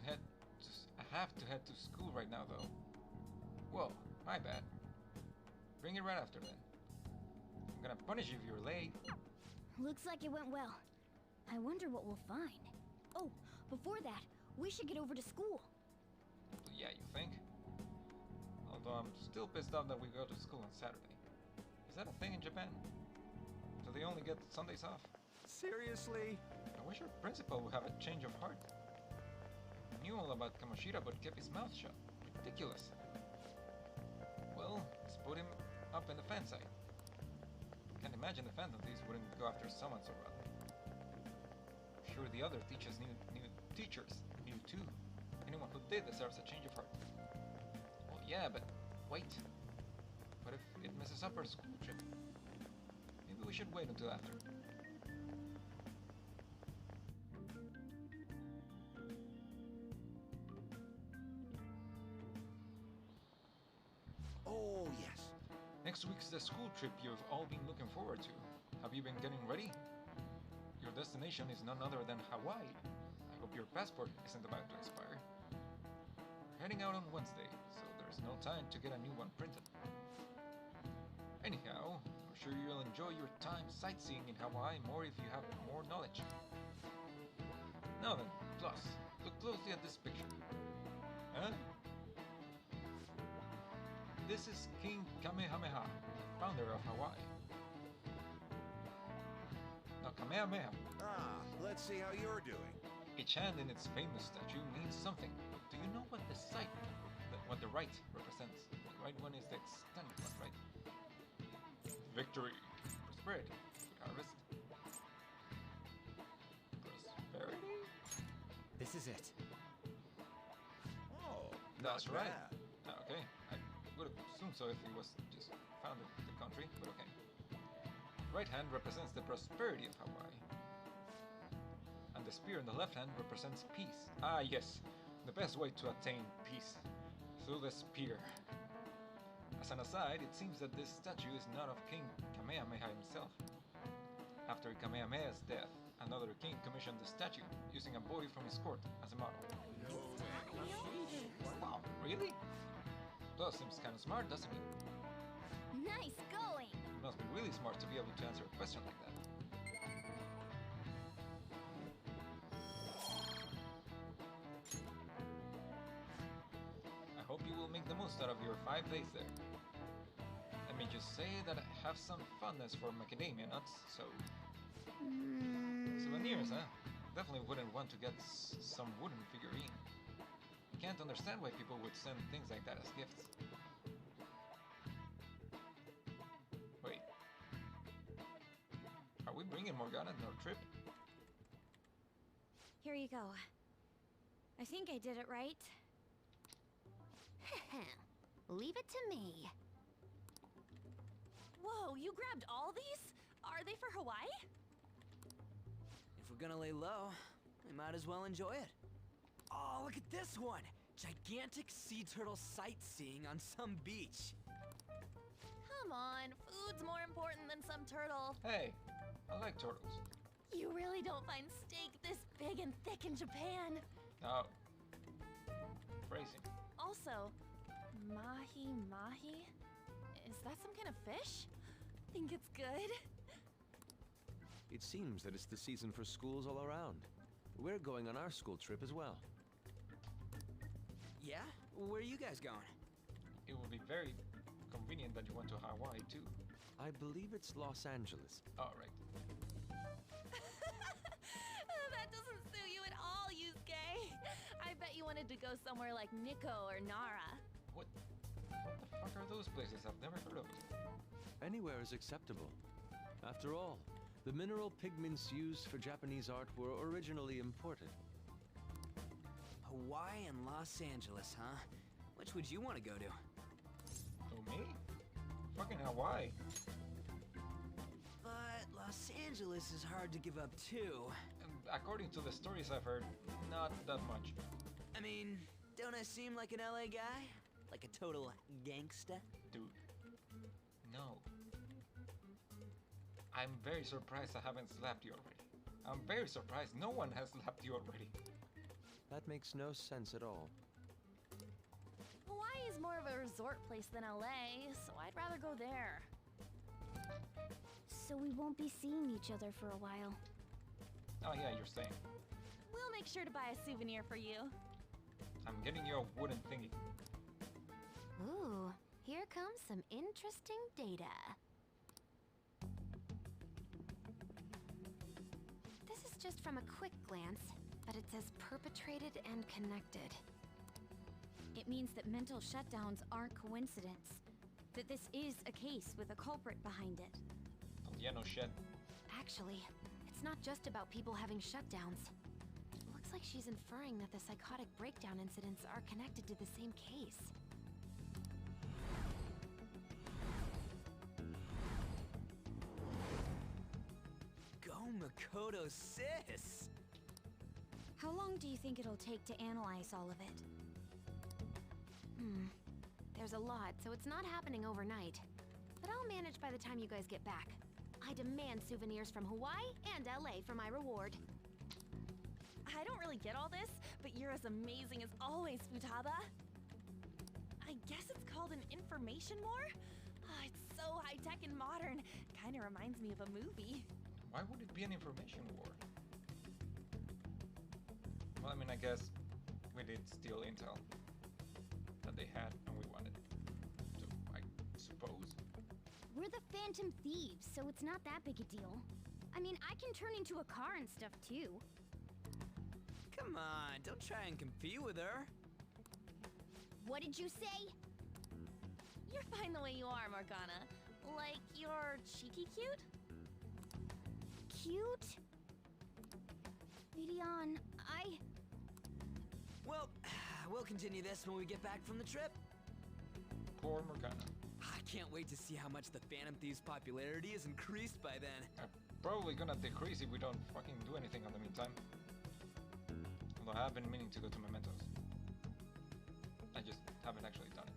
Speaker 1: head to school right now though. Whoa, my bad. Bring it right after then. I'm gonna punish you if you're late.
Speaker 19: Looks like it went well. I wonder what we'll find. Oh, before that, we should get over to school.
Speaker 1: Yeah, you think? Although I'm still pissed off that we go to school on Saturday. Is that a thing in Japan? Do they only get Sundays off?
Speaker 15: Seriously?
Speaker 1: I wish our principal would have a change of heart. Knew all about Kamoshida but kept his mouth shut. Ridiculous. Well, let's put him up in the fan site. Can't imagine the Phantom Thieves wouldn't go after someone so rotten. Sure, the other teachers knew too. Anyone who did deserves a change of heart. Well, yeah, but wait. What if it messes up our school trip? Maybe we should wait until after.
Speaker 15: Oh, yes.
Speaker 1: Next week's the school trip you've all been looking forward to. Have you been getting ready? Your destination is none other than Hawaii. I hope your passport isn't about to expire. We're heading out on Wednesday, so there's no time to get a new one printed. Anyhow, I'm sure you'll enjoy your time sightseeing in Hawaii more if you have more knowledge. Now then, Plus, look closely at this picture. Huh? This is King Kamehameha, founder of Hawaii. Now, Kamehameha.
Speaker 15: Ah, let's see how you're doing.
Speaker 1: Each hand in its famous statue means something. Do you know what the right represents? The right one is the extended one, right? Victory. Prosperity. Harvest. Prosperity?
Speaker 16: This is it.
Speaker 1: Oh, that's right. Okay, I would assume so if he was just founded the country, but okay. Right hand represents the prosperity of Hawaii. And the spear in the left hand represents peace. Ah, yes. The best way to attain peace. Through the spear. As an aside, it seems that this statue is not of King Kamehameha himself. After Kamehameha's death, another king commissioned the statue, using a boy from his court as a model. Wow, really? Plus, seems kind of smart, doesn't it?
Speaker 19: Nice going!
Speaker 1: It must be really smart to be able to answer a question like that. I hope you will make the most out of your 5 days there. Let me just say that I have some fondness for macadamia nuts, so... Souvenirs, huh? Definitely wouldn't want to get some wooden figurine. I can't understand why people would send things like that as gifts. Wait. Are we bringing Morgana on our trip?
Speaker 22: Here you go. I think I did it right.
Speaker 10: Leave it to me.
Speaker 20: Whoa, you grabbed all these? Are they for Hawaii?
Speaker 16: If we're gonna lay low, we might as well enjoy it. Oh, look at this one! Gigantic sea turtle sightseeing on some beach.
Speaker 20: Come on, food's more important than some turtle.
Speaker 1: Hey, I like turtles.
Speaker 20: You really don't find steak this big and thick in Japan.
Speaker 1: No. Phrasing.
Speaker 20: Also, mahi. Is that some kind of fish? Think it's good?
Speaker 12: It seems that it's the season for schools all around. We're going on our school trip as well.
Speaker 16: Yeah? Where are you guys going?
Speaker 1: It would be very convenient that you went to Hawaii too.
Speaker 12: I believe it's Los Angeles.
Speaker 1: Alright.
Speaker 20: That doesn't suit you at all, Yusuke. I bet you wanted to go somewhere like Nikko or Nara.
Speaker 1: What the fuck are those places? I've never heard of them.
Speaker 12: Anywhere is acceptable. After all, the mineral pigments used for Japanese art were originally imported.
Speaker 16: Hawaii and Los Angeles, huh? Which would you want to go to?
Speaker 1: Oh, me? Fucking Hawaii.
Speaker 16: But Los Angeles is hard to give up too.
Speaker 1: And according to the stories I've heard, not that much.
Speaker 16: I mean, don't I seem like an LA guy? Like a total gangsta?
Speaker 1: Dude, no. I'm very surprised I haven't slapped you already. I'm very surprised no one has slapped you already.
Speaker 12: That makes no sense at all.
Speaker 20: Hawaii is more of a resort place than LA, so I'd rather go there.
Speaker 19: So we won't be seeing each other for a while.
Speaker 1: Oh yeah, you're staying.
Speaker 20: We'll make sure to buy a souvenir for you.
Speaker 1: I'm getting you a wooden thingy.
Speaker 10: Ooh, here comes some interesting data. This is just from a quick glance, but it says perpetrated and connected.
Speaker 22: It means that mental shutdowns aren't coincidence. That this is a case with a culprit behind it.
Speaker 1: Yeah, no shit.
Speaker 10: Actually, it's not just about people having shutdowns. Looks like she's inferring that the psychotic breakdown incidents are connected to the same case.
Speaker 16: Go Makoto, sis!
Speaker 22: How long do you think it'll take to analyze all of it?
Speaker 10: There's a lot, so it's not happening overnight. But I'll manage by the time you guys get back. I demand souvenirs from Hawaii and LA for my reward.
Speaker 20: I don't really get all this, but you're as amazing as always, Futaba. I guess it's called an information war? Oh, it's so high-tech and modern. Kinda reminds me of a movie.
Speaker 1: Why would it be an information war? Well, I mean, I guess we did steal intel that they had and we wanted to, I suppose.
Speaker 19: We're the Phantom Thieves, so it's not that big a deal. I mean, I can turn into a car and stuff too.
Speaker 16: Come on, don't try and compete with her.
Speaker 19: What did you say?
Speaker 20: You're fine the way you are, Morgana.
Speaker 3: Like you're cheeky cute?
Speaker 19: Cute? Leon,
Speaker 16: Well, we'll continue this when we get back from the trip.
Speaker 1: Poor Morgana.
Speaker 16: I can't wait to see how much the Phantom Thieves' popularity is increased by then.
Speaker 1: Probably gonna decrease if we don't fucking do anything in the meantime. Although I have been meaning to go to Mementos. I just haven't actually done it.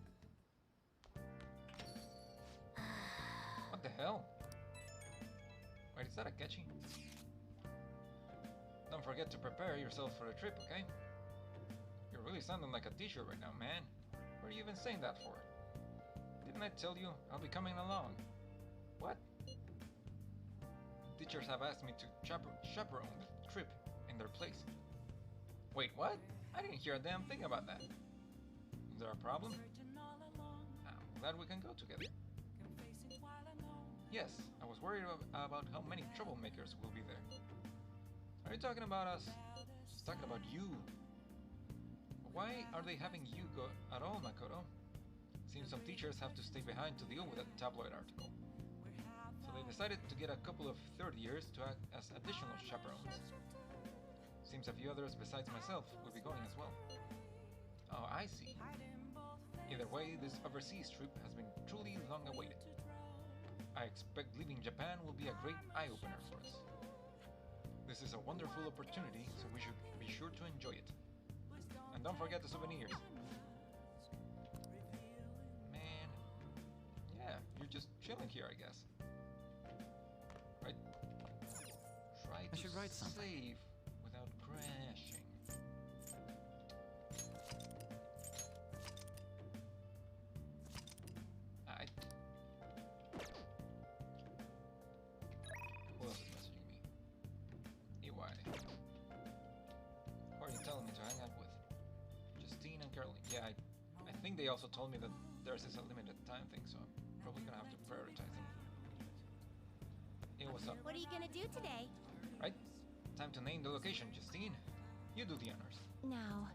Speaker 1: What the hell? Wait, is that a catchy? Don't forget to prepare yourself for the trip, okay? You're really sounding like a teacher right now, man. What are you even saying that for? Didn't I tell you I'll be coming along? What? Teachers have asked me to chaperone the trip in their place. Wait, what? I didn't hear a damn thing about that. Is there a problem? I'm glad we can go together. Yes, I was worried about how many troublemakers will be there. Are you talking about us? Just talking about you. Why are they having you go at all, Makoto? Seems some teachers have to stay behind to deal with that tabloid article. So they decided to get a couple of third years to act as additional chaperones. Seems a few others besides myself will be going as well. Oh, I see. Either way, this overseas trip has been truly long awaited. I expect leaving Japan will be a great eye-opener for us. This is a wonderful opportunity, so we should be sure to enjoy it. And don't forget the souvenirs. Man. Yeah, you're just chilling here, I guess. Right. Try to
Speaker 5: should write something.
Speaker 1: save without crashing. Who else is messaging me? EY. Who are you telling me to hang out with? Justine and Caroline. Yeah, I think they also told me that theirs is a limited time thing, so I'm probably gonna have to prioritize them. Hey, what's up?
Speaker 19: what are you gonna do today?
Speaker 1: Right? Time to name the location, Justine. You do the honors.
Speaker 19: Now,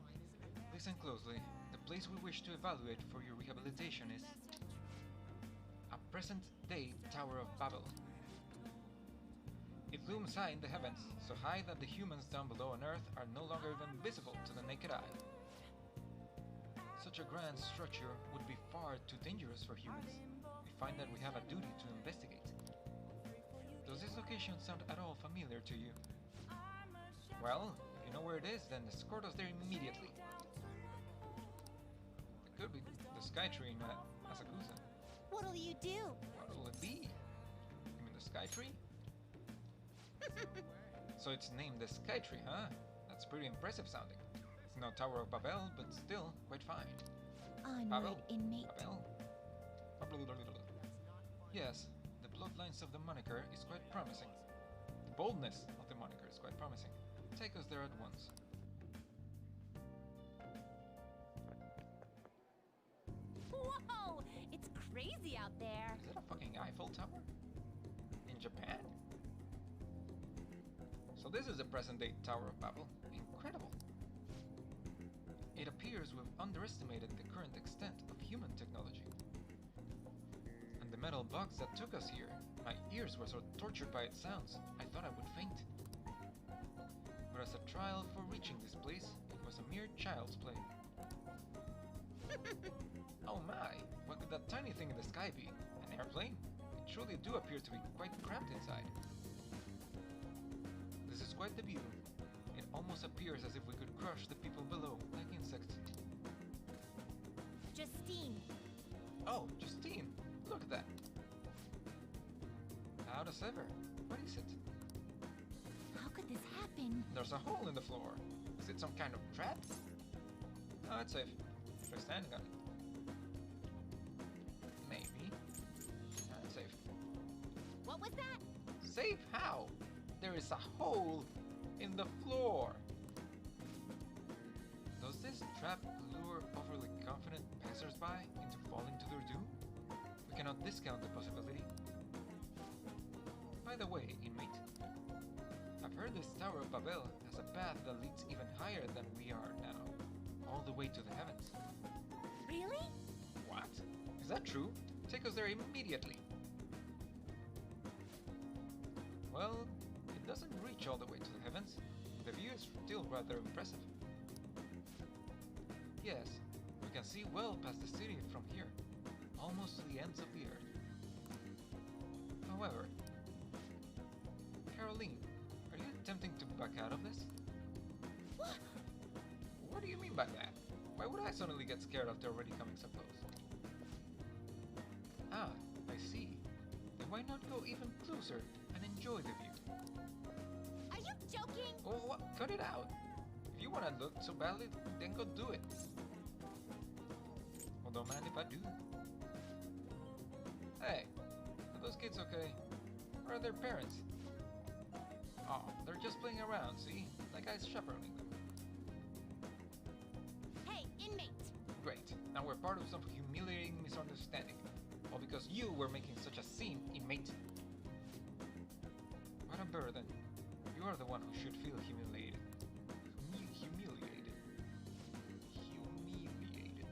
Speaker 1: Listen closely. The place we wish to evaluate for your rehabilitation is a present-day Tower of Babel. It looms high in the heavens, so high that the humans down below on Earth are no longer even visible to the naked eye. Such a grand structure would be far too dangerous for humans. We find that we have a duty to investigate. Does this location sound at all familiar to you? Well, if you know where it is, then escort us there immediately. It could be the Skytree in Asakusa.
Speaker 19: what'll you do?
Speaker 1: What'll it be? You mean the Skytree? So it's named the Skytree, huh? That's pretty impressive sounding. It's no Tower of Babel, but still quite fine.
Speaker 19: Onward, inmate.
Speaker 1: Babel? Yes, the bloodlines of the moniker is quite promising. The boldness of the moniker is quite promising. Take us there at once.
Speaker 3: Whoa! It's crazy out there.
Speaker 1: Is that a fucking Eiffel Tower? In Japan? So this is the present-day Tower of Babel. Incredible. It appears we've underestimated the current extent of human technology. And the metal box that took us here, my ears were so tortured by its sounds, I thought I would faint. But as a trial for reaching this place, it was a mere child's play. Oh my, what could that tiny thing in the sky be? An airplane? It truly do appear to be quite cramped inside. This is quite the view. It almost appears as if we could crush the people below like insects.
Speaker 19: Justine.
Speaker 1: Oh, Justine, look at that. Loud as ever. What is it?
Speaker 19: How could this happen?
Speaker 1: There's a hole in the floor. Is it some kind of trap? No, it's safe. Try standing on it. Maybe. No, it's safe.
Speaker 19: What was that?
Speaker 1: Safe how? There is a hole in the floor. Does this trap lure overly confident passersby into falling to their doom? We cannot discount the possibility. By the way, inmate, I've heard this Tower of Babel has a path that leads even higher than we are now, all the way to the heavens.
Speaker 19: Really?
Speaker 1: What? Is that true? Take us there immediately. Well, it doesn't reach all the way to the heavens. The view is still rather impressive. Yes, we can see well past the city from here, almost to the ends of the earth. However, Caroline, are you attempting to back out of this?
Speaker 3: What?
Speaker 1: What do you mean by that? Why would I suddenly get scared after already coming so close? Ah, I see. Then why not go even closer and enjoy the view?
Speaker 19: Are you joking?
Speaker 1: Oh, what? Cut it out! If you want to look so badly, then go do it. Well, don't mind if I do. Hey, are those kids okay? Where are their parents? Oh, they're just playing around, see? That guy's chaperoning them.
Speaker 19: Hey, inmate!
Speaker 1: Great, now we're part of some humiliating misunderstanding. All because you were making such a scene, inmate. What a burden. You are the one who should feel humiliated. Humiliated. Humiliated.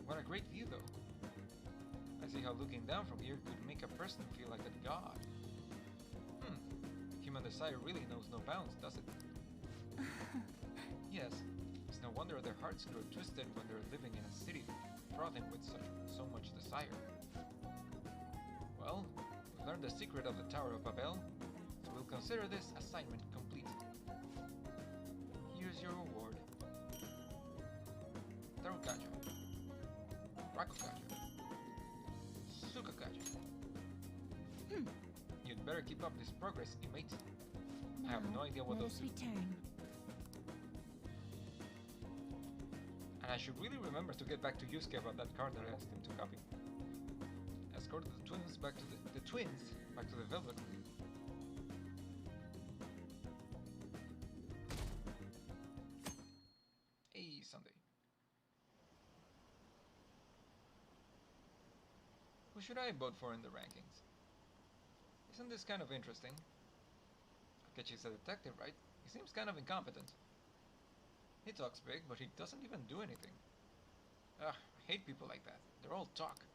Speaker 1: What a great view, though. I see how looking down from here could make a person feel like a god. Human desire really knows no bounds, does it? Yes, it's no wonder their hearts grow twisted when they're living in a city frothing with so much desire. Well, we learned the secret of the Tower of Babel, so we'll consider this assignment complete. Here's your reward. Tarukaja. Rakukaja. Sukakaja. You'd better keep up this progress, inmate. I have no idea what those do.
Speaker 19: Return.
Speaker 1: And I should really remember to get back to Yusuke about that card that I asked him to copy. Escort the twins back to the Velvet Room. Hey, Sunday. Who should I vote for in the rankings? Isn't this kind of interesting? Akechi's a detective, right? He seems kind of incompetent. He talks big, but he doesn't even do anything. Ugh, I hate people like that. They're all talk.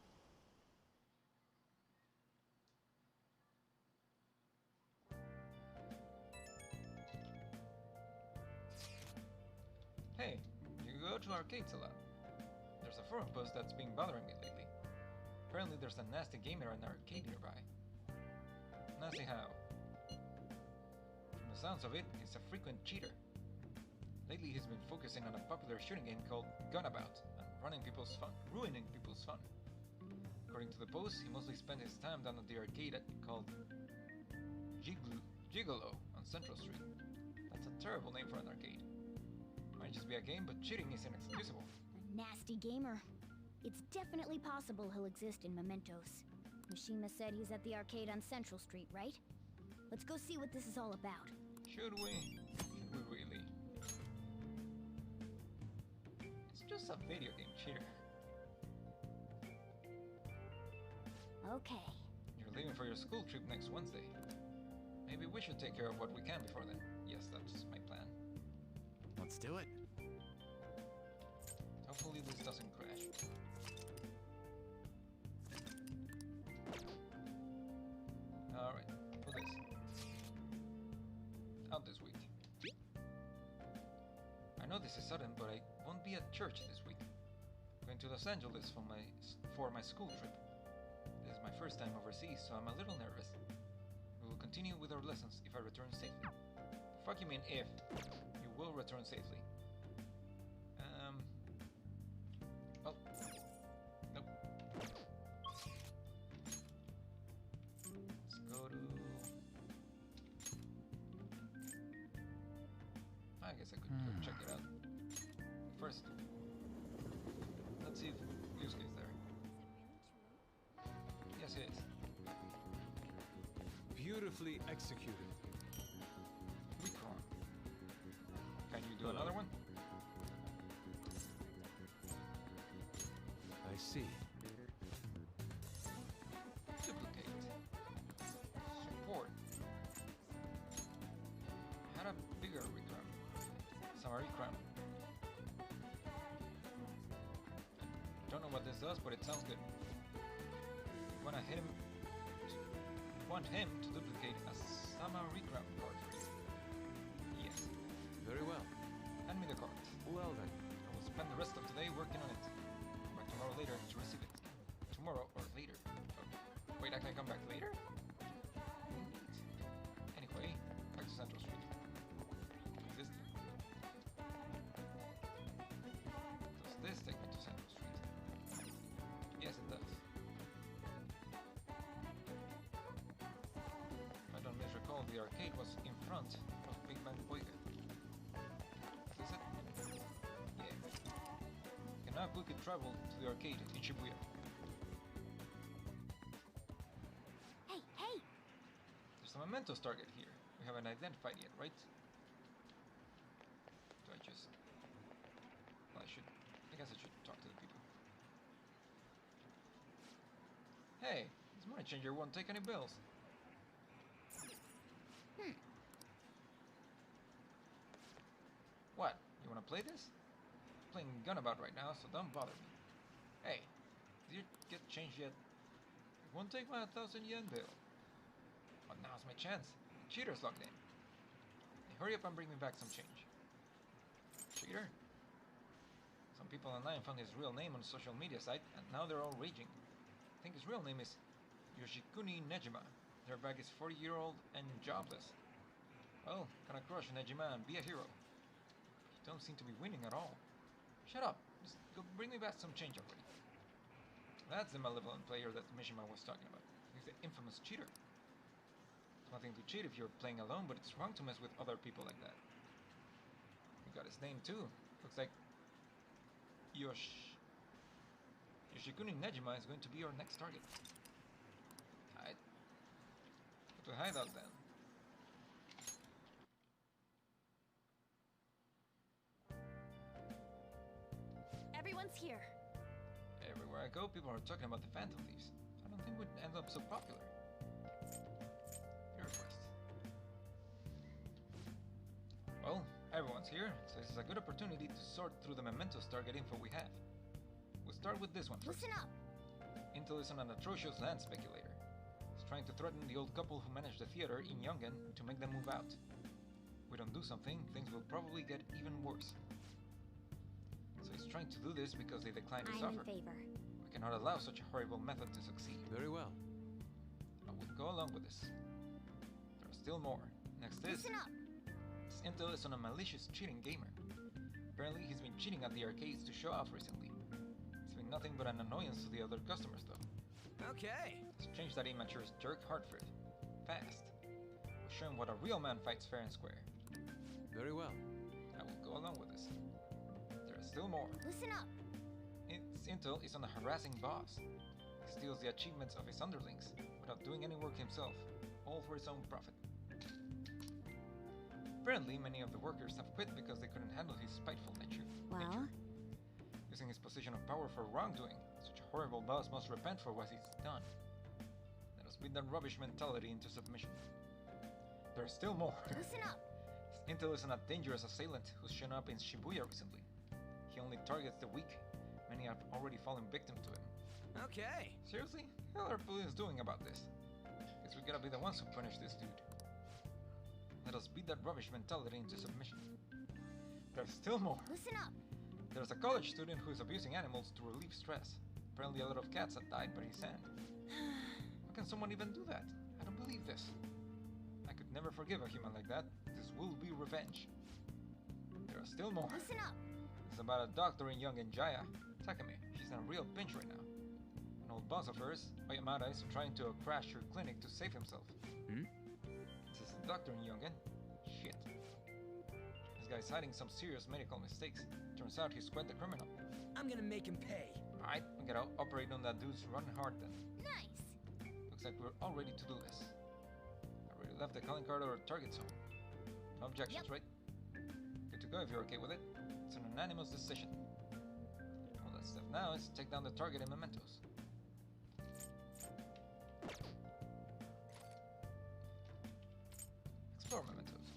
Speaker 1: Hey, you go to arcades a lot. There's a forum post that's been bothering me lately. Apparently there's a nasty gamer in an arcade nearby. Nasty how? From the sounds of it, he's a frequent cheater. Lately he's been focusing on a popular shooting game called Gunabout and ruining people's fun. According to the post, he mostly spent his time down at the arcade called Gigolo on Central Street. That's a terrible name for an arcade. Might just be a game, but cheating is inexcusable.
Speaker 19: A nasty gamer. It's definitely possible he'll exist in Mementos. Mishima said he's at the arcade on Central Street, right? Let's go see what this is all about.
Speaker 1: Should we? Should we really? It's just a video game cheater.
Speaker 19: Okay.
Speaker 1: You're leaving for your school trip next Wednesday. Maybe we should take care of what we can before then. Yes, that's my plan.
Speaker 2: Let's do it.
Speaker 1: Hopefully this doesn't crash. Alright, for this. Out this week. I know this is sudden, but I won't be at church this week. Going to Los Angeles for my school trip. This is my first time overseas, so I'm a little nervous. We will continue with our lessons if I return safely. Fuck you mean if. You will return safely. Well, nope. Let's go to... I guess I could go check it out. First, let's see if Yusuke is there. Yes, he is.
Speaker 12: Beautifully executed.
Speaker 1: Weakron. Can you do another one?
Speaker 12: I see.
Speaker 1: Duplicate. Support. Had a bigger recram. Summary cram. Don't know what this does, but it sounds good. Wanna hit him want him to duplicate a Samarikram card for you. Yes.
Speaker 12: Very well.
Speaker 1: Hand me the card.
Speaker 12: Well then.
Speaker 1: I will spend the rest of today working on it. Come back tomorrow later to receive it. Tomorrow or later. Oh, wait, I can come back later? Neat. Anyway, back to Central Street. What's this do? Does this take me to Central Street? Yes, it does. If I don't misrecall, the arcade was in front of Big Bang Boyga. Is this it? Yeah. You can now quickly travel to the arcade in Shibuya.
Speaker 19: Hey, hey!
Speaker 1: There's a mementos target here. We haven't identified yet, right? Do I just... Well, I guess I should talk to the people. Hey, this money changer won't take any bills. What? You wanna play this? I'm playing Gunabout right now, so don't bother me. Hey, did you get change yet? It won't take my 1,000 yen bill. But now's my chance. The cheater's logged in. Hey, hurry up and bring me back some change. Cheater? Some people online found his real name on a social media site, and now they're all raging. I think his real name is Yoshikuni Nejima. Their bag is 40-year-old and jobless. Well, gonna crush Nejima and be a hero. You don't seem to be winning at all. Shut up. Just go bring me back some change already. That's the malevolent player that Mishima was talking about. He's the infamous cheater. It's one thing to cheat if you're playing alone, but it's wrong to mess with other people like that. We got his name too. Looks like Yoshikuni Nejima is going to be our next target. Hide. Go to hideout then.
Speaker 3: Everyone's here.
Speaker 1: Everywhere I go, people are talking about the Phantom Thieves. I don't think we'd end up so popular. Your request. Well, everyone's here, so this is a good opportunity to sort through the mementos target info we have. We'll start with this one first.
Speaker 19: Listen up!
Speaker 1: Intel is on an atrocious land speculator. He's trying to threaten the old couple who managed the theater in Yongen to make them move out. If we don't do something, things will probably get even worse. So he's trying to do this because they declined his offer.
Speaker 19: I'm in favor.
Speaker 1: We cannot allow such a horrible method to succeed.
Speaker 12: Very well.
Speaker 1: I will go along with this. There are still more. Next is...
Speaker 19: Listen up!
Speaker 1: This Intel is on a malicious cheating gamer. Apparently he's been cheating at the arcades to show off recently. It's been nothing but an annoyance to the other customers though.
Speaker 16: Okay.
Speaker 1: Let's change that immature jerk Hartford. Fast. We'll show him what a real man fights fair and square.
Speaker 12: Very well.
Speaker 1: I will go along with this. There are still more.
Speaker 19: Listen up!
Speaker 1: Intel is on a harassing boss. He steals the achievements of his underlings without doing any work himself, all for his own profit. Apparently, many of the workers have quit because they couldn't handle his spiteful nature.
Speaker 19: Well?
Speaker 1: Using his position of power for wrongdoing, such a horrible boss must repent for what he's done. Let us beat that rubbish mentality into submission. There are still more.
Speaker 19: Listen up!
Speaker 1: Intel is a dangerous assailant who's shown up in Shibuya recently. He only targets the weak. Many have already fallen victim to him.
Speaker 16: Okay.
Speaker 1: Seriously? What are police doing about this? Guess we gotta be the ones who punish this dude. Let us beat that rubbish mentality into submission. There's still more.
Speaker 19: Listen up!
Speaker 1: There's a college student who is abusing animals to relieve stress. Apparently a lot of cats have died by his hand. How can someone even do that? I don't believe this. I could never forgive a human like that. This will be revenge. There are still more.
Speaker 19: Listen up!
Speaker 1: It's about a doctor in Yongen Jaya, Takame. She's in a real pinch right now. An old boss of hers, Oyamada, is trying to crash her clinic to save himself. This is the doctor in Yongen. Shit. This guy's hiding some serious medical mistakes. Turns out he's quite the criminal.
Speaker 16: I'm gonna make him pay.
Speaker 1: Alright, we gotta operate on that dude's run hard then.
Speaker 19: Nice!
Speaker 1: Looks like we're all ready to do this. I already left the calling card or target zone. No objections, right? Good to go if you're okay with it. It's an unanimous decision. All that's left now is take down the target in mementos. Explore mementos.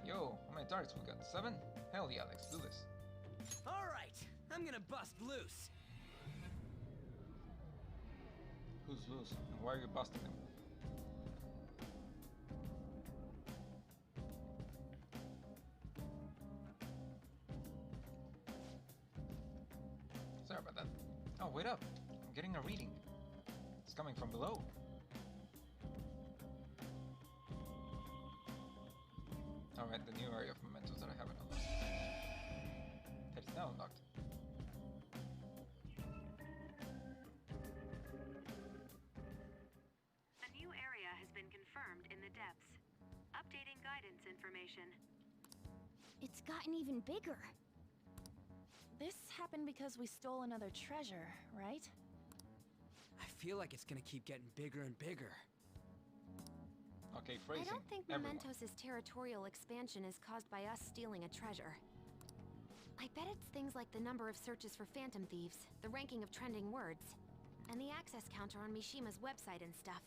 Speaker 1: Yo, how many targets we got? 7? Hell yeah, let's do this.
Speaker 16: Alright, I'm gonna bust loose.
Speaker 1: Who's loose? And why are you busting them? wait up. I'm getting a reading. It's coming from below. Alright, the new area of mementos that I haven't unlocked. That is now unlocked.
Speaker 4: A new area has been confirmed in the depths. Updating guidance information.
Speaker 19: It's gotten even bigger.
Speaker 20: This happened because we stole another treasure, right?
Speaker 16: I feel like it's gonna keep getting bigger and bigger.
Speaker 1: Okay, phrasing.
Speaker 10: I don't think
Speaker 1: everyone.
Speaker 10: Mementos' territorial expansion is caused by us stealing a treasure. I bet it's things like the number of searches for Phantom Thieves, the ranking of trending words, and the access counter on Mishima's website and stuff.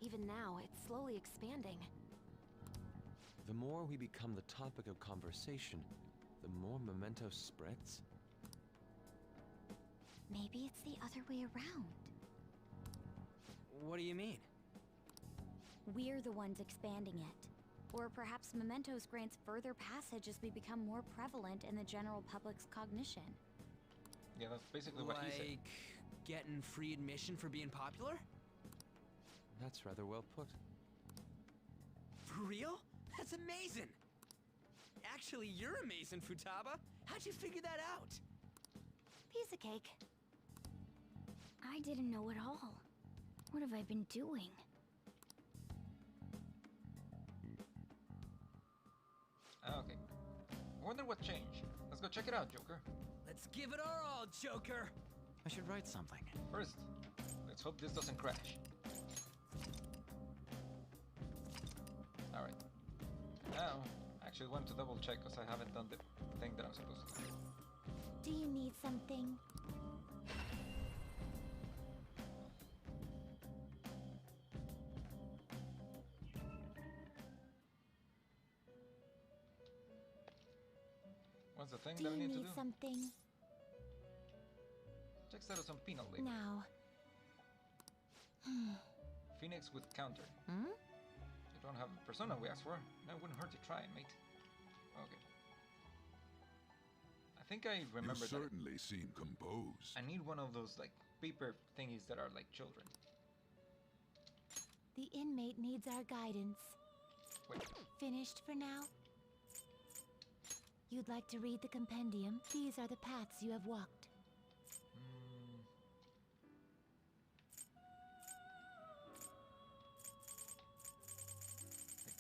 Speaker 10: Even now, it's slowly expanding.
Speaker 12: The more we become the topic of conversation, the more Mementos spreads.
Speaker 22: Maybe it's the other way around.
Speaker 16: What do you mean?
Speaker 22: We're the ones expanding it. Or perhaps Mementos grants further passage as we become more prevalent in the general public's cognition.
Speaker 1: Yeah, that's basically what he said.
Speaker 16: Like getting free admission for being popular?
Speaker 12: That's rather well put.
Speaker 16: For real? That's amazing! Actually, you're amazing, Futaba. How'd you figure that out?
Speaker 19: Piece of cake. I didn't know at all. What have I been doing?
Speaker 1: Okay. I wonder what changed. Let's go check it out, Joker.
Speaker 16: Let's give it our all, Joker!
Speaker 2: I should write something.
Speaker 1: First, let's hope this doesn't crash. Alright. Now, I actually want to double check because I haven't done the thing that I'm supposed to do.
Speaker 19: Do you need something?
Speaker 1: What's the thing
Speaker 19: Do
Speaker 1: that I
Speaker 19: you
Speaker 1: need to
Speaker 19: need
Speaker 1: do?
Speaker 19: something?
Speaker 1: Check status on penal label.
Speaker 19: Now.
Speaker 1: Phoenix with counter.
Speaker 19: Hmm?
Speaker 1: You don't have the persona we asked for. That wouldn't hurt to try, mate. Okay. I think I remember
Speaker 23: You
Speaker 1: that.
Speaker 23: certainly seem composed.
Speaker 1: I need one of those like paper thingies that are like children.
Speaker 19: The inmate needs our guidance.
Speaker 1: Wait.
Speaker 19: Finished for now? You'd like to read the compendium? These are the paths you have walked.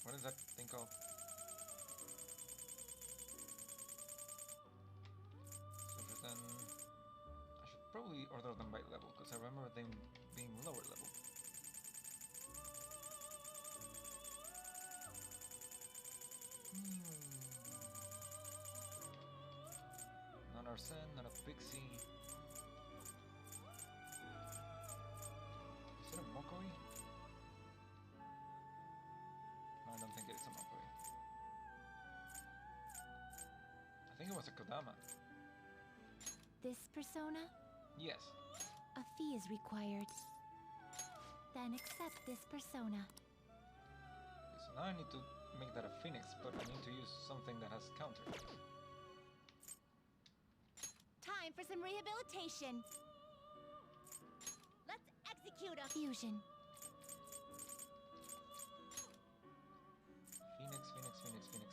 Speaker 1: What is that thing called? So then I should probably order them by level because I remember them being lower level. Not Arsene, not a Pixie. Is it a Mokoi? No, I don't think it's a Mokoi. I think it was a Kodama.
Speaker 19: This persona?
Speaker 1: Yes.
Speaker 19: A fee is required. Then accept this persona.
Speaker 1: Okay, so now I need to make that a Phoenix, but I need to use something that has counter.
Speaker 19: Time for some rehabilitation. Let's execute a fusion.
Speaker 1: Phoenix, Phoenix, Phoenix, Phoenix.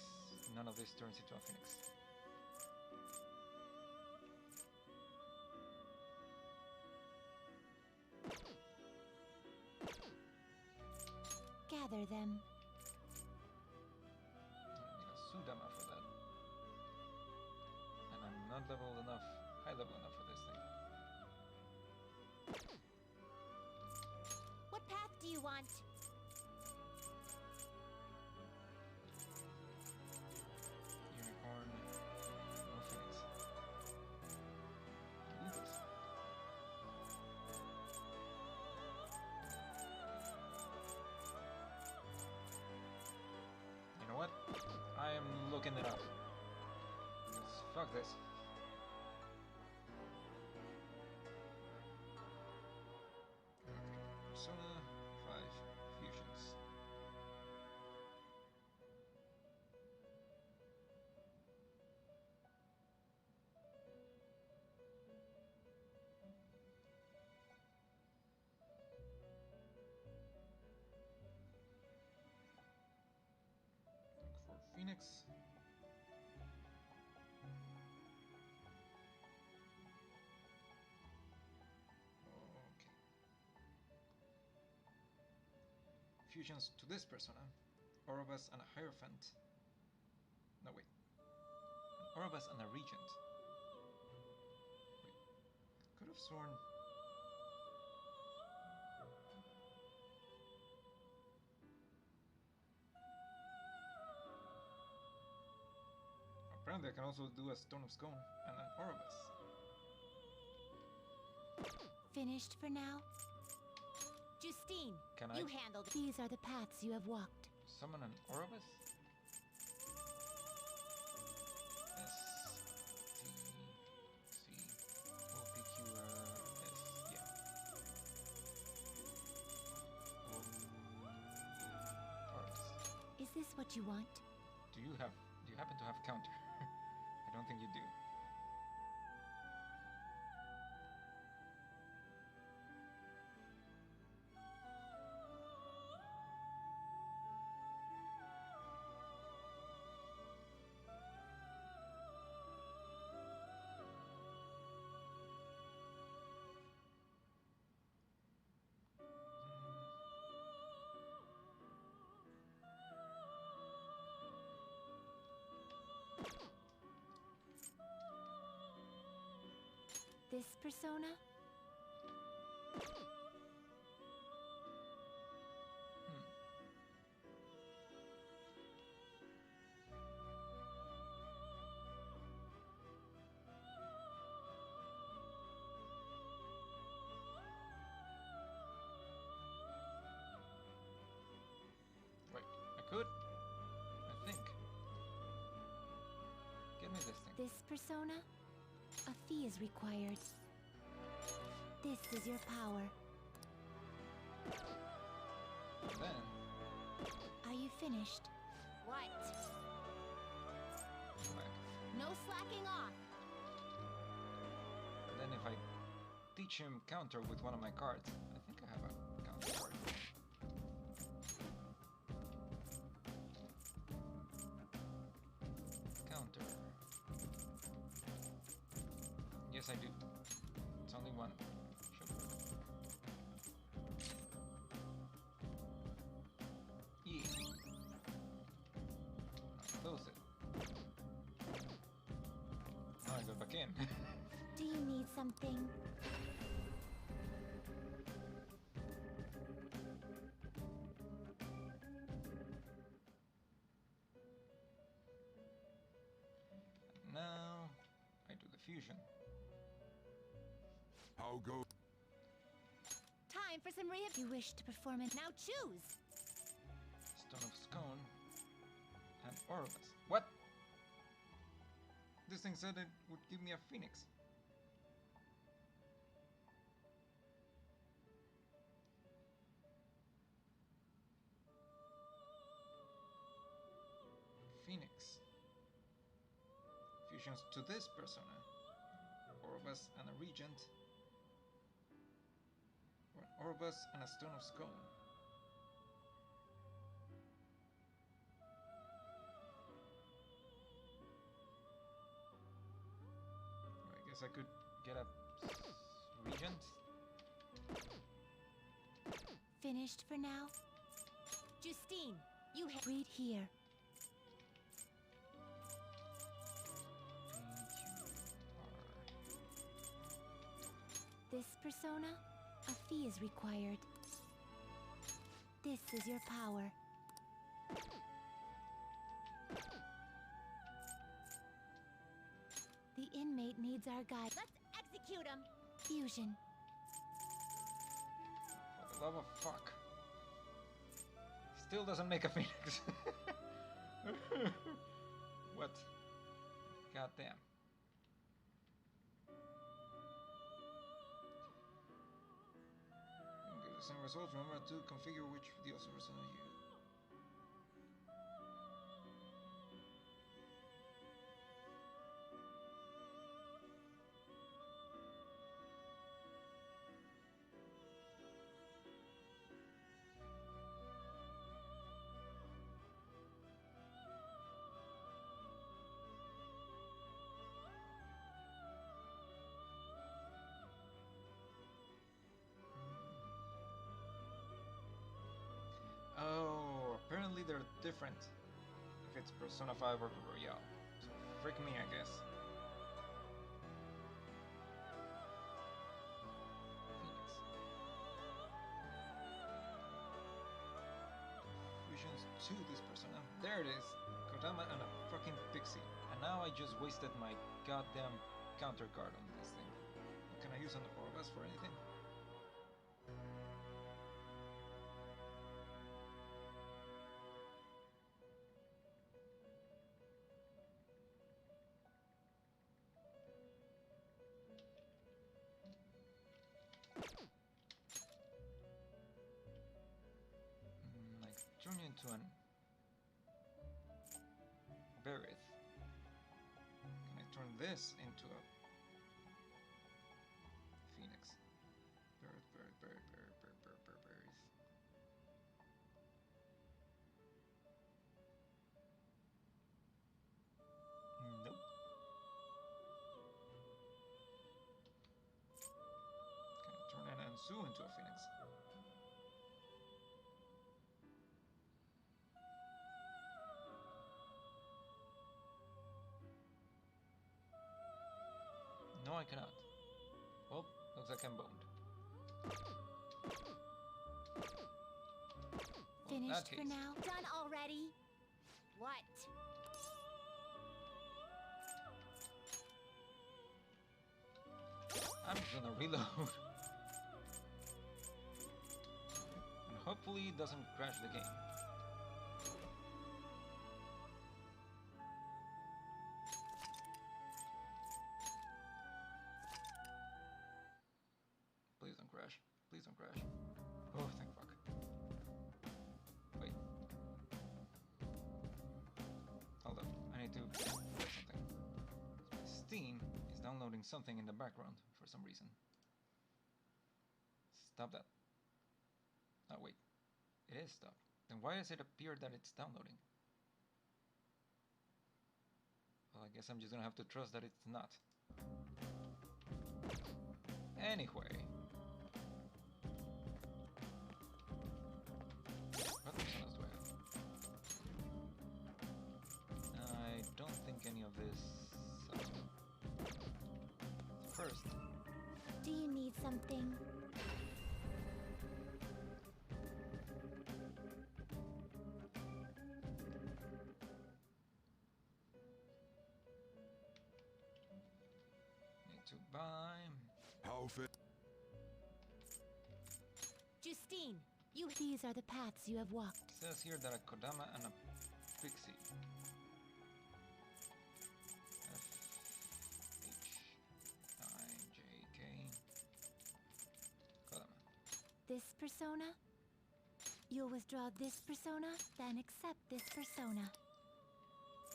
Speaker 1: None of this turns into a Phoenix.
Speaker 19: Gather them.
Speaker 1: I need a Sudama for that. And I'm not level enough, high level enough for this thing.
Speaker 19: What path do you want?
Speaker 1: Unicorn, no Phoenix. Limbus. You know what? I am looking it up. 'Cause fuck this. Okay, Persona 5 Fusions. Phoenix. Okay. Fusions to this persona. Orobus and a Hierophant. No, wait. An Orobus and a Regent. Wait. Could have sworn... Apparently I can also do a Stone of Scone and an Orobus.
Speaker 10: Finished for now? Justine,
Speaker 1: Can
Speaker 10: you
Speaker 1: I
Speaker 10: handled it. These are the paths you have walked.
Speaker 1: summon an Orobus? S, T, C, O, P, Q, R, S, yeah. Orobus.
Speaker 10: Is this what you want?
Speaker 1: Do you happen to have counter? I don't think you do.
Speaker 10: This persona?
Speaker 1: Wait, I could? I think. Give me this thing.
Speaker 10: This persona? A fee is required. This is your power.
Speaker 1: And then...
Speaker 10: Are you finished? What?
Speaker 1: Whack.
Speaker 10: No slacking off.
Speaker 1: And then if I teach him counter with one of my cards, I think I have a counter card. Counter. Yes, I do. It's only one. Sure. E. Close it. Now I go back in.
Speaker 10: Do you need something?
Speaker 1: Now I do the fusion.
Speaker 23: How go?
Speaker 10: Time for some rehab. You wish to perform it. Now choose.
Speaker 1: Stone of Scone and Orobus. What? This thing said it would give me a phoenix. Phoenix. Fusions to this persona. Orobus and a Regent. Or an Orobus and a Stone of Scone. I guess I could get a Regent.
Speaker 10: Finished for now? Justine, you read here. This persona? A fee is required. This is your power. The inmate needs our guide. Let's execute him! Fusion.
Speaker 1: For the love of fuck. Still doesn't make a phoenix. What? Goddamn. Get the same results. Remember to configure which deals result you. apparently they're different if it's Persona 5 or Royale. So frick me, I guess. Phoenix. Fusions to this Persona. There it is. Kodama and a fucking pixie. And now I just wasted my goddamn counter card on this thing. Can I use on the Orvas for anything? Like turn you into an Berith. Can I turn this into a Phoenix? Berith. Nope. Can I turn an Ansu into a Phoenix? No, I cannot. Well, looks like I'm boned. Well, in that
Speaker 19: Finished
Speaker 1: case,
Speaker 19: for now? Done already? What?
Speaker 1: I'm just gonna reload. And hopefully it doesn't crash the game. Please don't crash. Please don't crash. Oh, thank fuck. Wait. Hold up. I need to do something. My Steam is downloading something in the background for some reason. Stop that. Oh, wait. It is stopped. Then why does it appear that it's downloading? Well, I guess I'm just gonna have to trust that it's not. Anyway. What personas do I have? I don't think any of this... First.
Speaker 19: Do you need something?
Speaker 1: Need to buy...
Speaker 23: How fit?
Speaker 19: Justine, these are the paths you have walked.
Speaker 1: It says here that a Kodama and a Pixie. F-H-I-J-K. Kodama.
Speaker 19: This persona? You'll withdraw this persona, then accept this persona.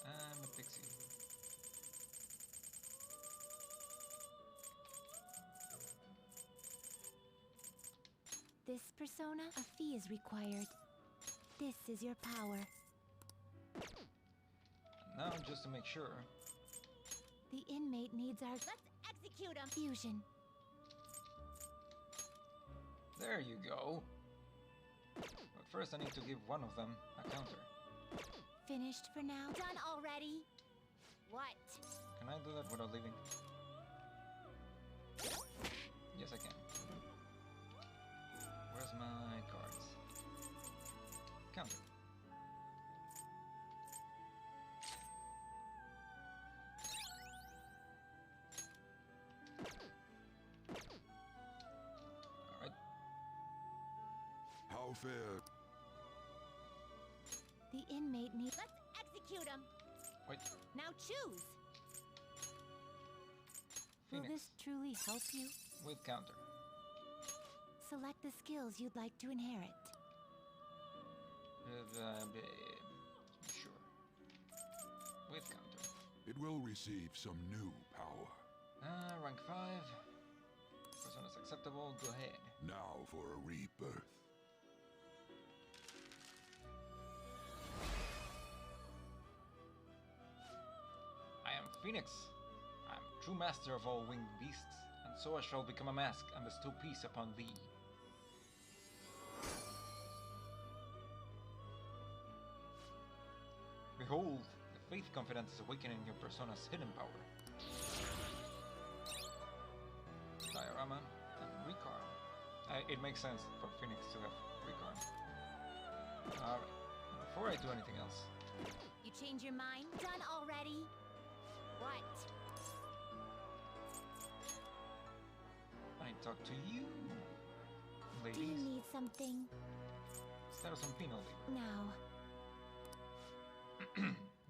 Speaker 1: And a Pixie.
Speaker 19: This persona, a fee is required. This is your power.
Speaker 1: Now, just to make sure.
Speaker 19: The inmate needs our... Let's execute him! Fusion.
Speaker 1: There you go. But first I need to give one of them a counter.
Speaker 19: Finished for now? Done already? What?
Speaker 1: Can I do that without leaving? Yes, I can. Where's my cards? Counter. Alright.
Speaker 23: How fair?
Speaker 19: The inmate needs... Let's execute him!
Speaker 1: Wait.
Speaker 19: Now choose! Will
Speaker 1: Phoenix.
Speaker 19: this truly help you?
Speaker 1: With counter.
Speaker 19: Select the skills you'd like to inherit.
Speaker 1: Sure. With counter.
Speaker 23: It will receive some new power.
Speaker 1: Rank 5. Persona's acceptable, go ahead.
Speaker 23: Now for a rebirth.
Speaker 1: I am Phoenix. I am true master of all winged beasts, and so I shall become a mask and bestow peace upon thee. Behold, the faith confidence is awakening your persona's hidden power. Diorama and Recarm. It makes sense for Phoenix to have Recarm. Alright, before I do anything else.
Speaker 10: You change your mind? Done already? What?
Speaker 1: I talk to you, ladies.
Speaker 19: Do you need something?
Speaker 1: Instead of some peanut liver.
Speaker 19: Now.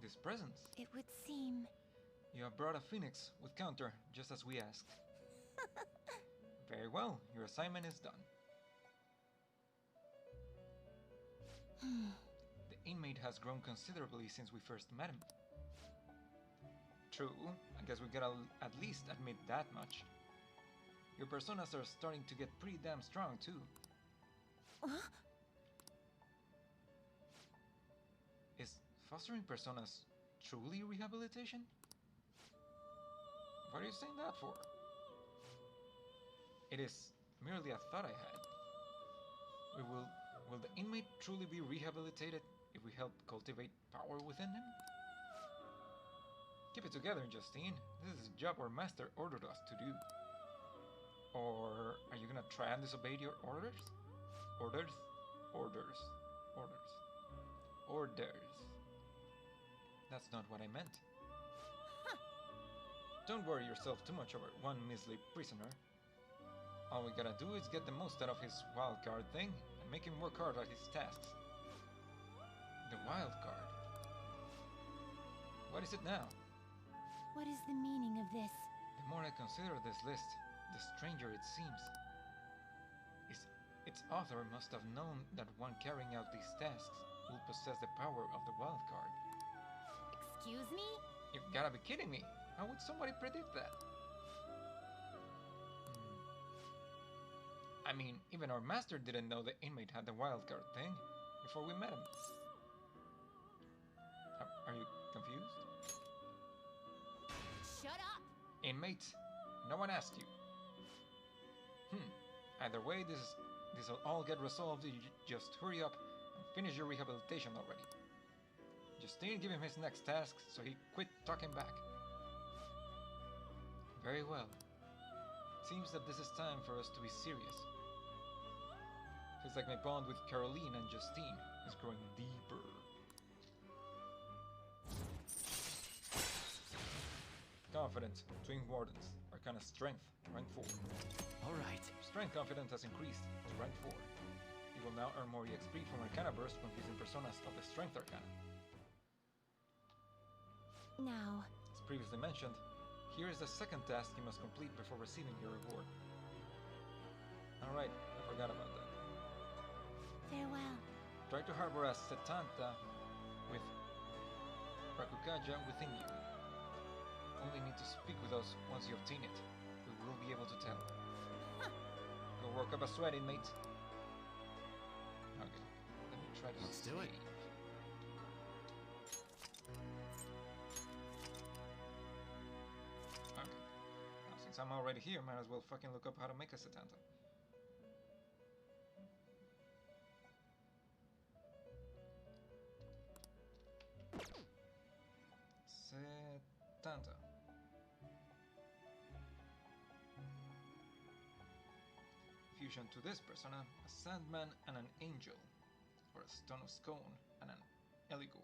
Speaker 1: These presents.
Speaker 19: It would seem.
Speaker 1: You have brought a phoenix with counter, just as we asked. Very well, your assignment is done. The inmate has grown considerably since we first met him. True, I guess we gotta at least admit that much. Your personas are starting to get pretty damn strong, too. Is fostering personas truly rehabilitation? What are you saying that for? It is merely a thought I had. Will the inmate truly be rehabilitated if we help cultivate power within him? Keep it together, Justine. This is a job our master ordered us to do. Or are you gonna try and disobey your orders? Orders? Orders. Orders. Orders. That's not what I meant. Don't worry yourself too much over one measly prisoner. All we gotta do is get the most out of his wildcard thing and make him work hard at his tasks. The wildcard. What is it now?
Speaker 19: What is the meaning of this?
Speaker 1: The more I consider this list, the stranger it seems. Its author must have known that one carrying out these tasks will possess the power of the wildcard.
Speaker 10: Excuse me?
Speaker 1: You gotta be kidding me! How would somebody predict that? I mean, even our master didn't know the inmate had the wildcard thing before we met him. Are you confused?
Speaker 10: Shut up!
Speaker 1: Inmate, no one asked you. Either way, this'll all get resolved if you just hurry up and finish your rehabilitation already. Justine, give him his next task so he quit talking back. Very well. Seems that this is time for us to be serious. Feels like my bond with Caroline and Justine is growing deeper. Confidence, Twin Wardens, Arcana Strength, rank 4.
Speaker 8: Alright.
Speaker 1: Strength Confidence has increased to rank 4. You will now earn more EXP from Arcana Burst when using personas of the Strength Arcana.
Speaker 19: Now.
Speaker 1: As previously mentioned, here is the second task you must complete before receiving your reward. Alright, I forgot about that.
Speaker 19: Farewell.
Speaker 1: Try to harbor a Setanta with Rakukaja within you. Only need to speak with us once you obtain it. We will be able to tell. Go work up a sweat, inmate. Okay, let me try to
Speaker 2: Let's do it.
Speaker 1: Okay, now since I'm already here, might as well fucking look up how to make a Setanta. Setanta. Fusion to this persona, a sandman and an angel, or a stone of scone and an eligor.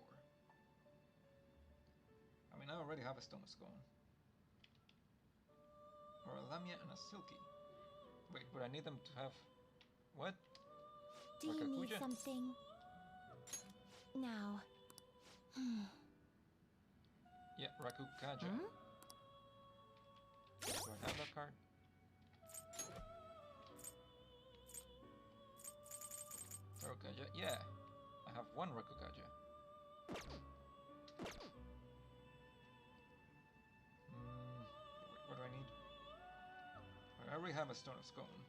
Speaker 1: I mean, I already have a stone of scone. Or a lamia and a silky. Wait, but I need them to have... What?
Speaker 19: Do you need something? Now.
Speaker 1: Yeah, Rakukaja. Do I have that card? Rakukaja? Yeah, I have one Rakukaja. What do I need? I already have a stone of scone.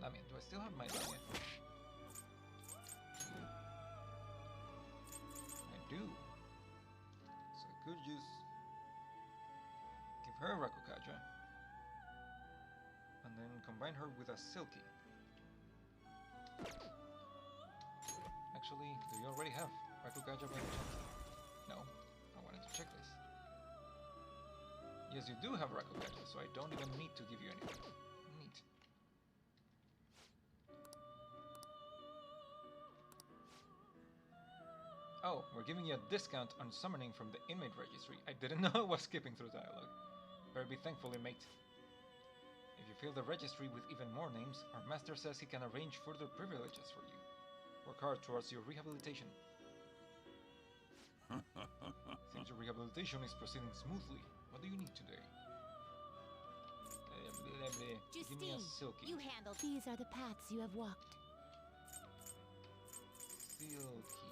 Speaker 1: Lamia, do I still have my Lamia? I do. So I could just give her Rakukaja and then combine her with a Silky. actually, do you already have Rakugaja by any chance? No, I wanted to check this. Yes, you do have Rakugaja, so I don't even need to give you anything. Neat. Oh, we're giving you a discount on summoning from the inmate registry. I didn't know I was skipping through dialogue. Better be thankful, inmate. If you fill the registry with even more names, our master says he can arrange further privileges for you. Work hard towards your rehabilitation. Seems your rehabilitation is proceeding smoothly. What do you need today? Give me a silky.
Speaker 10: You handled. These are the paths you have walked.
Speaker 1: Silky.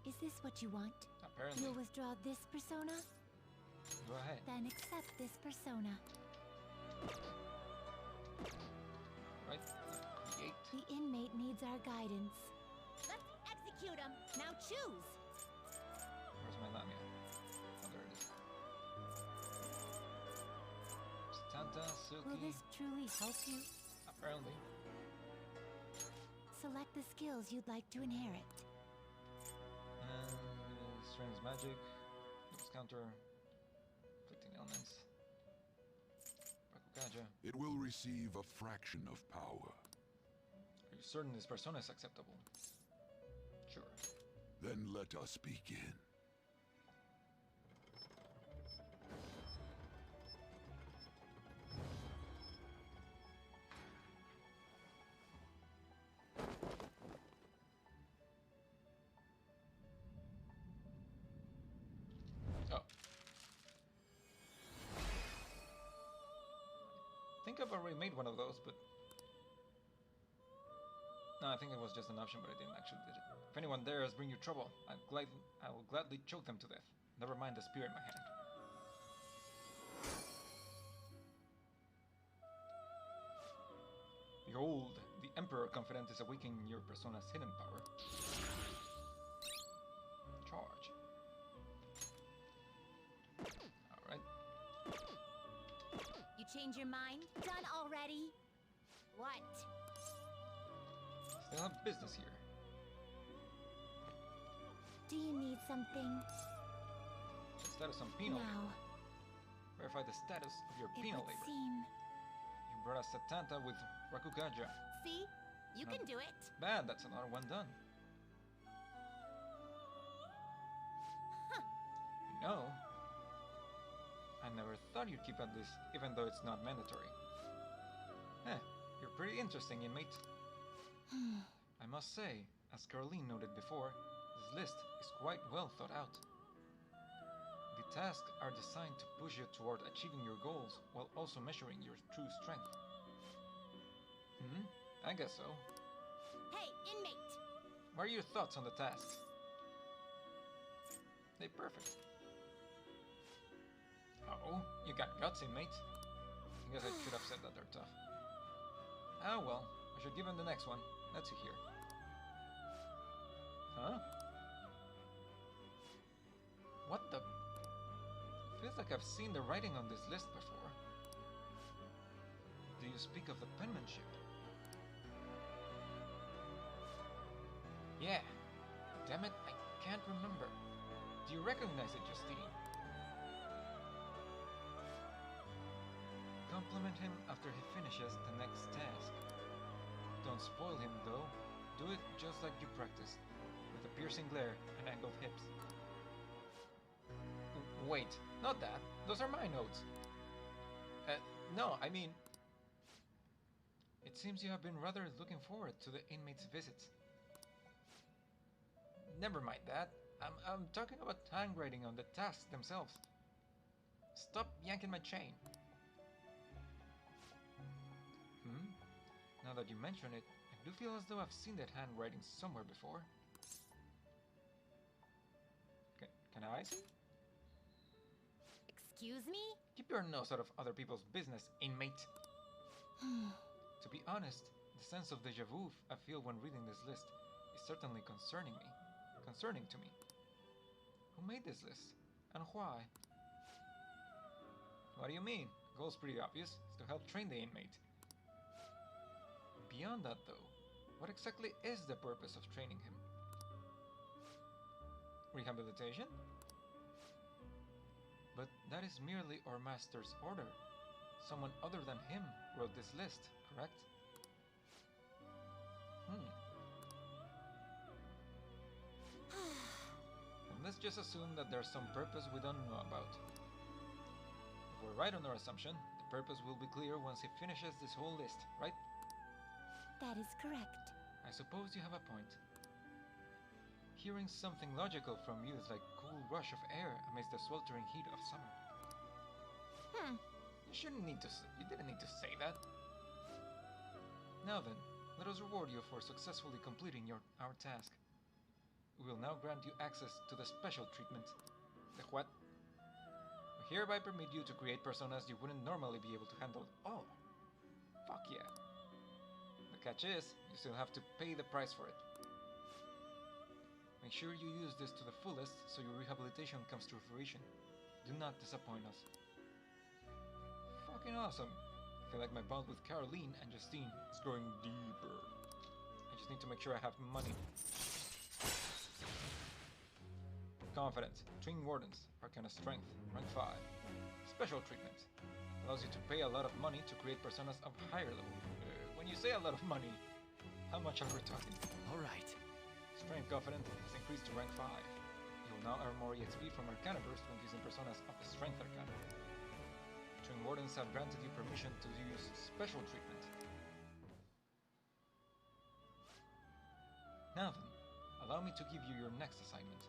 Speaker 10: Is this what you want?
Speaker 1: Apparently.
Speaker 10: You'll withdraw this persona?
Speaker 1: Go ahead.
Speaker 10: Then accept this persona.
Speaker 1: Right. Create.
Speaker 10: The inmate needs our guidance. Let's execute him. Now choose.
Speaker 1: Where's my Lamia? Oh, there it is. Stanta, Silky.
Speaker 10: Will this truly help you?
Speaker 1: Apparently.
Speaker 10: Select the skills you'd like to inherit.
Speaker 1: Strength magic, looks counter, inflicting elements. Rakugaja.
Speaker 23: It will receive a fraction of power.
Speaker 1: Are you certain this persona is acceptable? Sure.
Speaker 23: Then let us begin.
Speaker 1: I think I've already made one of those, but... No, I think it was just an option, but I didn't actually did it. If anyone dares bring you trouble, I will gladly choke them to death. Never mind the spear in my hand. Behold, the Emperor Confident is awakening your persona's hidden power. Charge. Alright.
Speaker 10: You change your mind? Done already? What?
Speaker 1: Still have business here.
Speaker 10: Do you need something?
Speaker 1: Status on penal.
Speaker 10: Now.
Speaker 1: Verify the status of your
Speaker 10: It
Speaker 1: penal
Speaker 10: would
Speaker 1: labor.
Speaker 10: seem...
Speaker 1: You brought us Satanta with Rakugaja.
Speaker 10: See? You can do it.
Speaker 1: Bad, that's another one done.
Speaker 10: Huh.
Speaker 1: You know, I never thought you'd keep at this, even though it's not mandatory. You're pretty interesting, inmate. I must say, as Caroline noted before, this list is quite well thought out. The tasks are designed to push you toward achieving your goals while also measuring your true strength. I guess so.
Speaker 10: Hey, inmate!
Speaker 1: What are your thoughts on the tasks? They're perfect. Oh, you got guts, inmate. I guess I should have said that they're tough. Ah well, I should give him the next one. Let's see here. Huh? What the... Feels like I've seen the writing on this list before. Do you speak of the penmanship? Yeah. Damn it, I can't remember. Do you recognize it, Justine? Compliment him after he finishes the next task. Don't spoil him, though. Do it just like you practiced, with a piercing glare and angled hips. Wait, not that. Those are my notes. No, I mean... It seems you have been rather looking forward to the inmates' visits. Never mind that. I'm talking about handwriting on the tasks themselves. Stop yanking my chain. Now that you mention it, I do feel as though I've seen that handwriting somewhere before. Can I see?
Speaker 10: Excuse me?
Speaker 1: Keep your nose out of other people's business, inmate. To be honest, the sense of déjà vu I feel when reading this list is certainly concerning to me. Who made this list? And why? What do you mean? The goal's pretty obvious. It's to help train the inmate. Beyond that, though, What exactly is the purpose of training him? Rehabilitation? But that is merely our master's order. Someone other than him wrote this list, correct? And let's just assume that there's some purpose we don't know about. If we're right on our assumption, the purpose will be clear once he finishes this whole list, right?
Speaker 19: That is correct.
Speaker 1: I suppose you have a point. Hearing something logical from you is like a cool rush of air amidst the sweltering heat of summer. You didn't need to say that. Now then, let us reward you for successfully completing our task. We will now grant you access to the special treatment. The what? We hereby permit you to create personas you wouldn't normally be able to handle. Oh, fuck yeah. The catch is, you still have to pay the price for it. Make sure you use this to the fullest so your rehabilitation comes to fruition. Do not disappoint us. Fucking awesome. I feel like my bond with Caroline and Justine is growing deeper. I just need to make sure I have money. Confidence. Twin Wardens. Arcana Strength. Rank 5. Special treatment. Allows you to pay a lot of money to create personas of higher level. When you say a lot of money, how much are we talking?
Speaker 8: Alright.
Speaker 1: Strength Confident is increased to rank 5. You will now earn more EXP from Arcana Burst when using personas of the Strength Arcana. Twin Wardens have granted you permission to use special treatment. Now then, allow me to give you your next assignment.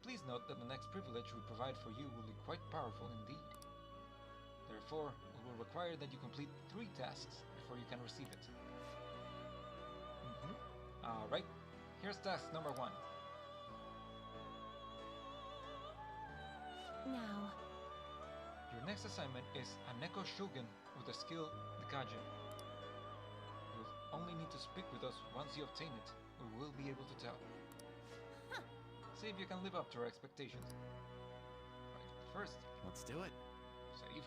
Speaker 1: Please note that the next privilege we provide for you will be quite powerful indeed. Therefore, we will require that you complete 3 tasks before you can receive it. Alright, here's task number 1.
Speaker 19: Now.
Speaker 1: Your next assignment is a Neko Shogun with the skill Dekaja. You'll only need to speak with us once you obtain it. We will be able to tell. See if you can live up to our expectations. Right, first,
Speaker 2: Let's do it.
Speaker 1: save.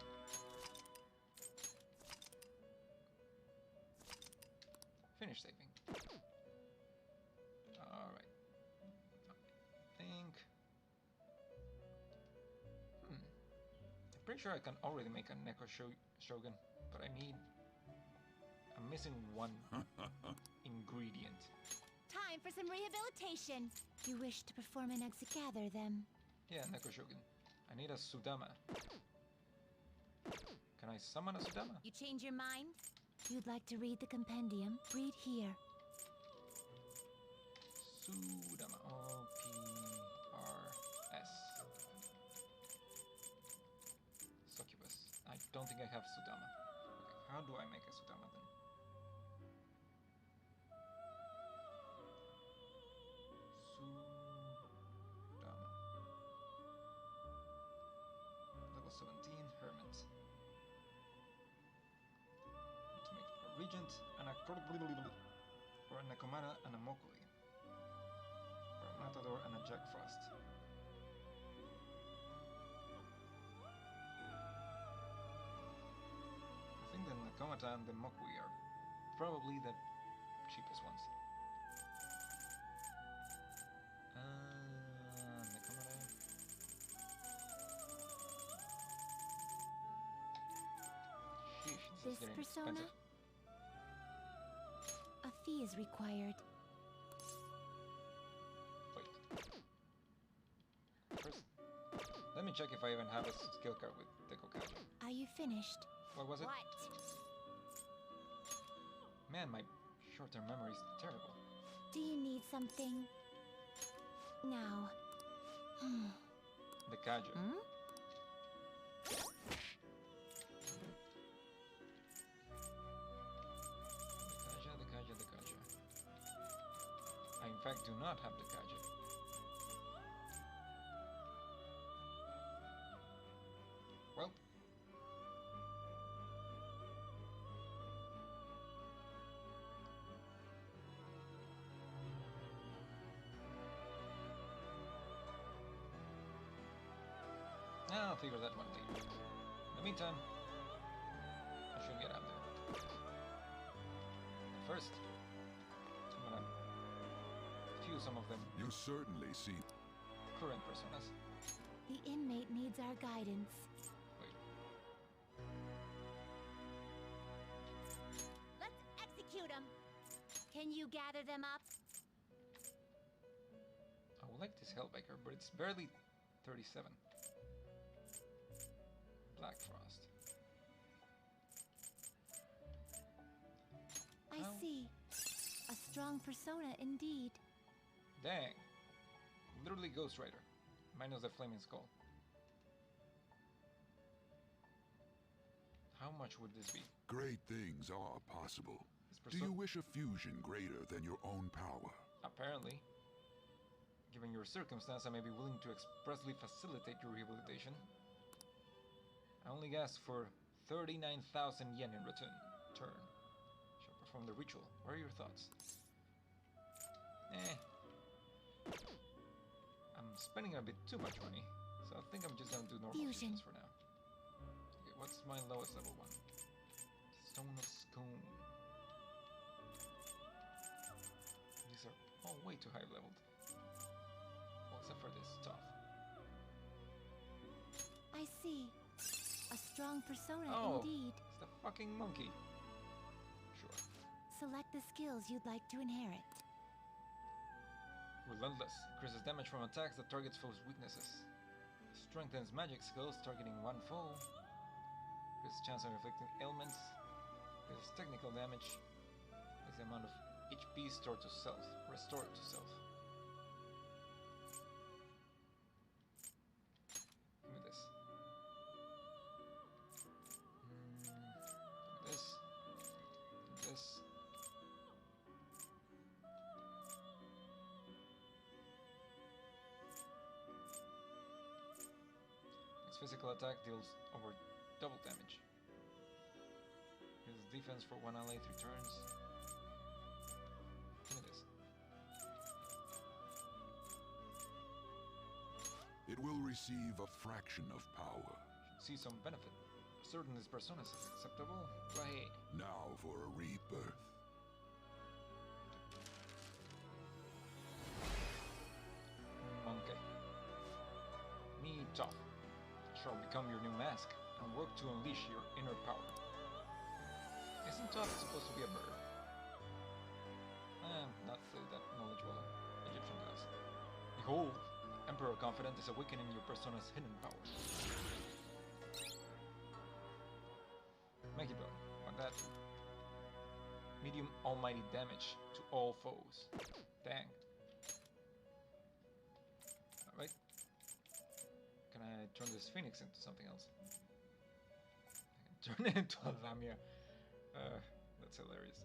Speaker 1: Finish saving. Alright. I think... I'm pretty sure I can already make a Neko Shogun, but I'm missing one ingredient.
Speaker 19: Time for some rehabilitation. You wish to perform an exegather, then?
Speaker 1: Yeah, Neko Shogun. I need a Sudama. Can I summon a Sudama?
Speaker 19: You change your mind? You'd like to read the compendium? Read here.
Speaker 1: Sudama. O-P-R-S. Succubus. I don't think I have Sudama. Okay, how do I make a Sudama then? Sudama. Level 17, Hermit. To make a Regent and a or a Nakomata and a Mokuli. Or a Matador and a Jack Frost. I think the Nakomata and the Mokui are probably the cheapest ones. Nakomata. Sheesh, this is
Speaker 19: This
Speaker 1: getting
Speaker 19: persona?
Speaker 1: expensive.
Speaker 19: A fee is required.
Speaker 1: Wait. First, let me check if I even have a skill card with Dekokaji.
Speaker 19: Are you finished?
Speaker 1: What was it?
Speaker 19: What?
Speaker 1: Man, my short-term memory is terrible.
Speaker 19: Do you need something? Now.
Speaker 1: Dekaja. Dekaja. I in fact do not have Dekaja. Well. I'll figure that one later. In the meantime, I should get out there. But first, you some of them.
Speaker 23: You certainly seem...
Speaker 1: Current personas.
Speaker 13: The inmate needs our guidance.
Speaker 22: Let's execute him. Can you gather them up?
Speaker 1: I would like this Hellbaker, but it's barely 37. Black Frost.
Speaker 13: I see. A strong persona indeed.
Speaker 1: Dang. Literally Ghost Rider. Minus the Flaming Skull. How much would this be?
Speaker 23: Great things are possible. Do you wish a fusion greater than your own power?
Speaker 1: Apparently. Given your circumstance, I may be willing to expressly facilitate your rehabilitation. I only ask for 39,000 yen in return. Shall perform the ritual. What are your thoughts? I'm spending a bit too much money, so I think I'm just gonna do normal fusions for now. Okay, what's my lowest level one? Stone of Scone. These are all way too high leveled. Well, except for this tough.
Speaker 13: I see. A strong persona indeed.
Speaker 1: It's the fucking monkey. Sure.
Speaker 13: Select the skills you'd like to inherit.
Speaker 1: Relentless. Increases damage from attacks that targets foes' weaknesses. Strengthens magic skills targeting one foe. Increases chance of inflicting ailments. Increases technical damage. Is the amount of HP stored to self. Restored to self. Give me this. This. Its physical attack deals over double damage. His defense for one ally 3 turns. Give me this.
Speaker 23: It will receive a fraction of power.
Speaker 1: See some benefit. Certain this persona is acceptable. Go ahead.
Speaker 23: Now for a rebirth.
Speaker 1: Monkey. Me tough. Shall become your new mask and work to unleash your inner power. Isn't Tough supposed to be a bird? Not that knowledgeable Egyptian guys. Behold, Emperor Confident is awakening your persona's hidden power. Make it blow. What that do? Medium almighty damage to all foes. Dang. Alright. Can I turn this Phoenix into something else? I can turn it into a Lamia. That's hilarious.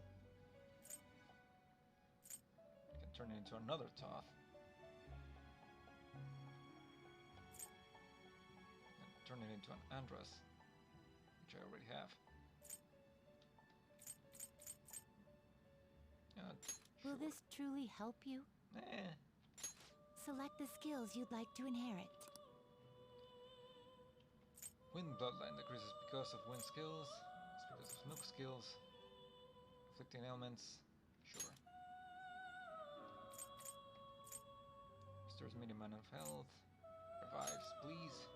Speaker 1: I can turn it into another Toth. And turn it into an Andros, which I already have.
Speaker 13: Will this truly help you? Select the skills you'd like to inherit.
Speaker 1: Wind Bloodline decreases because of wind skills, it's because of Nook skills, afflicting ailments, sure. Restores medium amount of health, revives, please.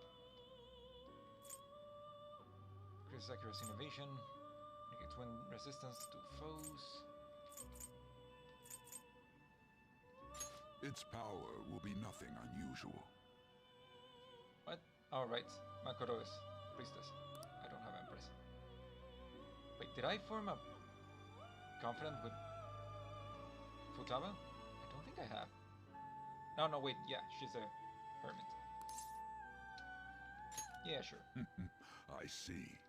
Speaker 1: Increases accuracy and evasion, negates wind resistance to foes.
Speaker 23: Its power will be nothing unusual.
Speaker 1: What? Oh, right. Makoto is priestess. I don't have Empress. Wait, did I form a confidant with Futaba? I don't think I have. No, wait. Yeah, she's a hermit. Yeah, sure.
Speaker 23: I see.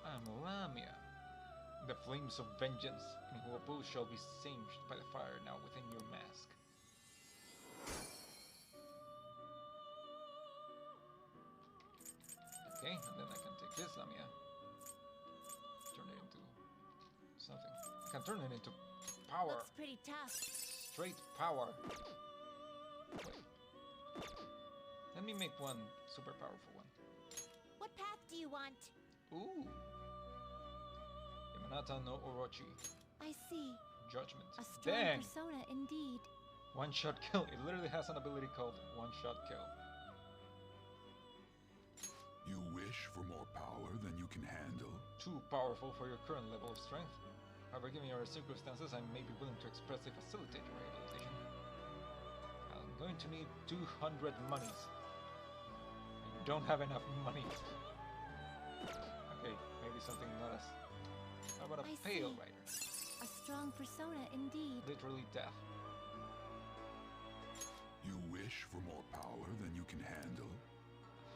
Speaker 1: I'm Lamia, the flames of vengeance, and who oppose shall be singed by the fire now within your mask. Okay, and then I can take this Lamia, turn it into something. I can turn it into power.
Speaker 13: Looks pretty tough.
Speaker 1: Straight power. Wait. Let me make one super powerful one.
Speaker 13: What path do you want?
Speaker 1: Ooh. Yamanata no Orochi.
Speaker 13: I see.
Speaker 1: Judgment.
Speaker 13: A strong
Speaker 1: Dang!
Speaker 13: persona indeed.
Speaker 1: One-shot kill. It literally has an ability called one-shot kill.
Speaker 23: You wish for more power than you can handle?
Speaker 1: Too powerful for your current level of strength. However, given your circumstances, I may be willing to expressly facilitate your rehabilitation. I'm going to need 200 monies. I don't have enough money. Okay, maybe something not as... How about a pale rider?
Speaker 13: A strong persona indeed.
Speaker 1: Literally death.
Speaker 23: You wish for more power than you can handle?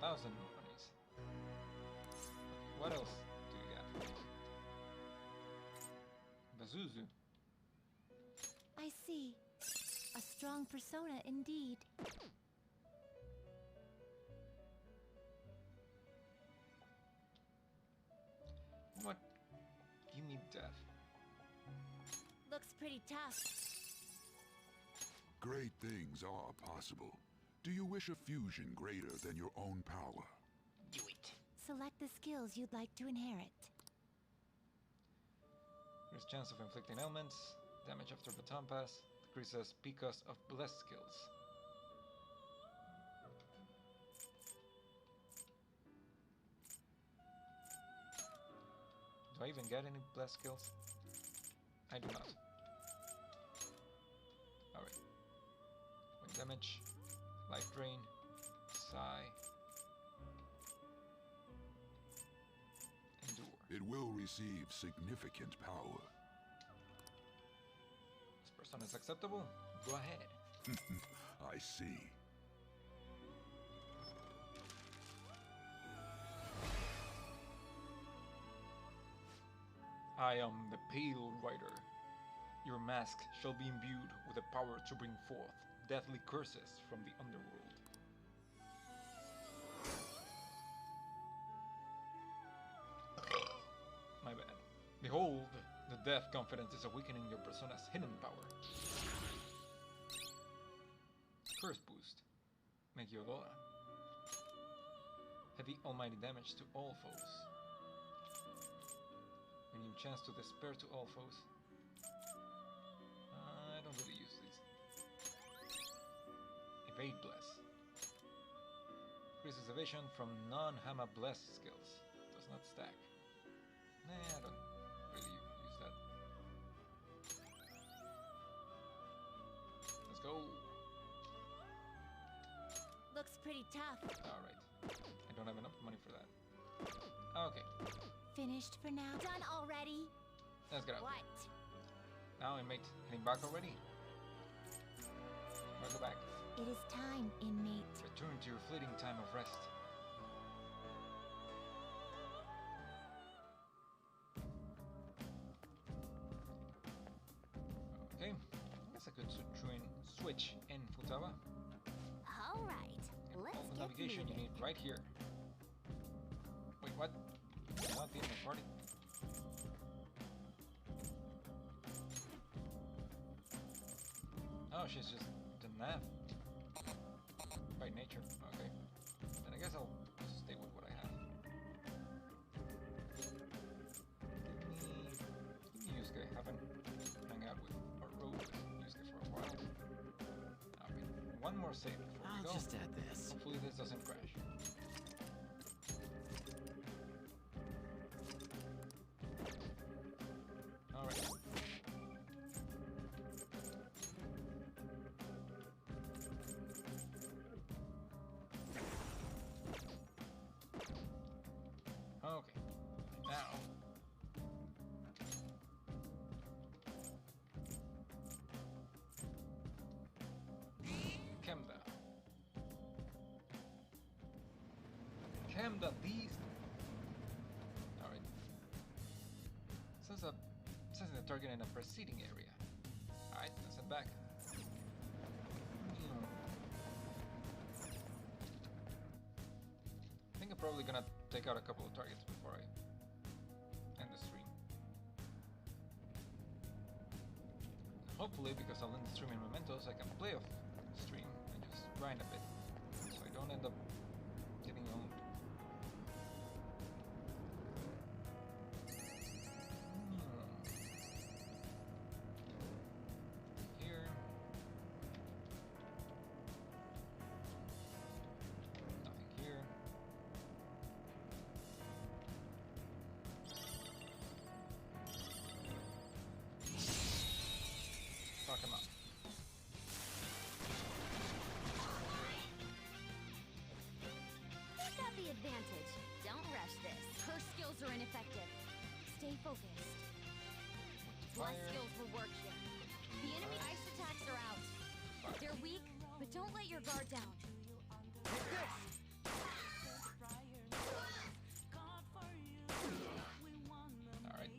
Speaker 1: 1,000 monies. Okay, what else do you got for me? Bazuzu.
Speaker 13: I see. A strong persona indeed.
Speaker 1: What? Give me death.
Speaker 13: Looks pretty tough.
Speaker 23: Great things are possible. Do you wish a fusion greater than your own power?
Speaker 1: Do it.
Speaker 13: Select the skills you'd like to inherit.
Speaker 1: Increase chance of inflicting ailments, damage after baton pass, decreases because of blessed skills. Do I even get any blessed skills? I do not. Alright. Wind damage, life drain, sigh, endure.
Speaker 23: It will receive significant power.
Speaker 1: This person is acceptable? Go ahead.
Speaker 23: I see.
Speaker 1: I am the Pale Rider. Your mask shall be imbued with the power to bring forth deathly curses from the underworld. My bad. Behold, the death confidence is awakening your persona's hidden power. Curse boost. Megiodora. Heavy almighty damage to all foes. Renew chance to despair to all foes. I don't really use these. Evade Bless. Increases evasion from non-Hama Bless skills. Does not stack. Nah, I don't really use that. Let's go.
Speaker 13: Looks pretty tough.
Speaker 1: Alright. I don't have enough money for that. Okay.
Speaker 13: Finished for now? Done already?
Speaker 1: Let's get out.
Speaker 13: What?
Speaker 1: Now, inmate. Heading back already? Welcome back.
Speaker 13: It is time, inmate.
Speaker 1: Return to your fleeting time of rest. Okay. I guess I could switch in Futaba.
Speaker 13: All right. Let's
Speaker 1: All the
Speaker 13: get
Speaker 1: navigation
Speaker 13: moving.
Speaker 1: you need right here. Wait, what? Not the inmate party. Oh, she's just the nav. By nature. Okay. Then I guess I'll stay with what I have. Give me Yusuke. Haven't hung out with or rode with Yusuke for a while. Alright. One more save before we go.
Speaker 2: I'll just add this.
Speaker 1: Hopefully this doesn't crash. Alright. Okay. Now. Kemda. Kemda, these. Alright. Says the target in a preceding area. Alright, let's head back. I think I'm probably gonna take out a couple of targets before I end the stream. Hopefully, because I'll end the stream in mementos, I can play off stream and just grind a bit, so I don't end up getting owned.
Speaker 19: super ineffective. Stay focused. Your skills will work here. The enemy ice attacks are out. They're weak, but don't let your guard down.
Speaker 16: Take this!
Speaker 1: Alright.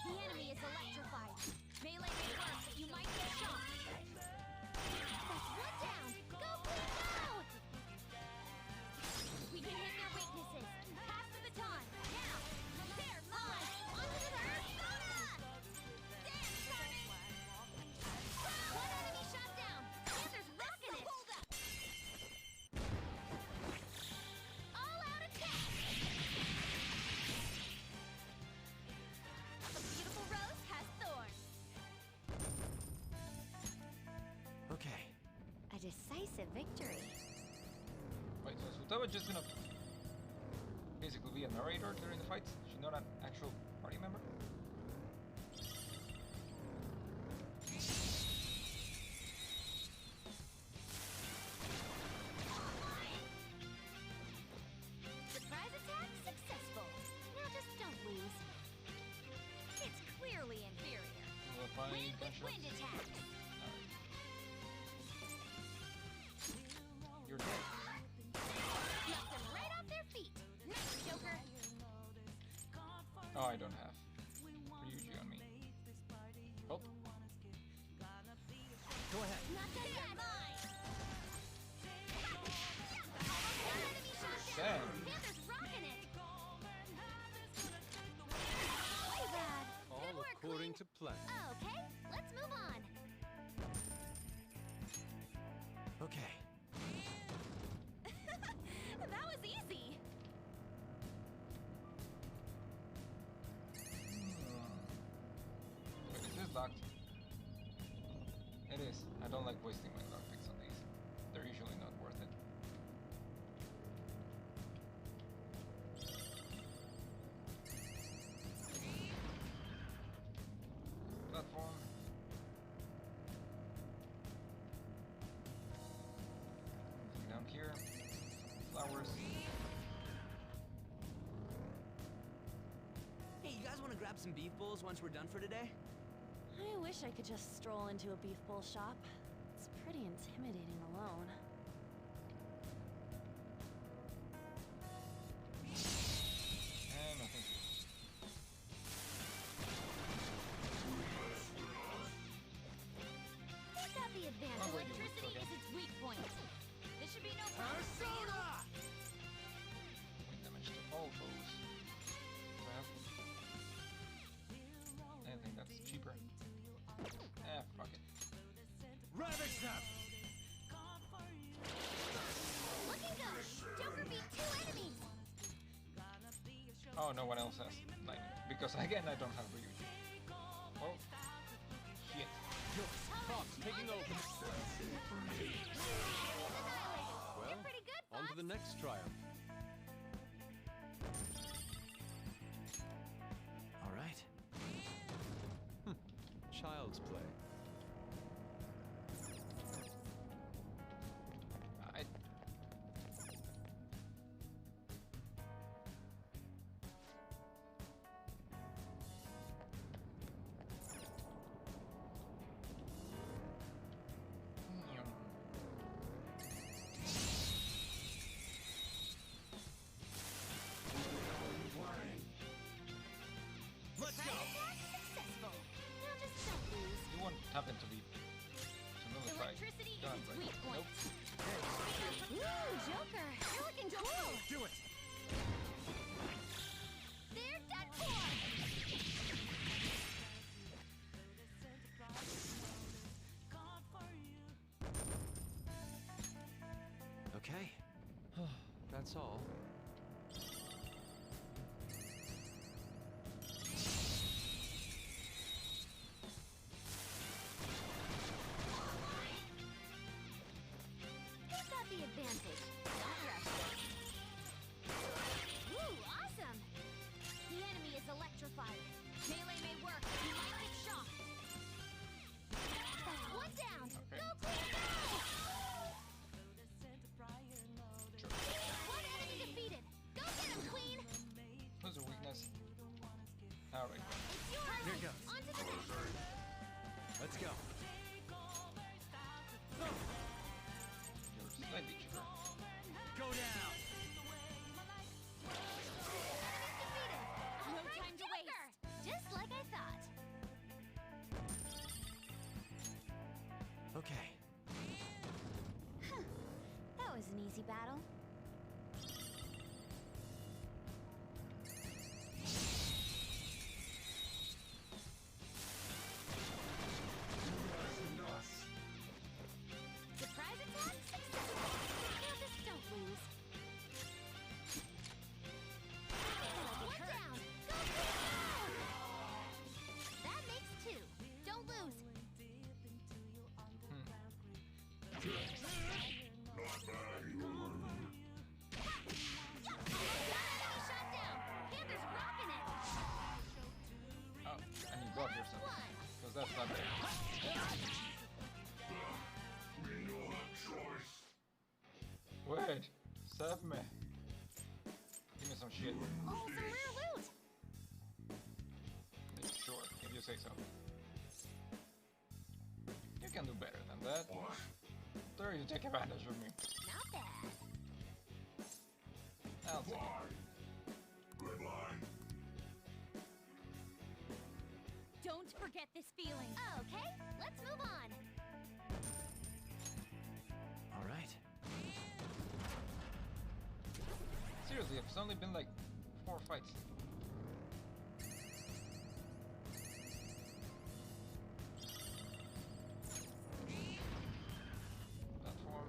Speaker 19: The enemy is electrified. Melee may work, but you might get shocked. That's one down. Go, please, go! We can hit their weaknesses. Pass the baton. Now. There, on. Onto the persona! Damn, Carnage! One enemy shot down. Panther's rocking it. Hold up. All out attack. A beautiful rose has thorns.
Speaker 8: Okay.
Speaker 22: A decisive victory.
Speaker 1: Wait, so Futaba just gonna basically be a narrator during the fights? She's not an actual party member?
Speaker 19: Surprise attack successful. Now just don't lose. It's clearly inferior. Wind with wind attacks.
Speaker 1: You're dead.
Speaker 19: Knocked them right off their feet. Nice, Joker.
Speaker 1: Oh, I don't have Ryuji on me. Oh.
Speaker 16: Go ahead.
Speaker 19: Not done yet.
Speaker 1: Sam.
Speaker 19: Panther's rocking it. Way bad.
Speaker 12: All according to plan.
Speaker 19: Okay, let's move on.
Speaker 8: Okay.
Speaker 20: That was easy.
Speaker 1: Wait, is this locked? It is. I don't like wasting my lockpicks on these. They're usually not worth it. Platform. Anything down here? Flowers.
Speaker 16: Hey, you guys want to grab some beef bowls once we're done for today?
Speaker 20: I wish I could just stroll into a beef bowl shop. It's pretty intimidating alone.
Speaker 1: And nothing.
Speaker 19: He's got the advantage.
Speaker 1: Oh, wait, you
Speaker 19: Electricity
Speaker 1: okay.
Speaker 19: is its weak point. This should be no problem for you.
Speaker 1: Wind damage to all foes. Well, anything that's cheaper. Fuck it.
Speaker 16: Ravage them!
Speaker 19: Looking good. Joker beat 2 enemies.
Speaker 1: Oh, no one else has lightning. Because again, I don't have Ryuji. Oh. Shit.
Speaker 12: Fox taking over. Well,
Speaker 19: Pretty good,
Speaker 12: on to the next triumph.
Speaker 8: All right.
Speaker 12: Child's play.
Speaker 1: I...
Speaker 16: Let's go!
Speaker 19: Successful. Now just don't lose.
Speaker 1: You won't happen to be... to nullify.
Speaker 19: Electricity is
Speaker 1: Done,
Speaker 19: its
Speaker 1: right?
Speaker 19: weak point.
Speaker 1: Nope.
Speaker 19: Ooh, Joker. You're looking cool.
Speaker 16: Do it!
Speaker 19: They're done for.
Speaker 8: Okay.
Speaker 12: That's all.
Speaker 19: Who's got the advantage? Not rush. Woo, awesome! The enemy is electrified. Melee may work, but you might get shocked. That's one down.
Speaker 1: Okay.
Speaker 19: Go, Queen, go! One enemy
Speaker 1: Alright.
Speaker 16: Here it goes.
Speaker 19: On to the next.
Speaker 16: Let's go.
Speaker 1: You're slightly cheaper.
Speaker 16: Go down.
Speaker 19: No time to waste. Just like I thought.
Speaker 16: Okay.
Speaker 19: That was an easy battle. Surprise attack successful. Now just don't lose. One down. Go, that makes 2. Don't lose. Shot down. Panther's rocking it.
Speaker 1: Oh, and you block yourself. Because that's not fair. Wait, save me. Give me some shit.
Speaker 19: Oh, some rare loot.
Speaker 1: Sure, if you say so. You can do better than that. There you take advantage of me.
Speaker 19: Not bad.
Speaker 1: I'll take it.
Speaker 19: Don't forget this feeling. Okay, let's move on.
Speaker 16: All right.
Speaker 1: Seriously, it's only been like 4 fights. Platform.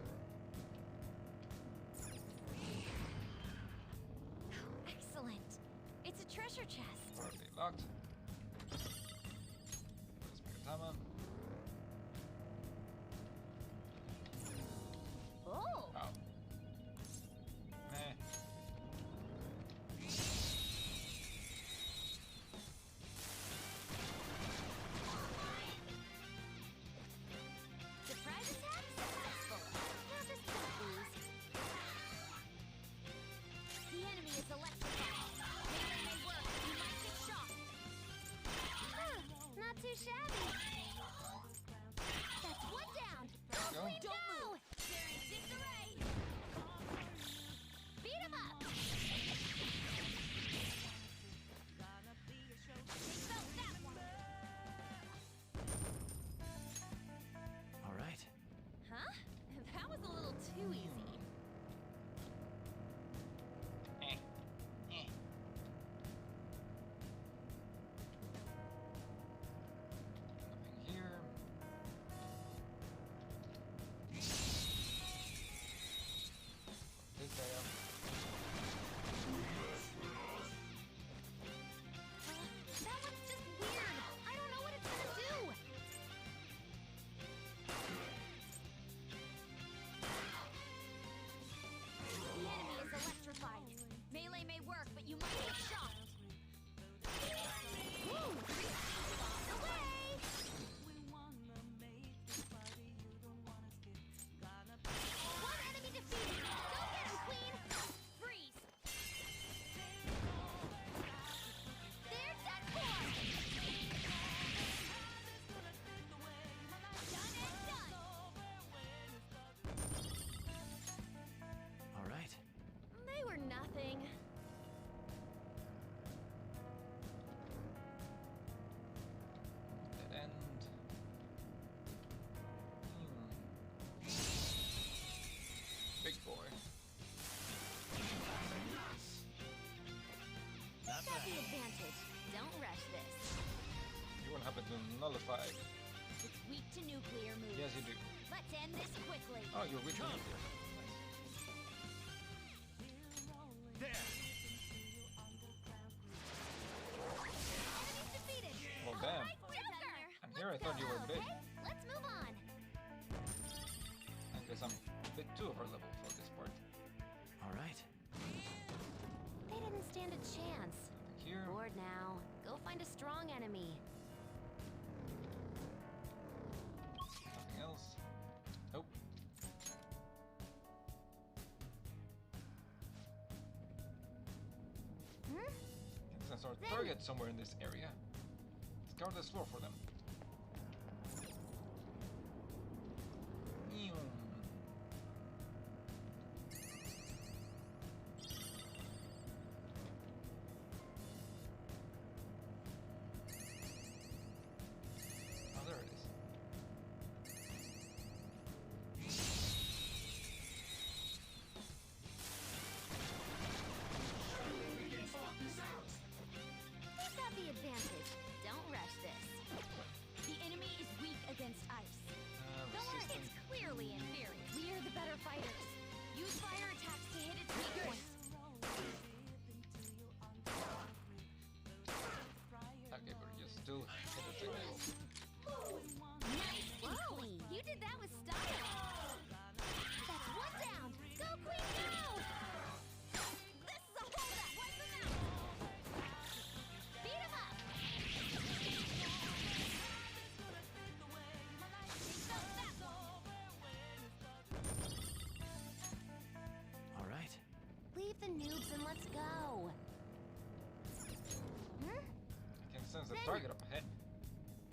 Speaker 19: Excellent. It's a treasure chest.
Speaker 1: Partly locked. Tama.
Speaker 19: Oh.
Speaker 1: Wow. Meh.
Speaker 19: Surprise attack successful. Now just don't lose. The enemy is electrified. Melee may work, but you might get shocked. Not too shabby. That's 1 down. Go, Queen, go! Daring disarray. Beat him up. They felt that one.
Speaker 16: All right.
Speaker 20: Huh? That was a little too easy.
Speaker 1: Nothing here. This guy up.
Speaker 19: That one's just weird. I don't know what it's gonna do. The enemy is electrified. Melee may work, but you might get shocked. Woo! Lost away! One enemy defeated. Go get him, Queen! Freeze! They're done for! Done and done!
Speaker 16: All right.
Speaker 20: They were nothing.
Speaker 1: Dead end. Big boy.
Speaker 19: Got the advantage. Don't rush this.
Speaker 1: You won't happen to nullify.
Speaker 19: It's weak to nuclear moves.
Speaker 1: Yes, you do.
Speaker 19: Let's end this quickly.
Speaker 1: Oh, you're weak to nuclear.
Speaker 16: There.
Speaker 19: Enemy's defeated.
Speaker 1: Well, damn.
Speaker 19: Joker.
Speaker 1: And here I thought you were big.
Speaker 19: Okay, let's move on.
Speaker 1: I guess I'm a bit too over level for this part.
Speaker 16: All right.
Speaker 10: They didn't stand a chance.
Speaker 1: Here.
Speaker 10: Bored now. Go find a strong enemy.
Speaker 1: Nothing else. Nope. chance our target somewhere in this area. Scour this floor for them. Ew. Oh, there it is.
Speaker 10: Who's got the advantage? Don't rush this. The enemy is weak against ice. Don't worry, it's clearly inferior. We are the better fighters. Use fire attacks to hit its weak points.
Speaker 1: Okay, but you still hit the signal.
Speaker 10: Nice and clean. You did that with style. That's one down. Go, Queen, go! This is a holdup. Wipe them out. Beat him up.
Speaker 16: All right.
Speaker 10: Leave the noobs and let's go.
Speaker 1: I can sense the target up ahead.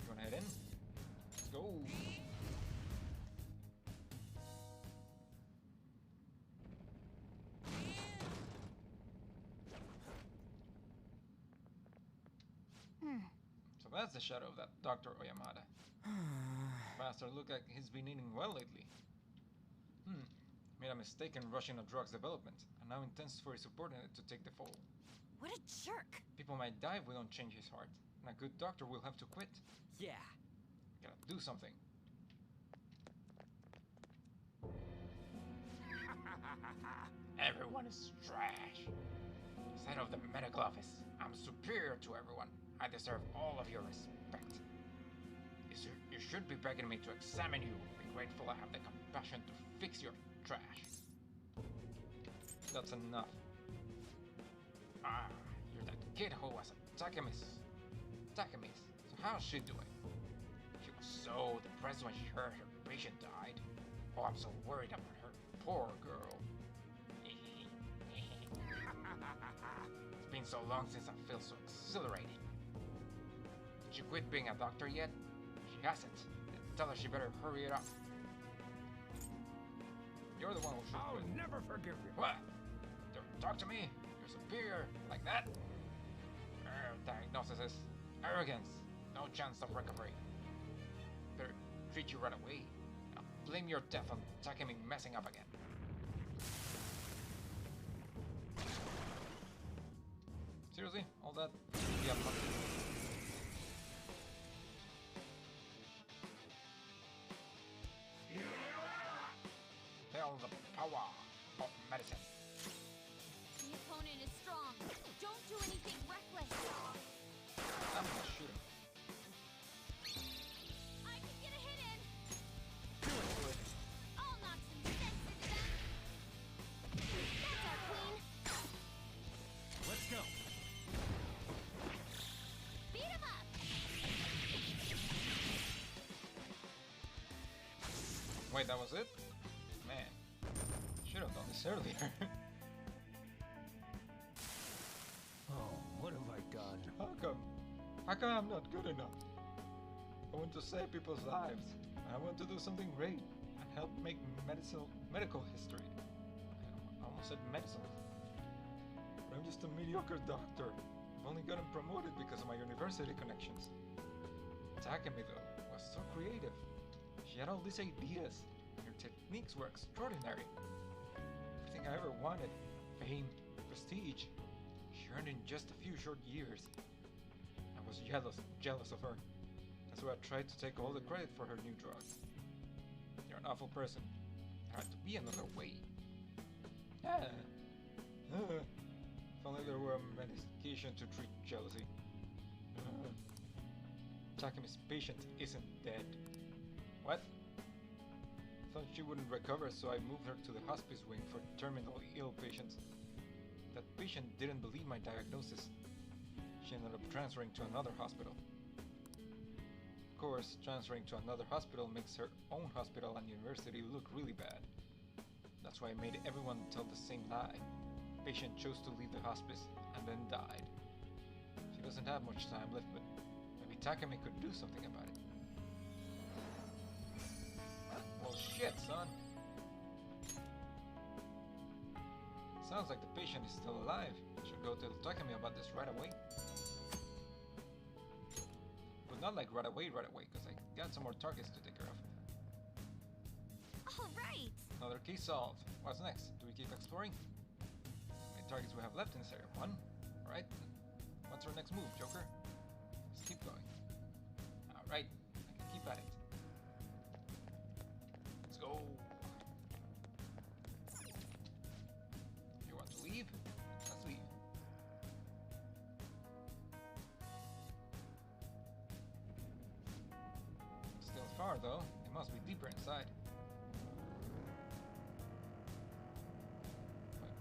Speaker 1: You wanna head in? Let's go. So that's the shadow of that Dr. Oyamada. Bastard look like he's been eating well lately. Made a mistake in rushing a drug's development, and now intends for his subordinate to take the fall.
Speaker 20: What a jerk!
Speaker 1: People might die if we don't change his heart, and a good doctor will have to quit.
Speaker 16: Yeah.
Speaker 1: We gotta do something. Everyone is trash. As head of the medical office, I'm superior to everyone. I deserve all of your respect. You should be begging me to examine you. Be grateful I have the compassion to fix your trash. That's enough. Ah, you're that kid who was a Takemi's. Takemi's. So how's she doing? She was so depressed when she heard her patient died. Oh, I'm so worried about her. Poor girl. It's been so long since I feel so exhilarated. Did she quit being a doctor yet? She hasn't. Then tell her she better hurry it up. You're the one who should quit.
Speaker 11: I'll never forgive you.
Speaker 1: What? Don't talk to me. You're superior. Like that? Diagnosis is arrogance. No chance of recovery. Better treat you right away. I'll blame your death on Takemi messing up again. Seriously? All that? Yeah, Feel the power of medicine.
Speaker 10: The opponent is strong. Don't do anything reckless.
Speaker 1: I'm gonna shoot him.
Speaker 10: I can get a hit in. I'll knock some sense into them. That's our queen.
Speaker 11: Let's go.
Speaker 10: Beat him up.
Speaker 1: Wait, that was it? Man, should have done this earlier.
Speaker 11: Oh, what have I done?
Speaker 1: How come? How come I'm not good enough? I want to save people's lives. I want to do something great and help make medical history. I almost said medicine. But I'm just a mediocre doctor. I've only gotten promoted because of my university connections. Takemi, though, was so creative. She had all these ideas. Her techniques were extraordinary. Everything I ever wanted, fame, prestige, she earned in just a few short years. I was jealous of her. That's why I tried to take all the credit for her new drug. You're an awful person. There had to be another way. If only there were a medication to treat jealousy. Takemi's patient isn't dead. What? Thought she wouldn't recover, so I moved her to the hospice wing for terminally ill patients. That patient didn't believe my diagnosis. She ended up transferring to another hospital. Of course, transferring to another hospital makes her own hospital and university look really bad. That's why I made everyone tell the same lie. Patient chose to leave the hospice and then died. doesn't have much time left, but maybe Takemi could do something about it. Well, shit, son. Sounds like the patient is still alive. Should go tell Takemi about this right away. But not like right away, because I got some more targets to take care of.
Speaker 3: Alright!
Speaker 1: Another case solved. What's next? Do we keep exploring? How many targets we have left in this area? One? Alright. What's our next move, Joker? Let's keep going. Alright. I can keep at it. Let's go. You want to leave? Let's leave. Still far though. It must be deeper inside.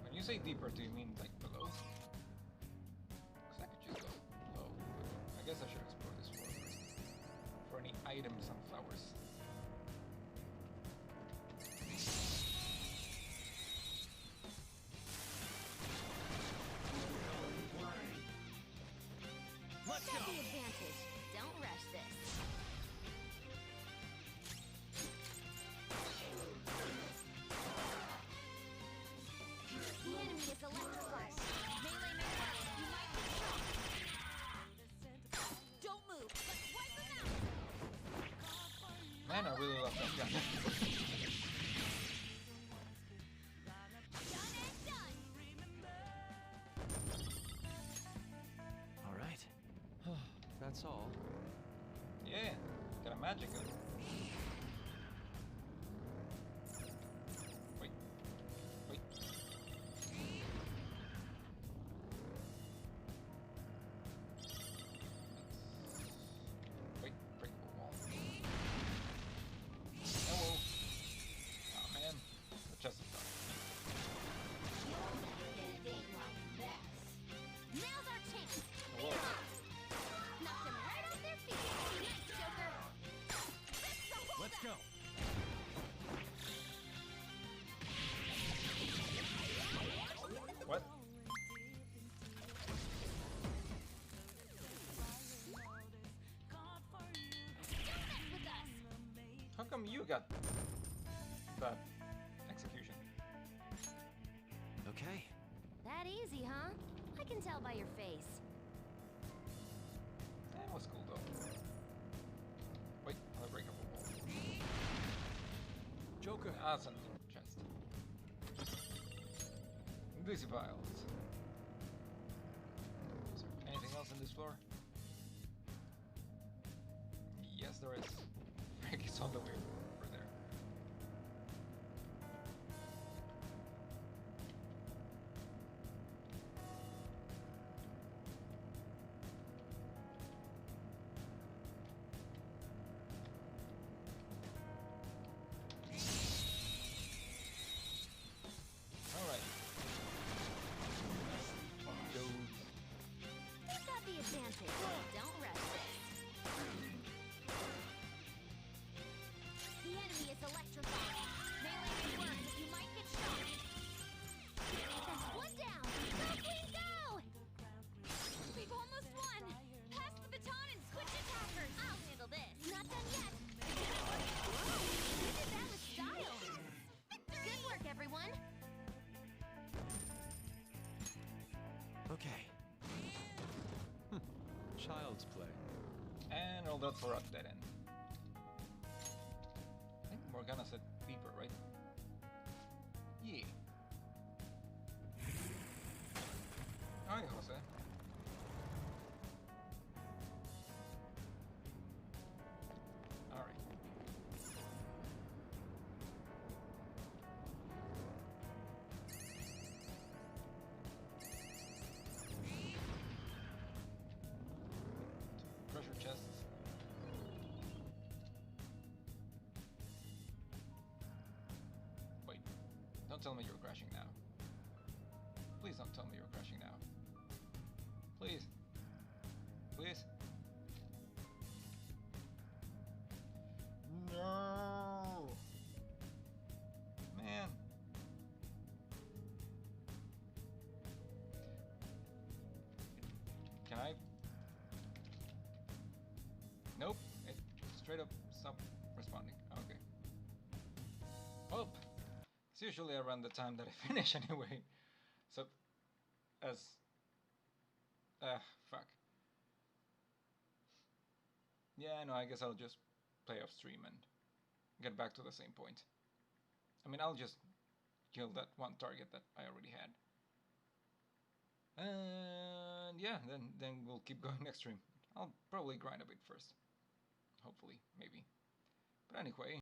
Speaker 1: When you say deeper, do you mean like below? Because I could just go below. I guess I should explore this floor first. For any items and flowers.
Speaker 10: Let's go. The advantage. Don't rush this. The enemy is electrified. Melee may work. You might be shot. Don't move. Let's wipe them out.
Speaker 1: Man, I really love that gun.
Speaker 12: All right. That's all.
Speaker 1: Yeah, got a magic gun. Wait. Wait. Wait, break the wall. Hello. Oh man, the chest is done.
Speaker 10: Now's our chance.
Speaker 1: Hello.
Speaker 10: Knocked them right off their feet. Nice, Joker.
Speaker 11: Let's go.
Speaker 1: What? How come you got that execution?
Speaker 12: Okay.
Speaker 10: That easy, huh? I can tell by your face.
Speaker 1: That was cool though. Wait, I'll break up a wall.
Speaker 11: Joker.
Speaker 1: Ah, something in the chest. Busy files. Is there anything else in this floor? Yes, there is. Frank is on the way over there. Alright. Dude.
Speaker 10: You've got the advantage. Don't rush this. The enemy is electrified. Melee may work, but you might get shot. Then split down. Go, Queen, go! We've almost won. Pass the baton and switch attackers. I'll handle this. Not done yet. You did that with style. Good work, everyone.
Speaker 12: Okay. Child's play.
Speaker 1: And all that for a dead end. I think Morgana said beeper, right? Yeah. Hi, Jose. Alright. Treasure chests. Wait, don't tell me you're crashing now. Please don't tell me you're crashing now. Please. Please. No. Man. Can I Nope, it straight up stopped responding. Okay. Well, it's usually around the time that I finish anyway. So, as... fuck. Yeah, no, I guess I'll just play off stream and get back to the same point. I mean, I'll just kill that one target that I already had. And yeah, then we'll keep going next stream. I'll probably grind a bit first. Hopefully, maybe. But anyway,